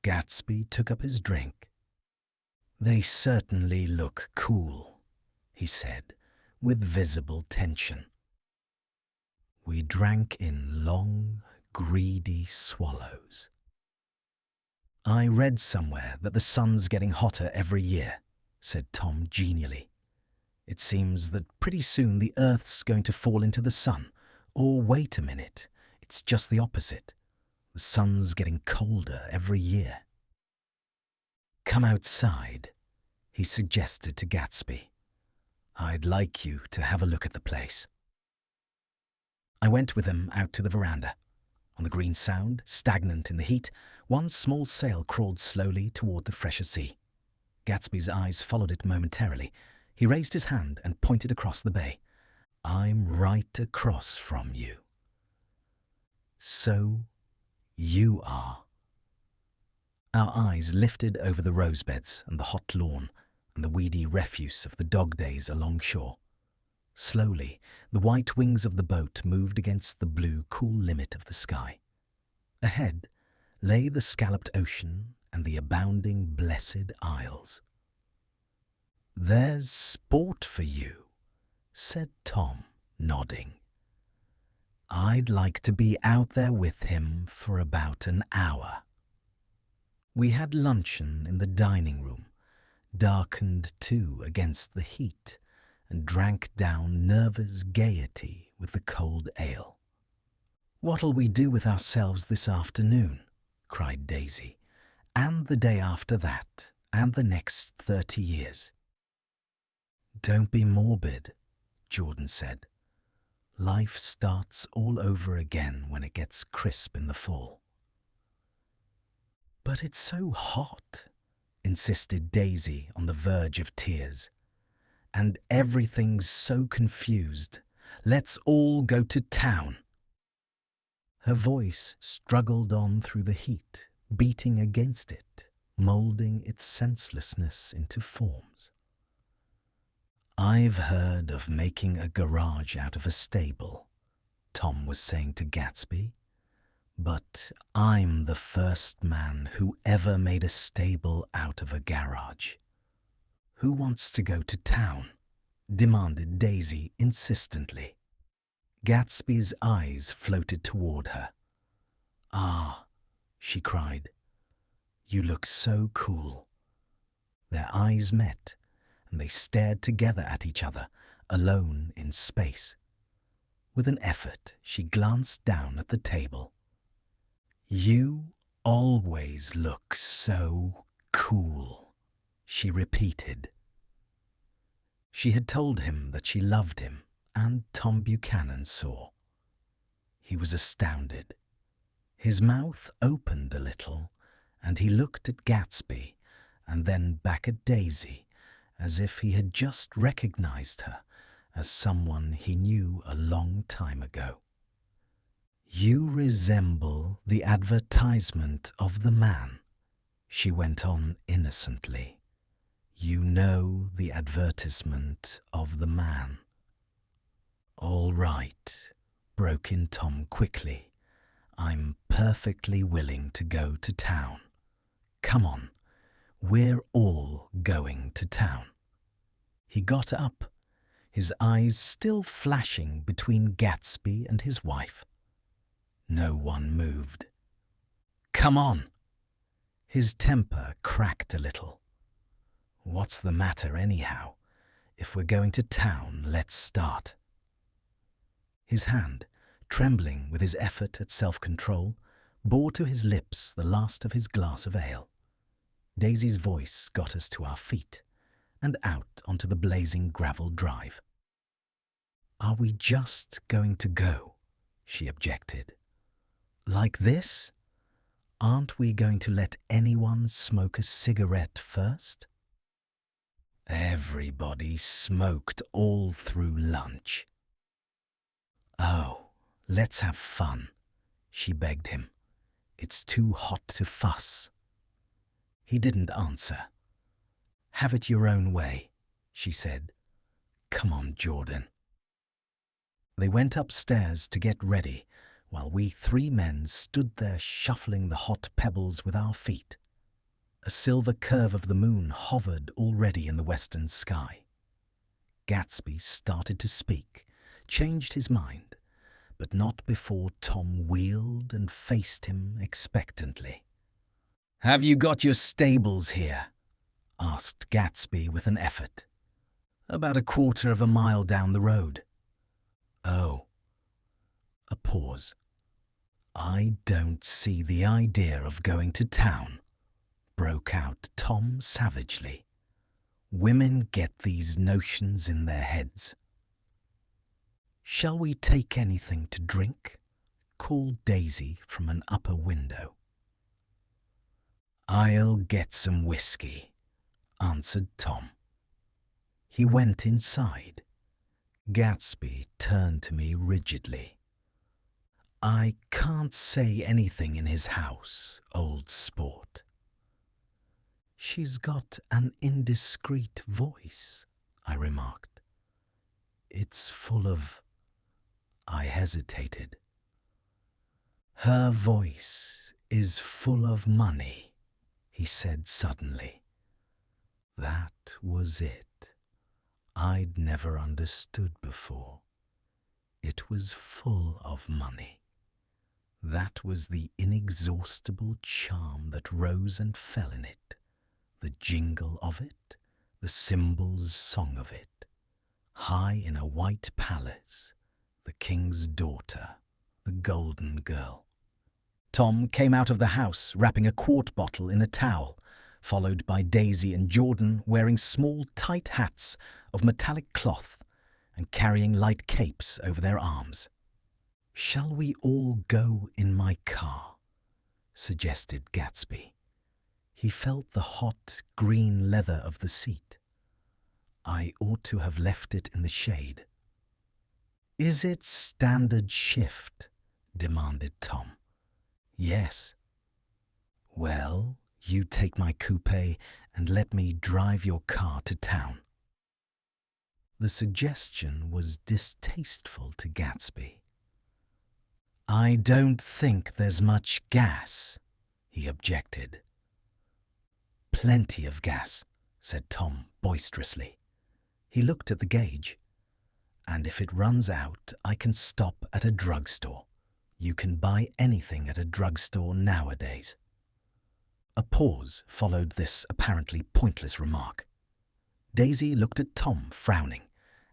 Speaker 1: Gatsby took up his drink. "They certainly look cool," he said, with visible tension. We drank in long, greedy swallows. I read somewhere that the sun's getting hotter every year, said Tom genially. It seems that pretty soon the Earth's going to fall into the sun. Or wait a minute, it's just the opposite. The sun's getting colder every year. Come outside, he suggested to Gatsby. I'd like you to have a look at the place. I went with him out to the veranda. On the green sound, stagnant in the heat, one small sail crawled slowly toward the fresher sea. Gatsby's eyes followed it momentarily. He raised his hand and pointed across the bay. I'm right across from you. So you are. Our eyes lifted over the rosebeds and the hot lawn and the weedy refuse of the dog days along shore. Slowly, the white wings of the boat moved against the blue, cool limit of the sky. Ahead lay the scalloped ocean and the abounding blessed isles. There's sport for you, said Tom, nodding. I'd like to be out there with him for about an hour. We had luncheon in the dining room, darkened too against the heat, and drank down nervous gaiety with the cold ale. What'll we do with ourselves this afternoon? Cried Daisy, and the day after that, and the next 30 years. Don't be morbid, Jordan said. Life starts all over again when it gets crisp in the fall. But it's so hot, insisted Daisy on the verge of tears. And everything's so confused. Let's all go to town. Her voice struggled on through the heat, beating against it, moulding its senselessness into forms. I've heard of making a garage out of a stable, Tom was saying to Gatsby, but I'm the first man who ever made a stable out of a garage. Who wants to go to town? Demanded Daisy insistently. Gatsby's eyes floated toward her. Ah, she cried. You look so cool. Their eyes met, and they stared together at each other, alone in space. With an effort, she glanced down at the table. You always look so cool, she repeated. She had told him that she loved him, and Tom Buchanan saw. He was astounded. His mouth opened a little, and he looked at Gatsby and then back at Daisy, as if he had just recognized her as someone he knew a long time ago. You resemble the advertisement of the man, she went on innocently. You know the advertisement of the man. All right, broke in Tom quickly. I'm perfectly willing to go to town. Come on, we're all going to town. He got up, his eyes still flashing between Gatsby and his wife. No one moved. Come on! His temper cracked a little. What's the matter anyhow? If we're going to town, let's start. His hand, trembling with his effort at self-control, bore to his lips the last of his glass of ale. Daisy's voice got us to our feet and out onto the blazing gravel drive. Are we just going to go? She objected. Like this? Aren't we going to let anyone smoke a cigarette first? Everybody smoked all through lunch. Oh, let's have fun, she begged him. It's too hot to fuss. He didn't answer. Have it your own way, she said. Come on, Jordan. They went upstairs to get ready, while we three men stood there shuffling the hot pebbles with our feet. A silver curve of the moon hovered already in the western sky. Gatsby started to speak, changed his mind, but not before Tom wheeled and faced him expectantly. "Have you got your stables here?" asked Gatsby with an effort. "About a quarter of a mile down the road." "Oh." A pause. "I don't see the idea of going to town," broke out Tom savagely. "Women get these notions in their heads." "Shall we take anything to drink?" called Daisy from an upper window. "I'll get some whiskey," answered Tom. He went inside. Gatsby turned to me rigidly. "I can't say anything in his house, old sport." "She's got an indiscreet voice," I remarked. "It's full of—" I hesitated. "Her voice is full of money," he said suddenly. That was it. I'd never understood before. It was full of money. That was the inexhaustible charm that rose and fell in it, the jingle of it, the cymbal's song of it. High in a white palace, the king's daughter, the golden girl. Tom came out of the house wrapping a quart bottle in a towel, followed by Daisy and Jordan wearing small, tight hats of metallic cloth and carrying light capes over their arms. "Shall we all go in my car?" suggested Gatsby. He felt the hot, green leather of the seat. I ought to have left it in the shade. "Is it standard shift?" demanded Tom. "Yes." "Well, you take my coupe and let me drive your car to town." The suggestion was distasteful to Gatsby. "I don't think there's much gas," he objected. "Plenty of gas," said Tom boisterously. He looked at the gauge. "And if it runs out, I can stop at a drugstore. You can buy anything at a drugstore nowadays." A pause followed this apparently pointless remark. Daisy looked at Tom, frowning,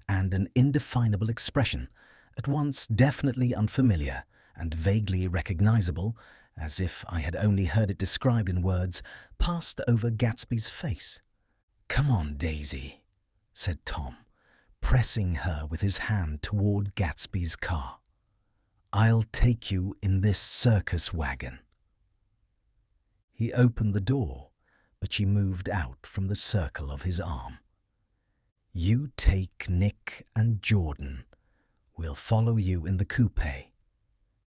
Speaker 1: and an indefinable expression, at once definitely unfamiliar and vaguely recognizable, as if I had only heard it described in words, passed over Gatsby's face. "Come on, Daisy," said Tom, pressing her with his hand toward Gatsby's car. "I'll take you in this circus wagon." He opened the door, but she moved out from the circle of his arm. "You take Nick and Jordan. We'll follow you in the coupe."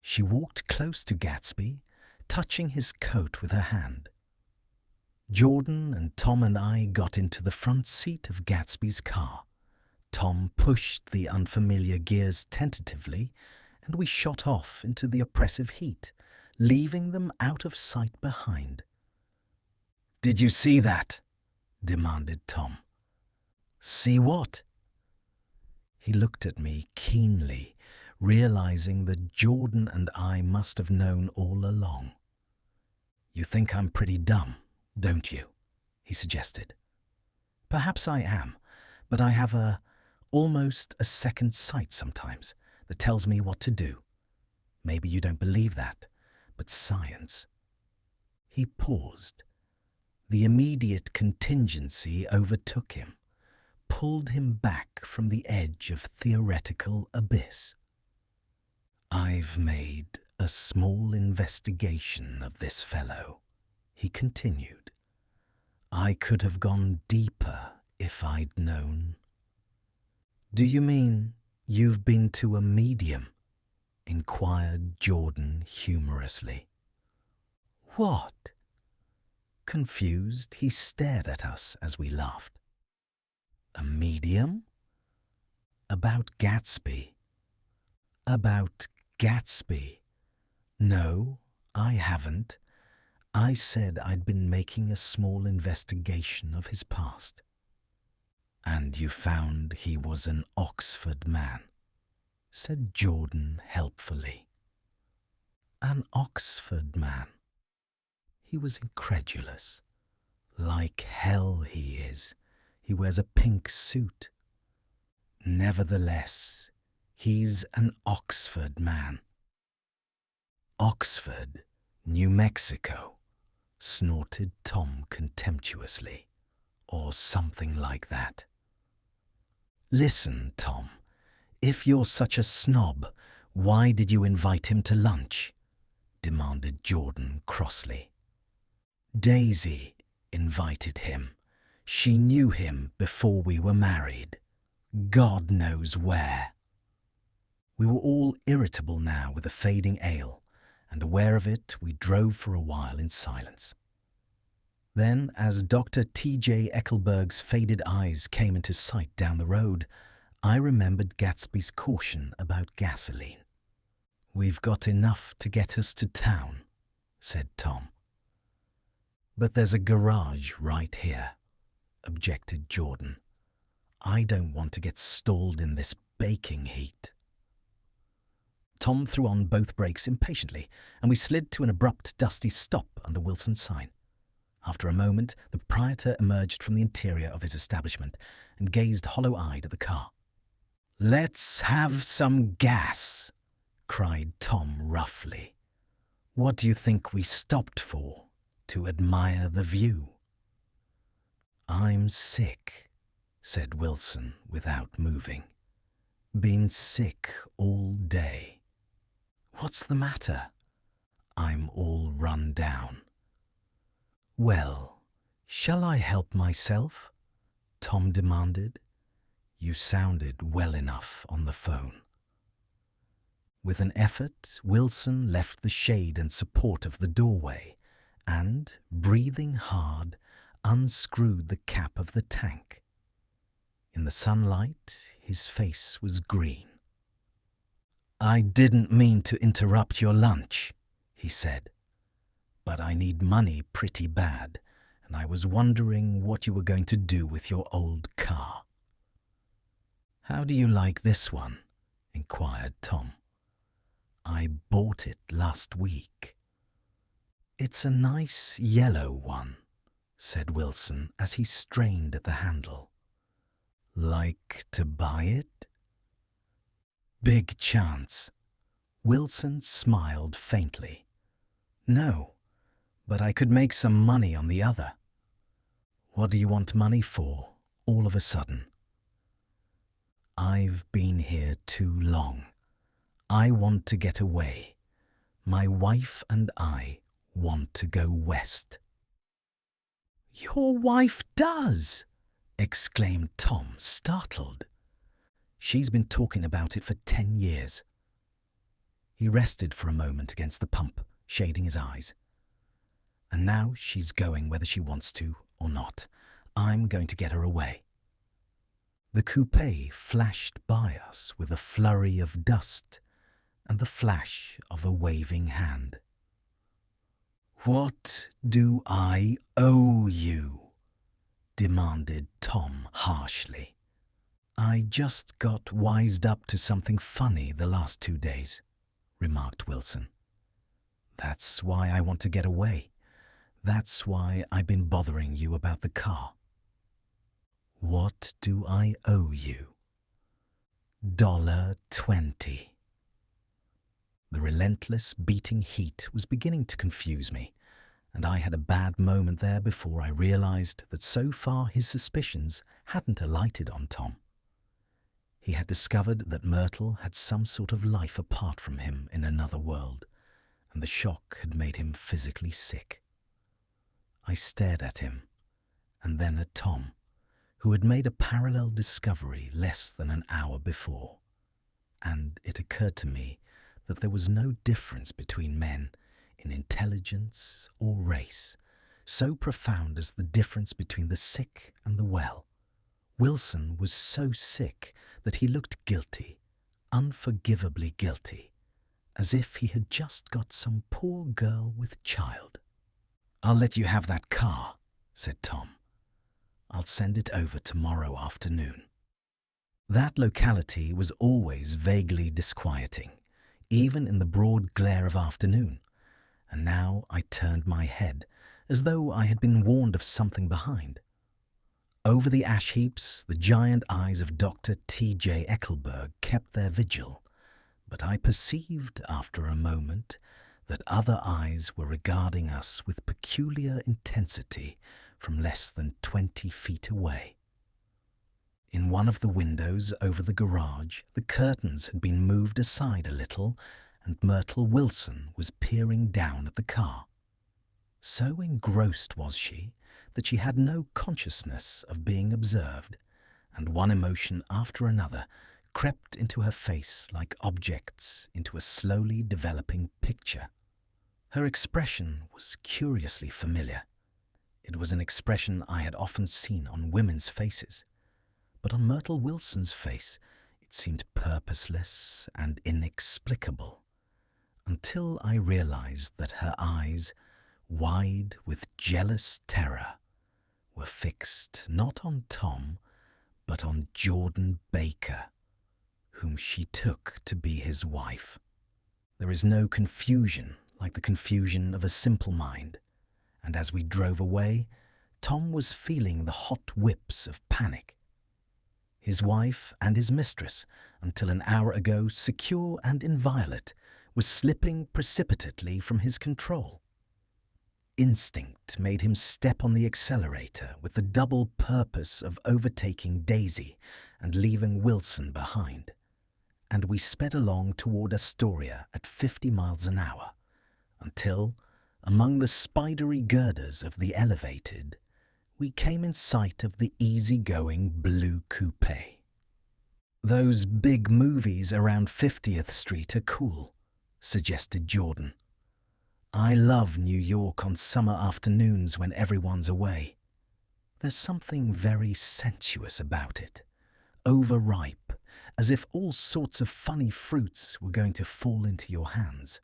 Speaker 1: She walked close to Gatsby, touching his coat with her hand. Jordan and Tom and I got into the front seat of Gatsby's car. Tom pushed the unfamiliar gears tentatively, and we shot off into the oppressive heat, leaving them out of sight behind. "Did you see that?" demanded Tom. "See what?" He looked at me keenly, realizing that Jordan and I must have known all along. "You think I'm pretty dumb, don't you?" he suggested. "Perhaps I am, but I have almost a second sight sometimes that tells me what to do. Maybe you don't believe that, but science—" He paused. The immediate contingency overtook him, pulled him back from the edge of theoretical abyss. "I've made a small investigation of this fellow," he continued. "I could have gone deeper if I'd known." "Do you mean you've been to a medium?" inquired Jordan humorously. "What?" Confused, he stared at us as we laughed. "A medium?" "About Gatsby." "About Gatsby? No, I haven't. I said I'd been making a small investigation of his past." "And you found he was an Oxford man," said Jordan helpfully. "An Oxford man?" He was incredulous. Like hell he is. He wears a pink suit. Nevertheless, he's an Oxford man. Oxford, New Mexico, snorted Tom contemptuously, or something like that. Listen, Tom, if you're such a snob, why did you invite him to lunch? Demanded Jordan crossly. Daisy invited him. She knew him before we were married. God knows where. We were all irritable now with the fading ale, and aware of it, we drove for a while in silence. Then, as Dr. T.J. Eckelberg's faded eyes came into sight down the road, I remembered Gatsby's caution about gasoline. We've got enough to get us to town, said Tom. But there's a garage right here, objected Jordan. I don't want to get stalled in this baking heat. Tom threw on both brakes impatiently, and we slid to an abrupt, dusty stop under Wilson's sign. After a moment, the proprietor emerged from the interior of his establishment and gazed hollow-eyed at the car. "Let's have some gas," cried Tom roughly. "What do you think we stopped for? To admire the view?" "I'm sick," said Wilson without moving. "Been sick all day." "What's the matter?" "I'm all run down." "Well, shall I help myself?" Tom demanded. "You sounded well enough on the phone." With an effort, Wilson left the shade and support of the doorway and, breathing hard, unscrewed the cap of the tank. In the sunlight, his face was green. "I didn't mean to interrupt your lunch," he said, "but I need money pretty bad, and I was wondering what you were going to do with your old car." "How do you like this one?" inquired Tom. "I bought it last week." "It's a nice yellow one," said Wilson as he strained at the handle. "Like to buy it?" "Big chance." Wilson smiled faintly. "No, but I could make some money on the other." "What do you want money for, all of a sudden?" "I've been here too long. I want to get away. My wife and I want to go west." "Your wife does!" exclaimed Tom, startled. "She's been talking about it for 10 years. He rested for a moment against the pump, shading his eyes. "And now she's going whether she wants to or not. I'm going to get her away." The coupe flashed by us with a flurry of dust and the flash of a waving hand. "What do I owe you?" demanded Tom harshly. "I just got wised up to something funny the last 2 days," remarked Wilson. "That's why I want to get away. That's why I've been bothering you about the car." "What do I owe you?" $1.20. The relentless, beating heat was beginning to confuse me, and I had a bad moment there before I realized that so far his suspicions hadn't alighted on Tom. He had discovered that Myrtle had some sort of life apart from him in another world, and the shock had made him physically sick. I stared at him, and then at Tom, who had made a parallel discovery less than an hour before, and it occurred to me that there was no difference between men in intelligence or race, so profound as the difference between the sick and the well. Wilson was so sick that he looked guilty, unforgivably guilty, as if he had just got some poor girl with child. "I'll let you have that car," said Tom. "I'll send it over tomorrow afternoon." That locality was always vaguely disquieting, even in the broad glare of afternoon, and now I turned my head as though I had been warned of something behind. Over the ash heaps, the giant eyes of Dr. T.J. Eckelberg kept their vigil, but I perceived after a moment that other eyes were regarding us with peculiar intensity from less than 20 feet away. In one of the windows over the garage, the curtains had been moved aside a little, and Myrtle Wilson was peering down at the car. So engrossed was she that she had no consciousness of being observed, and one emotion after another crept into her face like objects into a slowly developing picture. Her expression was curiously familiar. It was an expression I had often seen on women's faces, but on Myrtle Wilson's face it seemed purposeless and inexplicable, until I realized that her eyes, wide with jealous terror, were fixed not on Tom, but on Jordan Baker, whom she took to be his wife. There is no confusion like the confusion of a simple mind, and as we drove away, Tom was feeling the hot whips of panic. His wife and his mistress, until an hour ago secure and inviolate, was slipping precipitately from his control. Instinct made him step on the accelerator with the double purpose of overtaking Daisy and leaving Wilson behind, and we sped along toward Astoria at 50 miles an hour, until, among the spidery girders of the elevated, we came in sight of the easy-going blue coupe. "Those big movies around 50th Street are cool," suggested Jordan. "I love New York on summer afternoons when everyone's away. There's something very sensuous about it, overripe, as if all sorts of funny fruits were going to fall into your hands."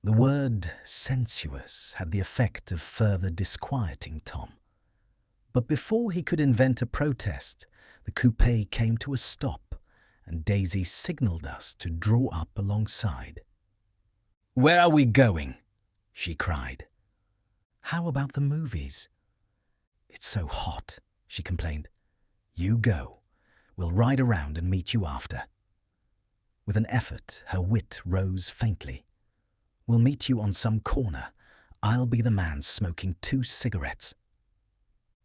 Speaker 1: The word sensuous had the effect of further disquieting Tom. But before he could invent a protest, the coupe came to a stop, and Daisy signalled us to draw up alongside. "Where are we going?" she cried. "How about the movies?" "It's so hot," she complained. "You go. We'll ride around and meet you after." With an effort, her wit rose faintly. "We'll meet you on some corner. I'll be the man smoking 2 cigarettes.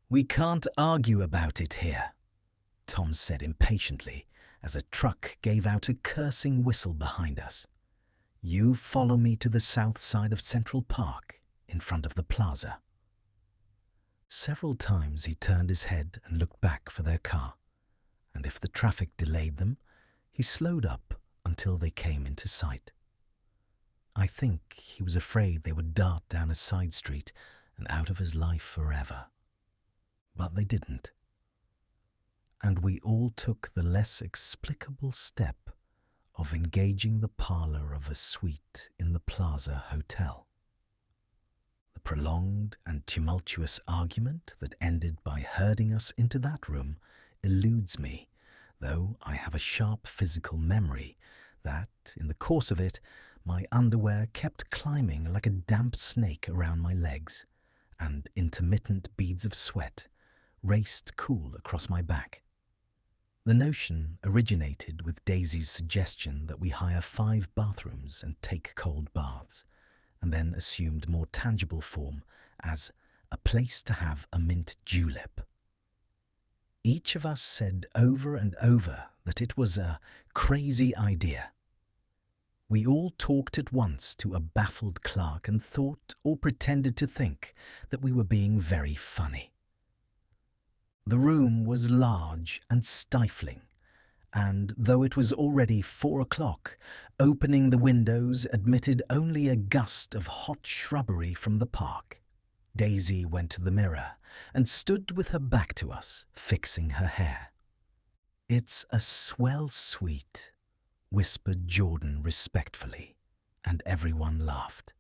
Speaker 1: "We can't argue about it here," Tom said impatiently as a truck gave out a cursing whistle behind us. "You follow me to the south side of Central Park, in front of the plaza." Several times he turned his head and looked back for their car, and if the traffic delayed them, he slowed up until they came into sight. I think he was afraid they would dart down a side street and out of his life forever. But they didn't. And we all took the less explicable step of engaging the parlour of a suite in the Plaza Hotel. The prolonged and tumultuous argument that ended by herding us into that room eludes me, though I have a sharp physical memory that, in the course of it, my underwear kept climbing like a damp snake around my legs, and intermittent beads of sweat raced cool across my back. The notion originated with Daisy's suggestion that we hire 5 bathrooms and take cold baths, and then assumed more tangible form as a place to have a mint julep. Each of us said over and over that it was a crazy idea. We all talked at once to a baffled clerk and thought or pretended to think that we were being very funny. The room was large and stifling, and though it was already 4 o'clock, opening the windows admitted only a gust of hot shrubbery from the park. Daisy went to the mirror and stood with her back to us, fixing her hair. "It's a swell suite," whispered Jordan respectfully, and everyone laughed.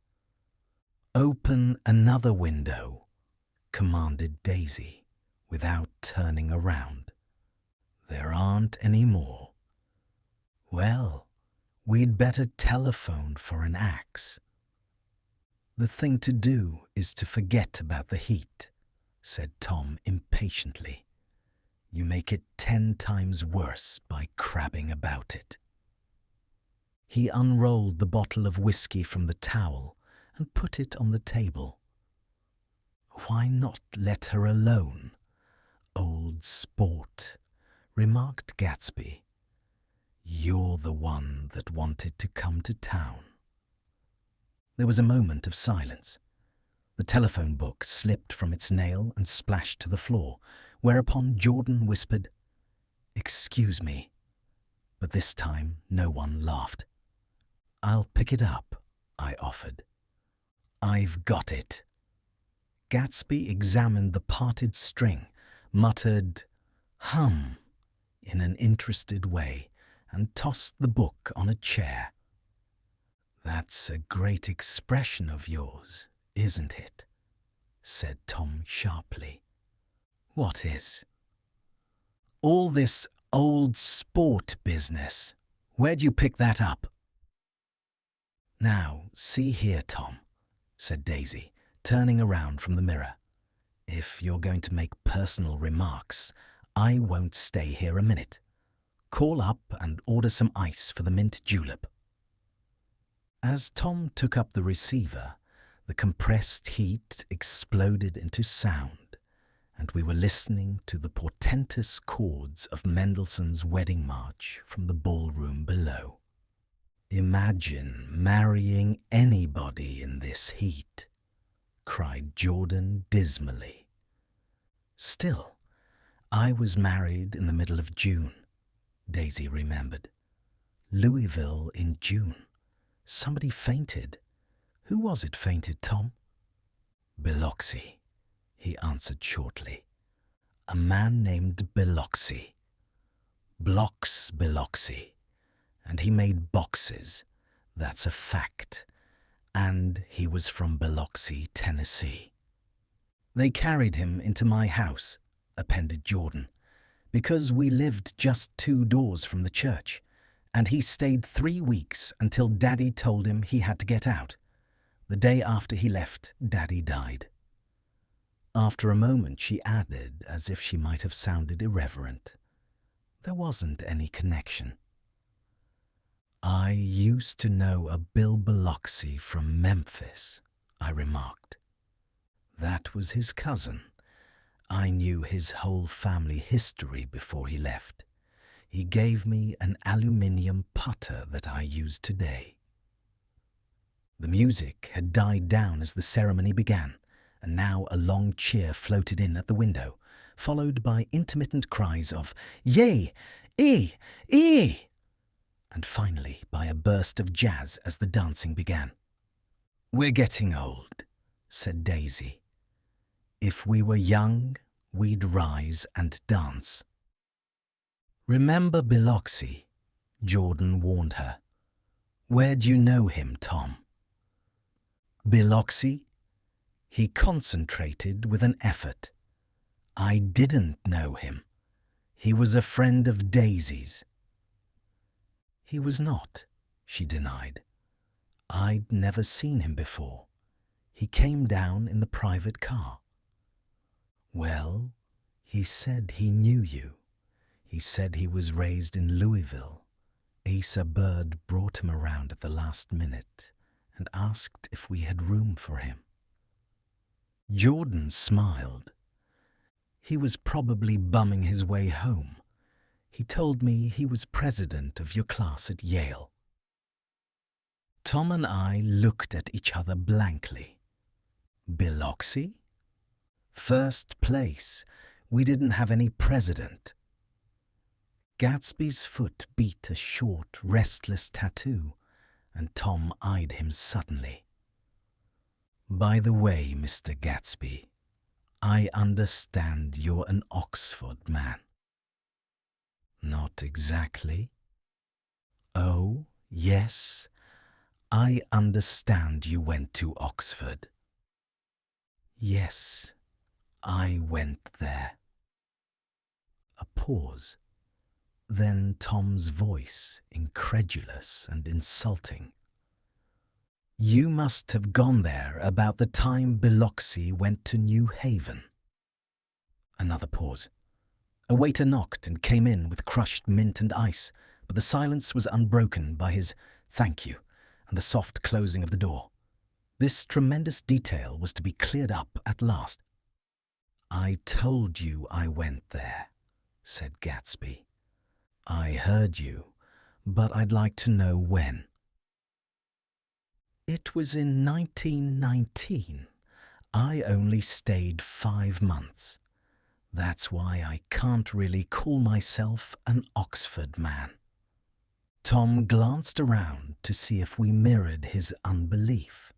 Speaker 1: "Open another window," commanded Daisy, without turning around. "There aren't any more." "Well, we'd better telephone for an axe." The thing to do is to forget about the heat, said Tom impatiently. You make it 10 times worse by crabbing about it. He unrolled the bottle of whiskey from the towel and put it on the table. Why not let her alone, old sport, remarked Gatsby. You're the one that wanted to come to town. There was a moment of silence. The telephone book slipped from its nail and splashed to the floor, whereupon Jordan whispered, "Excuse me," but this time no one laughed. "I'll pick it up," I offered. "I've got it." Gatsby examined the parted string, muttered, "Hum," in an interested way, and tossed the book on a chair. "That's a great expression of yours, isn't it?" said Tom sharply. "What is?" "All this old sport business. Where'd you pick that up?" "Now, see here, Tom," said Daisy, turning around from the mirror. "If you're going to make personal remarks, I won't stay here a minute. Call up and order some ice for the mint julep." As Tom took up the receiver, the compressed heat exploded into sound, and we were listening to the portentous chords of Mendelssohn's Wedding March from the ballroom below. "Imagine marrying anybody in this heat," cried Jordan dismally. "Still, I was married in the middle of June," Daisy remembered. "Louisville in June. Somebody fainted. Who was it fainted, Tom?" "Biloxi," he answered shortly. "A man named Biloxi. Blocks Biloxi. And he made boxes. That's a fact. And he was from Biloxi, Tennessee." "They carried him into my house," appended Jordan, "because we lived just 2 doors from the church, and he stayed 3 weeks until Daddy told him he had to get out. The day after he left, Daddy died." After a moment she added, as if she might have sounded irreverent, "There wasn't any connection." "I used to know a Bill Biloxi from Memphis," I remarked. "That was his cousin. I knew his whole family history before he left. He gave me an aluminium putter that I use today." The music had died down as the ceremony began, and now a long cheer floated in at the window, followed by intermittent cries of "Yay! Eh! Eh!" and finally by a burst of jazz as the dancing began. "We're getting old," said Daisy. "If we were young, we'd rise and dance." "Remember Biloxi," Jordan warned her. "Where'd you know him, Tom?" "Biloxi?" He concentrated with an effort. "I didn't know him. He was a friend of Daisy's." "He was not," she denied. "I'd never seen him before. He came down in the private car." "Well, he said he knew you. He said he was raised in Louisville. Asa Bird brought him around at the last minute and asked if we had room for him." Jordan smiled. "He was probably bumming his way home. He told me he was president of your class at Yale." Tom and I looked at each other blankly. "Biloxi?" "First place. We didn't have any president." Gatsby's foot beat a short, restless tattoo, and Tom eyed him suddenly. "By the way, Mr. Gatsby, I understand you're an Oxford man." "Not exactly." "Oh, yes, I understand you went to Oxford." "Yes, I went there." A pause. Then Tom's voice, incredulous and insulting. You must have gone there about the time Biloxi went to New Haven. Another pause. A waiter knocked and came in with crushed mint and ice, but the silence was unbroken by his "thank you" and the soft closing of the door. This tremendous detail was to be cleared up at last. "I told you I went there," said Gatsby. "I heard you, but I'd like to know when." "It was in 1919. I only stayed 5 months. That's why I can't really call myself an Oxford man." Tom glanced around to see if we mirrored his unbelief,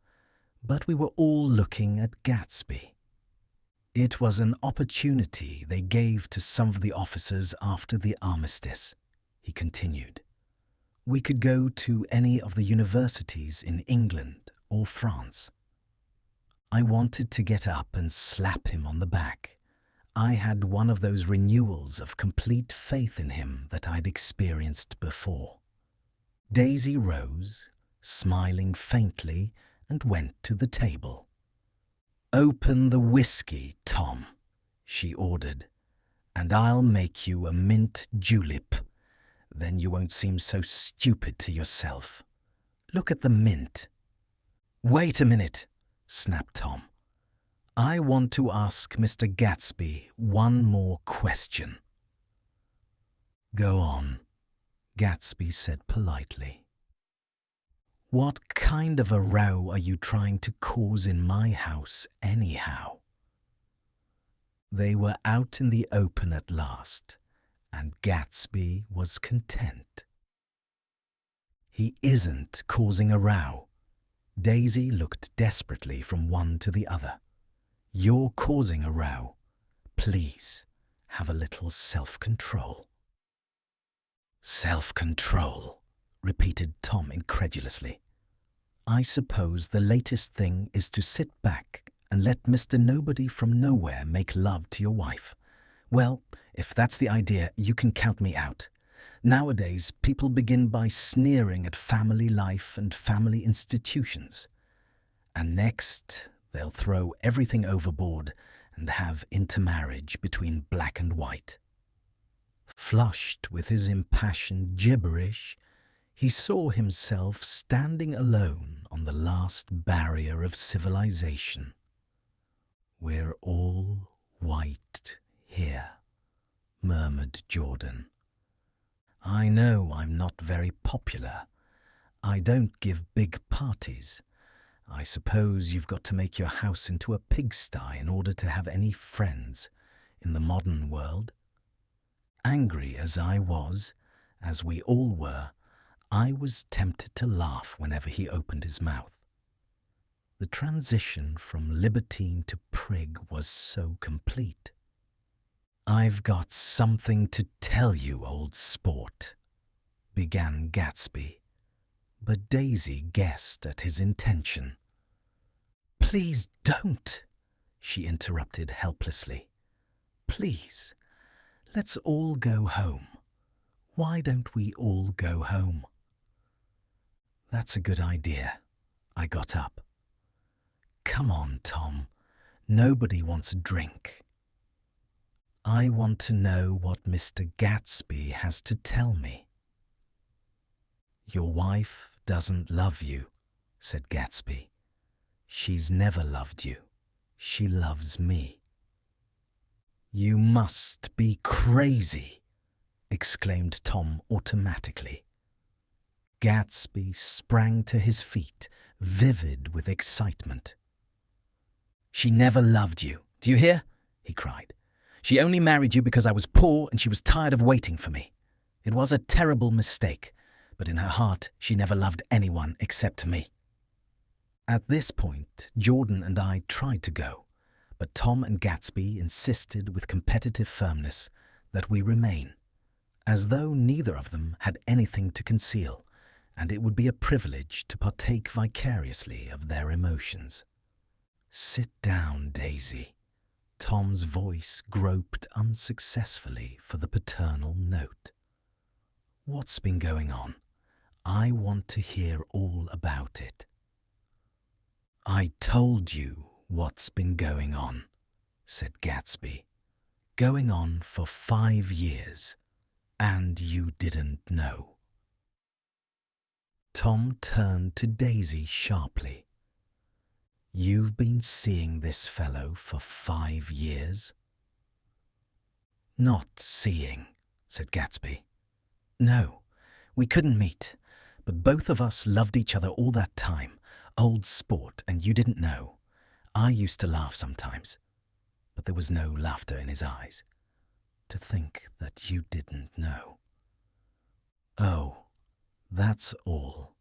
Speaker 1: but we were all looking at Gatsby. "It was an opportunity they gave to some of the officers after the armistice," he continued. "We could go to any of the universities in England or France." I wanted to get up and slap him on the back. I had one of those renewals of complete faith in him that I'd experienced before. Daisy rose, smiling faintly, and went to the table. "Open the whiskey, Tom," she ordered, "and I'll make you a mint julep. Then you won't seem so stupid to yourself. Look at the mint." "Wait a minute," snapped Tom. "I want to ask Mr. Gatsby one more question." "Go on," Gatsby said politely. "What kind of a row are you trying to cause in my house anyhow?" They were out in the open at last, and Gatsby was content. "He isn't causing a row." Daisy looked desperately from one to the other. "You're causing a row. Please, have a little self-control." "Self-control," repeated Tom incredulously. "I suppose the latest thing is to sit back and let Mr. Nobody from Nowhere make love to your wife. Well, if that's the idea, you can count me out. Nowadays, people begin by sneering at family life and family institutions. And next, they'll throw everything overboard and have intermarriage between black and white." Flushed with his impassioned gibberish, he saw himself standing alone on the last barrier of civilization. "We're all white here," murmured Jordan. "I know I'm not very popular. I don't give big parties. I suppose you've got to make your house into a pigsty in order to have any friends in the modern world." Angry as I was, as we all were, I was tempted to laugh whenever he opened his mouth. The transition from libertine to prig was so complete. "I've got something to tell you, old sport," began Gatsby, but Daisy guessed at his intention. "Please don't," she interrupted helplessly. "Please, let's all go home. Why don't we all go home?" "That's a good idea." I got up. "Come on, Tom. Nobody wants a drink." "I want to know what Mr. Gatsby has to tell me." "Your wife doesn't love you," said Gatsby. "She's never loved you. She loves me." "You must be crazy," exclaimed Tom automatically. Gatsby sprang to his feet, vivid with excitement. "She never loved you. Do you hear?" he cried. "She only married you because I was poor and she was tired of waiting for me. It was a terrible mistake, but in her heart she never loved anyone except me." At this point, Jordan and I tried to go, but Tom and Gatsby insisted with competitive firmness that we remain, as though neither of them had anything to conceal, and it would be a privilege to partake vicariously of their emotions. "Sit down, Daisy." Tom's voice groped unsuccessfully for the paternal note. "What's been going on? I want to hear all about it." I told you what's been going on, said Gatsby. Going on for 5 years, and you didn't know. Tom turned to Daisy sharply. You've been seeing this fellow for 5 years? Not seeing, said Gatsby. No, we couldn't meet, but both of us loved each other all that time. Old sport, and you didn't know. I used to laugh sometimes, but there was no laughter in his eyes. To think that you didn't know. Oh, that's all.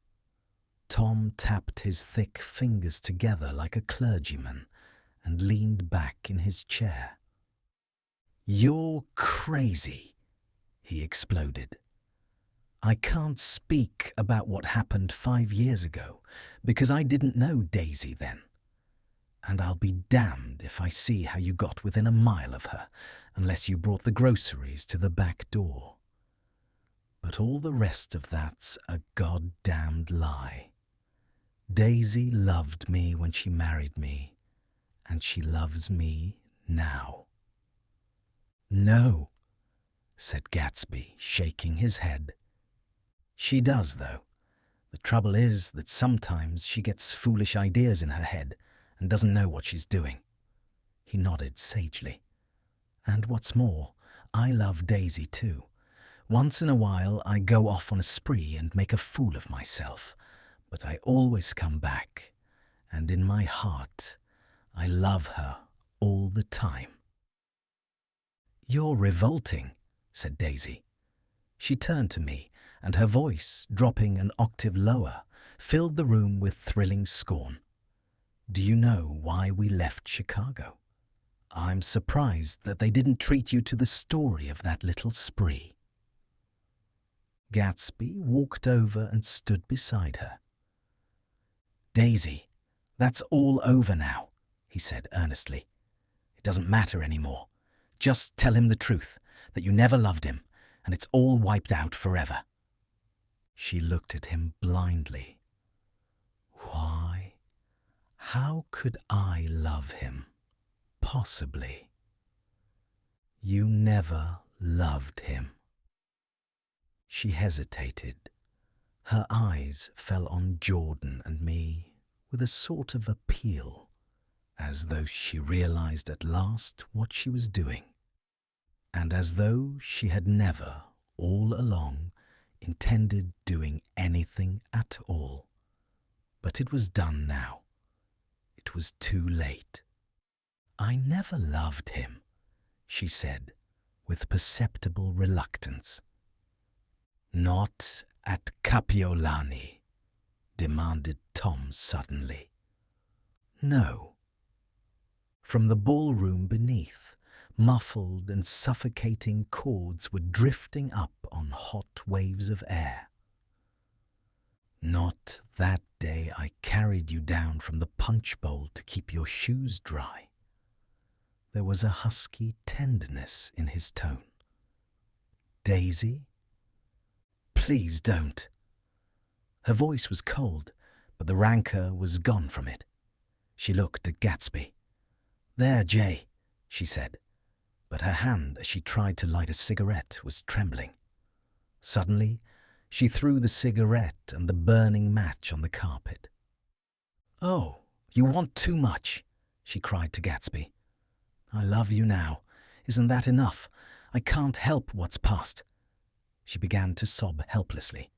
Speaker 1: Tom tapped his thick fingers together like a clergyman and leaned back in his chair. You're crazy, he exploded. I can't speak about what happened 5 years ago because I didn't know Daisy then. And I'll be damned if I see how you got within a mile of her unless you brought the groceries to the back door. But all the rest of that's a goddamned lie. Daisy loved me when she married me, and she loves me now. No, said Gatsby, shaking his head. She does, though. The trouble is that sometimes she gets foolish ideas in her head and doesn't know what she's doing. He nodded sagely. And what's more, I love Daisy too. Once in a while I go off on a spree and make a fool of myself, but I always come back, and in my heart I love her all the time. You're revolting, said Daisy. She turned to me, and her voice, dropping an octave lower, filled the room with thrilling scorn. Do you know why we left Chicago? I'm surprised that they didn't treat you to the story of that little spree. Gatsby walked over and stood beside her. Daisy, that's all over now, he said earnestly. It doesn't matter anymore. Just tell him the truth, that you never loved him, and it's all wiped out forever. She looked at him blindly. Why? How could I love him? Possibly. You never loved him. She hesitated. Her eyes fell on Jordan and me with a sort of appeal, as though she realized at last what she was doing, and as though she had never, all along, intended doing anything at all. But it was done now. It was too late. I never loved him, she said, with perceptible reluctance. Not at Kapiolani, demanded Tom suddenly. No. From the ballroom beneath, muffled and suffocating chords were drifting up on hot waves of air. Not that day I carried you down from the punch bowl to keep your shoes dry. There was a husky tenderness in his tone. Daisy? Please don't. Her voice was cold, but the rancour was gone from it. She looked at Gatsby. There, Jay, she said, but her hand as she tried to light a cigarette was trembling. Suddenly, she threw the cigarette and the burning match on the carpet. Oh, you want too much, she cried to Gatsby. I love you now. Isn't that enough? I can't help what's past. She began to sob helplessly.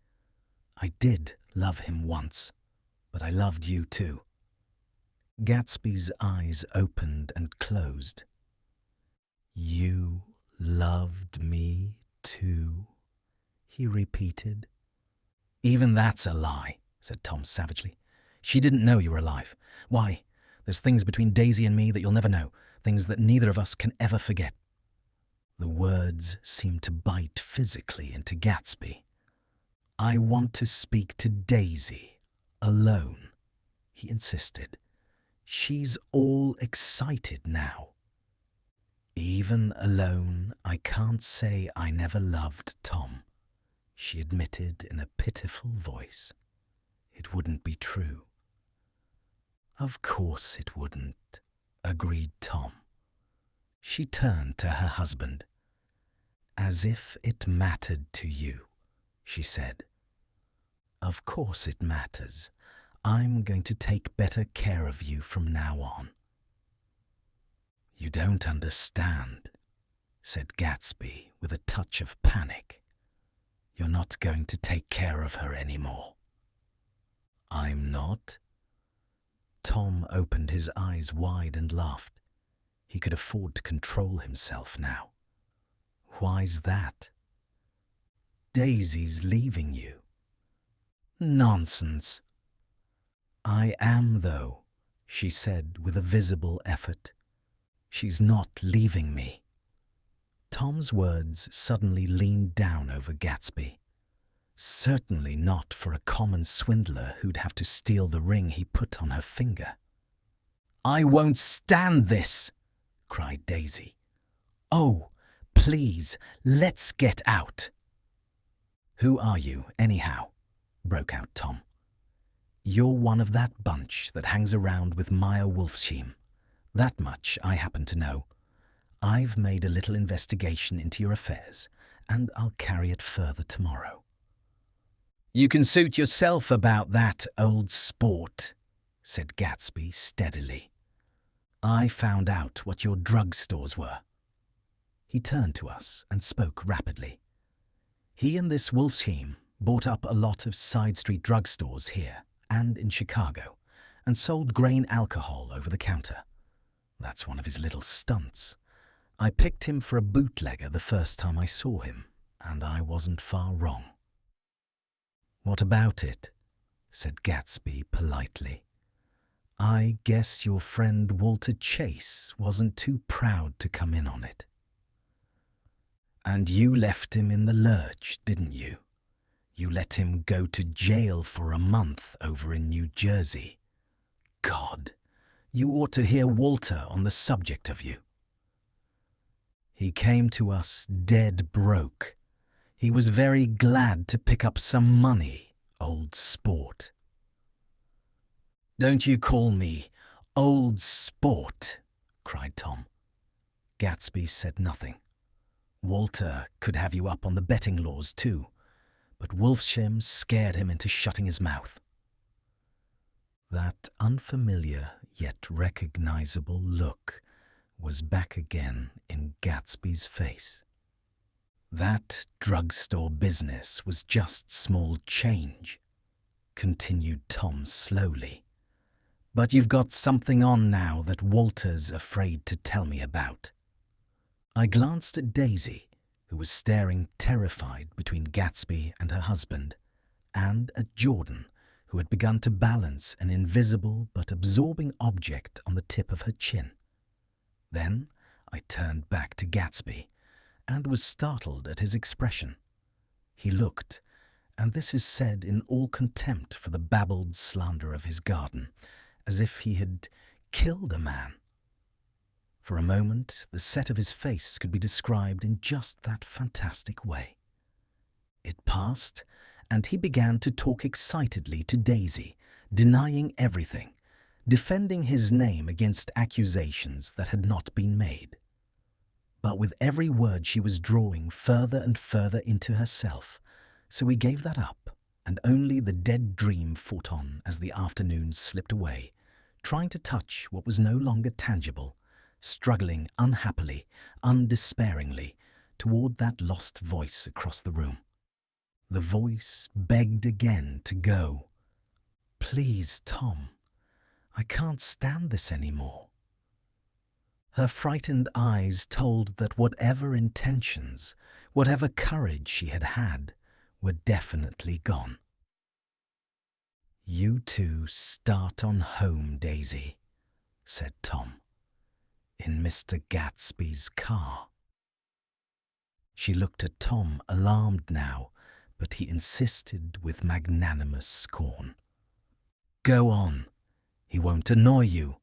Speaker 1: I did love him once, but I loved you too. Gatsby's eyes opened and closed. You loved me too, he repeated. Even that's a lie, said Tom savagely. She didn't know you were alive. Why, there's things between Daisy and me that you'll never know, things that neither of us can ever forget. The words seemed to bite physically into Gatsby. I want to speak to Daisy, alone, he insisted. She's all excited now. Even alone, I can't say I never loved Tom, she admitted in a pitiful voice. It wouldn't be true. Of course it wouldn't, agreed Tom. She turned to her husband. As if it mattered to you, she said. Of course it matters. I'm going to take better care of you from now on. You don't understand, said Gatsby with a touch of panic. You're not going to take care of her anymore. I'm not? Tom opened his eyes wide and laughed. He could afford to control himself now. Why's that? Daisy's leaving you. Nonsense. I am, though, she said with a visible effort. She's not leaving me. Tom's words suddenly leaned down over Gatsby. Certainly not for a common swindler who'd have to steal the ring he put on her finger. I won't stand this, cried Daisy. Oh, please, let's get out. Who are you, anyhow? Broke out Tom. You're one of that bunch that hangs around with Maya Wolfsheim. That much I happen to know. I've made a little investigation into your affairs, and I'll carry it further tomorrow. You can suit yourself about that, old sport, said Gatsby steadily. I found out what your drugstores were. He turned to us and spoke rapidly. He and this Wolfsheim bought up a lot of side street drugstores here and in Chicago and sold grain alcohol over the counter. That's one of his little stunts. I picked him for a bootlegger the first time I saw him, and I wasn't far wrong. What about it? Said Gatsby politely. I guess your friend Walter Chase wasn't too proud to come in on it. And you left him in the lurch, didn't you? You let him go to jail for a month over in New Jersey. God, you ought to hear Walter on the subject of you. He came to us dead broke. He was very glad to pick up some money, old sport. Don't you call me old sport, cried Tom. Gatsby said nothing. Walter could have you up on the betting laws too, but Wolfsheim scared him into shutting his mouth. That unfamiliar yet recognizable look was back again in Gatsby's face. That drugstore business was just small change, continued Tom slowly. But you've got something on now that Walter's afraid to tell me about. I glanced at Daisy, who was staring terrified between Gatsby and her husband, and at Jordan, who had begun to balance an invisible but absorbing object on the tip of her chin. Then I turned back to Gatsby and was startled at his expression. He looked, and this is said in all contempt for the babbled slander of his garden, as if he had killed a man. For a moment, the set of his face could be described in just that fantastic way. It passed, and he began to talk excitedly to Daisy, denying everything, defending his name against accusations that had not been made. But with every word she was drawing further and further into herself, so we gave that up, and only the dead dream fought on as the afternoon slipped away, trying to touch what was no longer tangible, struggling unhappily, undespairingly, toward that lost voice across the room. The voice begged again to go. Please, Tom, I can't stand this anymore. Her frightened eyes told that whatever intentions, whatever courage she had had, were definitely gone. You two start on home, Daisy, said Tom, in Mr. Gatsby's car. She looked at Tom, alarmed now, but he insisted with magnanimous scorn. Go on. He won't annoy you.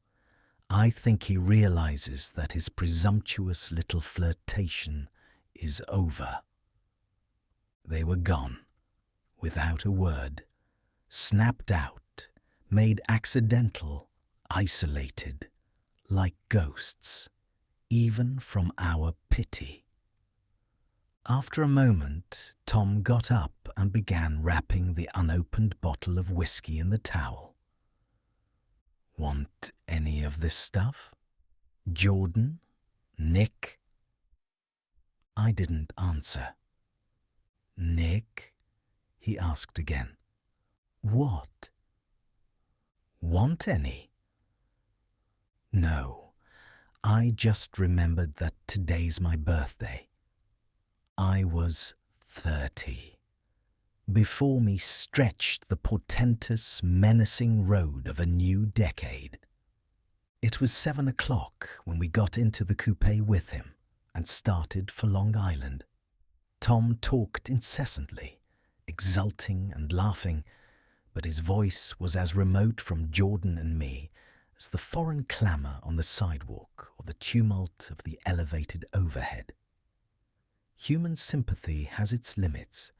Speaker 1: I think he realizes that his presumptuous little flirtation is over. They were gone, without a word, snapped out, made accidental, isolated, like ghosts, even from our pity. After a moment, Tom got up and began wrapping the unopened bottle of whiskey in the towel. "Want any of this stuff? Jordan? Nick?" I didn't answer. "Nick?" he asked again. "What? Want any?" "No, I just remembered that today's my birthday. I was 30. Before me stretched the portentous, menacing road of a new decade. It was 7 o'clock when we got into the coupe with him and started for Long Island. Tom talked incessantly, exulting and laughing, but his voice was as remote from Jordan and me as the foreign clamour on the sidewalk or the tumult of the elevated overhead. Human sympathy has its limits,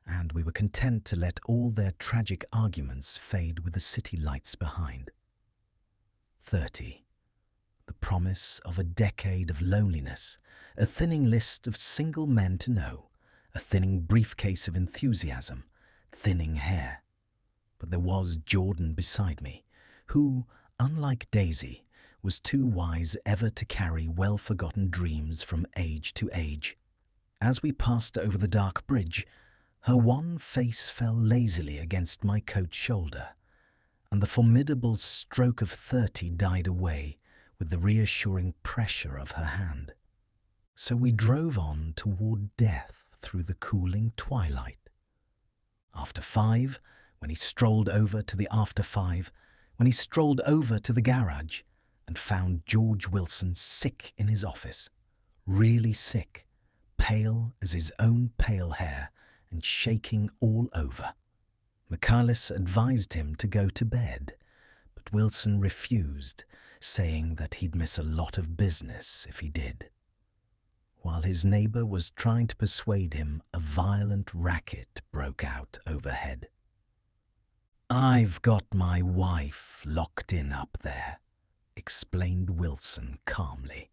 Speaker 1: and we were content to let all their tragic arguments fade with the city lights behind. 30. The promise of a decade of loneliness, a thinning list of single men to know, a thinning briefcase of enthusiasm, thinning hair. But there was Jordan beside me, who, unlike Daisy, was too wise ever to carry well-forgotten dreams from age to age. As we passed over the dark bridge, her wan face fell lazily against my coat shoulder, and the formidable stroke of 30 died away with the reassuring pressure of her hand. So we drove on toward death through the cooling twilight. After 5, when he strolled over to the after 5, when he strolled over to the garage and found George Wilson sick in his office, really sick, pale as his own pale hair and shaking all over. Michaelis advised him to go to bed, but Wilson refused, saying that he'd miss a lot of business if he did. While his neighbour was trying to persuade him, a violent racket broke out overhead. "I've got my wife locked in up there," explained Wilson calmly.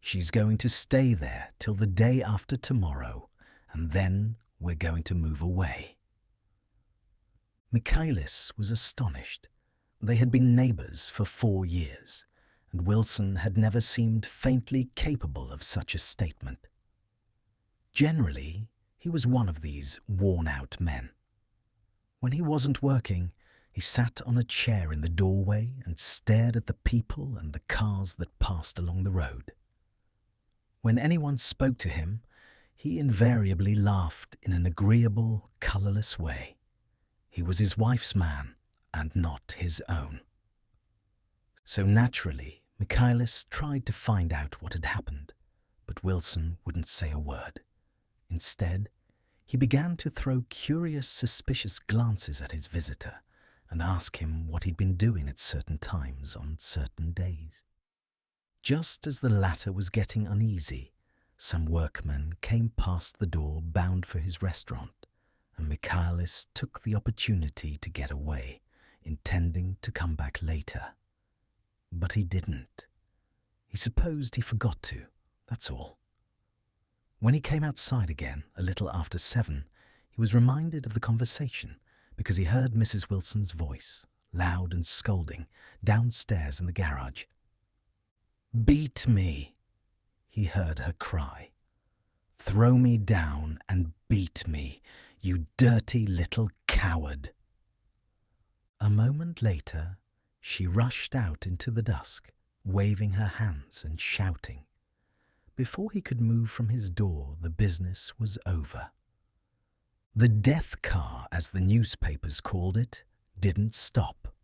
Speaker 1: "She's going to stay there till the day after tomorrow, and then we're going to move away." Michaelis was astonished. They had been neighbours for 4 years, and Wilson had never seemed faintly capable of such a statement. Generally, he was one of these worn-out men. When he wasn't working, he sat on a chair in the doorway and stared at the people and the cars that passed along the road. When anyone spoke to him, he invariably laughed in an agreeable, colourless way. He was his wife's man and not his own. So naturally, Michaelis tried to find out what had happened, but Wilson wouldn't say a word. Instead, he began to throw curious, suspicious glances at his visitor and ask him what he'd been doing at certain times on certain days. Just as the latter was getting uneasy, some workmen came past the door bound for his restaurant, and Michaelis took the opportunity to get away, intending to come back later. But he didn't. He supposed he forgot to, that's all. When he came outside again, a little after 7, he was reminded of the conversation because he heard Mrs. Wilson's voice, loud and scolding, downstairs in the garage. "Beat me," he heard her cry. "Throw me down and beat me, you dirty little coward." A moment later, she rushed out into the dusk, waving her hands and shouting. Before he could move from his door, the business was over. The death car, as the newspapers called it, didn't stop.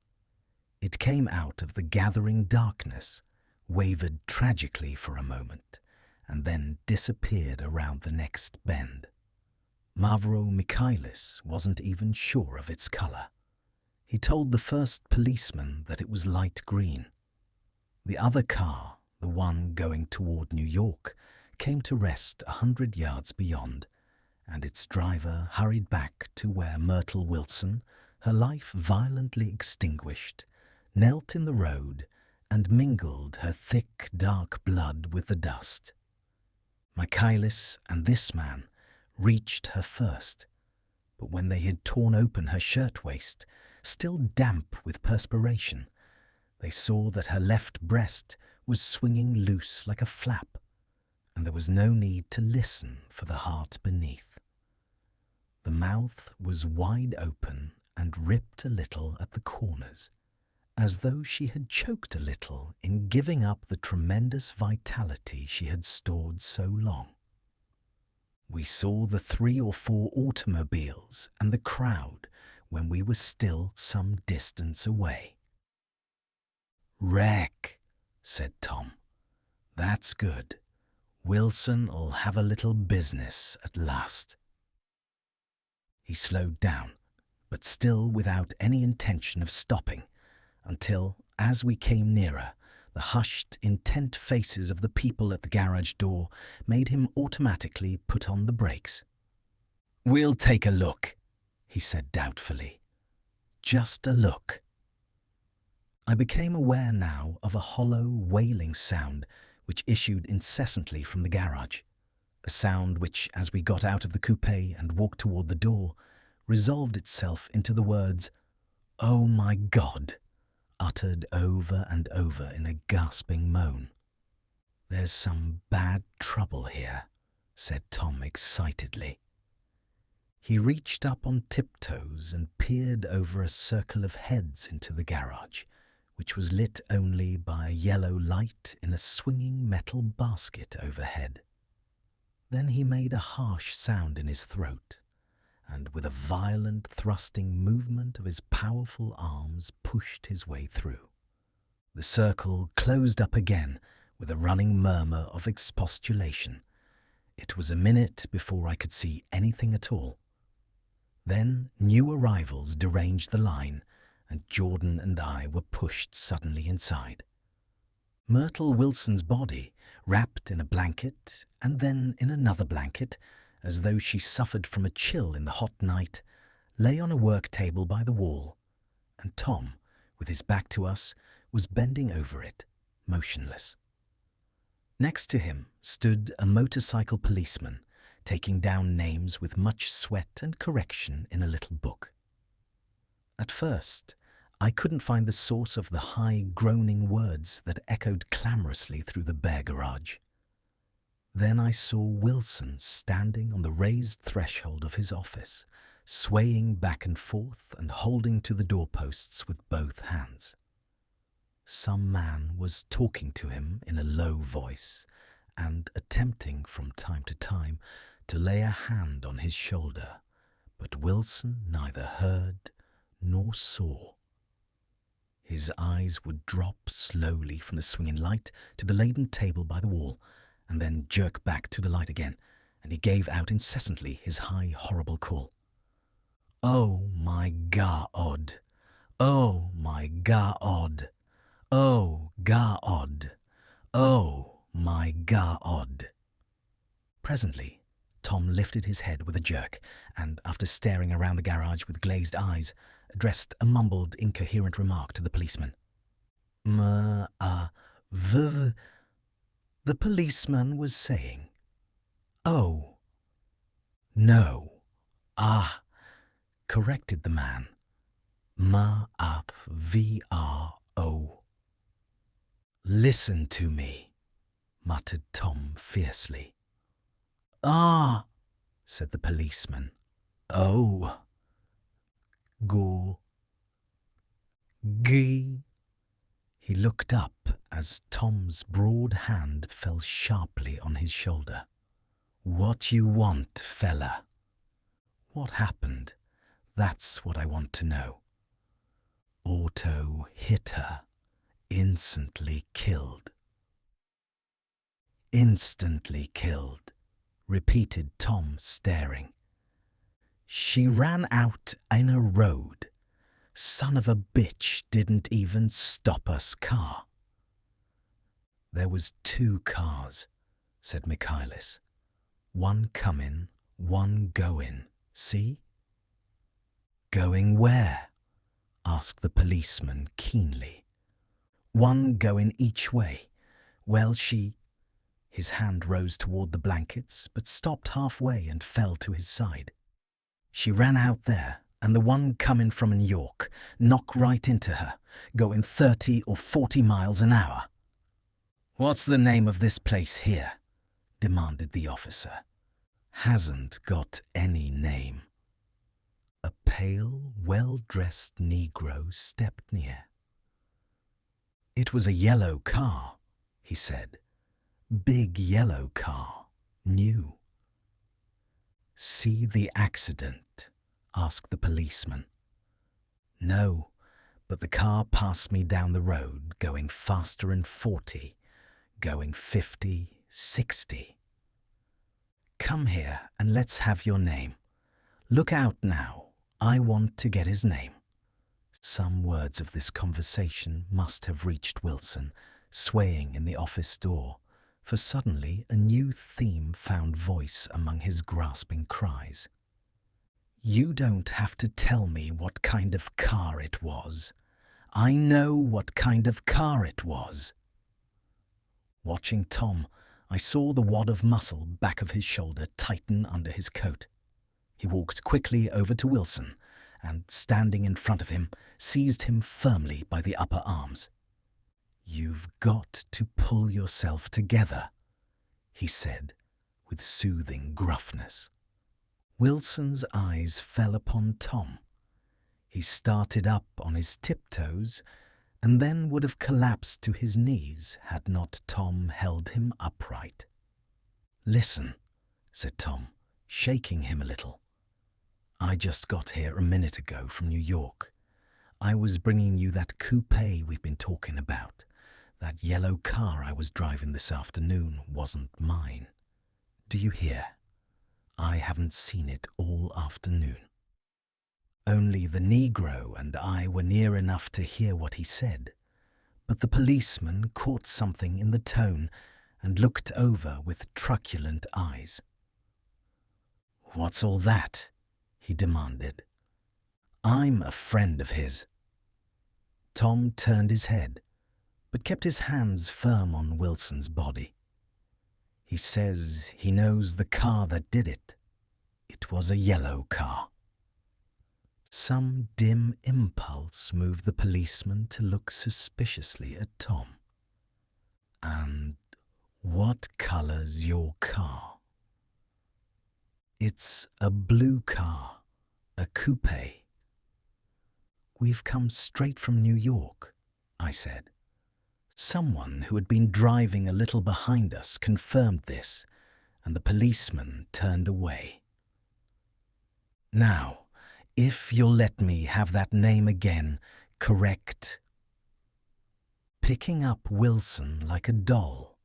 Speaker 1: It came out of the gathering darkness, wavered tragically for a moment, and then disappeared around the next bend. Mavro Michaelis wasn't even sure of its colour. He told the first policeman that it was light green. The other car, the one going toward New York, came to rest 100 yards beyond, and its driver hurried back to where Myrtle Wilson, her life violently extinguished, knelt in the road and mingled her thick, dark blood with the dust. Michaelis and this man reached her first, but when they had torn open her shirtwaist, still damp with perspiration, they saw that her left breast was swinging loose like a flap, and there was no need to listen for the heart beneath. The mouth was wide open and ripped a little at the corners, as though she had choked a little in giving up the tremendous vitality she had stored so long. We saw the 3 or 4 automobiles and the crowd when we were still some distance away. "Wreck," said Tom. "That's good. Wilson'll have a little business at last." He slowed down, but still without any intention of stopping, until, as we came nearer, the hushed, intent faces of the people at the garage door made him automatically put on the brakes. "We'll take a look," he said doubtfully. "Just a look." I became aware now of a hollow, wailing sound which issued incessantly from the garage, a sound which, as we got out of the coupe and walked toward the door, resolved itself into the words, "Oh my God," uttered over and over in a gasping moan. "There's some bad trouble here," said Tom excitedly. He reached up on tiptoes and peered over a circle of heads into the garage, which was lit only by a yellow light in a swinging metal basket overhead. Then he made a harsh sound in his throat, and with a violent thrusting movement of his powerful arms pushed his way through. The circle closed up again with a running murmur of expostulation. It was a minute before I could see anything at all. Then new arrivals deranged the line, and Jordan and I were pushed suddenly inside. Myrtle Wilson's body, wrapped in a blanket and then in another blanket, as though she suffered from a chill in the hot night, lay on a work table by the wall, and Tom, with his back to us, was bending over it, motionless. Next to him stood a motorcycle policeman, taking down names with much sweat and correction in a little book. At first, I couldn't find the source of the high, groaning words that echoed clamorously through the bare garage. Then I saw Wilson standing on the raised threshold of his office, swaying back and forth and holding to the doorposts with both hands. Some man was talking to him in a low voice and attempting from time to time to lay a hand on his shoulder, but Wilson neither heard nor saw. His eyes would drop slowly from the swinging light to the laden table by the wall, and then jerk back to the light again, and he gave out incessantly his high, horrible call. "Oh my God! Oh my God! Oh God! Oh my God!" Presently, Tom lifted his head with a jerk, and after staring around the garage with glazed eyes, addressed a mumbled, incoherent remark to the policeman. "V." The policeman was saying, "Oh, no, ah," corrected the man. "V-R-O." "Listen to me," muttered Tom fiercely. "Ah," said the policeman. "Oh. Go. G." He looked up as Tom's broad hand fell sharply on his shoulder. "What you want, fella?" "What happened? That's what I want to know." "Auto hit her. Instantly killed." "Instantly killed," repeated Tom, staring. "She ran out in a road. Son of a bitch didn't even stop us car." "There was 2 cars," said Michaelis. "One comin', one goin', see?" "Going where?" asked the policeman keenly. One going each way. Well, His hand rose toward the blankets, but stopped halfway and fell to his side. She ran out there, and the one coming from New York knocked right into her, going 30 or 40 miles an hour. "What's the name of this place here?" demanded the officer. "Hasn't got any name." A pale, well-dressed Negro stepped near. "It was a yellow car," he said. "Big yellow car, new." "See the accident?" asked the policeman. "No, but the car passed me down the road, going faster than 40, going 50, 60. Come here and let's have your name. Look out now, I want to get his name." Some words of this conversation must have reached Wilson, swaying in the office door, for suddenly a new theme found voice among his grasping cries. "You don't have to tell me what kind of car it was. I know what kind of car it was." Watching Tom, I saw the wad of muscle back of his shoulder tighten under his coat. He walked quickly over to Wilson and, standing in front of him, seized him firmly by the upper arms. "You've got to pull yourself together," he said with soothing gruffness. Wilson's eyes fell upon Tom. He started up on his tiptoes and then would have collapsed to his knees had not Tom held him upright. "Listen," said Tom, shaking him a little. "I just got here a minute ago from New York. I was bringing you that coupe we've been talking about. That yellow car I was driving this afternoon wasn't mine. Do you hear? I haven't seen it all afternoon." Only the Negro and I were near enough to hear what he said, but the policeman caught something in the tone and looked over with truculent eyes. "What's all that?" he demanded. "I'm a friend of his." Tom turned his head, but kept his hands firm on Wilson's body. "He says he knows the car that did it. It was a yellow car." Some dim impulse moved the policeman to look suspiciously at Tom. "And what color's your car?" "It's a blue car, a coupe." "We've come straight from New York," I said. Someone who had been driving a little behind us confirmed this, and the policeman turned away. "Now, if you'll let me have that name again, correct." Picking up Wilson like a doll,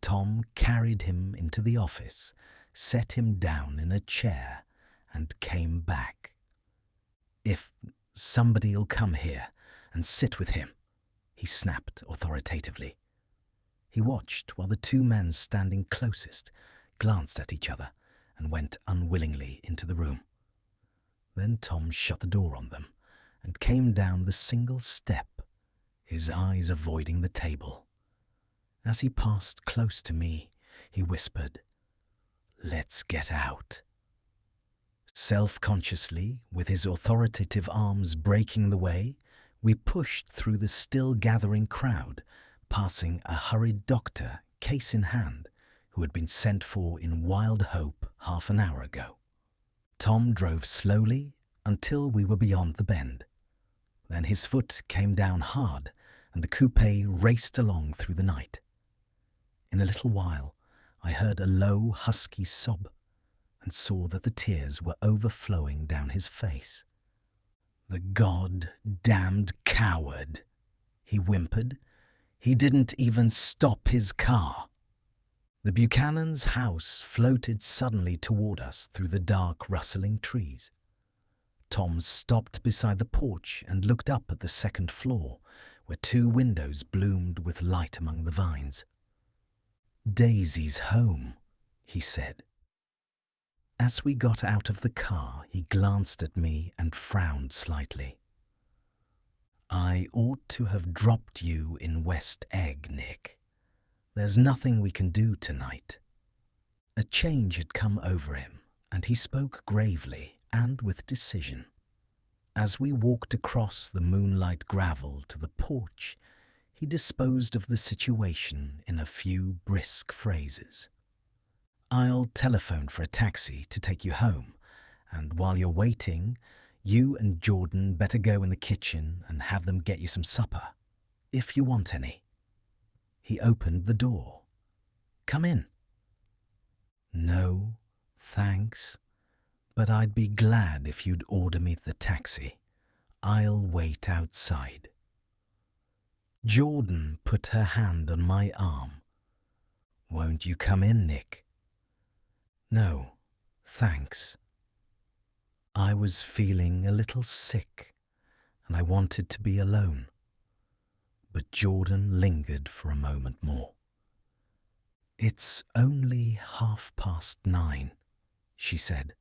Speaker 1: Tom carried him into the office, set him down in a chair, and came back. "If somebody'll come here and sit with him," he snapped authoritatively. He watched while the two men standing closest glanced at each other and went unwillingly into the room. Then Tom shut the door on them and came down the single step, his eyes avoiding the table. As he passed close to me, he whispered, "Let's get out." Self-consciously, with his authoritative arms breaking the way, we pushed through the still-gathering crowd, passing a hurried doctor, case in hand, who had been sent for in wild hope half an hour ago. Tom drove slowly until we were beyond the bend. Then his foot came down hard, and the coupe raced along through the night. In a little while, I heard a low, husky sob, and saw that the tears were overflowing down his face. "The God-damned coward," he whimpered. "He didn't even stop his car." The Buchanan's house floated suddenly toward us through the dark, rustling trees. Tom stopped beside the porch and looked up at the second floor, where 2 windows bloomed with light among the vines. "Daisy's home," he said. As we got out of the car, he glanced at me and frowned slightly. I ought to have dropped you in West Egg, Nick. There's nothing we can do tonight. A change had come over him, and he spoke gravely and with decision. As we walked across the moonlight gravel to the porch, he disposed of the situation in a few brisk phrases. I'll telephone for a taxi to take you home, and while you're waiting, you and Jordan better go in the kitchen and have them get you some supper, if you want any. He opened the door. Come in. No, thanks, but I'd be glad if you'd order me the taxi. I'll wait outside. Jordan put her hand on my arm. Won't you come in, Nick? No, thanks. I was feeling a little sick, and I wanted to be alone. But Jordan lingered for a moment more. It's only 9:30, she said.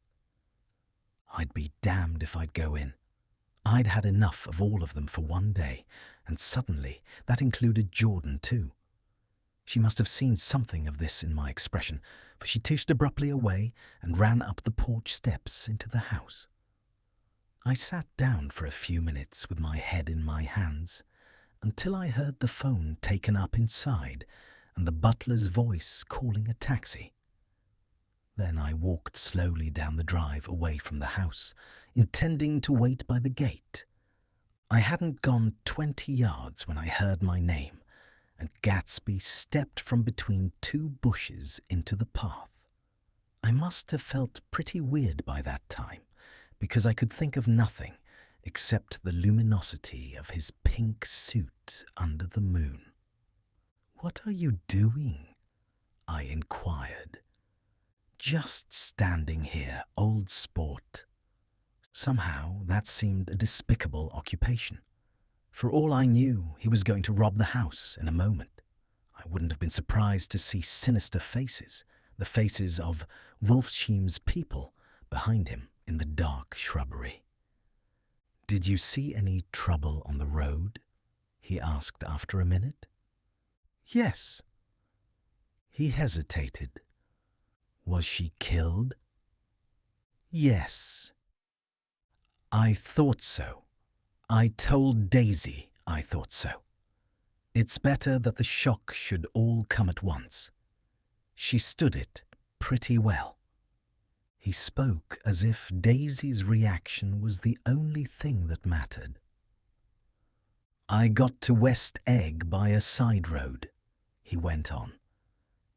Speaker 1: I'd be damned if I'd go in. I'd had enough of all of them for one day, and suddenly that included Jordan too. She must have seen something of this in my expression, for she tished abruptly away and ran up the porch steps into the house. I sat down for a few minutes with my head in my hands, until I heard the phone taken up inside and the butler's voice calling a taxi. Then I walked slowly down the drive away from the house, intending to wait by the gate. I hadn't gone 20 yards when I heard my name, and Gatsby stepped from between two bushes into the path. I must have felt pretty weird by that time, because I could think of nothing except the luminosity of his pink suit under the moon. "What are you doing?" I inquired. "Just standing here, old sport." Somehow that seemed a despicable occupation. For all I knew, he was going to rob the house in a moment. I wouldn't have been surprised to see sinister faces, the faces of Wolfsheim's people, behind him in the dark shrubbery. "Did you see any trouble on the road?" he asked after a minute. "Yes." He hesitated. "Was she killed?" "Yes." "I thought so. I told Daisy I thought so. It's better that the shock should all come at once. She stood it pretty well." He spoke as if Daisy's reaction was the only thing that mattered. "I got to West Egg by a side road," he went on,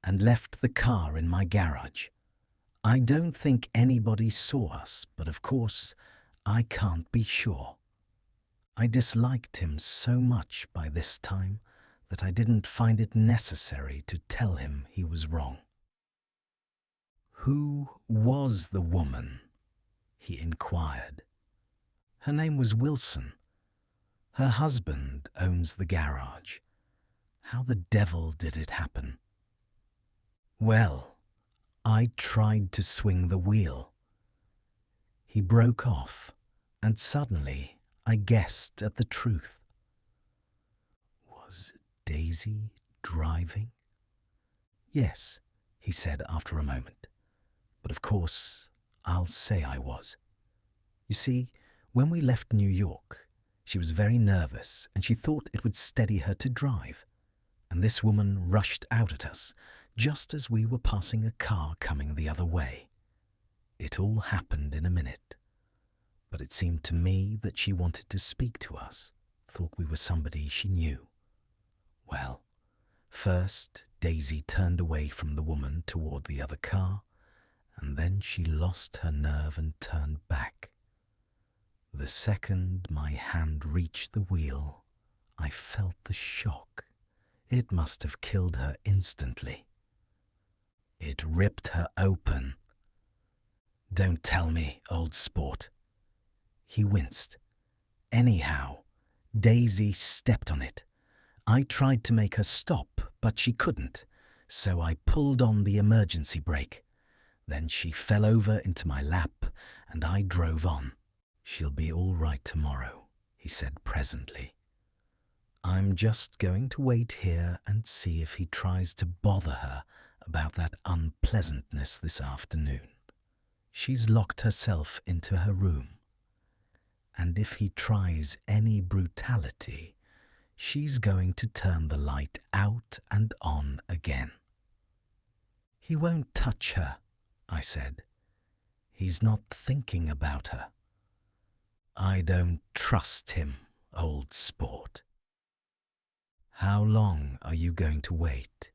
Speaker 1: "and left the car in my garage. I don't think anybody saw us, but of course, I can't be sure." I disliked him so much by this time that I didn't find it necessary to tell him he was wrong. "Who was the woman?" he inquired. "Her name was Wilson. Her husband owns the garage. How the devil did it happen?" "Well, I tried to swing the wheel." He broke off, and suddenly I guessed at the truth. "Was Daisy driving?" "Yes," he said after a moment. "But of course, I'll say I was. You see, when we left New York, she was very nervous and she thought it would steady her to drive. And this woman rushed out at us just as we were passing a car coming the other way. It all happened in a minute. But it seemed to me that she wanted to speak to us, thought we were somebody she knew. Well, first Daisy turned away from the woman toward the other car, and then she lost her nerve and turned back. The second my hand reached the wheel, I felt the shock. It must have killed her instantly. It ripped her open. "Don't tell me, old sport." He winced. "Anyhow, Daisy stepped on it. I tried to make her stop, but she couldn't, so I pulled on the emergency brake. Then she fell over into my lap, and I drove on. She'll be all right tomorrow," he said presently. I'm just going to wait here and see if he tries to bother her about that unpleasantness this afternoon. She's locked herself into her room, and if he tries any brutality, she's going to turn the light out and on again. He won't touch her, I said. He's not thinking about her. I don't trust him, old sport. How long are you going to wait?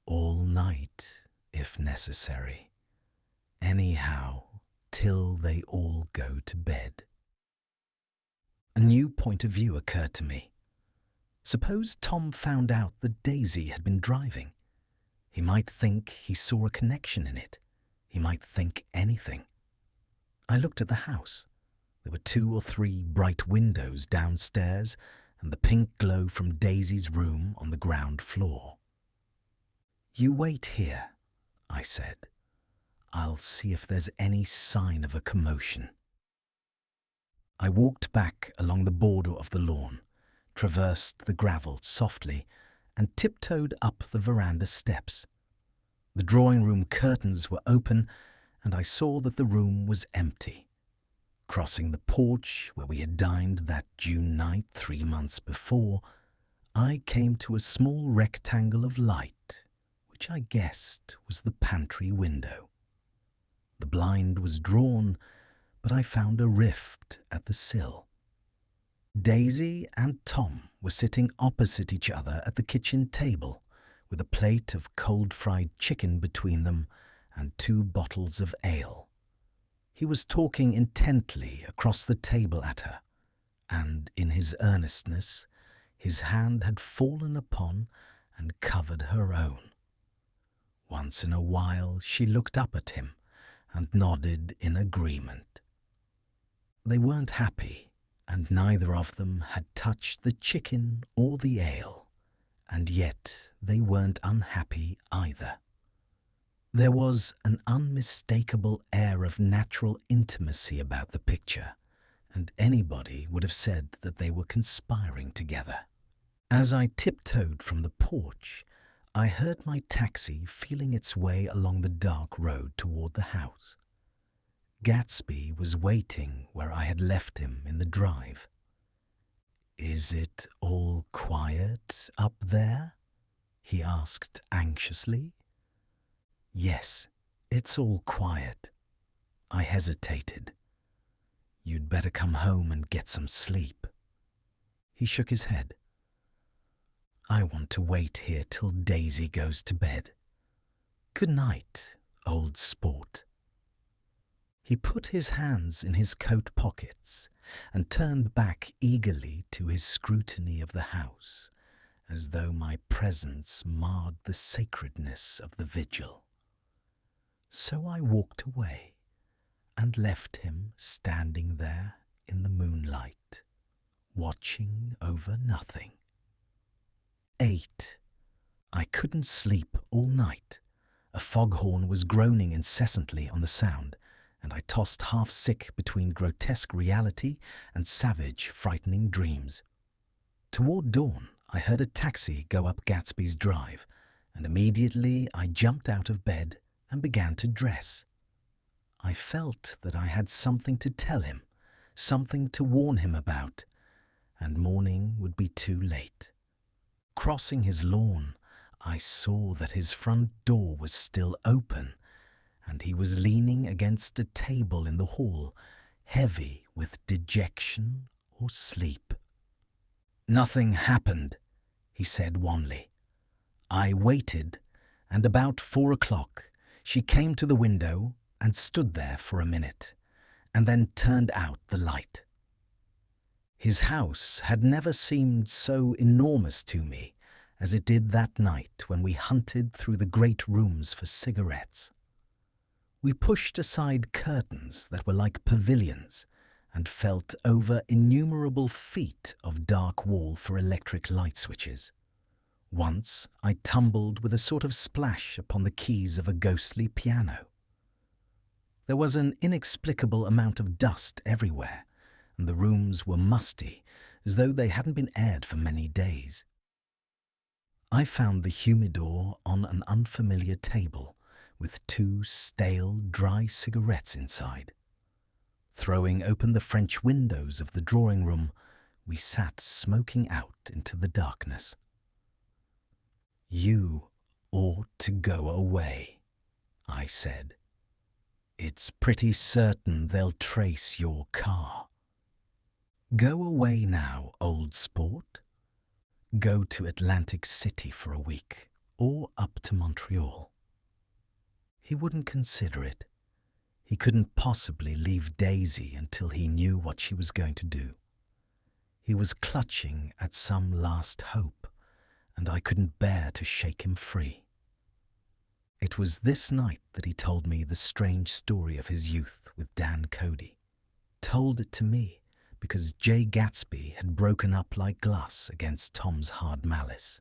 Speaker 1: All night, if necessary. Anyhow, till they all go to bed. A new point of view occurred to me. Suppose Tom found out that Daisy had been driving. He might think he saw a connection in it. He might think anything. I looked at the house. There were 2 or 3 bright windows downstairs and the pink glow from Daisy's room on the ground floor. You wait here, I said. I'll see if there's any sign of a commotion. I walked back along the border of the lawn, traversed the gravel softly, and tiptoed up the veranda steps. The drawing room curtains were open, and I saw that the room was empty. Crossing the porch where we had dined that June night 3 months before, I came to a small rectangle of light, which I guessed was the pantry window. The blind was drawn, but I found a rift at the sill. Daisy and Tom were sitting opposite each other at the kitchen table, with a plate of cold-fried chicken between them and 2 bottles of ale. He was talking intently across the table at her, and in his earnestness, his hand had fallen upon and covered her own. Once in a while she looked up at him and nodded in agreement. They weren't happy, and neither of them had touched the chicken or the ale, and yet they weren't unhappy either. There was an unmistakable air of natural intimacy about the picture, and anybody would have said that they were conspiring together. As I tiptoed from the porch, I heard my taxi feeling its way along the dark road toward the house. Gatsby was waiting where I had left him in the drive. "Is it all quiet up there?" he asked anxiously. "Yes, it's all quiet." I hesitated. "You'd better come home and get some sleep." He shook his head. "I want to wait here till Daisy goes to bed. Good night, old sport." He put his hands in his coat pockets and turned back eagerly to his scrutiny of the house, as though my presence marred the sacredness of the vigil. So I walked away and left him standing there in the moonlight, watching over nothing. 8. I couldn't sleep all night. A foghorn was groaning incessantly on the sound, and I tossed half-sick between grotesque reality and savage, frightening dreams. Toward dawn, I heard a taxi go up Gatsby's drive, and immediately I jumped out of bed and began to dress. I felt that I had something to tell him, something to warn him about, and morning would be too late. Crossing his lawn, I saw that his front door was still open, and he was leaning against a table in the hall, heavy with dejection or sleep. "Nothing happened," he said wanly. I waited, and about 4 o'clock she came to the window and stood there for a minute, and then turned out the light. His house had never seemed so enormous to me as it did that night when we hunted through the great rooms for cigarettes. We pushed aside curtains that were like pavilions and felt over innumerable feet of dark wall for electric light switches. Once I tumbled with a sort of splash upon the keys of a ghostly piano. There was an inexplicable amount of dust everywhere, and the rooms were musty, as though they hadn't been aired for many days. I found the humidor on an unfamiliar table with 2 stale, dry cigarettes inside. Throwing open the French windows of the drawing room, we sat smoking out into the darkness. "You ought to go away," I said. "It's pretty certain they'll trace your car. Go away now, old sport. Go to Atlantic City for a week, or up to Montreal." He wouldn't consider it. He couldn't possibly leave Daisy until he knew what she was going to do. He was clutching at some last hope, and I couldn't bear to shake him free. It was this night that he told me the strange story of his youth with Dan Cody. Told it to me because Great Gatsby had broken up like glass against Tom's hard malice,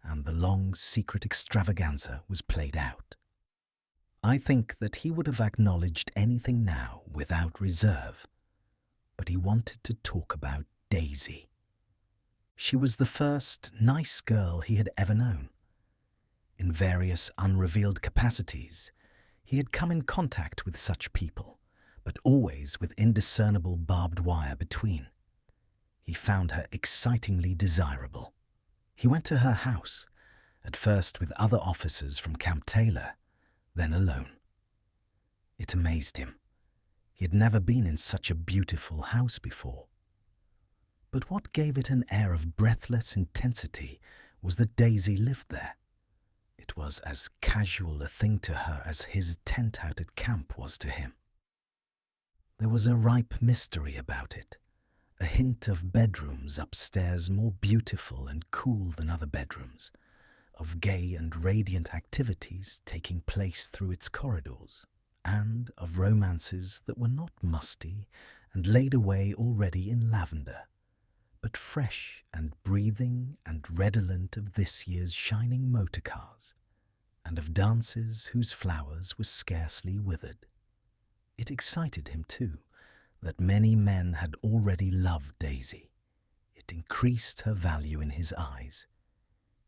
Speaker 1: and the long secret extravaganza was played out. I think that he would have acknowledged anything now without reserve, but he wanted to talk about Daisy. She was the first nice girl he had ever known. In various unrevealed capacities, he had come in contact with such people, but always with indiscernible barbed wire between. He found her excitingly desirable. He went to her house, at first with other officers from Camp Taylor, then alone. It amazed him. He had never been in such a beautiful house before. But what gave it an air of breathless intensity was that Daisy lived there. It was as casual a thing to her as his tent out at camp was to him. There was a ripe mystery about it, a hint of bedrooms upstairs more beautiful and cool than other bedrooms, of gay and radiant activities taking place through its corridors, and of romances that were not musty and laid away already in lavender, but fresh and breathing and redolent of this year's shining motor cars, and of dances whose flowers were scarcely withered. It excited him, too, that many men had already loved Daisy. It increased her value in his eyes.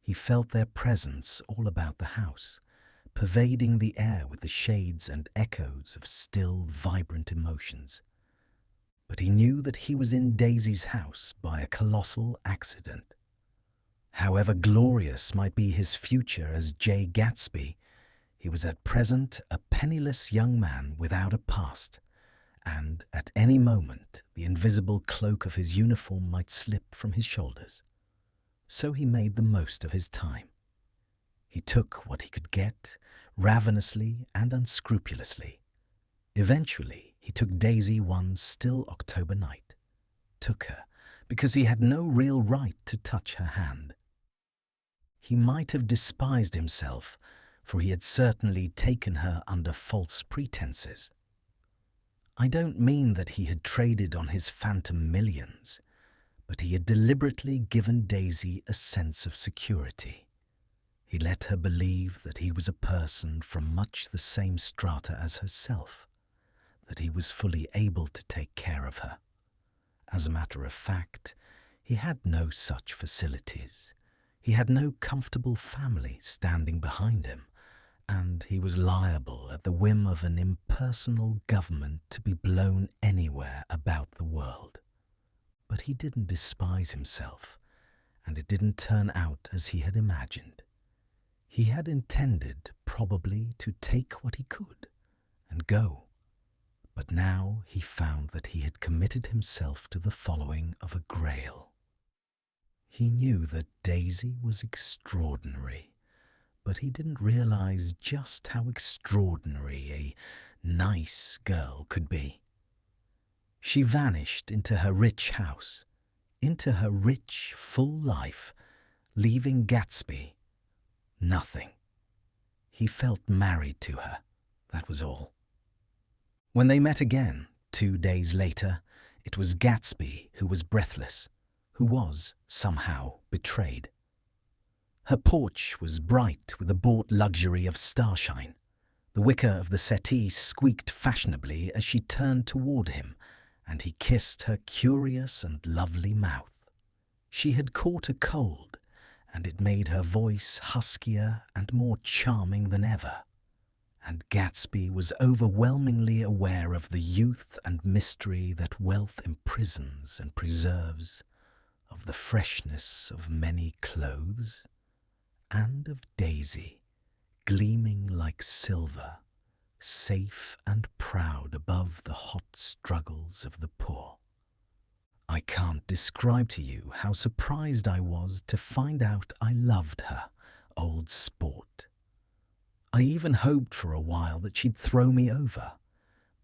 Speaker 1: He felt their presence all about the house, pervading the air with the shades and echoes of still, vibrant emotions. But he knew that he was in Daisy's house by a colossal accident. However glorious might be his future as Great Gatsby, he was at present a penniless young man without a past, and at any moment the invisible cloak of his uniform might slip from his shoulders. So he made the most of his time. He took what he could get, ravenously and unscrupulously. Eventually, he took Daisy one still October night. Took her because he had no real right to touch her hand. He might have despised himself, for he had certainly taken her under false pretenses. I don't mean that he had traded on his phantom millions, but he had deliberately given Daisy a sense of security. He let her believe that he was a person from much the same strata as herself, that he was fully able to take care of her. As a matter of fact, he had no such facilities. He had no comfortable family standing behind him, and he was liable at the whim of an impersonal government to be blown anywhere about the world. But he didn't despise himself, and it didn't turn out as he had imagined. He had intended, probably, to take what he could and go. But now he found that he had committed himself to the following of a grail. He knew that Daisy was extraordinary, but he didn't realize just how extraordinary a nice girl could be. She vanished into her rich house, into her rich, full life, leaving Gatsby nothing. He felt married to her, that was all. When they met again, 2 days later, it was Gatsby who was breathless, who was, somehow, betrayed. Her porch was bright with the bought luxury of starshine. The wicker of the settee squeaked fashionably as she turned toward him, and he kissed her curious and lovely mouth. She had caught a cold, and it made her voice huskier and more charming than ever. And Gatsby was overwhelmingly aware of the youth and mystery that wealth imprisons and preserves, of the freshness of many clothes, and of Daisy, gleaming like silver, safe and proud above the hot struggles of the poor. I can't describe to you how surprised I was to find out I loved her, old sport. I even hoped for a while that she'd throw me over,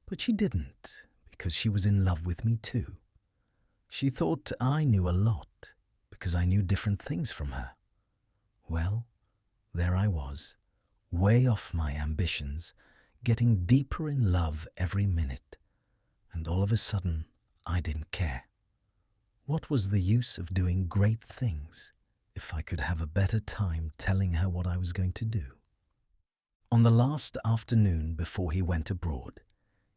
Speaker 1: but she didn't, because she was in love with me too. She thought I knew a lot, because I knew different things from her. Well, there I was, way off my ambitions, getting deeper in love every minute, and all of a sudden I didn't care. What was the use of doing great things if I could have a better time telling her what I was going to do? On the last afternoon before he went abroad,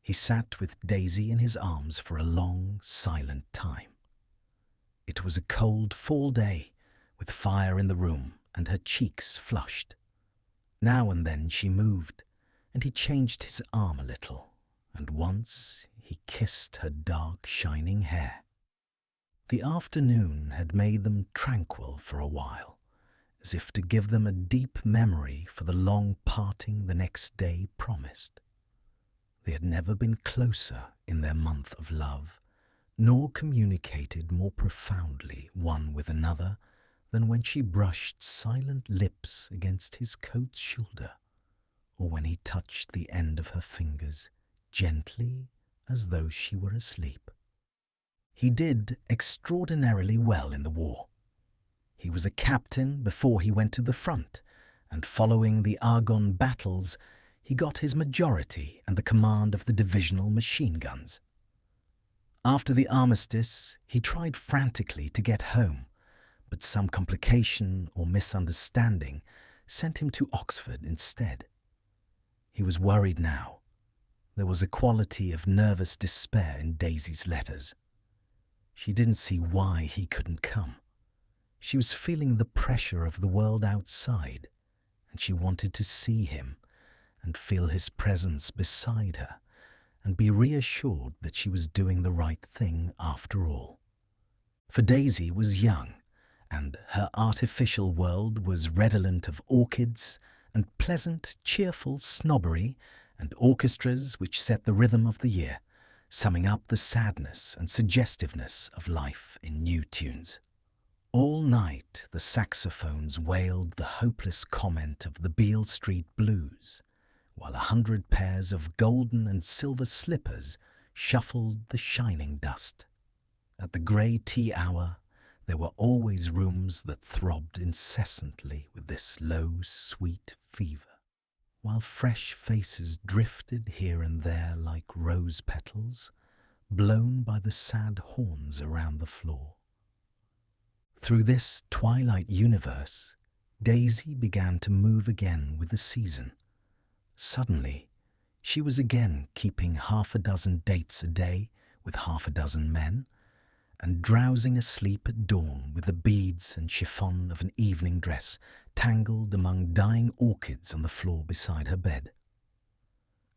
Speaker 1: he sat with Daisy in his arms for a long, silent time. It was a cold fall day, with fire in the room and her cheeks flushed. Now and then she moved, and he changed his arm a little, and once he kissed her dark, shining hair. The afternoon had made them tranquil for a while, as if to give them a deep memory for the long parting the next day promised. They had never been closer in their month of love, nor communicated more profoundly one with another than when she brushed silent lips against his coat's shoulder, or when he touched the end of her fingers gently as though she were asleep. He did extraordinarily well in the war. He was a captain before he went to the front, and following the Argonne battles, he got his majority and the command of the divisional machine guns. After the armistice, he tried frantically to get home, but some complication or misunderstanding sent him to Oxford instead. He was worried now. There was a quality of nervous despair in Daisy's letters. She didn't see why he couldn't come. She was feeling the pressure of the world outside, and she wanted to see him and feel his presence beside her and be reassured that she was doing the right thing after all. For Daisy was young, and her artificial world was redolent of orchids and pleasant, cheerful snobbery and orchestras which set the rhythm of the year, summing up the sadness and suggestiveness of life in new tunes. All night the saxophones wailed the hopeless comment of the Beale Street Blues, while 100 pairs of golden and silver slippers shuffled the shining dust. At the grey tea hour, there were always rooms that throbbed incessantly with this low, sweet fever, while fresh faces drifted here and there like rose petals, blown by the sad horns around the floor. Through this twilight universe, Daisy began to move again with the season. Suddenly, she was again keeping 6 dates a day with 6 men, and drowsing asleep at dawn with the beads and chiffon of an evening dress tangled among dying orchids on the floor beside her bed.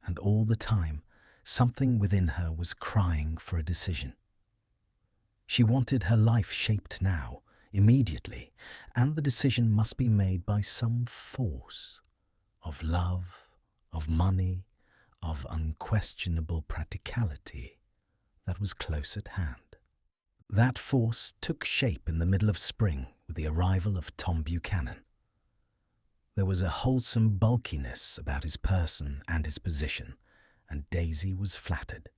Speaker 1: And all the time, something within her was crying for a decision. She wanted her life shaped now, immediately, and the decision must be made by some force of love, of money, of unquestionable practicality that was close at hand. That force took shape in the middle of spring with the arrival of Tom Buchanan. There was a wholesome bulkiness about his person and his position, and Daisy was flattered.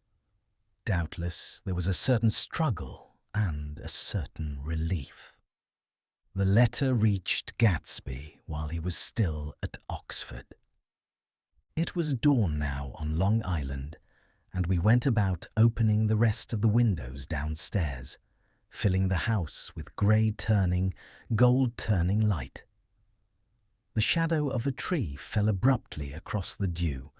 Speaker 1: Doubtless there was a certain struggle and a certain relief. The letter reached Gatsby while he was still at Oxford. It was dawn now on Long Island, and we went about opening the rest of the windows downstairs, filling the house with grey-turning, gold-turning light. The shadow of a tree fell abruptly across the dew,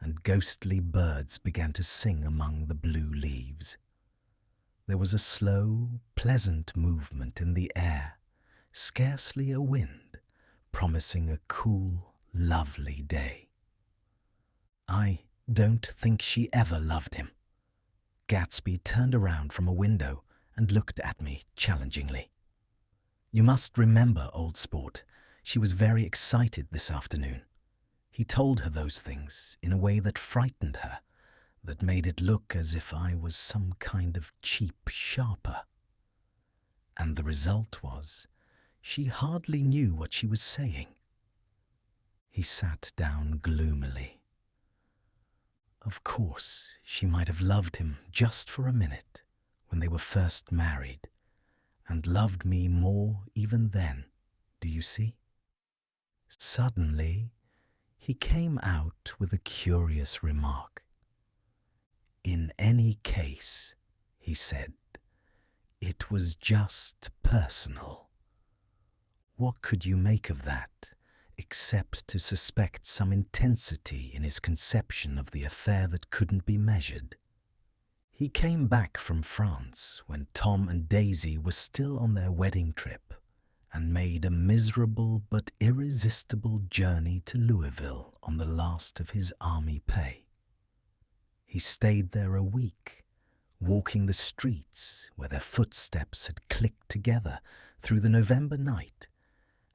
Speaker 1: and ghostly birds began to sing among the blue leaves. There was a slow, pleasant movement in the air, scarcely a wind, promising a cool, lovely day. I don't think she ever loved him. Gatsby turned around from a window and looked at me challengingly. You must remember, old sport, she was very excited this afternoon. He told her those things in a way that frightened her, that made it look as if I was some kind of cheap sharper. And the result was, she hardly knew what she was saying. He sat down gloomily. Of course, she might have loved him just for a minute, when they were first married, and loved me more even then, do you see? Suddenly, he came out with a curious remark. In any case, he said, it was just personal. What could you make of that, except to suspect some intensity in his conception of the affair that couldn't be measured? He came back from France when Tom and Daisy were still on their wedding trip and made a miserable but irresistible journey to Louisville on the last of his army pay. He stayed there a week, walking the streets where their footsteps had clicked together through the November night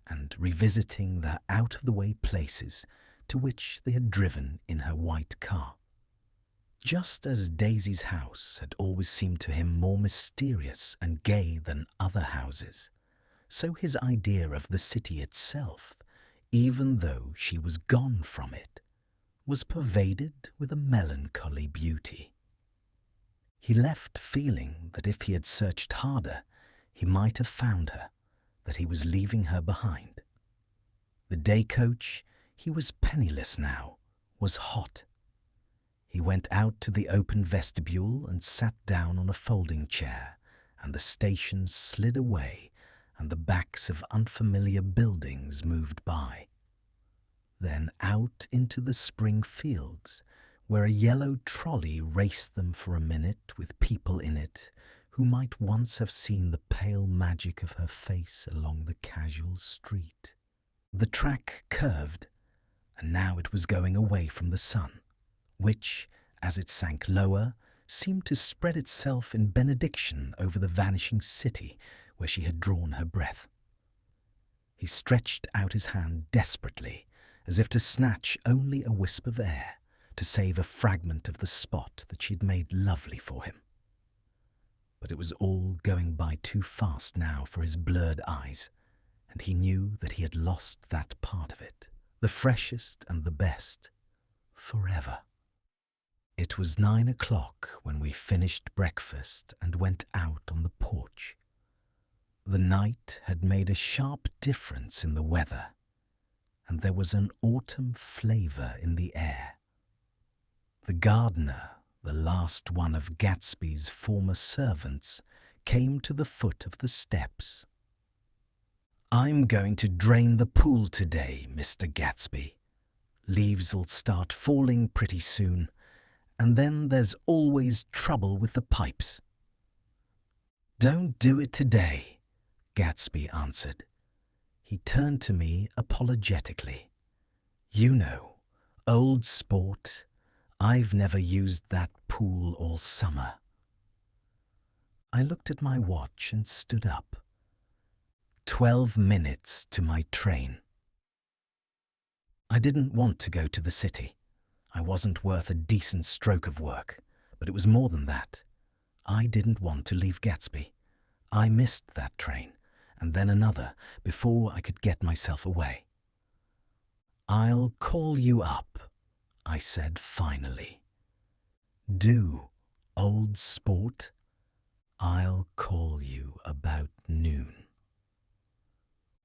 Speaker 1: and revisiting the out-of-the-way places to which they had driven in her white car. Just as Daisy's house had always seemed to him more mysterious and gay than other houses, so his idea of the city itself, even though she was gone from it, was pervaded with a melancholy beauty. He left feeling that if he had searched harder, he might have found her, that he was leaving her behind. The day coach, he was penniless now, was hot. He went out to the open vestibule and sat down on a folding chair, and the station slid away and the backs of unfamiliar buildings moved by. Then out into the spring fields, where a yellow trolley raced them for a minute with people in it who might once have seen the pale magic of her face along the casual street. The track curved, and now it was going away from the sun, which, as it sank lower, seemed to spread itself in benediction over the vanishing city where she had drawn her breath. He stretched out his hand desperately, as if to snatch only a wisp of air, to save a fragment of the spot that she had made lovely for him. But it was all going by too fast now for his blurred eyes, and he knew that he had lost that part of it, the freshest and the best, forever. It was 9 o'clock when we finished breakfast and went out on the porch. The night had made a sharp difference in the weather, and there was an autumn flavour in the air. The gardener, the last one of Gatsby's former servants, came to the foot of the steps. "I'm going to drain the pool today, Mr. Gatsby. Leaves'll start falling pretty soon, and then there's always trouble with the pipes." "Don't do it today," Gatsby answered. He turned to me apologetically. "You know, old sport, I've never used that pool all summer." I looked at my watch and stood up. 12 minutes to my train. I didn't want to go to the city. I wasn't worth a decent stroke of work, but it was more than that. I didn't want to leave Gatsby. I missed that train, and then another, before I could get myself away. "I'll call you up," I said finally. "Do, old sport. I'll call you about noon."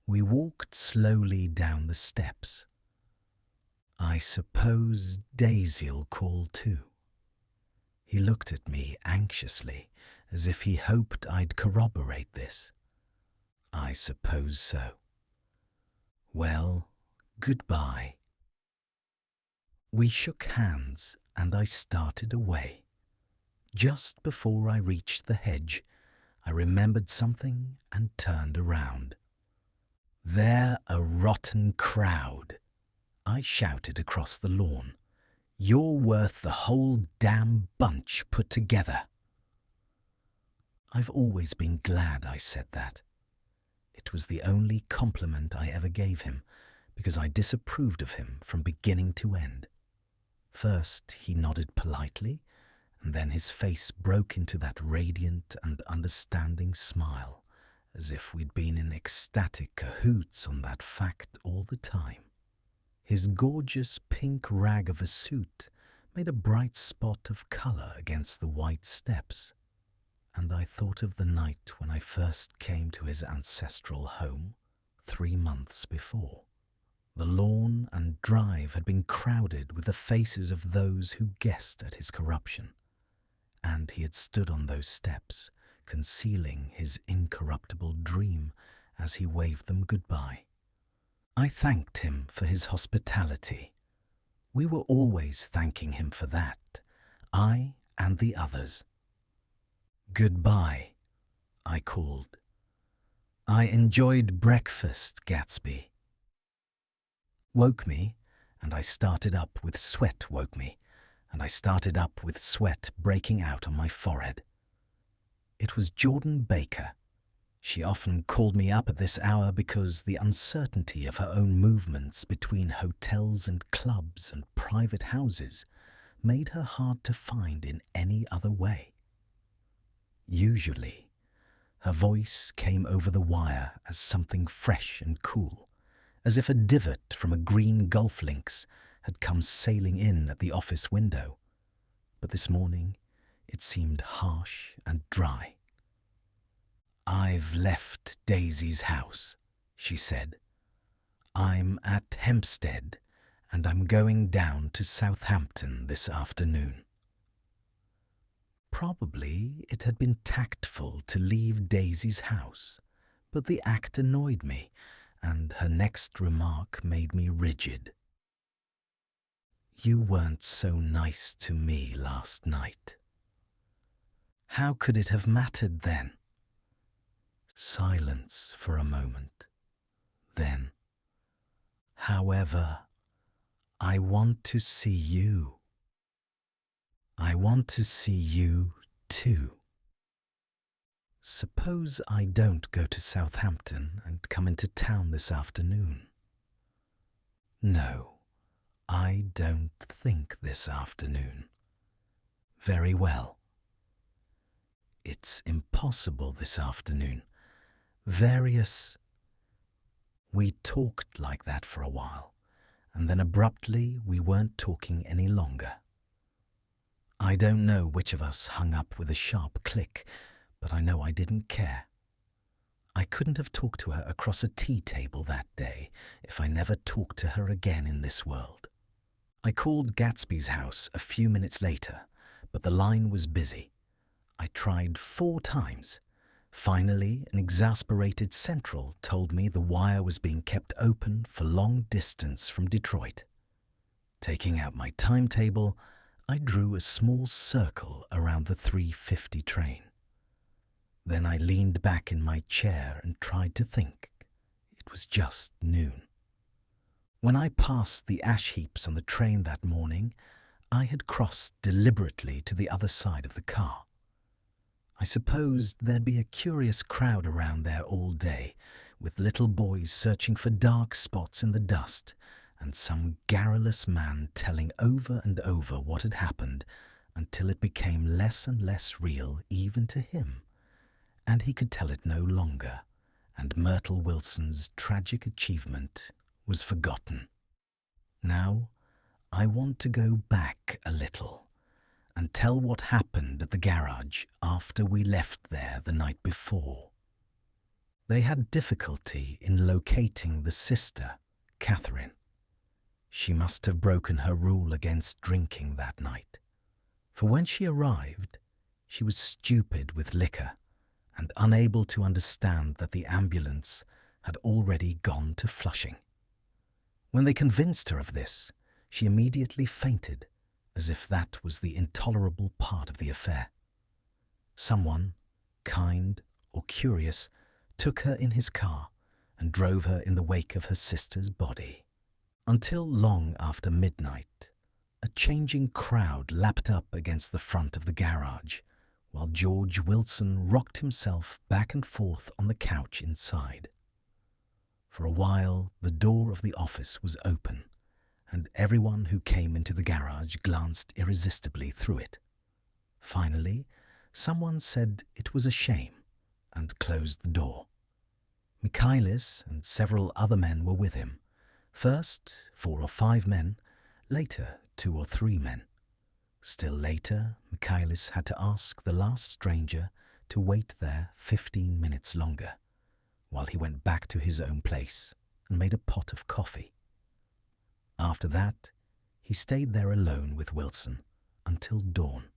Speaker 1: We walked slowly down the steps. "I suppose Daisy'll call too." He looked at me anxiously, as if he hoped I'd corroborate this. "I suppose so." "Well, goodbye." We shook hands and I started away. Just before I reached the hedge, I remembered something and turned around. "They're a rotten crowd," I shouted across the lawn. "You're worth the whole damn bunch put together." I've always been glad I said that. It was the only compliment I ever gave him, because I disapproved of him from beginning to end. First, he nodded politely, and then his face broke into that radiant and understanding smile, as if we'd been in ecstatic cahoots on that fact all the time. His gorgeous pink rag of a suit made a bright spot of colour against the white steps, and I thought of the night when I first came to his ancestral home 3 months before. The lawn and drive had been crowded with the faces of those who guessed at his corruption, and he had stood on those steps, concealing his incorruptible dream as he waved them goodbye. I thanked him for his hospitality. We were always thanking him for that, I and the others. "Goodbye," I called. "I enjoyed breakfast, Gatsby." Woke me, and I started up with sweat woke me, and I started up with sweat breaking out on my forehead. It was Jordan Baker. She often called me up at this hour because the uncertainty of her own movements between hotels and clubs and private houses made her hard to find in any other way. Usually, her voice came over the wire as something fresh and cool, as if a divot from a green golf links had come sailing in at the office window. But this morning, it seemed harsh and dry. "I've left Daisy's house," she said. "I'm at Hempstead, and I'm going down to Southampton this afternoon." Probably it had been tactful to leave Daisy's house, but the act annoyed me, and her next remark made me rigid. "You weren't so nice to me last night." How could it have mattered then? Silence for a moment. Then, "However, I want to see you. I want to see you too. Suppose I don't go to Southampton and come into town this afternoon?" "No, I don't think this afternoon." "Very well." "It's impossible this afternoon. Various—" We talked like that for a while, and then abruptly we weren't talking any longer. I don't know which of us hung up with a sharp click, but I know I didn't care. I couldn't have talked to her across a tea table that day if I never talked to her again in this world. I called Gatsby's house a few minutes later, but the line was busy. I tried 4 times. Finally, an exasperated central told me the wire was being kept open for long distance from Detroit. Taking out my timetable, I drew a small circle around the 3:50 train. Then I leaned back in my chair and tried to think. It was just noon. When I passed the ash heaps on the train that morning, I had crossed deliberately to the other side of the car. I supposed there'd be a curious crowd around there all day, with little boys searching for dark spots in the dust, and some garrulous man telling over and over what had happened until it became less and less real even to him, and he could tell it no longer, and Myrtle Wilson's tragic achievement was forgotten. Now, I want to go back a little and tell what happened at the garage after we left there the night before. They had difficulty in locating the sister, Catherine. She must have broken her rule against drinking that night, for when she arrived, she was stupid with liquor and unable to understand that the ambulance had already gone to Flushing. When they convinced her of this, she immediately fainted, as if that was the intolerable part of the affair. Someone, kind or curious, took her in his car and drove her in the wake of her sister's body. Until long after midnight, a changing crowd lapped up against the front of the garage, while George Wilson rocked himself back and forth on the couch inside. For a while, the door of the office was open, and everyone who came into the garage glanced irresistibly through it. Finally, someone said it was a shame and closed the door. Michaelis and several other men were with him. First, 4 or 5 men, later 2 or 3 men. Still later, Michaelis had to ask the last stranger to wait there 15 minutes longer, while he went back to his own place and made a pot of coffee. After that, he stayed there alone with Wilson until dawn.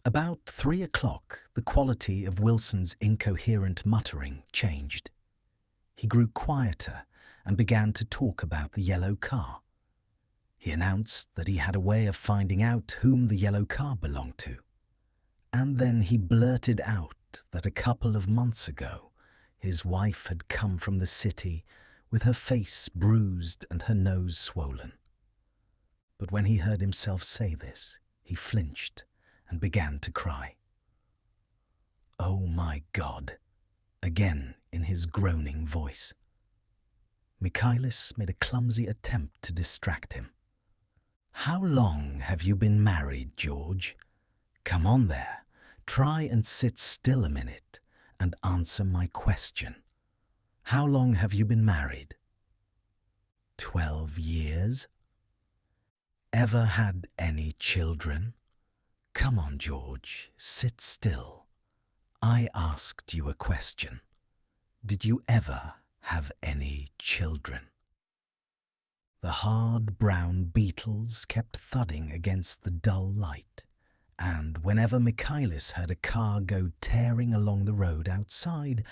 Speaker 1: About 3 o'clock, the quality of Wilson's incoherent muttering changed. He grew quieter and began to talk about the yellow car. He announced that he had a way of finding out whom the yellow car belonged to. And then he blurted out that a couple of months ago, his wife had come from the city with her face bruised and her nose swollen. But when he heard himself say this, he flinched and began to cry. "Oh my God," again in his groaning voice. Michaelis made a clumsy attempt to distract him. "How long have you been married, George? Come on there, try and sit still a minute and answer my question. How long have you been married?" 12 years. Ever had any children? Come on, George, sit still. I asked you a question. Did you ever have any children? The hard brown beetles kept thudding against the dull light, and whenever Michaelis heard a car go tearing along the road outside,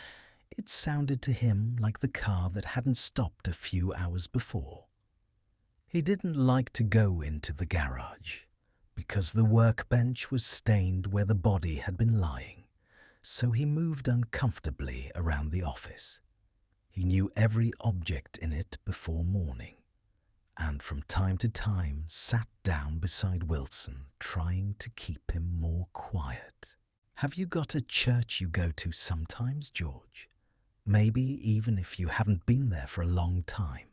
Speaker 1: it sounded to him like the car that hadn't stopped a few hours before. He didn't like to go into the garage, because the workbench was stained where the body had been lying, so he moved uncomfortably around the office. He knew every object in it before morning, and from time to time sat down beside Wilson, trying to keep him more quiet. "Have you got a church you go to sometimes, George? Maybe even if you haven't been there for a long time.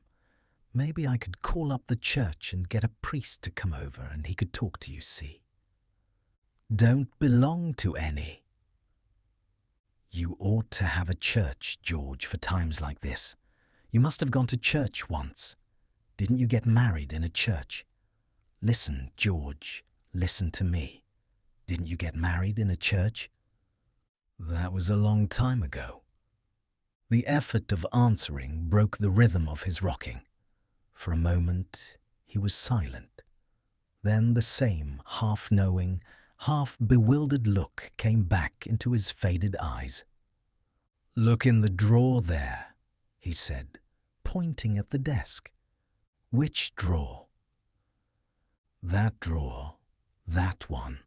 Speaker 1: Maybe I could call up the church and get a priest to come over and he could talk to you, see? Don't belong to any." "You ought to have a church, George, for times like this. You must have gone to church once. Didn't you get married in a church? Listen, George, listen to me. Didn't you get married in a church?" That was a long time ago. The effort of answering broke the rhythm of his rocking. For a moment, he was silent. Then the same half-knowing, half-bewildered look came back into his faded eyes. "Look in the drawer there," he said, pointing at the desk. "Which drawer?" "That drawer, that one."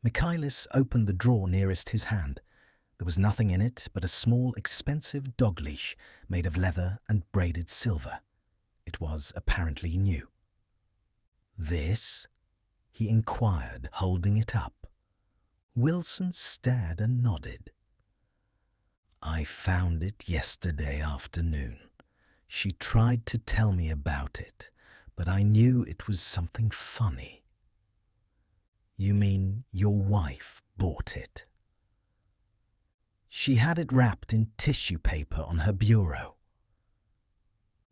Speaker 1: Michaelis opened the drawer nearest his hand. There was nothing in it but a small, expensive dog leash made of leather and braided silver. It was apparently new. "This?" he inquired, holding it up. Wilson stared and nodded. "I found it yesterday afternoon. She tried to tell me about it, but I knew it was something funny." "You mean your wife bought it?" "She had it wrapped in tissue paper on her bureau."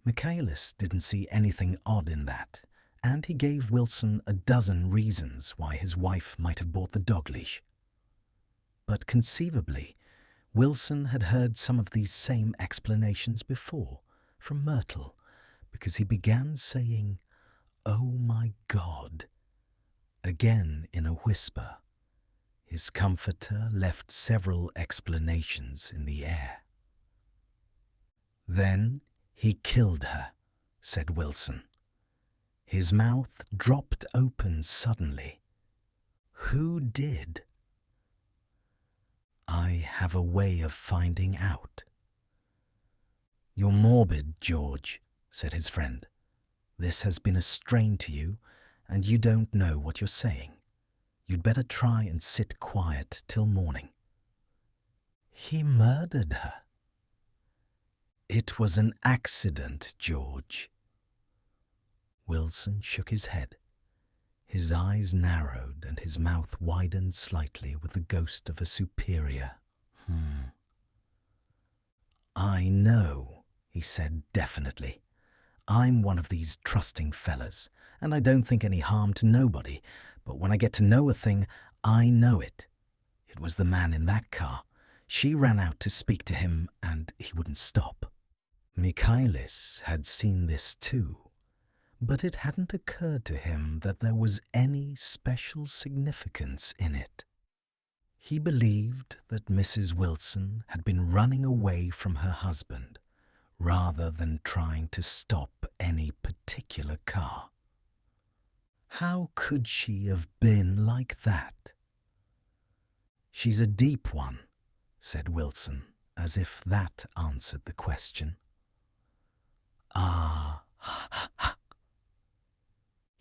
Speaker 1: Michaelis didn't see anything odd in that, and he gave Wilson a dozen reasons why his wife might have bought the dog leash. But conceivably, Wilson had heard some of these same explanations before from Myrtle, because he began saying, "Oh my God," again in a whisper. His comforter left several explanations in the air. "Then he killed her," said Wilson. His mouth dropped open suddenly. "Who did?" I have a way of finding out. You're morbid, George, said his friend. This has been a strain to you, and you don't know what you're saying. You'd better try and sit quiet till morning. He murdered her. It was an accident, George. Wilson shook his head. His eyes narrowed and his mouth widened slightly with the ghost of a superior. I know, he said definitely. I'm one of these trusting fellas, and I don't think any harm to nobody, but when I get to know a thing, I know it. It was the man in that car. She ran out to speak to him, and he wouldn't stop. Michaelis had seen this too, but it hadn't occurred to him that there was any special significance in it. He believed that Mrs. Wilson had been running away from her husband, rather than trying to stop any particular car. How could she have been like that? She's a deep one, said Wilson, as if that answered the question. Ah,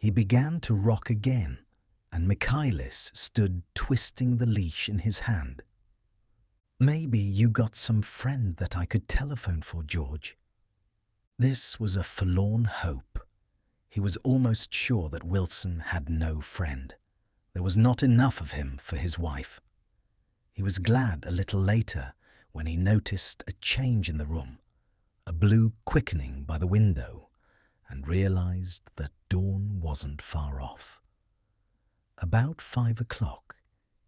Speaker 1: He began to rock again, and Michaelis stood twisting the leash in his hand. Maybe you got some friend that I could telephone for, George. This was a forlorn hope. He was almost sure that Wilson had no friend. There was not enough of him for his wife. He was glad a little later when he noticed a change in the room, a blue quickening by the window, and realized that dawn wasn't far off. About 5 o'clock,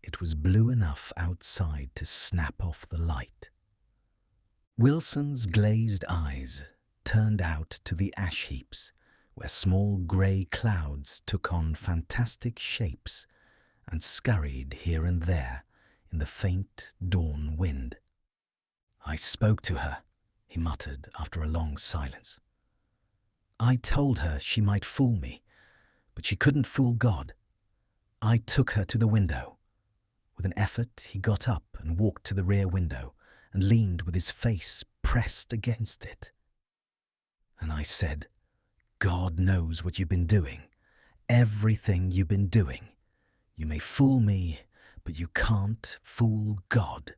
Speaker 1: it was blue enough outside to snap off the light. Wilson's glazed eyes turned out to the ash heaps, where small grey clouds took on fantastic shapes and scurried here and there in the faint dawn wind. I spoke to her, he muttered after a long silence. I told her she might fool me, but she couldn't fool God. I took her to the window. With an effort, he got up and walked to the rear window and leaned with his face pressed against it. And I said, God knows what you've been doing, everything you've been doing. You may fool me, but you can't fool God.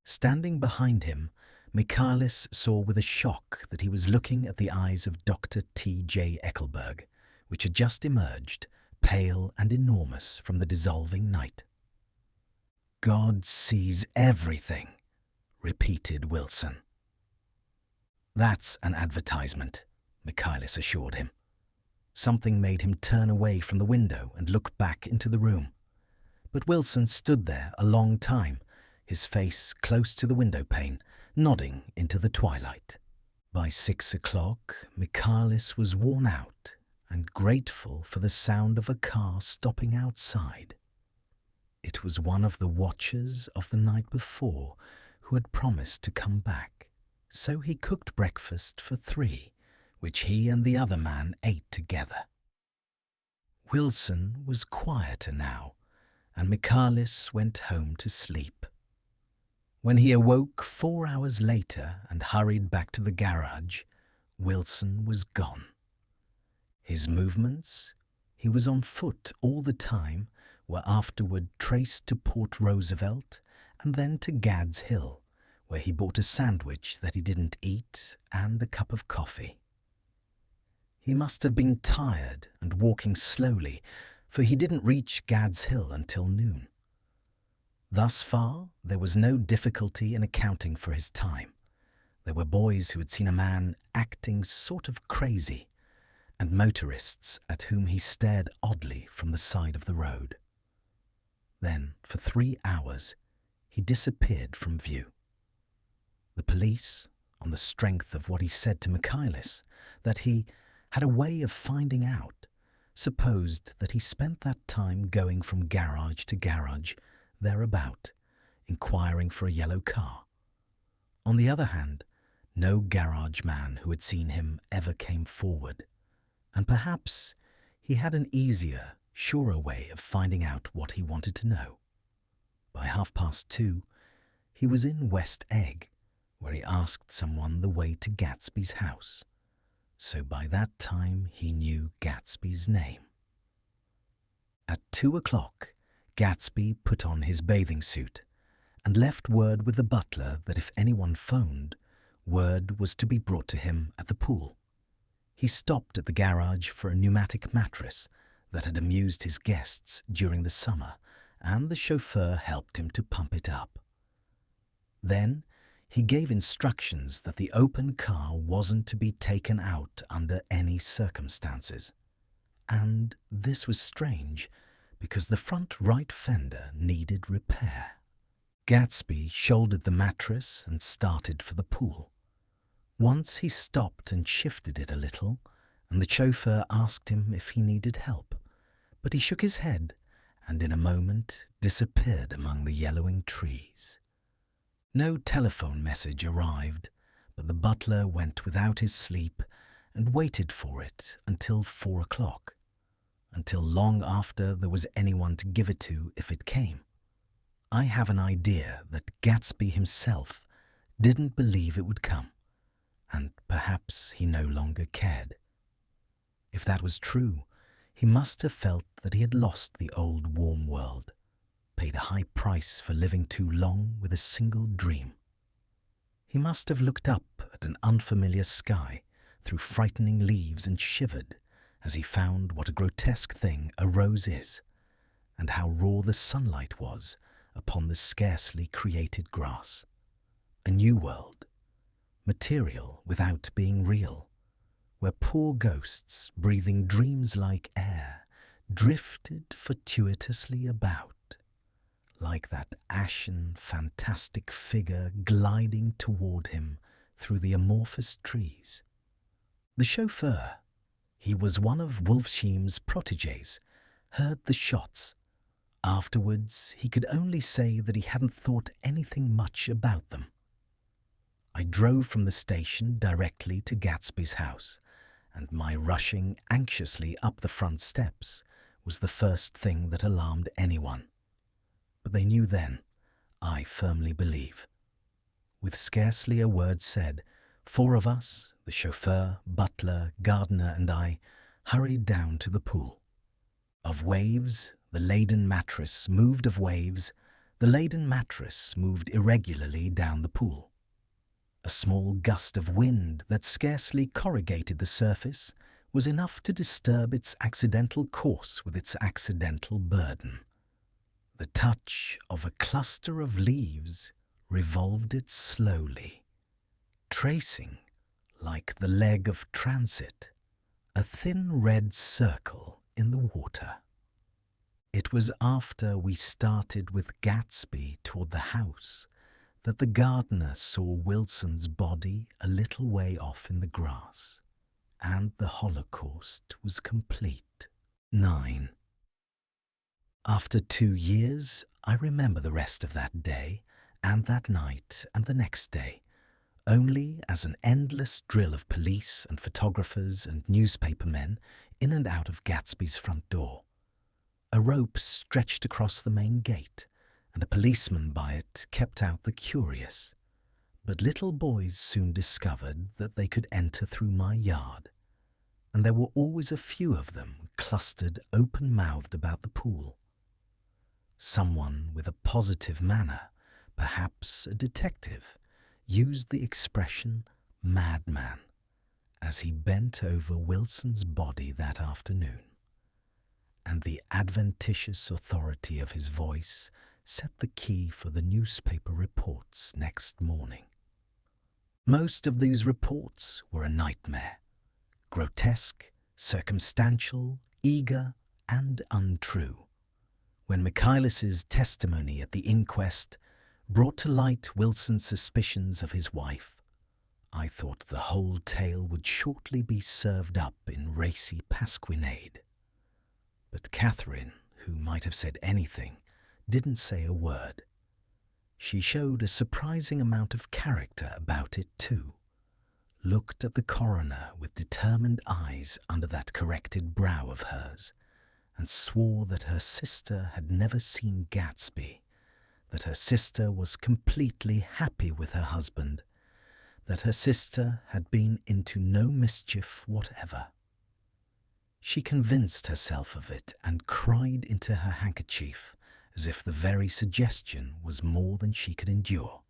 Speaker 1: Standing behind him, Michaelis saw with a shock that he was looking at the eyes of Dr. T.J. Eckelberg, which had just emerged, pale and enormous from the dissolving night. God sees everything, repeated Wilson. That's an advertisement, Michaelis assured him. Something made him turn away from the window and look back into the room. But Wilson stood there a long time, his face close to the window pane, nodding into the twilight. By 6 o'clock, Michaelis was worn out and grateful for the sound of a car stopping outside. It was one of the watchers of the night before who had promised to come back, so he cooked breakfast for 3, which he and the other man ate together. Wilson was quieter now, and Michaelis went home to sleep. When he awoke 4 hours later and hurried back to the garage, Wilson was gone. His movements, he was on foot all the time, were afterward traced to Port Roosevelt and then to Gad's Hill, where he bought a sandwich that he didn't eat and a cup of coffee. He must have been tired and walking slowly, for he didn't reach Gad's Hill until noon. Thus far, there was no difficulty in accounting for his time. There were boys who had seen a man acting sort of crazy, and motorists at whom he stared oddly from the side of the road. Then, for 3 hours, he disappeared from view. The police, on the strength of what he said to Michaelis, that he had a way of finding out, supposed that he spent that time going from garage to garage, thereabout, inquiring for a yellow car. On the other hand, no garage man who had seen him ever came forward, and perhaps he had an easier, surer way of finding out what he wanted to know. By 2:30, he was in West Egg, where he asked someone the way to Gatsby's house. So by that time he knew Gatsby's name. At 2:00, Gatsby put on his bathing suit and left word with the butler that if anyone phoned, word was to be brought to him at the pool. He stopped at the garage for a pneumatic mattress that had amused his guests during the summer, and the chauffeur helped him to pump it up. Then he gave instructions that the open car wasn't to be taken out under any circumstances. And this was strange, because the front right fender needed repair. Gatsby shouldered the mattress and started for the pool. Once he stopped and shifted it a little, and the chauffeur asked him if he needed help, but he shook his head and in a moment disappeared among the yellowing trees. No telephone message arrived, but the butler went without his sleep and waited for it until 4:00, until long after there was anyone to give it to if it came. I have an idea that Gatsby himself didn't believe it would come, and perhaps he no longer cared. If that was true, he must have felt that he had lost the old warm world, paid a high price for living too long with a single dream. He must have looked up at an unfamiliar sky through frightening leaves and shivered as he found what a grotesque thing a rose is, and how raw the sunlight was upon the scarcely created grass. A new world, material without being real, where poor ghosts breathing dreams like air drifted fortuitously about, like that ashen, fantastic figure gliding toward him through the amorphous trees. The chauffeur, he was one of Wolfsheim's protégés, heard the shots. Afterwards, he could only say that he hadn't thought anything much about them. I drove from the station directly to Gatsby's house, and my rushing anxiously up the front steps was the first thing that alarmed anyone. But they knew then, I firmly believe. With scarcely a word said, 4 of us, the chauffeur, butler, gardener, and I, hurried down to the pool. Of waves, the laden mattress moved of waves, the laden mattress moved irregularly down the pool. A small gust of wind that scarcely corrugated the surface was enough to disturb its accidental course with its accidental burden. The touch of a cluster of leaves revolved it slowly, tracing, like the leg of transit, a thin red circle in the water. It was after we started with Gatsby toward the house that the gardener saw Wilson's body a little way off in the grass, and the Holocaust was complete. 9. After 2 years, I remember the rest of that day, and that night, and the next day, only as an endless drill of police and photographers and newspaper men in and out of Gatsby's front door. A rope stretched across the main gate, and a policeman by it kept out the curious. But little boys soon discovered that they could enter through my yard, and there were always a few of them clustered open-mouthed about the pool. Someone with a positive manner, perhaps a detective, used the expression madman as he bent over Wilson's body that afternoon, and the adventitious authority of his voice set the key for the newspaper reports next morning. Most of these reports were a nightmare, grotesque, circumstantial, eager, and untrue. When Michaelis's testimony at the inquest brought to light Wilson's suspicions of his wife, I thought the whole tale would shortly be served up in racy pasquinade. But Catherine, who might have said anything, didn't say a word. She showed a surprising amount of character about it too, looked at the coroner with determined eyes under that corrected brow of hers, and swore that her sister had never seen Gatsby, that her sister was completely happy with her husband, that her sister had been into no mischief whatever. She convinced herself of it and cried into her handkerchief as if the very suggestion was more than she could endure.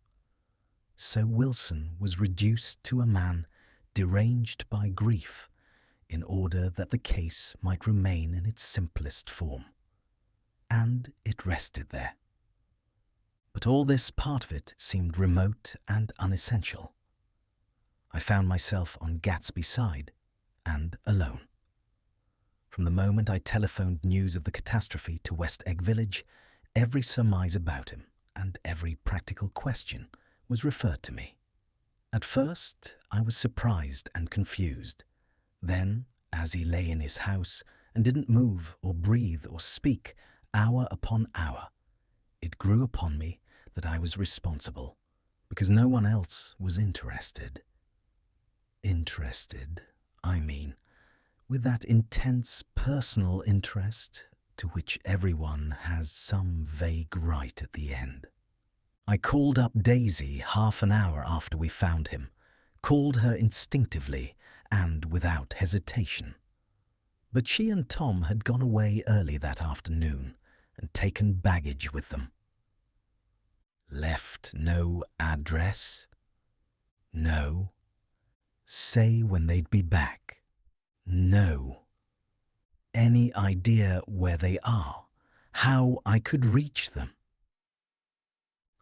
Speaker 1: So Wilson was reduced to a man deranged by grief in order that the case might remain in its simplest form. And it rested there. But all this part of it seemed remote and unessential. I found myself on Gatsby's side and alone. From the moment I telephoned news of the catastrophe to West Egg Village, every surmise about him and every practical question was referred to me. At first, I was surprised and confused. Then, as he lay in his house and didn't move or breathe or speak hour upon hour, it grew upon me that I was responsible because no one else was interested. Interested, I mean, with that intense personal interest to which everyone has some vague right at the end. I called up Daisy half an hour after we found him, called her instinctively and without hesitation. But she and Tom had gone away early that afternoon and taken baggage with them. Left no address? No. Say when they'd be back? No. Any idea where they are? How I could reach them?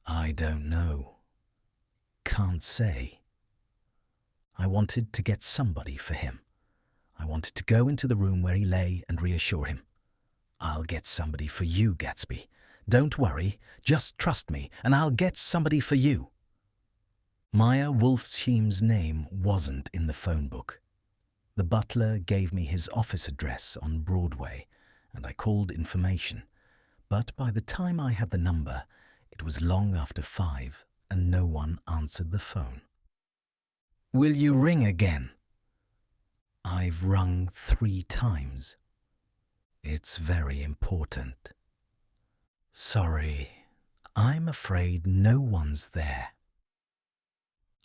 Speaker 1: I don't know. Can't say. I wanted to get somebody for him. I wanted to go into the room where he lay and reassure him. I'll get somebody for you, Gatsby. Don't worry, just trust me, and I'll get somebody for you. Maya Wolfsheim's name wasn't in the phone book. The butler gave me his office address on Broadway, and I called information. But by the time I had the number, it was long after 5, and no one answered the phone. Will you ring again? I've rung 3 times. It's very important. Sorry, I'm afraid no one's there.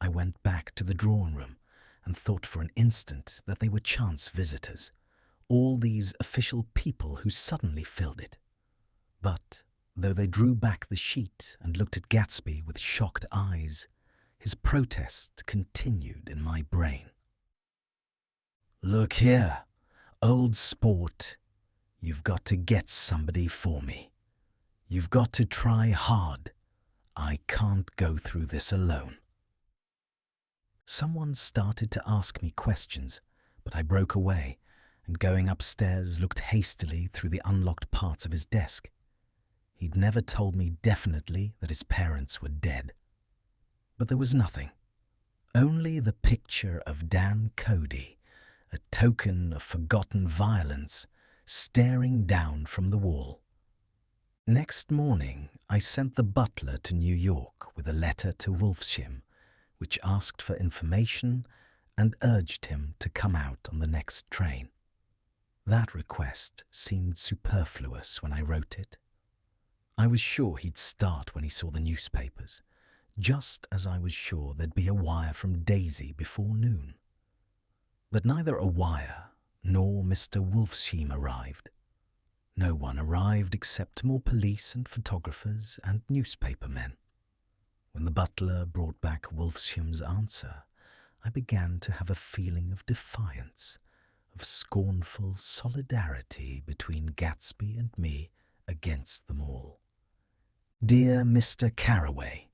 Speaker 1: I went back to the drawing room and thought for an instant that they were chance visitors, all these official people who suddenly filled it. But though they drew back the sheet and looked at Gatsby with shocked eyes, his protest continued in my brain. Look here, old sport, you've got to get somebody for me. You've got to try hard. I can't go through this alone. Someone started to ask me questions, but I broke away and going upstairs looked hastily through the unlocked parts of his desk. He'd never told me definitely that his parents were dead. But there was nothing. Only the picture of Dan Cody, a token of forgotten violence, staring down from the wall. Next morning, I sent the butler to New York with a letter to Wolfsheim, which asked for information and urged him to come out on the next train. That request seemed superfluous when I wrote it. I was sure he'd start when he saw the newspapers, just as I was sure there'd be a wire from Daisy before noon. But neither a wire nor Mr. Wolfsheim arrived. No one arrived except more police and photographers and newspapermen. When the butler brought back Wolfsheim's answer, I began to have a feeling of defiance, of scornful solidarity between Gatsby and me against them all. Dear Mr. Carraway,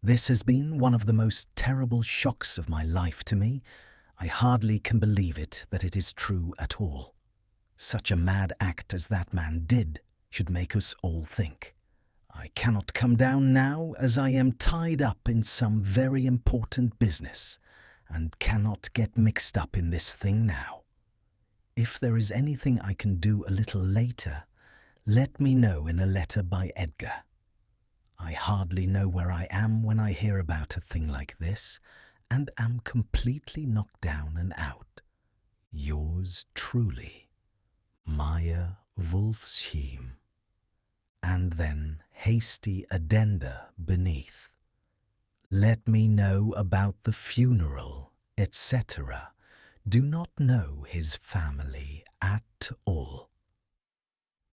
Speaker 1: this has been one of the most terrible shocks of my life to me. I hardly can believe it that it is true at all. Such a mad act as that man did should make us all think. I cannot come down now as I am tied up in some very important business and cannot get mixed up in this thing now. If there is anything I can do a little later, let me know in a letter by Edgar. I hardly know where I am when I hear about a thing like this and am completely knocked down and out. Yours truly, Maya Wolfsheim. and then hasty addenda beneath. Let me know about the funeral, etc. Do not know his family at all.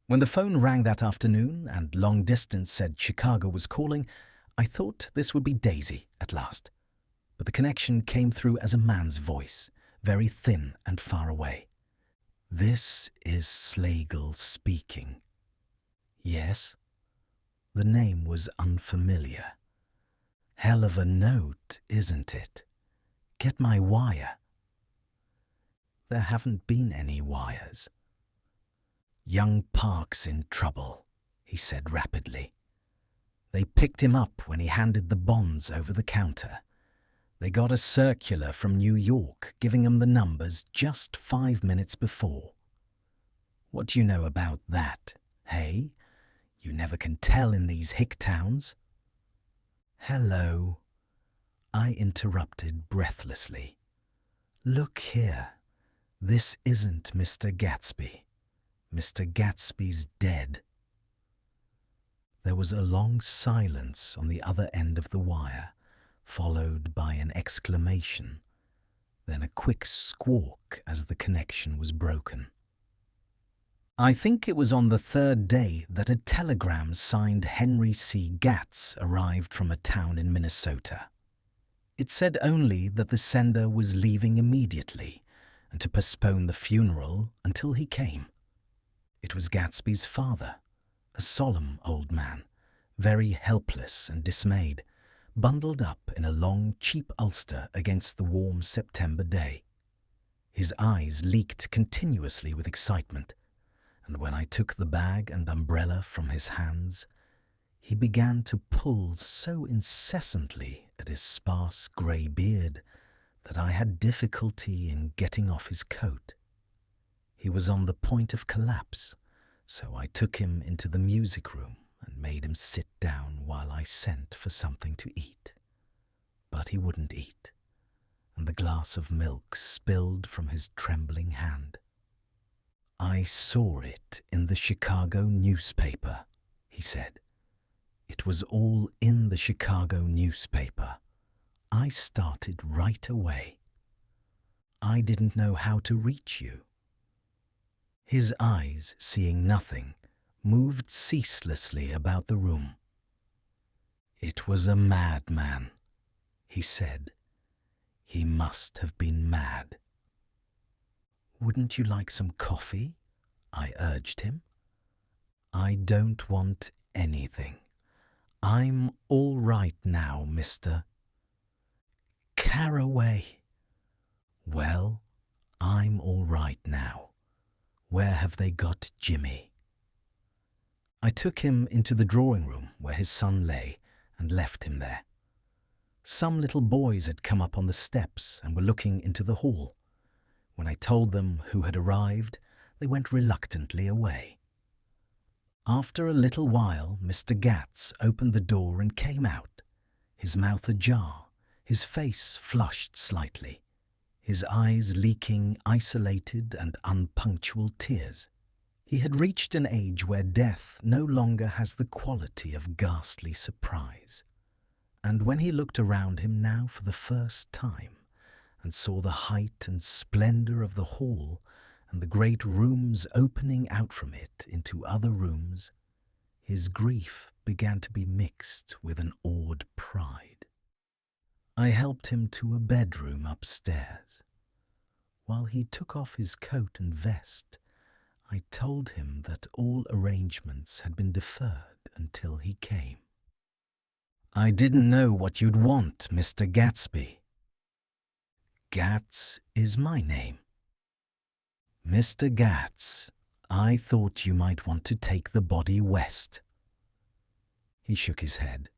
Speaker 1: When the phone rang that afternoon and long distance said Chicago was calling, I thought this would be Daisy at last. But the connection came through as a man's voice, very thin and far away. This is Slagle speaking. Yes? The name was unfamiliar. Hell of a note, isn't it? Get my wire. There haven't been any wires. Young Park's in trouble, he said rapidly. They picked him up when he handed the bonds over the counter. They got a circular from New York giving him the numbers just 5 minutes before. What do you know about that, hey? You never can tell in these hick towns. Hello, I interrupted breathlessly. Look here, this isn't Mr. Gatsby. Mr. Gatsby's dead. There was a long silence on the other end of the wire, followed by an exclamation, then a quick squawk as the connection was broken. I think it was on the third day that a telegram signed Henry C. Gatz arrived from a town in Minnesota. It said only that the sender was leaving immediately and to postpone the funeral until he came. It was Gatsby's father, a solemn old man, very helpless and dismayed, bundled up in a long, cheap ulster against the warm September day. His eyes leaked continuously with excitement, and when I took the bag and umbrella from his hands, he began to pull so incessantly at his sparse grey beard that I had difficulty in getting off his coat. He was on the point of collapse, so I took him into the music room and made him sit down while I sent for something to eat. But he wouldn't eat, and the glass of milk spilled from his trembling hand. I saw it in the Chicago newspaper, he said. It was all in the Chicago newspaper. I started right away. I didn't know how to reach you. His eyes, seeing nothing, moved ceaselessly about the room. It was a madman, he said. He must have been mad. Wouldn't you like some coffee? I urged him. I don't want anything. I'm all right now, mister. Caraway. Well, I'm all right now. Where have they got Jimmy? I took him into the drawing room where his son lay and left him there. Some little boys had come up on the steps and were looking into the hall. When I told them who had arrived, they went reluctantly away. After a little while, Mr. Gatz opened the door and came out, his mouth ajar, his face flushed slightly, his eyes leaking isolated and unpunctual tears. He had reached an age where death no longer has the quality of ghastly surprise. And when he looked around him now for the first time and saw the height and splendor of the hall and the great rooms opening out from it into other rooms, his grief began to be mixed with an awed pride. I helped him to a bedroom upstairs. While he took off his coat and vest, I told him that all arrangements had been deferred until he came. I didn't know what you'd want, Mr. Gatsby. Gatz is my name. Mr. Gatz, I thought you might want to take the body west. He shook his head.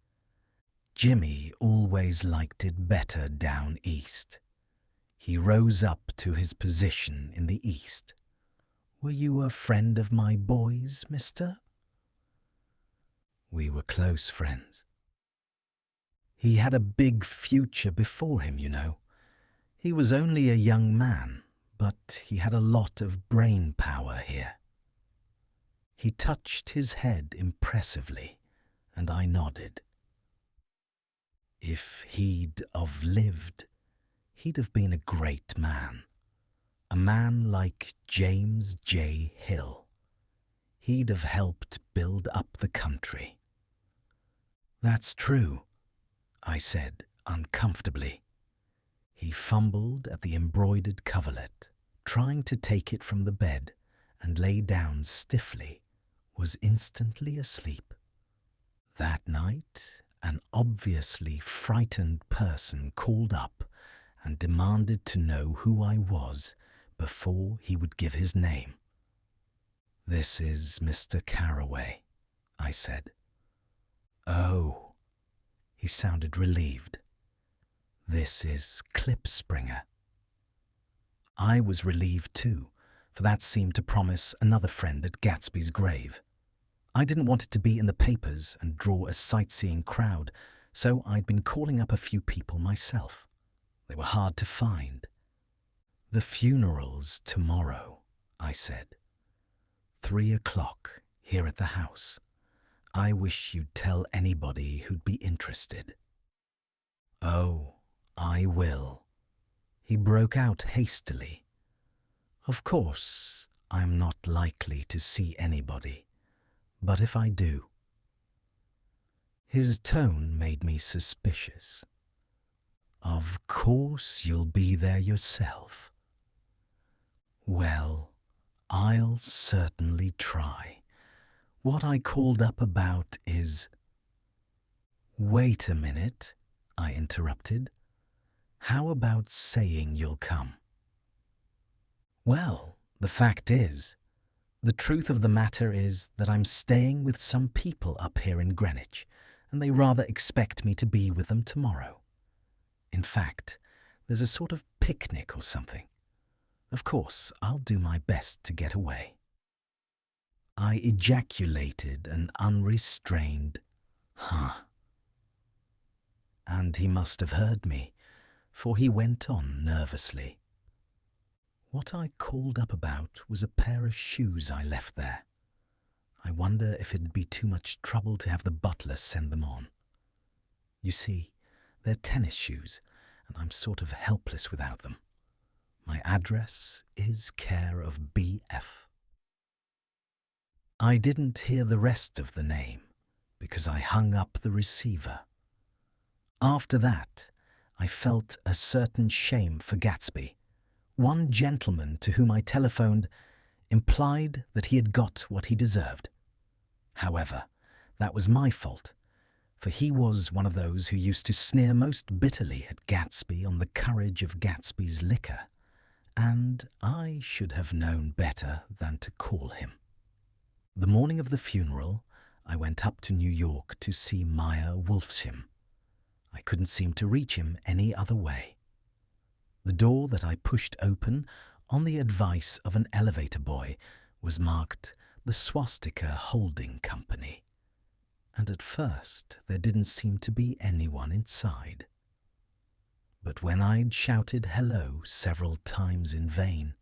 Speaker 1: Jimmy always liked it better down east. He rose up to his position in the east. Were you a friend of my boys, mister? We were close friends. He had a big future before him, you know. He was only a young man, but he had a lot of brain power here. He touched his head impressively, and I nodded. If he'd have lived, he'd have been a great man. A man like James J. Hill. He'd have helped build up the country. That's true, I said uncomfortably. He fumbled at the embroidered coverlet, trying to take it from the bed, and lay down stiffly, was instantly asleep. That night, an obviously frightened person called up and demanded to know who I was before he would give his name. "This is Mr. Carraway," I said. "Oh," he sounded relieved. "This is Klipspringer." I was relieved too, for that seemed to promise another friend at Gatsby's grave. I didn't want it to be in the papers and draw a sightseeing crowd, so I'd been calling up a few people myself. They were hard to find. "The funeral's tomorrow," I said. 3 o'clock here at the house. I wish you'd tell anybody who'd be interested." "Oh, I will." He broke out hastily. "Of course, I'm not likely to see anybody, but if I do—" His tone made me suspicious. "Of course you'll be there yourself." "Well, I'll certainly try. What I called up about is—" "Wait a minute," I interrupted. "How about saying you'll come?" "Well, the fact is, the truth of the matter is that I'm staying with some people up here in Greenwich, and they rather expect me to be with them tomorrow. In fact, there's a sort of picnic or something. Of course, I'll do my best to get away." I ejaculated an unrestrained "huh." And he must have heard me, for he went on nervously. "What I called up about was a pair of shoes I left there. I wonder if it'd be too much trouble to have the butler send them on. You see, they're tennis shoes, and I'm sort of helpless without them. My address is care of B.F. I didn't hear the rest of the name, because I hung up the receiver. After that, I felt a certain shame for Gatsby. One gentleman to whom I telephoned implied that he had got what he deserved. However, that was my fault, for he was one of those who used to sneer most bitterly at Gatsby on the courage of Gatsby's liquor, and I should have known better than to call him. The morning of the funeral, I went up to New York to see Meyer Wolfshim. I couldn't seem to reach him any other way. The door that I pushed open, on the advice of an elevator boy, was marked the Swastika Holding Company, and at first there didn't seem to be anyone inside. But when I'd shouted hello several times in vain,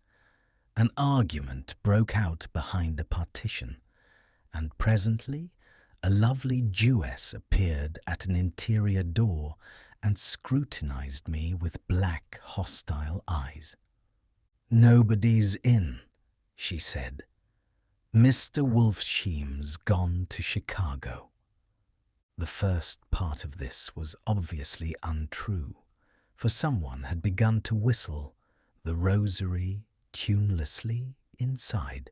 Speaker 1: an argument broke out behind a partition, and presently a lovely Jewess appeared at an interior door and scrutinized me with black, hostile eyes. "Nobody's in," she said. "Mr. Wolfsheim's gone to Chicago." The first part of this was obviously untrue, for someone had begun to whistle the rosary tunelessly inside.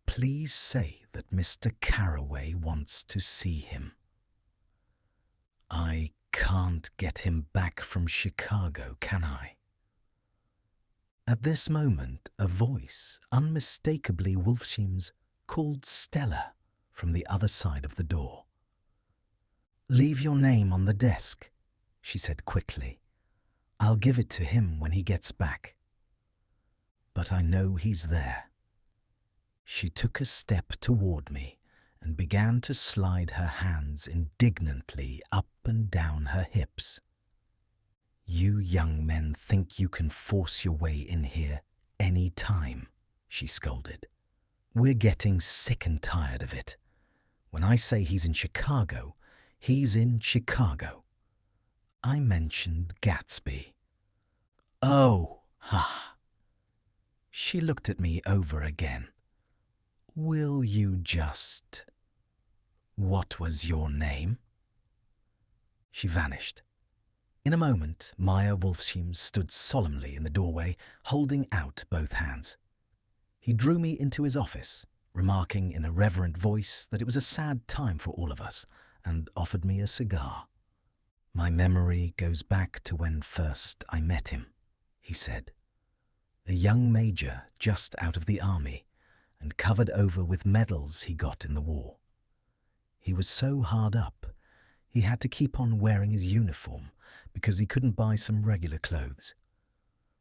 Speaker 1: "Please say that Mr. Carraway wants to see him." "I can't get him back from Chicago, can I?" At this moment, a voice, unmistakably Wolfsheim's, called Stella from the other side of the door. "Leave your name on the desk," she said quickly. "I'll give it to him when he gets back. But I know he's there." She took a step toward me and began to slide her hands indignantly up and down her hips. "You young men think you can force your way in here any time," she scolded. We're getting sick and tired of it. When I say he's in Chicago, he's in Chicago. I mentioned Gatsby. Oh, ha. She looked at me over again. Will you just... What was your name? She vanished. In a moment, Meyer Wolfsheim stood solemnly in the doorway, holding out both hands. He drew me into his office, remarking in a reverent voice that it was a sad time for all of us, and offered me a cigar. My memory goes back to when first I met him, he said. A young major just out of the army and covered over with medals he got in the war. He was so hard up, he had to keep on wearing his uniform because he couldn't buy some regular clothes.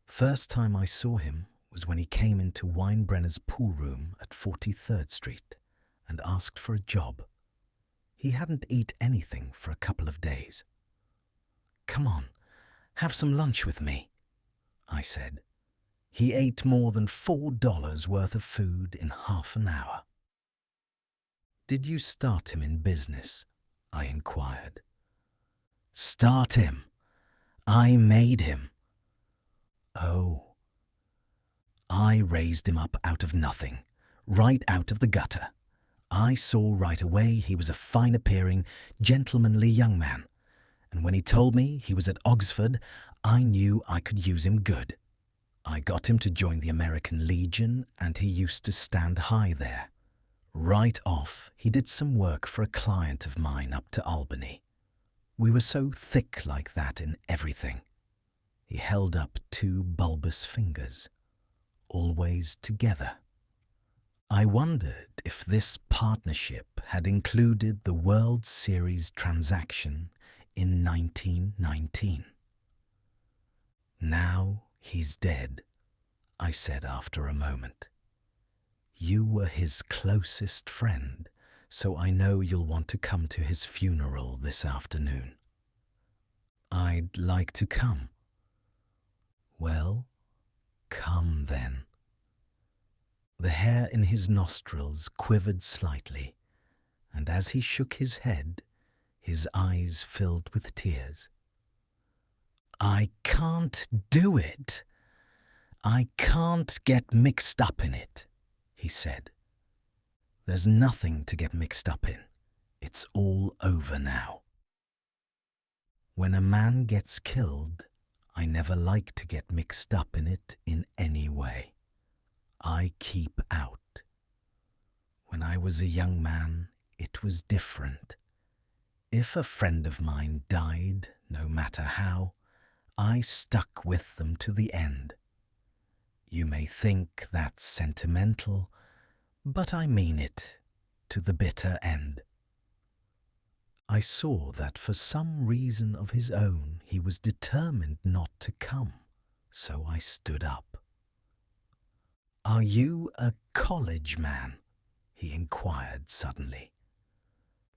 Speaker 1: First time I saw him was when he came into Weinbrenner's pool room at 43rd Street and asked for a job. He hadn't eaten anything for a couple of days. "Come on, have some lunch with me," I said. He ate more than $4 worth of food in half an hour. "Did you start him in business?" I inquired. "Start him? I made him." "Oh." I raised him up out of nothing, right out of the gutter. I saw right away he was a fine-appearing, gentlemanly young man, and when he told me he was at Oxford, I knew I could use him good. I got him to join the American Legion, and he used to stand high there. Right off, he did some work for a client of mine up to Albany. We were so thick like that in everything. He held up two bulbous fingers, always together. I wondered if this partnership had included the World Series transaction in 1919. "Now he's dead," I said after a moment. "You were his closest friend, so I know you'll want to come to his funeral this afternoon." "I'd like to come." "Well, come then." The hair in his nostrils quivered slightly, and as he shook his head, his eyes filled with tears. "I can't do it. I can't get mixed up in it," he said. "There's nothing to get mixed up in. It's all over now. When a man gets killed, I never like to get mixed up in it in any way. I keep out. When I was a young man, it was different. If a friend of mine died, no matter how, I stuck with them to the end. You may think that's sentimental, but I mean it, to the bitter end." I saw that for some reason of his own he was determined not to come, so I stood up. "Are you a college man?" he inquired suddenly.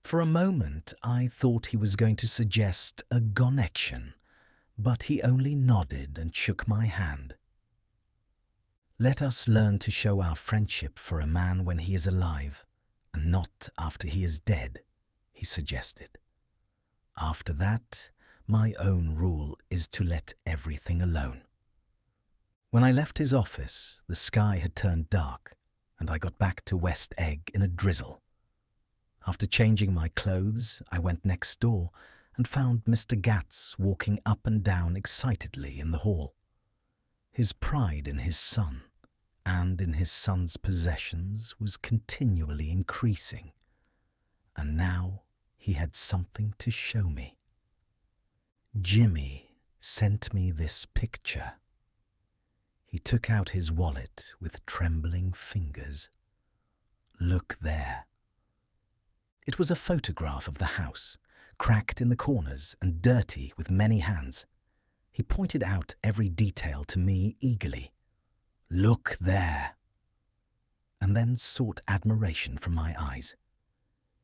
Speaker 1: For a moment I thought he was going to suggest a connection, but he only nodded and shook my hand. "Let us learn to show our friendship for a man when he is alive, and not after he is dead," he suggested. "After that, my own rule is to let everything alone." When I left his office, the sky had turned dark, and I got back to West Egg in a drizzle. After changing my clothes, I went next door and found Mr. Gatz walking up and down excitedly in the hall. His pride in his son and in his son's possessions was continually increasing, and now he had something to show me. "Jimmy sent me this picture." He took out his wallet with trembling fingers. "Look there." It was a photograph of the house, cracked in the corners and dirty with many hands. He pointed out every detail to me eagerly. "Look there," and then sought admiration from my eyes.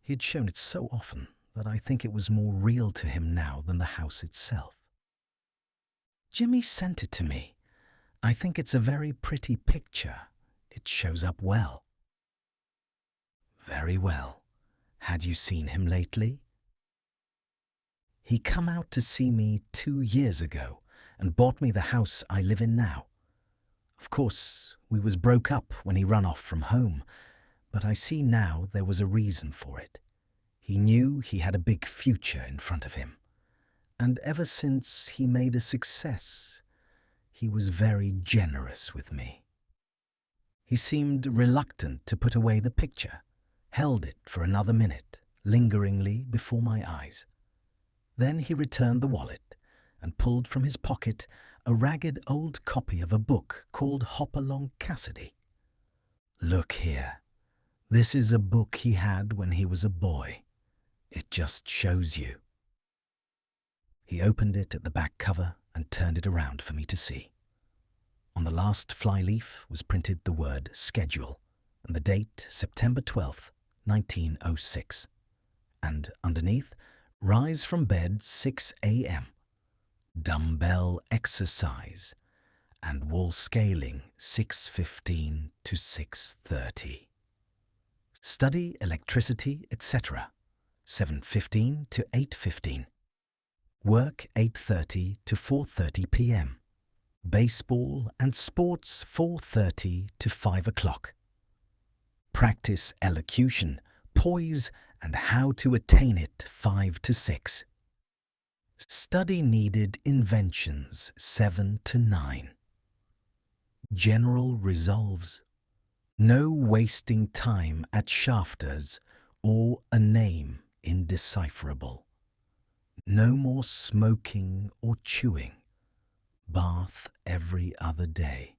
Speaker 1: He had shown it so often that I think it was more real to him now than the house itself. "Jimmy sent it to me. I think it's a very pretty picture. It shows up well." Very well. Had you seen him lately? He come out to see me 2 years ago and bought me the house I live in now. Of course, we was broke up when he run off from home, but I see now there was a reason for it. He knew he had a big future in front of him, and ever since he made a success, he was very generous with me. He seemed reluctant to put away the picture, held it for another minute, lingeringly before my eyes. Then he returned the wallet and pulled from his pocket a ragged old copy of a book called Hop Along Cassidy. Look here. This is a book he had when he was a boy. It just shows you. He opened it at the back cover and turned it around for me to see. On the last flyleaf was printed the word schedule and the date September 12th, 1906. And underneath, rise from bed 6 a.m., dumbbell exercise, and wall scaling 6:15 to 6:30. Study electricity, etc. 7:15 to 8:15. Work 8:30 to 4:30 p.m. Baseball and sports 4:30 to 5 o'clock. Practice elocution, poise, and how to attain it 5 to 6. Study needed inventions 7 to 9. General resolves. No wasting time at shafters or a name indecipherable. No more smoking or chewing. Bath every other day.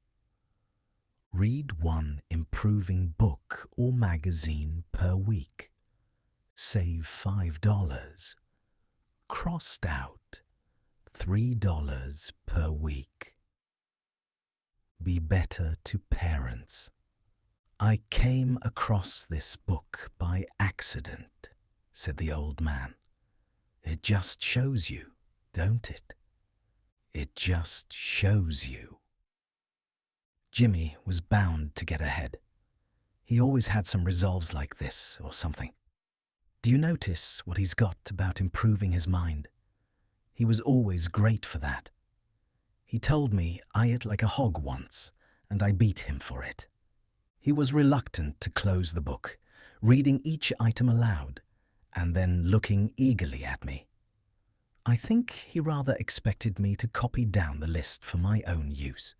Speaker 1: Read one improving book or magazine per week. Save $5. Crossed out $3 per week. Be better to parents. I came across this book by accident, said the old man. It just shows you, don't it? It just shows you. Jimmy was bound to get ahead. He always had some resolves like this or something. Do you notice what he's got about improving his mind? He was always great for that. He told me I ate like a hog once, and I beat him for it. He was reluctant to close the book, reading each item aloud, and then looking eagerly at me. I think he rather expected me to copy down the list for my own use.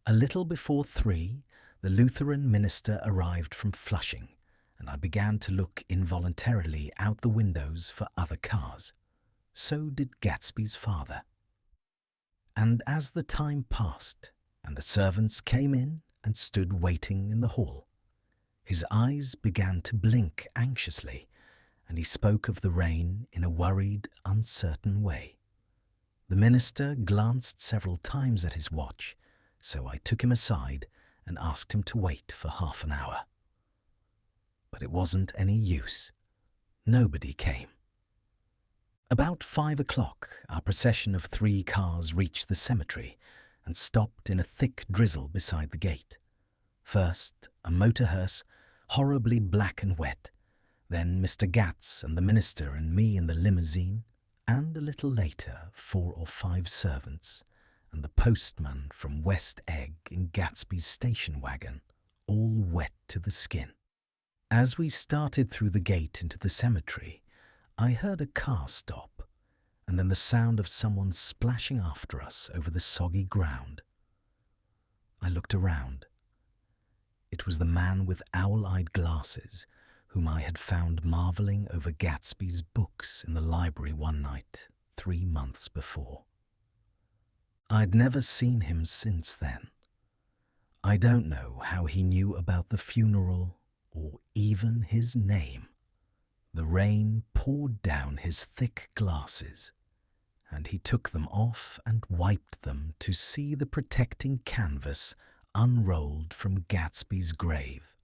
Speaker 1: A little before 3, the Lutheran minister arrived from Flushing, and I began to look involuntarily out the windows for other cars. So did Gatsby's father. And as the time passed, and the servants came in and stood waiting in the hall, his eyes began to blink anxiously, and he spoke of the rain in a worried, uncertain way. The minister glanced several times at his watch, so I took him aside and asked him to wait for half an hour. But it wasn't any use. Nobody came. About 5 o'clock, our procession of 3 cars reached the cemetery and stopped in a thick drizzle beside the gate. First, a motor hearse, horribly black and wet, then Mr. Gatz and the minister and me in the limousine, and a little later 4 or 5 servants and the postman from West Egg in Gatsby's station wagon, all wet to the skin. As we started through the gate into the cemetery, I heard a car stop, and then the sound of someone splashing after us over the soggy ground. I looked around. It was the man with owl-eyed glasses whom I had found marvelling over Gatsby's books in the library one night 3 months before. I'd never seen him since then. I don't know how he knew about the funeral or even his name. The rain poured down his thick glasses, and he took them off and wiped them to see the protecting canvas unrolled from Gatsby's grave.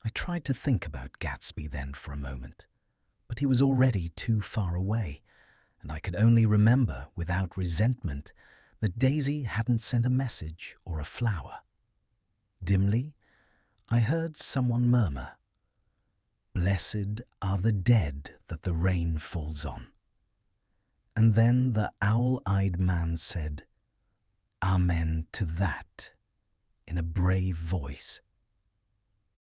Speaker 1: I tried to think about Gatsby then for a moment, but he was already too far away, and I could only remember without resentment that Daisy hadn't sent a message or a flower. Dimly, I heard someone murmur, Blessed are the dead that the rain falls on. And then the owl-eyed man said, Amen to that, in a brave voice.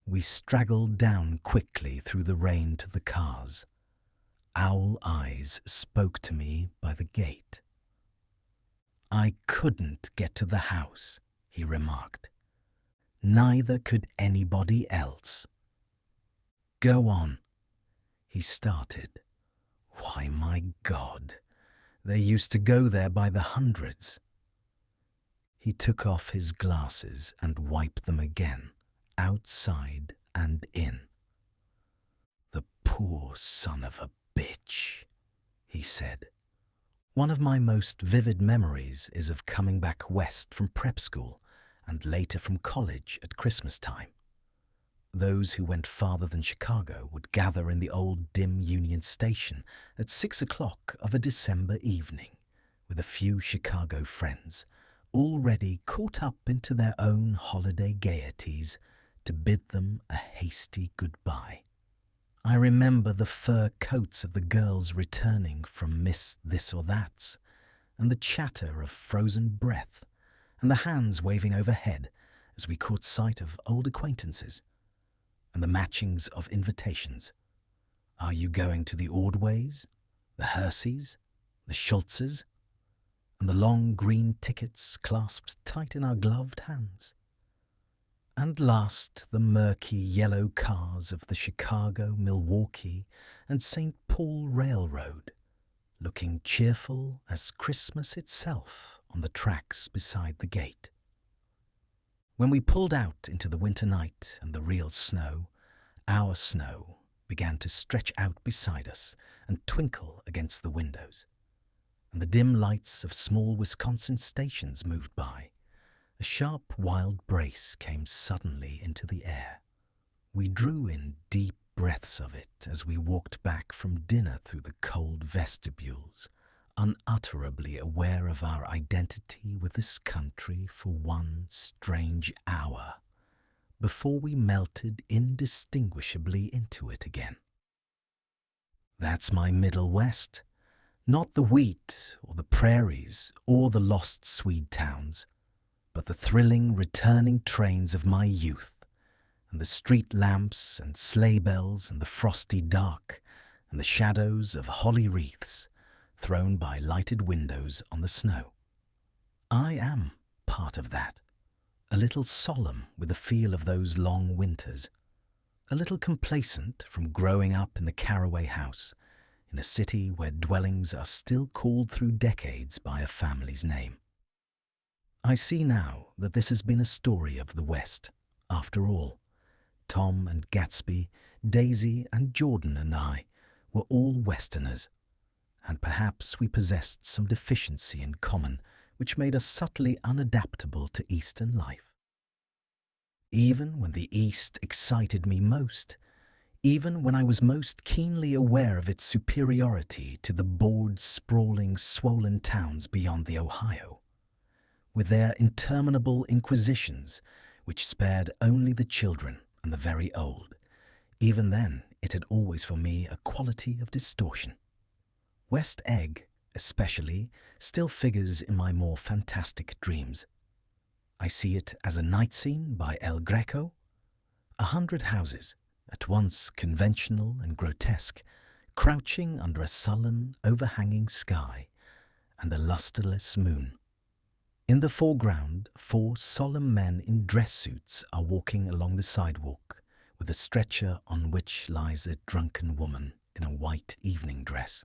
Speaker 1: We straggled down quickly through the rain to the cars. Owl Eyes spoke to me by the gate. I couldn't get to the house, he remarked. Neither could anybody else. Go on, he started. Why, my God, they used to go there by the hundreds. He took off his glasses and wiped them again, outside and in. The poor son of a bitch, he said. One of my most vivid memories is of coming back west from prep school and later from college at Christmas time. Those who went farther than Chicago would gather in the old dim Union Station at 6 o'clock of a December evening with a few Chicago friends, already caught up into their own holiday gaieties, to bid them a hasty goodbye. I remember the fur coats of the girls returning from Miss This or That's, and the chatter of frozen breath, and the hands waving overhead as we caught sight of old acquaintances, and the matchings of invitations. Are you going to the Ordways, the Herseys, the Schultzes, and the long green tickets clasped tight in our gloved hands? And last, the murky yellow cars of the Chicago, Milwaukee, and St. Paul Railroad, looking cheerful as Christmas itself on the tracks beside the gate. When we pulled out into the winter night and the real snow, our snow began to stretch out beside us and twinkle against the windows, and the dim lights of small Wisconsin stations moved by. A sharp wild brace came suddenly into the air. We drew in deep breaths of it as we walked back from dinner through the cold vestibules, unutterably aware of our identity with this country for one strange hour, before we melted indistinguishably into it again. That's my Middle West, not the wheat or the prairies or the lost Swede towns, but the thrilling returning trains of my youth, and the street lamps and sleigh bells and the frosty dark, and the shadows of holly wreaths thrown by lighted windows on the snow. I am part of that, a little solemn with the feel of those long winters, a little complacent from growing up in the Caraway house, in a city where dwellings are still called through decades by a family's name. I see now that this has been a story of the West, after all. Tom and Gatsby, Daisy and Jordan and I were all Westerners, and perhaps we possessed some deficiency in common which made us subtly unadaptable to Eastern life. Even when the East excited me most, even when I was most keenly aware of its superiority to the bored, sprawling, swollen towns beyond the Ohio, with their interminable inquisitions which spared only the children and the very old, even then it had always for me a quality of distortion. West Egg, especially, still figures in my more fantastic dreams. I see it as a night scene by El Greco, 100 houses, at once conventional and grotesque, crouching under a sullen, overhanging sky and a lustreless moon. In the foreground, 4 solemn men in dress suits are walking along the sidewalk, with a stretcher on which lies a drunken woman in a white evening dress.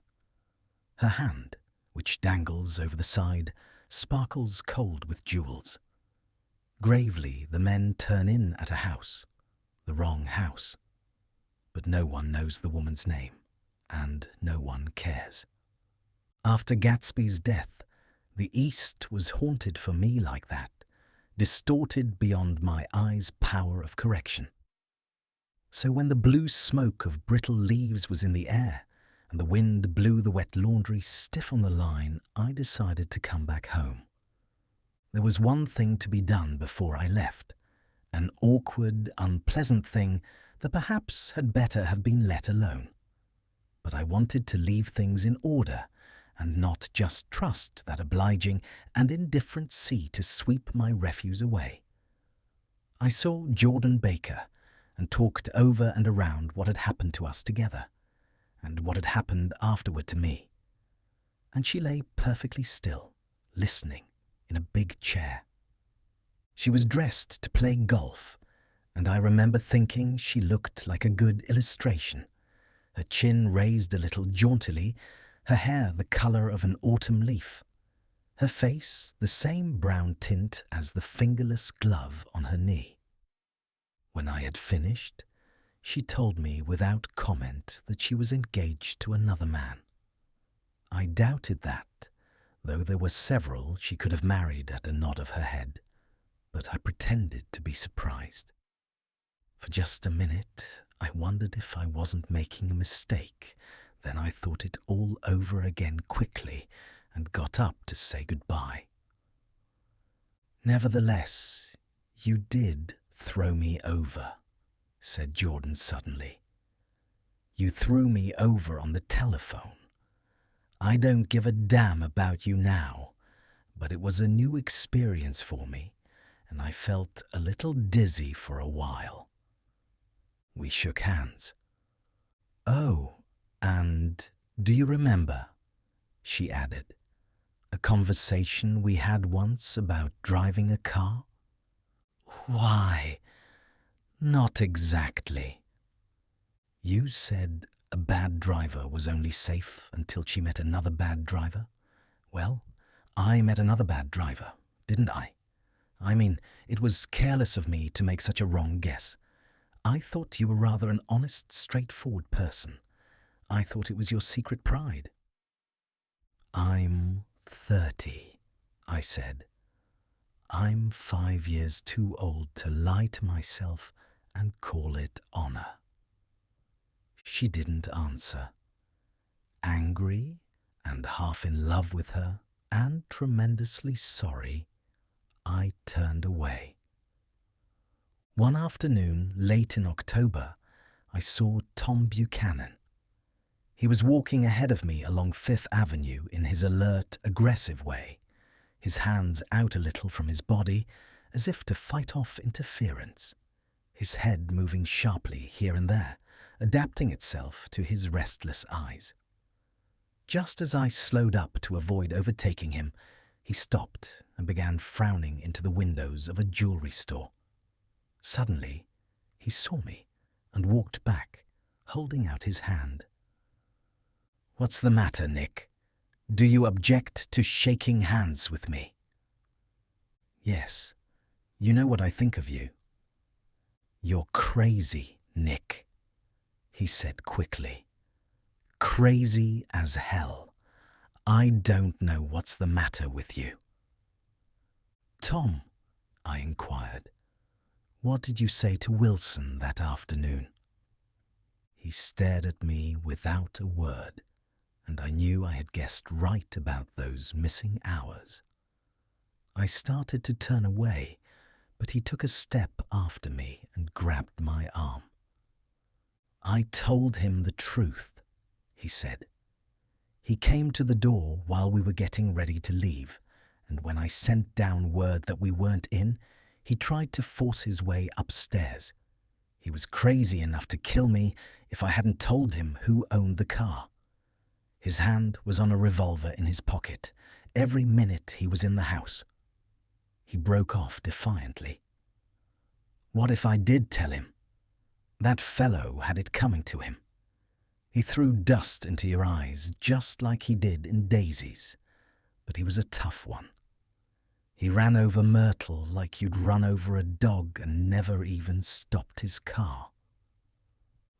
Speaker 1: Her hand, which dangles over the side, sparkles cold with jewels. Gravely the men turn in at a house, the wrong house. But no one knows the woman's name, and no one cares. After Gatsby's death, the East was haunted for me like that, distorted beyond my eyes' power of correction. So when the blue smoke of brittle leaves was in the air, and the wind blew the wet laundry stiff on the line, I decided to come back home. There was one thing to be done before I left, an awkward, unpleasant thing that perhaps had better have been let alone. But I wanted to leave things in order and not just trust that obliging and indifferent sea to sweep my refuse away. I saw Jordan Baker and talked over and around what had happened to us together and what had happened afterward to me. And she lay perfectly still, listening in a big chair. She was dressed to play golf, and I remember thinking she looked like a good illustration. Her chin raised a little jauntily, her hair the colour of an autumn leaf, her face the same brown tint as the fingerless glove on her knee. When I had finished, she told me without comment that she was engaged to another man. I doubted that, though there were several she could have married at a nod of her head, but I pretended to be surprised. For just a minute, I wondered if I wasn't making a mistake. Then I thought it all over again quickly and got up to say goodbye. "Nevertheless, you did throw me over," said Jordan suddenly. "You threw me over on the telephone. I don't give a damn about you now, but it was a new experience for me, and I felt a little dizzy for a while." We shook hands. "Oh, and do you remember," she added, "a conversation we had once about driving a car?" "Why, not exactly." "You said a bad driver was only safe until she met another bad driver. Well, I met another bad driver, didn't I? I mean, it was careless of me to make such a wrong guess. I thought you were rather an honest, straightforward person. I thought it was your secret pride." "I'm 30, I said. "I'm 5 years too old to lie to myself and call it honor." She didn't answer. Angry and half in love with her and tremendously sorry, I turned away. One afternoon, late in October, I saw Tom Buchanan. He was walking ahead of me along Fifth Avenue in his alert, aggressive way, his hands out a little from his body as if to fight off interference, his head moving sharply here and there, adapting itself to his restless eyes. Just as I slowed up to avoid overtaking him, he stopped and began frowning into the windows of a jewelry store. Suddenly, he saw me and walked back, holding out his hand. "What's the matter, Nick? Do you object to shaking hands with me?" "Yes. You know what I think of you." "You're crazy, Nick," he said quickly. "Crazy as hell. I don't know what's the matter with you." "Tom," I inquired, "what did you say to Wilson that afternoon?" He stared at me without a word, and I knew I had guessed right about those missing hours. I started to turn away, but he took a step after me and grabbed my arm. "I told him the truth," he said. "He came to the door while we were getting ready to leave, and when I sent down word that we weren't in, he tried to force his way upstairs. He was crazy enough to kill me if I hadn't told him who owned the car. His hand was on a revolver in his pocket every minute he was in the house." He broke off defiantly. "What if I did tell him? That fellow had it coming to him. He threw dust into your eyes just like he did in Daisy's, but he was a tough one. He ran over Myrtle like you'd run over a dog and never even stopped his car."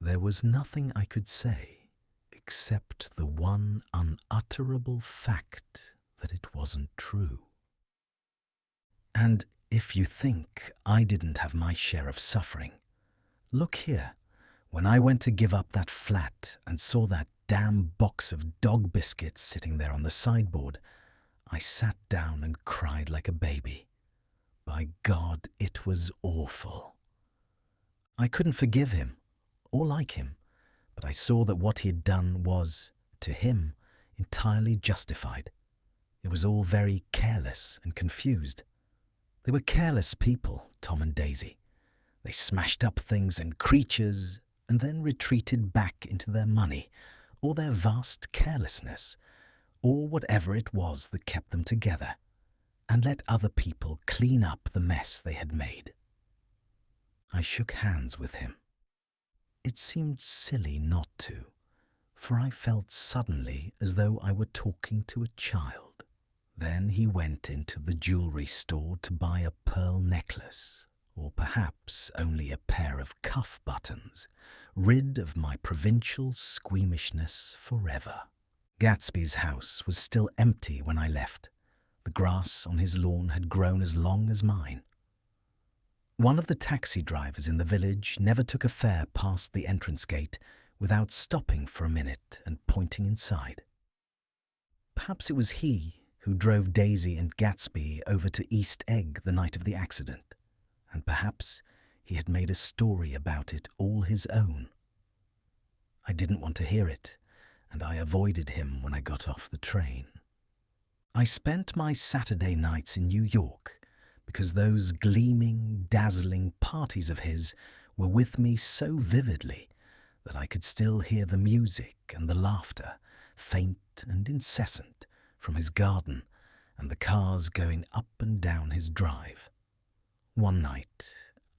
Speaker 1: There was nothing I could say except the one unutterable fact that it wasn't true. And if you think I didn't have my share of suffering, look here. When I went to give up that flat and saw that damn box of dog biscuits sitting there on the sideboard, I sat down and cried like a baby. By God, it was awful. I couldn't forgive him or like him, but I saw that what he had done was, to him, entirely justified. It was all very careless and confused. They were careless people, Tom and Daisy. They smashed up things and creatures and then retreated back into their money or their vast carelessness or whatever it was that kept them together, and let other people clean up the mess they had made. I shook hands with him. It seemed silly not to, for I felt suddenly as though I were talking to a child. Then he went into the jewelry store to buy a pearl necklace, or perhaps only a pair of cuff buttons, rid of my provincial squeamishness forever. Gatsby's house was still empty when I left. The grass on his lawn had grown as long as mine. One of the taxi drivers in the village never took a fare past the entrance gate without stopping for a minute and pointing inside. Perhaps it was he who drove Daisy and Gatsby over to East Egg the night of the accident, and perhaps he had made a story about it all his own. I didn't want to hear it, and I avoided him when I got off the train. I spent my Saturday nights in New York because those gleaming, dazzling parties of his were with me so vividly that I could still hear the music and the laughter, faint and incessant, from his garden and the cars going up and down his drive. One night,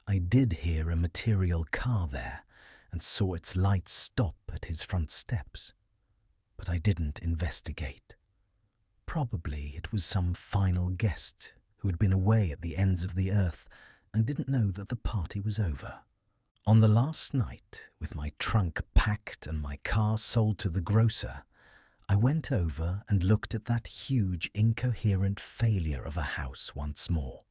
Speaker 1: I did hear a material car there and saw its lights stop at his front steps, but I didn't investigate. Probably it was some final guest who had been away at the ends of the earth and didn't know that the party was over. On the last night, with my trunk packed and my car sold to the grocer, I went over and looked at that huge, incoherent failure of a house once more.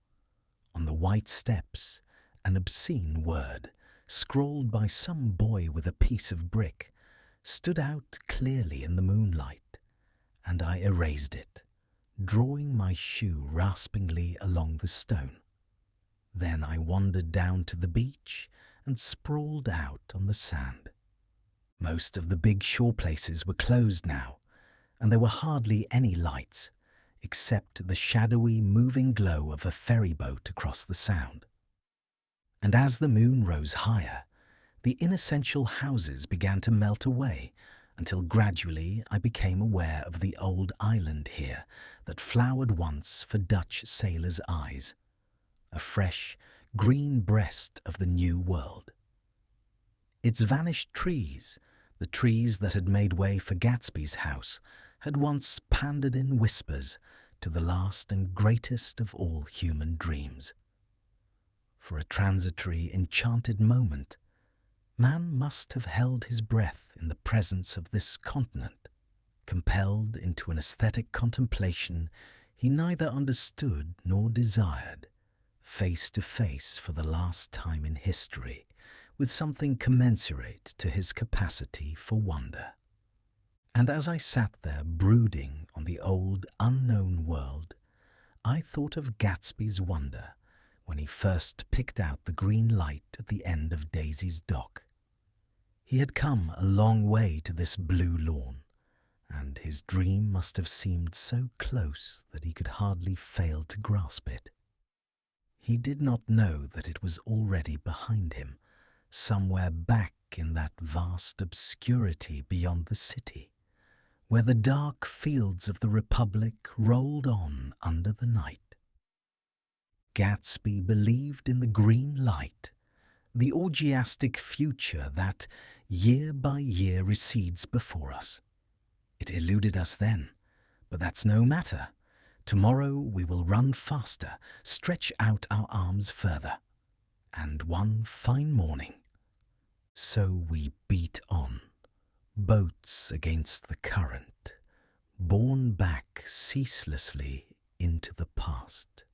Speaker 1: On the white steps, an obscene word, scrawled by some boy with a piece of brick, stood out clearly in the moonlight, and I erased it, drawing my shoe raspingly along the stone. Then I wandered down to the beach and sprawled out on the sand. Most of the big shore places were closed now, and there were hardly any lights, except the shadowy, moving glow of a ferry boat across the sound. And as the moon rose higher, the inessential houses began to melt away until gradually I became aware of the old island here that flowered once for Dutch sailors' eyes, a fresh, green breast of the new world. Its vanished trees, the trees that had made way for Gatsby's house, had once pandered in whispers to the last and greatest of all human dreams. For a transitory, enchanted moment, man must have held his breath in the presence of this continent, compelled into an aesthetic contemplation he neither understood nor desired, face to face for the last time in history with something commensurate to his capacity for wonder. And as I sat there brooding on the old, unknown world, I thought of Gatsby's wonder when he first picked out the green light at the end of Daisy's dock. He had come a long way to this blue lawn, and his dream must have seemed so close that he could hardly fail to grasp it. He did not know that it was already behind him, somewhere back in that vast obscurity beyond the city, where the dark fields of the Republic rolled on under the night. Gatsby believed in the green light, the orgiastic future that, year by year, recedes before us. It eluded us then, but that's no matter. Tomorrow we will run faster, stretch out our arms further, and one fine morning. So we beat on, boats against the current, borne back ceaselessly into the past.